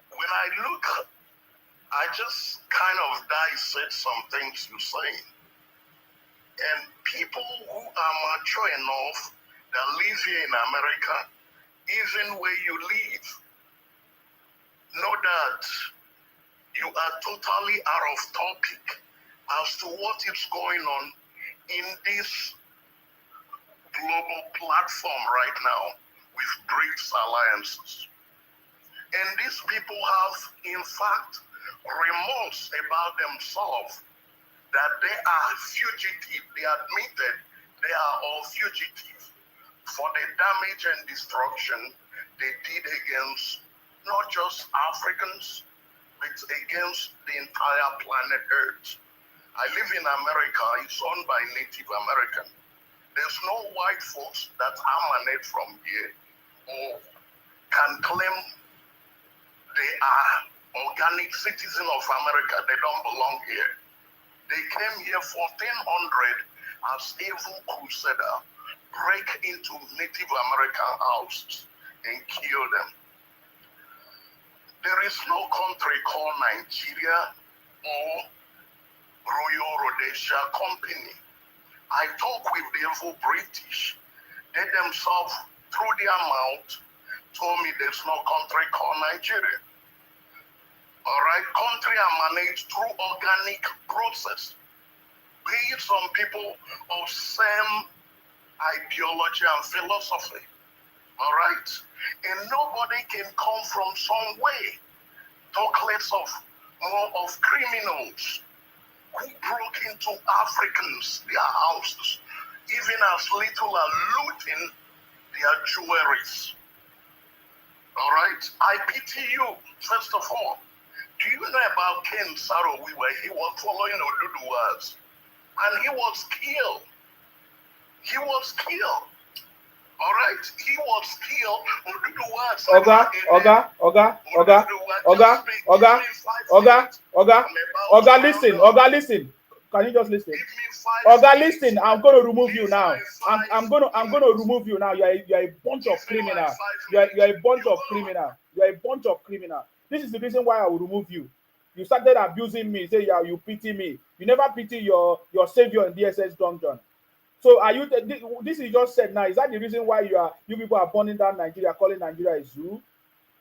Speaker 3: when I look, I just kind of dissect some things you're saying. And people who are mature enough that live here in America, even where you live, know that you are totally out of topic as to what is going on in this global platform right now with BRICS alliances. And these people have, in fact, remorse about themselves that they are fugitive. They admitted they are all fugitive for the damage and destruction they did against not just Africans, but against the entire planet Earth. I live in America. It's owned by Native American. There's no white folks that emanate from here or can claim they are organic citizens of America. They don't belong here. They came here 1400 as evil crusader, break into Native American houses and kill them. There is no country called Nigeria or Royal Rhodesia Company. I talk with the evil British. They themselves, through their mouth, told me there's no country called Nigeria. All right, country are managed through organic process, based on people of same ideology and philosophy. All right, and nobody can come from some way. Talk less of more of criminals who broke into Africans, their houses, even as little as looting their jewelries. All right, I pity you, first of all. Do you know about Ken Sarowi, where he was following Oduduwas? And he was killed. He was killed. All right, he was killed.
Speaker 1: Oga, listen. Can you just listen? Oga, listen. I'm going to remove you now. I'm going to remove you now. You're a bunch of criminal. You're a bunch of criminal. You're a bunch of criminal. This is the reason why I will remove you. You started abusing me. Say you pity me. You never pity your savior in DSS dungeon. So are you? This is just said now. Is that the reason why you people are burning down Nigeria, calling Nigeria a zoo?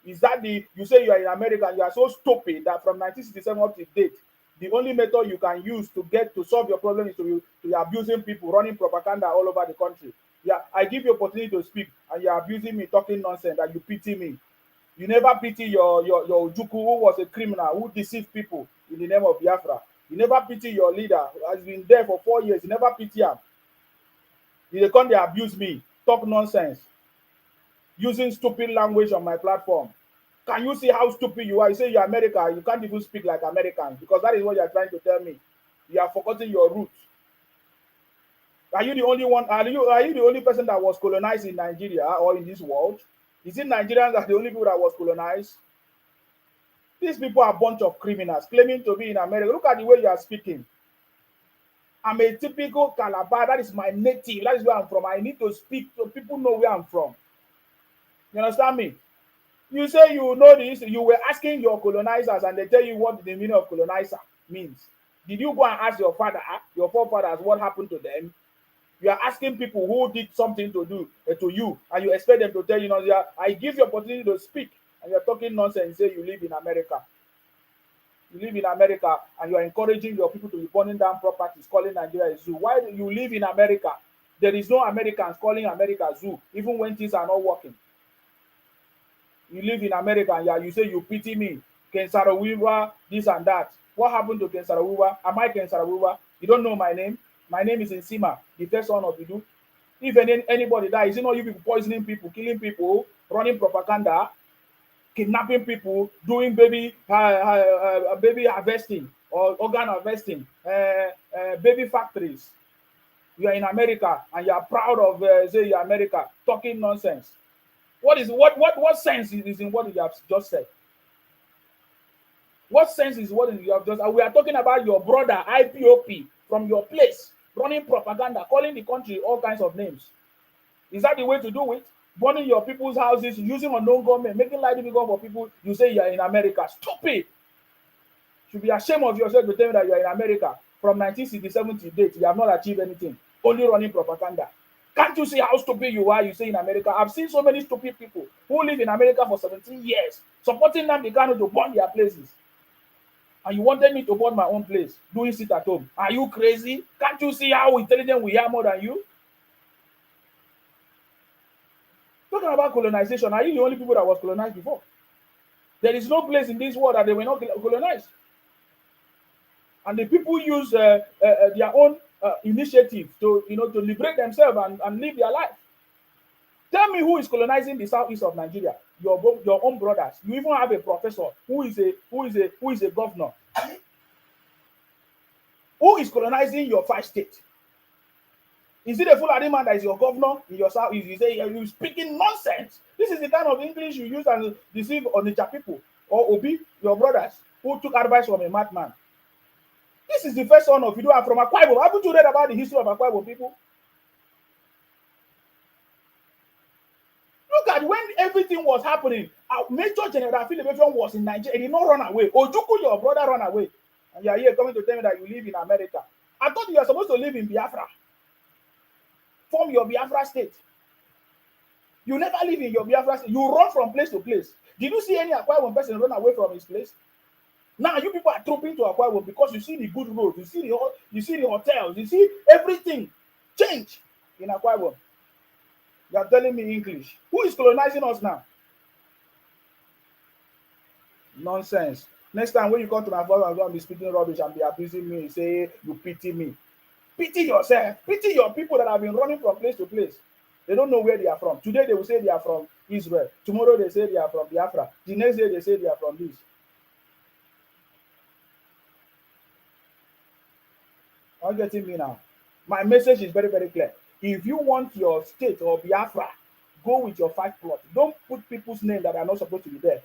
Speaker 1: Is that you say you are in America and you are so stupid that from 1967 up to date, the only method you can use to solve your problem is to be abusing people, running propaganda all over the country. Yeah, I give you opportunity to speak and you are abusing me, talking nonsense, that you pity me. You never pity your Ojukwu, who was a criminal, who deceived people in the name of Biafra. You never pity your leader, who has been there for 4 years. You never pity him. They come, they abuse me, talk nonsense, using stupid language on my platform. Can you see how stupid you are? You say you're American, you can't even speak like Americans, because that is what you're trying to tell me. You are forgetting your roots. Are you the only one? Are you the only person that was colonized in Nigeria or in this world? Is it Nigerians that the only people that was colonized? These people are a bunch of criminals claiming to be in America. Look at the way you are speaking. I'm a typical Calabar. That is my native. That is where I'm from. I need to speak so people know where I'm from. You understand me? You say you know this. You were asking your colonizers, and they tell you what the meaning of colonizer means. Did you go and ask your father, your forefathers, what happened to them? You are asking people who did something to you, and you expect them to tell you, yeah, I give you opportunity to speak, and you're talking nonsense. Say you live in America. You live in America, and you are encouraging your people to be burning down properties, calling Nigeria a zoo. Why do you live in America? There is no Americans calling America a zoo, even when things are not working. You live in America, and you say you pity me, Ken Saro-Wiwa, this and that. What happened to Ken Saro-Wiwa? Am I Ken Saro-Wiwa? You don't know my name. My name is Nsima, the first son of Idu. If anybody dies, you know you people poisoning people, killing people, running propaganda, kidnapping people, doing baby harvesting or organ harvesting, baby factories. You are in America and you are proud of say you're America, talking nonsense. What sense is in what you have just said? What sense is what you have just? We are talking about your brother IPOB from your place, running propaganda, calling the country all kinds of names. Is that the way to do it? Burning your people's houses, using unknown government, making life difficult for people. You say you are in America. Stupid. You should be ashamed of yourself to tell me that you are in America. From 1967 to date, you have not achieved anything. Only running propaganda. Can't you see how stupid you are? You say in America. I've seen so many stupid people who live in America for 17 years, supporting them, they can't to burn their places. And you wanted me to burn my own place, doing it at home. Are you crazy? Can't you see how intelligent we are more than you? Talking about colonization, are you the only people that was colonized before? There is no place in this world that they were not colonized. And the people use their own initiative to liberate themselves and live their life. Tell me who is colonizing the southeast of Nigeria? Your own brothers. You even have a professor who is a governor. Who is colonizing your 5 states? Is it a Fulani man that is your governor in your south? You say you're speaking nonsense. This is the kind of English you use and deceive Onitsha people or Obi, your brothers, who took advice from a madman. This is the first son of Idu from Akwa Ibom. Haven't you read about the history of Akwa Ibom people? Look at when everything was happening. Major General Philip Effiong was in Nigeria. He did not run away. Ojukwu, your brother, run away. And you are here coming to tell me that you live in America. I thought you were supposed to live in Biafra. Form your Biafra state. You never live in your Biafra state. You run from place to place. Did you see any Akwa Ibom person run away from his place? Now you people are trooping to Akwa Ibom because you see the good roads, you see the hotels, you see everything change in Akwa Ibom. You are telling me English. Who is colonizing us now? Nonsense. Next time when you come to my voice, I'm going to be speaking rubbish and be abusing me, say you pity me. Pity yourself. Pity your people that have been running from place to place. They don't know where they are from. Today they will say they are from Israel. Tomorrow they say they are from Biafra. The next day they say they are from this. Are you getting me now? My message is very, very clear. If you want your state or Biafra, go with your 5 plots. Don't put people's names that are not supposed to be there.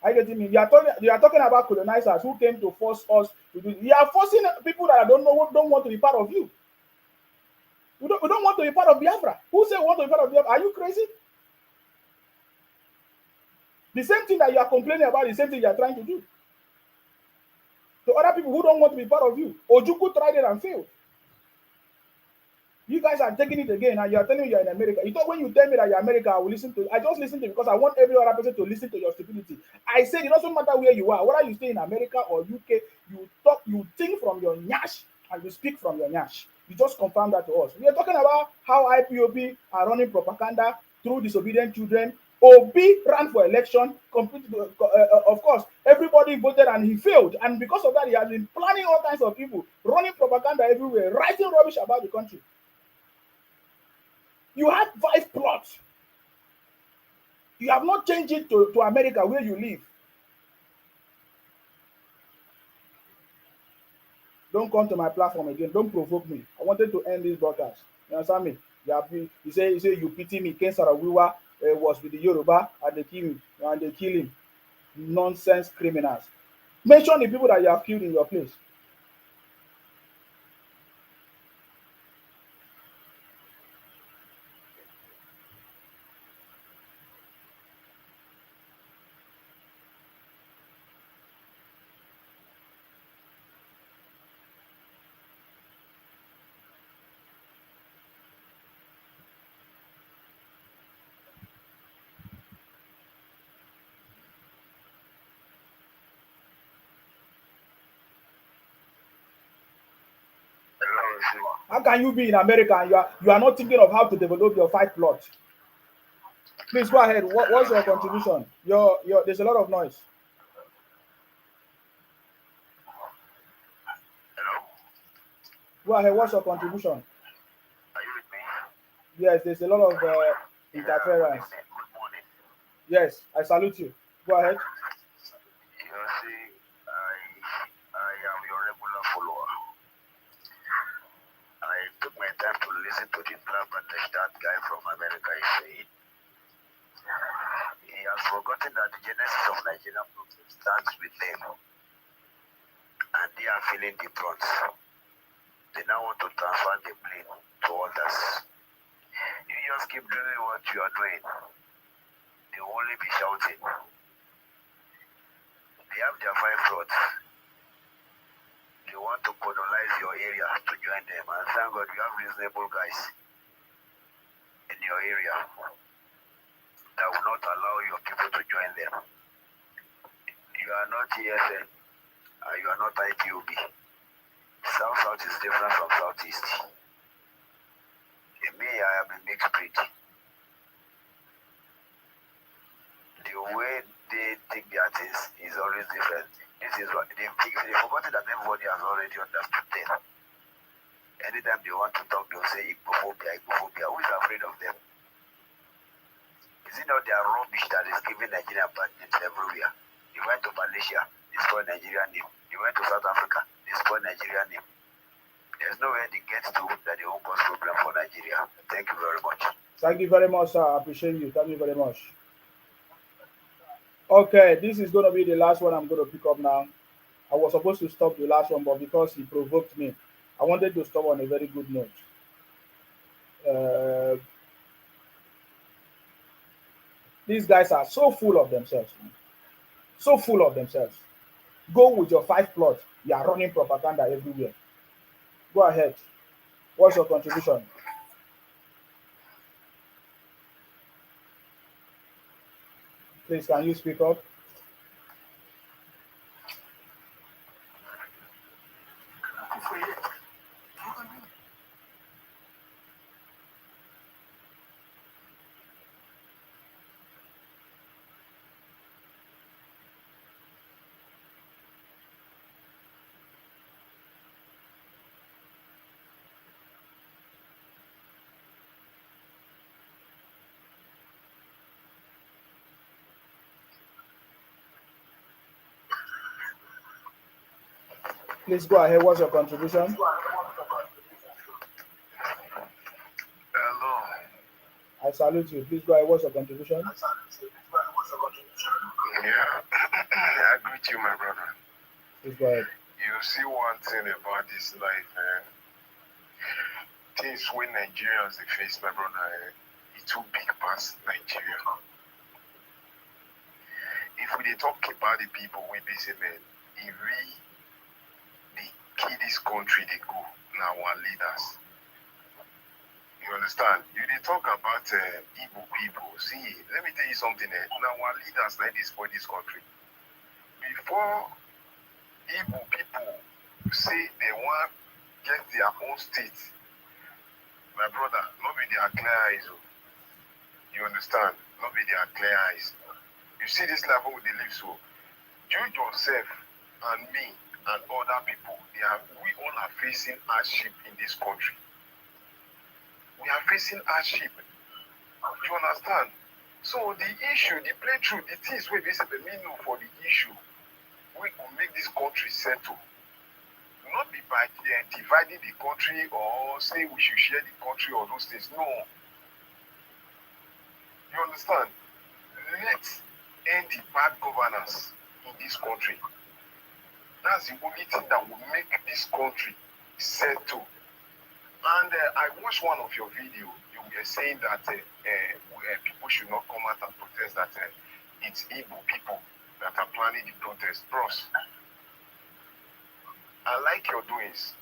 Speaker 1: Are you getting me? You are talking about colonizers who came to force us to do. You are forcing people that don't want to be part of you. We don't want to be part of Biafra. Who said we want to be part of Biafra? Are you crazy? The same thing that you are complaining about, the same thing you are trying to do to other people who don't want to be part of you. Ojukwu tried it and failed. You guys are taking it again, and you are telling me you are in America. You thought when you tell me that you're America, I will listen to you. I just listen to you because I want every other person to listen to your stupidity. I said it doesn't matter where you are, whether you stay in America or UK, you think from your nyash and you speak from your nyash. You just confirm that to us. We are talking about how IPOB are running propaganda through Disobedient Children, Obi ran for election, of course, everybody voted and he failed. And because of that, he has been planning all kinds of evil, running propaganda everywhere, writing rubbish about the country. You had 5 plots. You have not changed it to America where you live. Don't come to my platform again. Don't provoke me. I wanted to end this broadcast. You understand me? You say you pity me. Ken Sarawiwa was with the Yoruba and they kill him. Nonsense criminals. Mention the people that you have killed in your place. How can you be in America and you are not thinking of how to develop your 5 plots? Please go ahead. What's your contribution? There's a lot of noise.
Speaker 3: Hello?
Speaker 1: Go ahead. What's your contribution?
Speaker 3: Are you with me?
Speaker 1: Yes, there's a lot of interference.
Speaker 3: Good morning.
Speaker 1: Yes, I salute you. Go ahead.
Speaker 3: You see, I am your regular follower. I took my time to listen to the British that guy from America is saying. He has forgotten that the genesis of Nigerian problem starts with them. And they are feeling the brunt. They now want to transfer the blame to others. You just keep doing what you are doing. They will only be shouting. They have their 5 thoughts. They want to colonize your area to join them. And thank God you have reasonable guys in your area that will not allow your people to join them. You are not ESN and you are not IPOB. South is different from Southeast. In me, I am a mixed breed. The way they think their things is always different. This is what they've forgotten that everybody has already understood them. Anytime they want to talk, they'll say Igbophobia. Who is afraid of them? Is it not their rubbish that is giving Nigeria bad names everywhere? They went to Malaysia, they spoiled Nigerian name. They went to South Africa, they spoiled Nigerian name. There's nowhere they get to that they won't cause problem for Nigeria. Thank you very much.
Speaker 1: Thank you very much, sir. I appreciate you. Thank you very much. Okay, this is going to be the last one I'm going to pick up now. I was supposed to stop the last one, but because he provoked me, I wanted to stop on a very good note. These guys are so full of themselves. So full of themselves. Go with your 5 plots. You are running propaganda everywhere. Go ahead. What's your contribution? Please, can you speak up? Please go ahead. What's your contribution?
Speaker 7: Hello.
Speaker 1: I salute you. Please go ahead. What's your contribution?
Speaker 7: Yeah, I greet you, my brother.
Speaker 1: Please go ahead.
Speaker 7: You see one thing about this life, things when Nigerians they face, my brother, it's too big past Nigeria. If we dey talk about the people we be say, man, if we the key this country they go now our leaders. You understand? You dey talk about Igbo people. See, let me tell you something. Now our leaders like this for this country. Before Igbo people say they want get their own state, my brother, not with their clear eyes. You understand?
Speaker 3: not be their clear eyes. You see this level with the live so. You yourself and me and other people, we all are facing hardship in this country. We are facing hardship. You understand? So the issue, the playthrough, the things we basically mean for the issue, we will make this country settle. Not be by dividing the country or say we should share the country or those things. No. You understand? Let's end the bad governance in this country. That's the only thing that will make this country settle. And I watched one of your videos. You were saying that people should not come out and protest, that it's Igbo people that are planning the protest. Bros, I like your doings.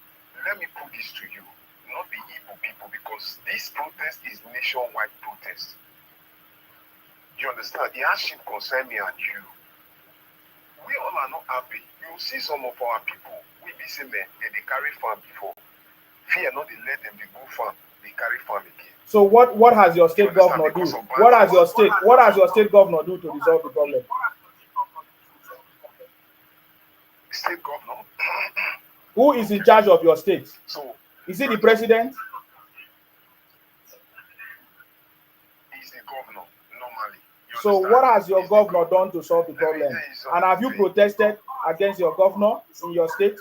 Speaker 3: Let me put this to you. Not the Igbo people, because this protest is nationwide protest. You understand? The hardship concern me and you. We all are not happy. You see some of our people, we be saying they carry farm before. Fear not, they let them, they go farm, they carry farm again.
Speaker 1: So what has your state governor do? What has your state governor do to resolve the problem?
Speaker 3: State governor?
Speaker 1: Who is in charge of your state?
Speaker 3: So
Speaker 1: is it the president?
Speaker 3: He's the governor, normally.
Speaker 1: So what has your governor done to solve the problem? And have you protested against your governor in your state?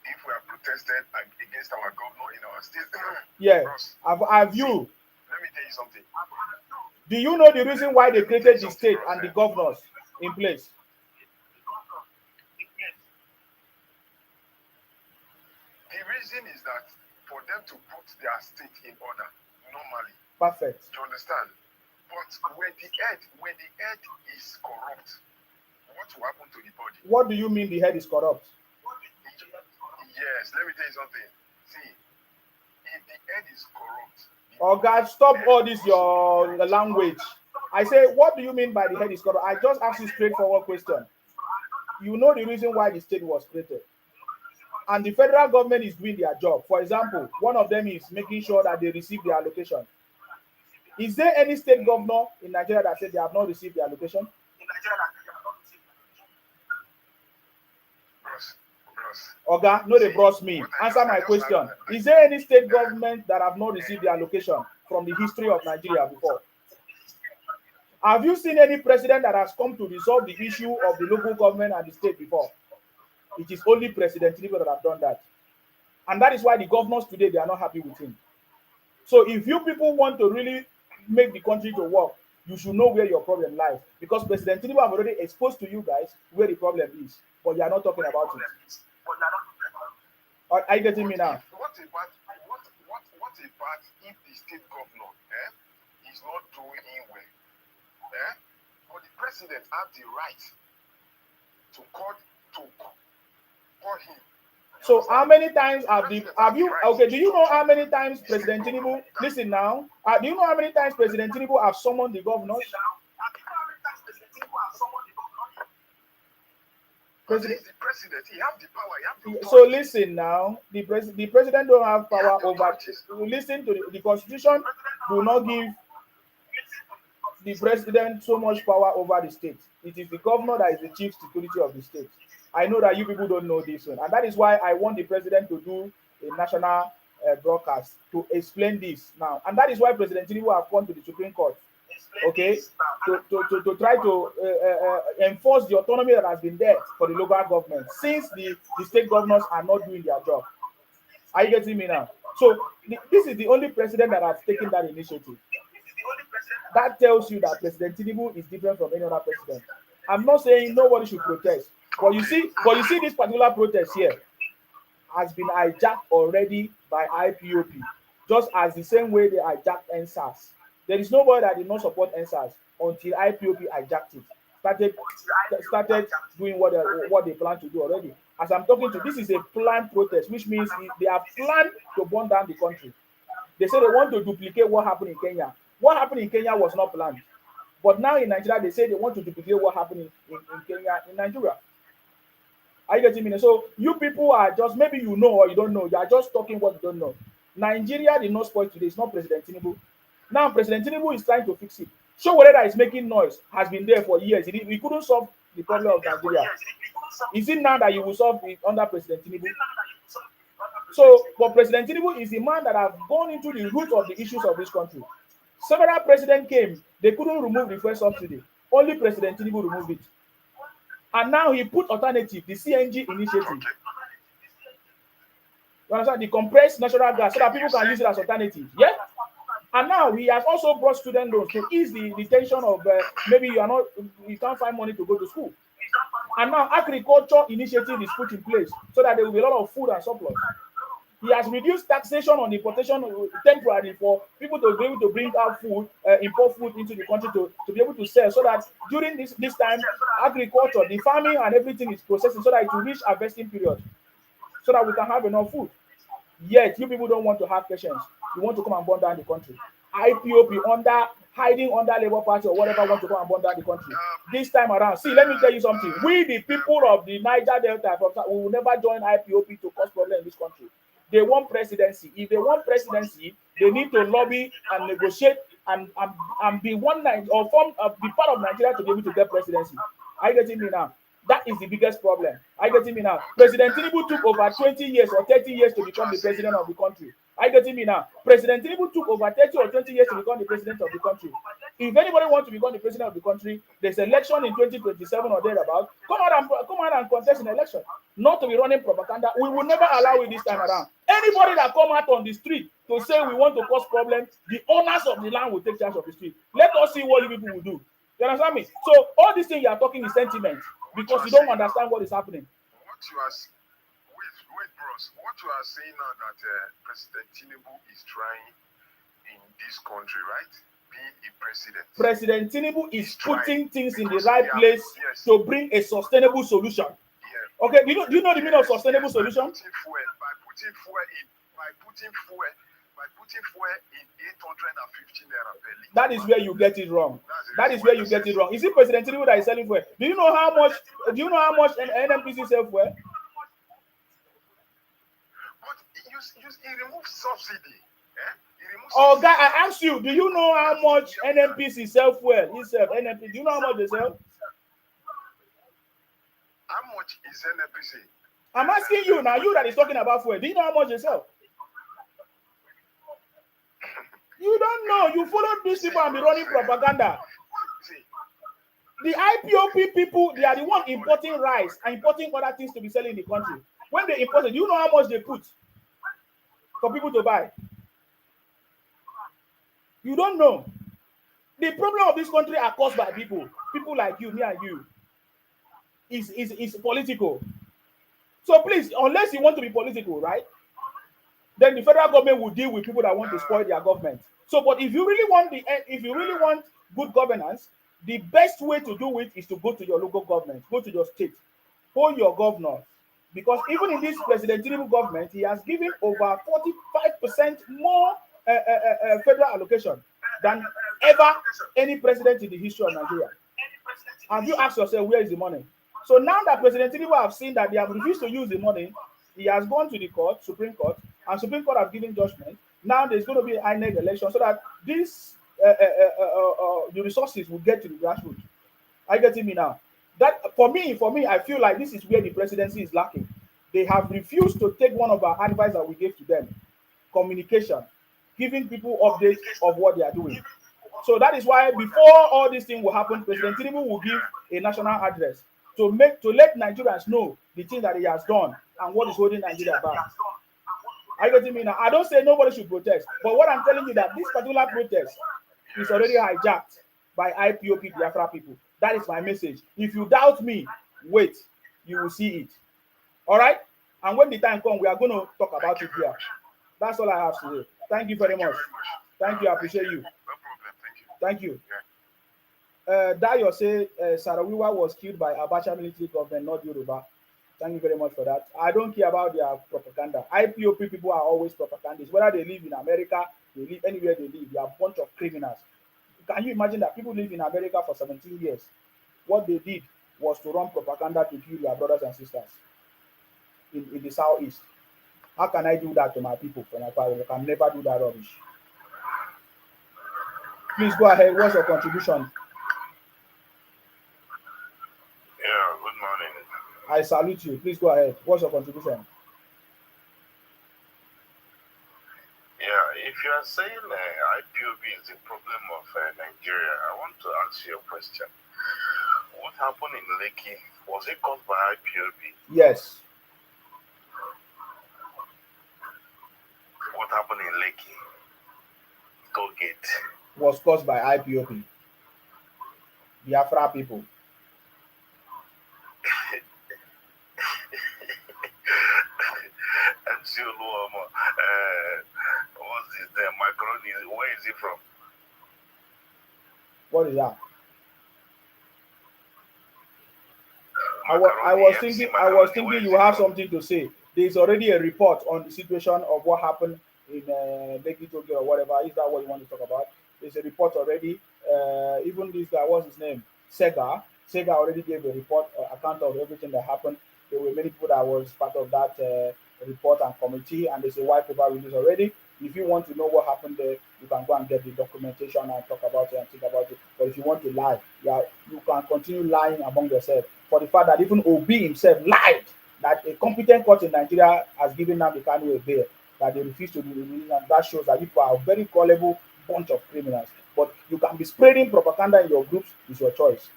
Speaker 3: If we have protested against our governor in our state,
Speaker 1: yeah. Have you?
Speaker 3: Let me tell you something.
Speaker 1: Do you know the reason why they created the state and the governors in place?
Speaker 3: The reason is that for them to put their state in order, normally.
Speaker 1: Perfect.
Speaker 3: You understand? But when the head is corrupt, what will happen to the body?
Speaker 1: What do you mean the head is corrupt?
Speaker 3: Yes, let me tell you something. See, if the head is corrupt.
Speaker 1: Oh God, stop all this your language. I say, what do you mean by the head is corrupt? I just asked you straightforward question. You know the reason why the state was created. And the federal government is doing their job. For example, one of them is making sure that they receive their allocation. Is there any state governor in Nigeria that said they have not received their allocation? Oga, no, they brought me. Answer my question. Is there any state government that have not received their allocation from the history of Nigeria before? Have you seen any president that has come to resolve the issue of the local government and the state before? It is only President Tinubu that have done that. And that is why the governors today, they are not happy with him. So if you people want to really make the country to work, you should know where your problem lies. Because President Tinubu have already exposed to you guys where the problem is. But you are not talking about it. Are you getting me now?
Speaker 3: What about if the state governor is not doing well? But the president has the right to call him.
Speaker 1: So how many times have you okay, do you know how many times President Tinubu, listen now, do you know how many times President Tinubu have summoned the governors?
Speaker 3: President, the president, he has the power. He has the
Speaker 1: so listen now, the president don't have power over. Listen to the constitution. Do not give the president so much power over the state. It is the governor that is the chief security of the state. I know that you people don't know this one, and that is why I want the president to do a national broadcast to explain this now, and that is why President Tinubu have gone to the Supreme Court, okay, to try to enforce the autonomy that has been there for the local government since the state governors are not doing their job. Are you getting me now? So this is the only president that has taken that initiative. That tells you that President Tinubu is different from any other president. I'm not saying nobody should protest. But you see this particular protest here has been hijacked already by IPOB, just as the same way they hijacked NSAS. There is nobody that did not support NSAS until IPOB hijacked it. Started doing what they plan to do already. As I'm talking to, this is a planned protest, which means they have planned to burn down the country. They say they want to duplicate what happened in Kenya. What happened in Kenya was not planned. But now in Nigeria, they say they want to duplicate what happened in Kenya, in Nigeria. Are you getting me? So you people are just, maybe you know or you don't know, you are just talking what you don't know. Nigeria did not spoil today. It's not President Tinubu. Now President Tinubu is trying to fix it. Showore that is making noise has been there for years. We couldn't solve the problem of Nigeria. Is it now that you will solve it under President Tinubu? So, but President Tinubu is the man that has gone into the root of the issues of this country. Several presidents came, they couldn't remove the fuel subsidy. Only President Tinubu removed it. And now he put alternative, the CNG initiative. You understand? The compressed natural gas, so that people can use it as alternative. Yeah? And now he has also brought student loans to ease the tension of maybe you can't find money to go to school. And now agriculture initiative is put in place so that there will be a lot of food and surplus. He has reduced taxation on importation temporarily for people to be able to bring out food, import food into the country to be able to sell, so that during this time, agriculture, the farming and everything is processing so that it will reach harvesting period, so that we can have enough food. Yet, you people don't want to have patience. You want to come and burn down the country. IPOB hiding under Labour Party or whatever want to come and burn down the country. This time around, see, let me tell you something. We, the people of the Niger Delta, we will never join IPOB to cause problem in this country. They want presidency. If they want presidency, they need to lobby and negotiate and be one night or be part of Nigeria to be able to get presidency. Are you getting me now? That is the biggest problem. Are you getting me now? President Tinubu took over 20 years or 30 years to become the president of the country. Are you getting me now? President Tinubu took over 30 or 20 years to become the president of the country. If anybody wants to become the president of the country, there's election in 2027 or thereabout. Come out and contest an election. Not to be running propaganda. We will never allow it this time around. Anybody that come out on the street to say we want to cause problems, the owners of the land will take charge of the street. Let us see what you people will do. You understand me? So all these things you are talking is sentiment because you don't understand what is happening.
Speaker 7: Wait, bros. What you are saying now that President Tinubu is trying in this country, right? Being a president. President
Speaker 1: Tinubu is putting things in the right place to bring a sustainable solution. Yeah. Okay, do you know the meaning of sustainable solution?
Speaker 7: By putting fuel in 850 naira per litre.
Speaker 1: That is where you get it wrong. That is where you get it wrong. Is it President Tinubu that is selling fuel? Do you know how much NNPC sell fuel?
Speaker 7: He removed subsidy.
Speaker 1: Oh, guy, I asked you, do you know how much NNPC sell fuel? NNPC, do you know how much they sell?
Speaker 7: How much is NNPC?
Speaker 1: I'm asking you now, you that is talking about fuel. Do you know how much they sell? You don't know. You follow these people and be running propaganda. The IPOB people, they are the one importing rice and importing other things to be selling in the country. When they import it, do you know how much they put for people to buy? You don't know. The problem of this country are caused by people like you, me and you. Is political. So please, unless you want to be political, right? Then the federal government will deal with people that want to spoil their government. So, but if you really want good governance, the best way to do it is to go to your local government, go to your state, hold your governor. Because even in this President Tinubu government, he has given over 45% more federal allocation than ever any president in the history of Nigeria. Have you asked yourself, where is the money? So now that President Tinubu have seen that they have refused to use the money, he has gone to the court, Supreme Court, and Supreme Court have given judgment. Now there's going to be an INEC election so that this the resources will get to the grassroots. Are you getting me now? That for me, I feel like this is where the presidency is lacking. They have refused to take one of our advice that we gave to them: communication, giving people updates of what they are doing. So that is why before all these things will happen, President Tinubu will give a national address to let Nigerians know the thing that he has done and what is holding Nigeria back. Are you getting me now? I don't say nobody should protest, but what I'm telling you that this particular protest is already hijacked by IPOB Biafra people. That is my message. If you doubt me, wait, you will see it. All right? And when the time comes, we are going to talk about it here. That's all I have to say. Thank you very much. Thank you. I appreciate you.
Speaker 7: No problem.
Speaker 1: Thank you. Dayo say Sarawiwa was killed by Abacha military government, not Yoruba. Thank you very much for that. I don't care about their propaganda. IPOP people are always propagandists. Whether they live in America, they live anywhere they live, they are a bunch of criminals. Can you imagine that people live in America for 17 years? What they did was to run propaganda to kill their brothers and sisters in the southeast. How can I do that to my people from Akwa Ibom? I can never do that rubbish. Please go ahead. What's your contribution?
Speaker 10: Yeah, good morning.
Speaker 1: I salute you. Please go ahead. What's your contribution?
Speaker 10: Yeah, if you are saying IPOB is the problem of Nigeria, I want to ask you a question. What happened in Lekki? Was it caused by IPOB?
Speaker 1: Yes.
Speaker 10: What happened in Lekki? Tollgate.
Speaker 1: Was caused by IPOB. Biafra people.
Speaker 10: MC Oluomo, what's his name? Macaroni, where is he from?
Speaker 1: What is that? I was thinking you have something to say. There's already a report on the situation of what happened in Lekki Toge or whatever. Is that what you want to talk about? There's a report already. Even this guy, what's his name? Sega already gave a report account of everything that happened. There were many people that was part of that report and committee, and there's a white paper release already. If you want to know what happened there, you can go and get the documentation and talk about it and think about it. But if you want to lie, you can continue lying among yourself. For the fact that even Obi himself lied that a competent court in Nigeria has given Nnamdi Kanu a bail, that they refuse to be released, and that shows that people are a very gullible bunch of criminals. But you can be spreading propaganda in your groups, it's your choice.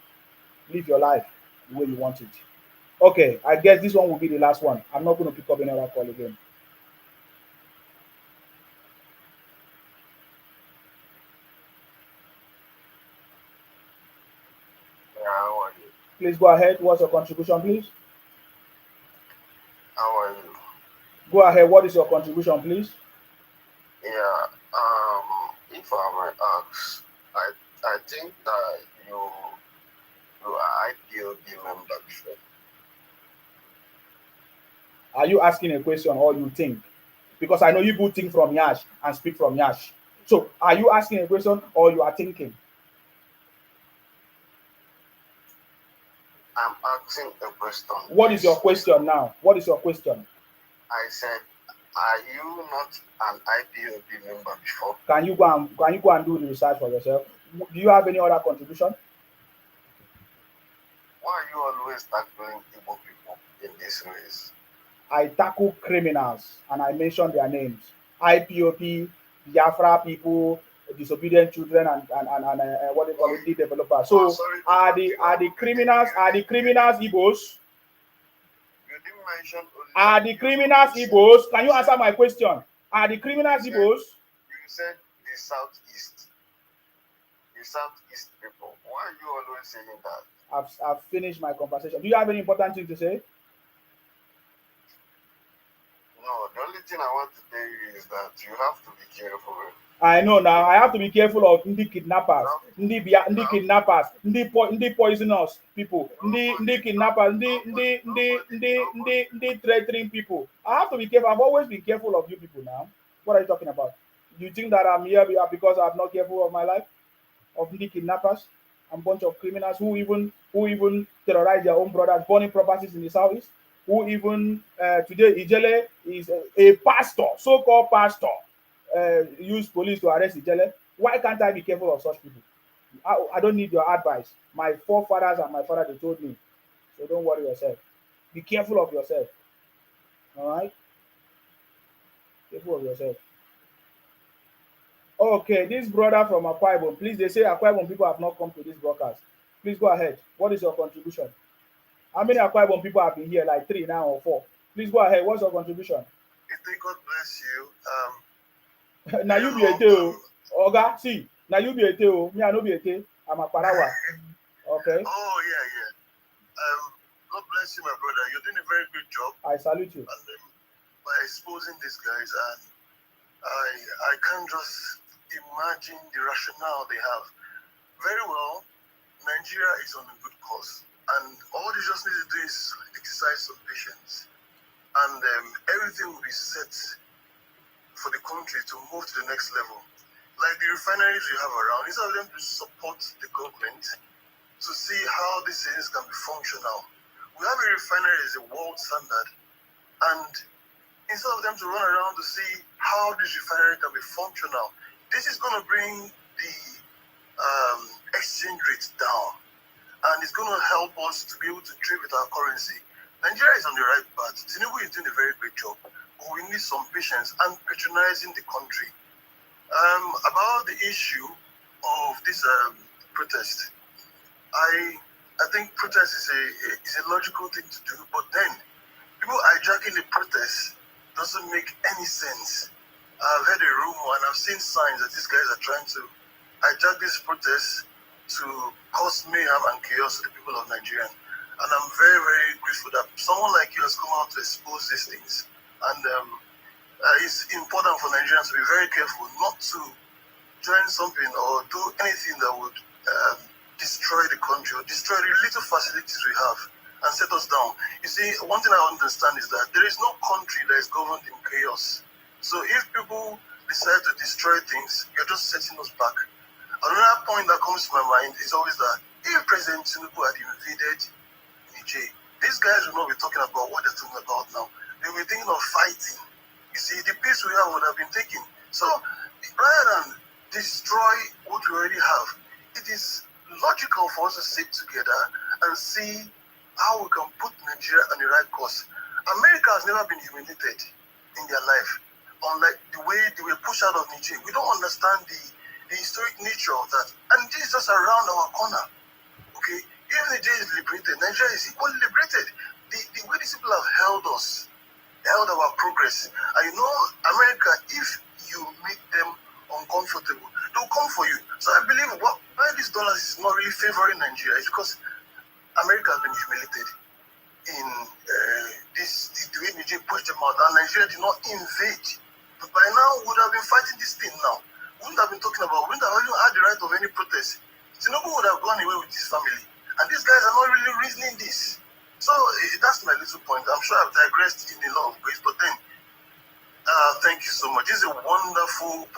Speaker 1: Live your life the way you want it. Okay, I guess this one will be the last one. I'm not going to pick up another call again.
Speaker 10: How are you?
Speaker 1: Please go ahead. What's your contribution, please?
Speaker 10: How are you?
Speaker 1: Go ahead. What is your contribution, please?
Speaker 10: Yeah, if I might ask, I think that you are IPOB member before.
Speaker 1: Are you asking a question or you think? Because I know you people think from Yash and speak from Yash. So are you asking a question or you are thinking?
Speaker 10: I'm asking a question.
Speaker 1: What is your question now? What is your question?
Speaker 10: I said, are you not an IPOB member before?
Speaker 1: Can you go and do the research for yourself? Do you have any other contribution?
Speaker 10: Why are you always tackling Igbo people in this ways?
Speaker 1: I tackle criminals and I mention their names. IPOB, Biafra people, Disobedient Children, and what they call it, developers. So are the criminals Igbos?
Speaker 10: You didn't mention only.
Speaker 1: Are the criminals Igbos? Can you answer my question? Are the criminals Igbos?
Speaker 10: You said the Southeast. The Southeast people. Why are you always saying that?
Speaker 1: I've finished my conversation. Do you have any important thing to say?
Speaker 10: No, the only thing I want to tell you is that you have to be careful.
Speaker 1: I know now. I have to be careful of the kidnappers, the kidnappers, the poisonous people, the kidnappers, the threatening people. I have to be careful. I've always been careful of you people now. What are you talking about? You think that I'm here because I'm not careful of my life? Of the kidnappers and bunch of criminals who even terrorize their own brothers, burning properties in the southeast? Who even today Ijele is a pastor, so-called pastor. Use police to arrest Ijele. Why can't I be careful of such people? I don't need your advice. My forefathers and my father, they told me. So don't worry yourself. Be careful of yourself. All right? Careful of yourself. Okay, this brother from Akwa Ibom, please, they say Akwa Ibom people have not come to this broadcast. Please go ahead. What is your contribution? How many Akwa Ibom people have been here? Like 3 now or 4? Please go ahead. What's your contribution?
Speaker 10: God bless you.
Speaker 1: Now you be a tail. Oga, see. Now you be a tail. Me, I no be a tail. I'm a parawa. Okay.
Speaker 10: Oh, yeah. God bless you, my brother. You're doing a very good job.
Speaker 1: I salute you.
Speaker 10: And by exposing these guys, and I can't just imagine the rationale they have. Very well, Nigeria is on a good course. And all they just need to do is exercise some patience. And everything will be set for the country to move to the next level. Like the refineries we have around, instead of them to support the government to see how these things can be functional. We have a refinery as a world standard, and instead of them to run around to see how this refinery can be functional. This is going to bring the exchange rate down, and it's going to help us to be able to trade with our currency. Nigeria is on the right path. Tinubu is doing a very great job, but we need some patience and patronizing the country. About the issue of this protest, I think protest is a logical thing to do, but then people hijacking the protest doesn't make any sense. I've heard a rumor and I've seen signs that these guys are trying to hijack this protest to cause mayhem and chaos to the people of Nigeria. And I'm very, very grateful that someone like you has come out to expose these things. And it's important for Nigerians to be very careful not to join something or do anything that would destroy the country or destroy the little facilities we have and set us down. You see, one thing I understand is that there is no country that is governed in chaos. So if people decide to destroy things, you're just setting us back. Another point that comes to my mind is always that if President Tinubu had invaded Niger, these guys will not be talking about what they're talking about now. They will be thinking of fighting. You see, the peace we have would have been taken. So rather than destroy what we already have, it is logical for us to sit together and see how we can put Nigeria on the right course. America has never been humiliated in their life, unlike the way they were pushed out of Niger. We don't understand the historic nature of that. And this is just around our corner. Okay? If Nigeria is liberated, Nigeria is equally liberated. The way these people have held us, held our progress. And you know, America, if you make them uncomfortable, they'll come for you. So I believe why this dollar is not really favoring Nigeria is because America has been humiliated in the way Nigeria pushed them out, and Nigeria did not invade. But by now, we would have been fighting this thing now. We wouldn't have been talking about, we wouldn't have even had the right of any protest. Tinubu would have gone away with his family. And these guys are not really reasoning this. So that's my little point. I'm sure I've digressed in a lot of ways, but then thank you so much. This is a wonderful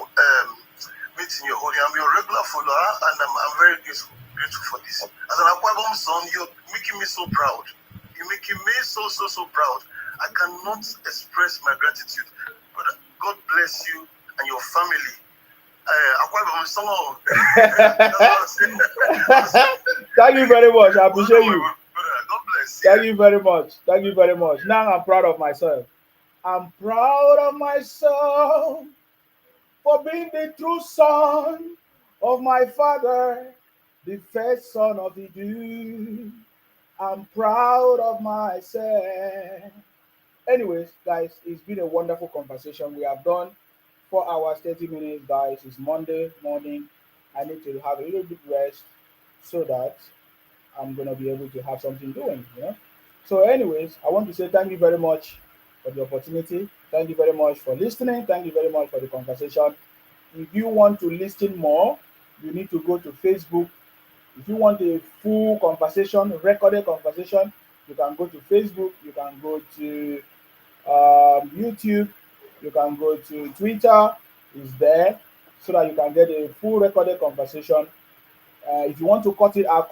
Speaker 10: meeting you're holding. I'm your regular follower, and I'm very grateful for this. As an Akwa Ibom son, you're making me so proud. You're making me so proud. I cannot express my gratitude. But God bless you and your family.
Speaker 1: Thank you very much. I appreciate you.
Speaker 10: God bless you.
Speaker 1: Thank you very much. Thank you very much. Now I'm proud of myself. I'm proud of myself for being the true son of my father, the first son of the Jew. I'm proud of myself. Anyways, guys, it's been a wonderful conversation. We have done 4 hours, 30 minutes, guys. It's Monday morning. I need to have a little bit rest so that I'm gonna be able to have something doing, you know. So, anyways, I want to say thank you very much for the opportunity. Thank you very much for listening. Thank you very much for the conversation. If you want to listen more, you need to go to Facebook. If you want a full conversation, recorded conversation, you can go to Facebook. You can go to YouTube. You can go to Twitter. Is there so that you can get a full recorded conversation. If you want to cut it out,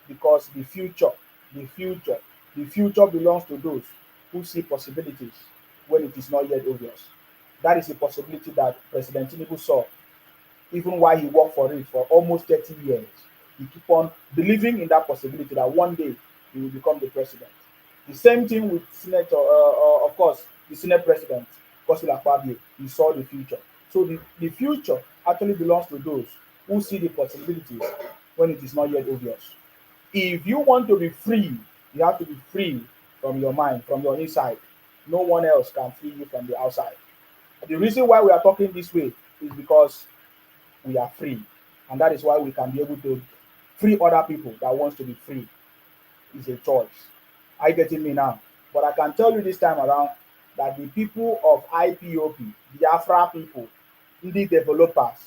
Speaker 1: because the future, the future belongs to those who see possibilities when it is not yet obvious. That is a possibility that President Tinubu saw, even while he worked for it for almost 30 years. He keep on believing in that possibility that one day he will become the president. The same thing with Senator, of course, the Senate President, Godswill Akpabio. He saw the future. So the future actually belongs to those who see the possibilities when it is not yet obvious. If you want to be free, you have to be free from your mind, from your inside. No one else can free you from the outside. The reason why we are talking this way is because we are free. And that is why we can be able to free other people that wants to be free. It's a choice. Are you getting me now? But I can tell you this time around that the people of IPOB, Biafra people, the developers,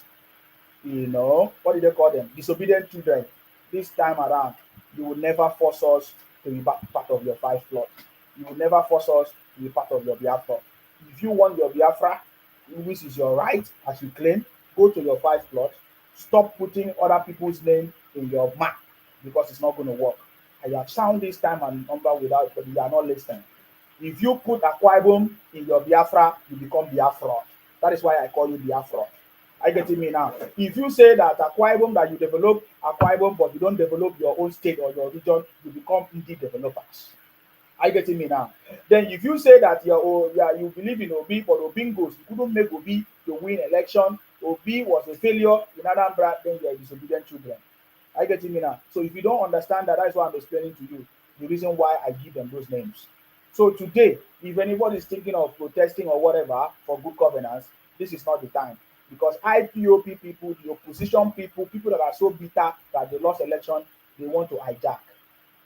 Speaker 1: what do they call them? Disobedient children. This time around, you will never force us to be part of your 5 plot. You will never force us to be part of your Biafra. If you want your Biafra, which is your right, as you claim, go to your 5 plot. Stop putting other people's name in your map because it's not going to work. I have sound this time and number without, but you are not listening. If you put Akwa Ibom in your Biafra, you become Biafra. That is why I call you Biafra. I get me now. If you say that Akwa Ibom, that you develop Akwa Ibom, but you don't develop your own state or your region, you become indie developers. I get me now. Then if you say that you believe in Obi, but Obi goes, you couldn't make Obi to win election, Obi was a failure in Anambra, then you are disobedient children. I get me now. So if you don't understand that, that's why I'm explaining to you the reason why I give them those names. So today, if anybody is thinking of protesting or whatever for good governance, this is not the time. Because IPOP people, the opposition people, people that are so bitter that they lost election, they want to hijack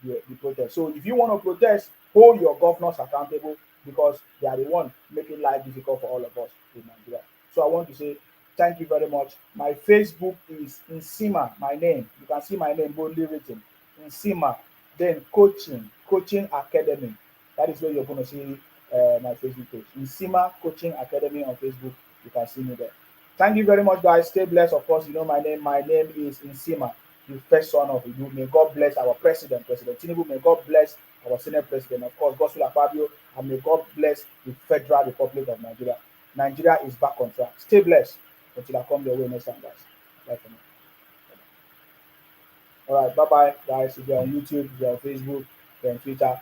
Speaker 1: the protest. So if you want to protest, hold your governors accountable because they are the one making life difficult for all of us in Nigeria. So I want to say thank you very much. My Facebook is Nsima, my name. You can see my name boldly written. Nsima. Then Coaching Academy. That is where you're going to see my Facebook page. Nsima Coaching Academy on Facebook. You can see me there. Thank you very much, guys. Stay blessed. Of course, you know my name. My name is Nsima, the first son of Ibu. May God bless our president, President Tinubu. May God bless our Senate president, of course, Gospel Fabio, and may God bless the Federal Republic of Nigeria. Nigeria is back on track. Stay blessed until I come your way next time, guys. Bye for now. All right, bye-bye, guys. If you're on YouTube, if you're on Facebook, if you're on Twitter,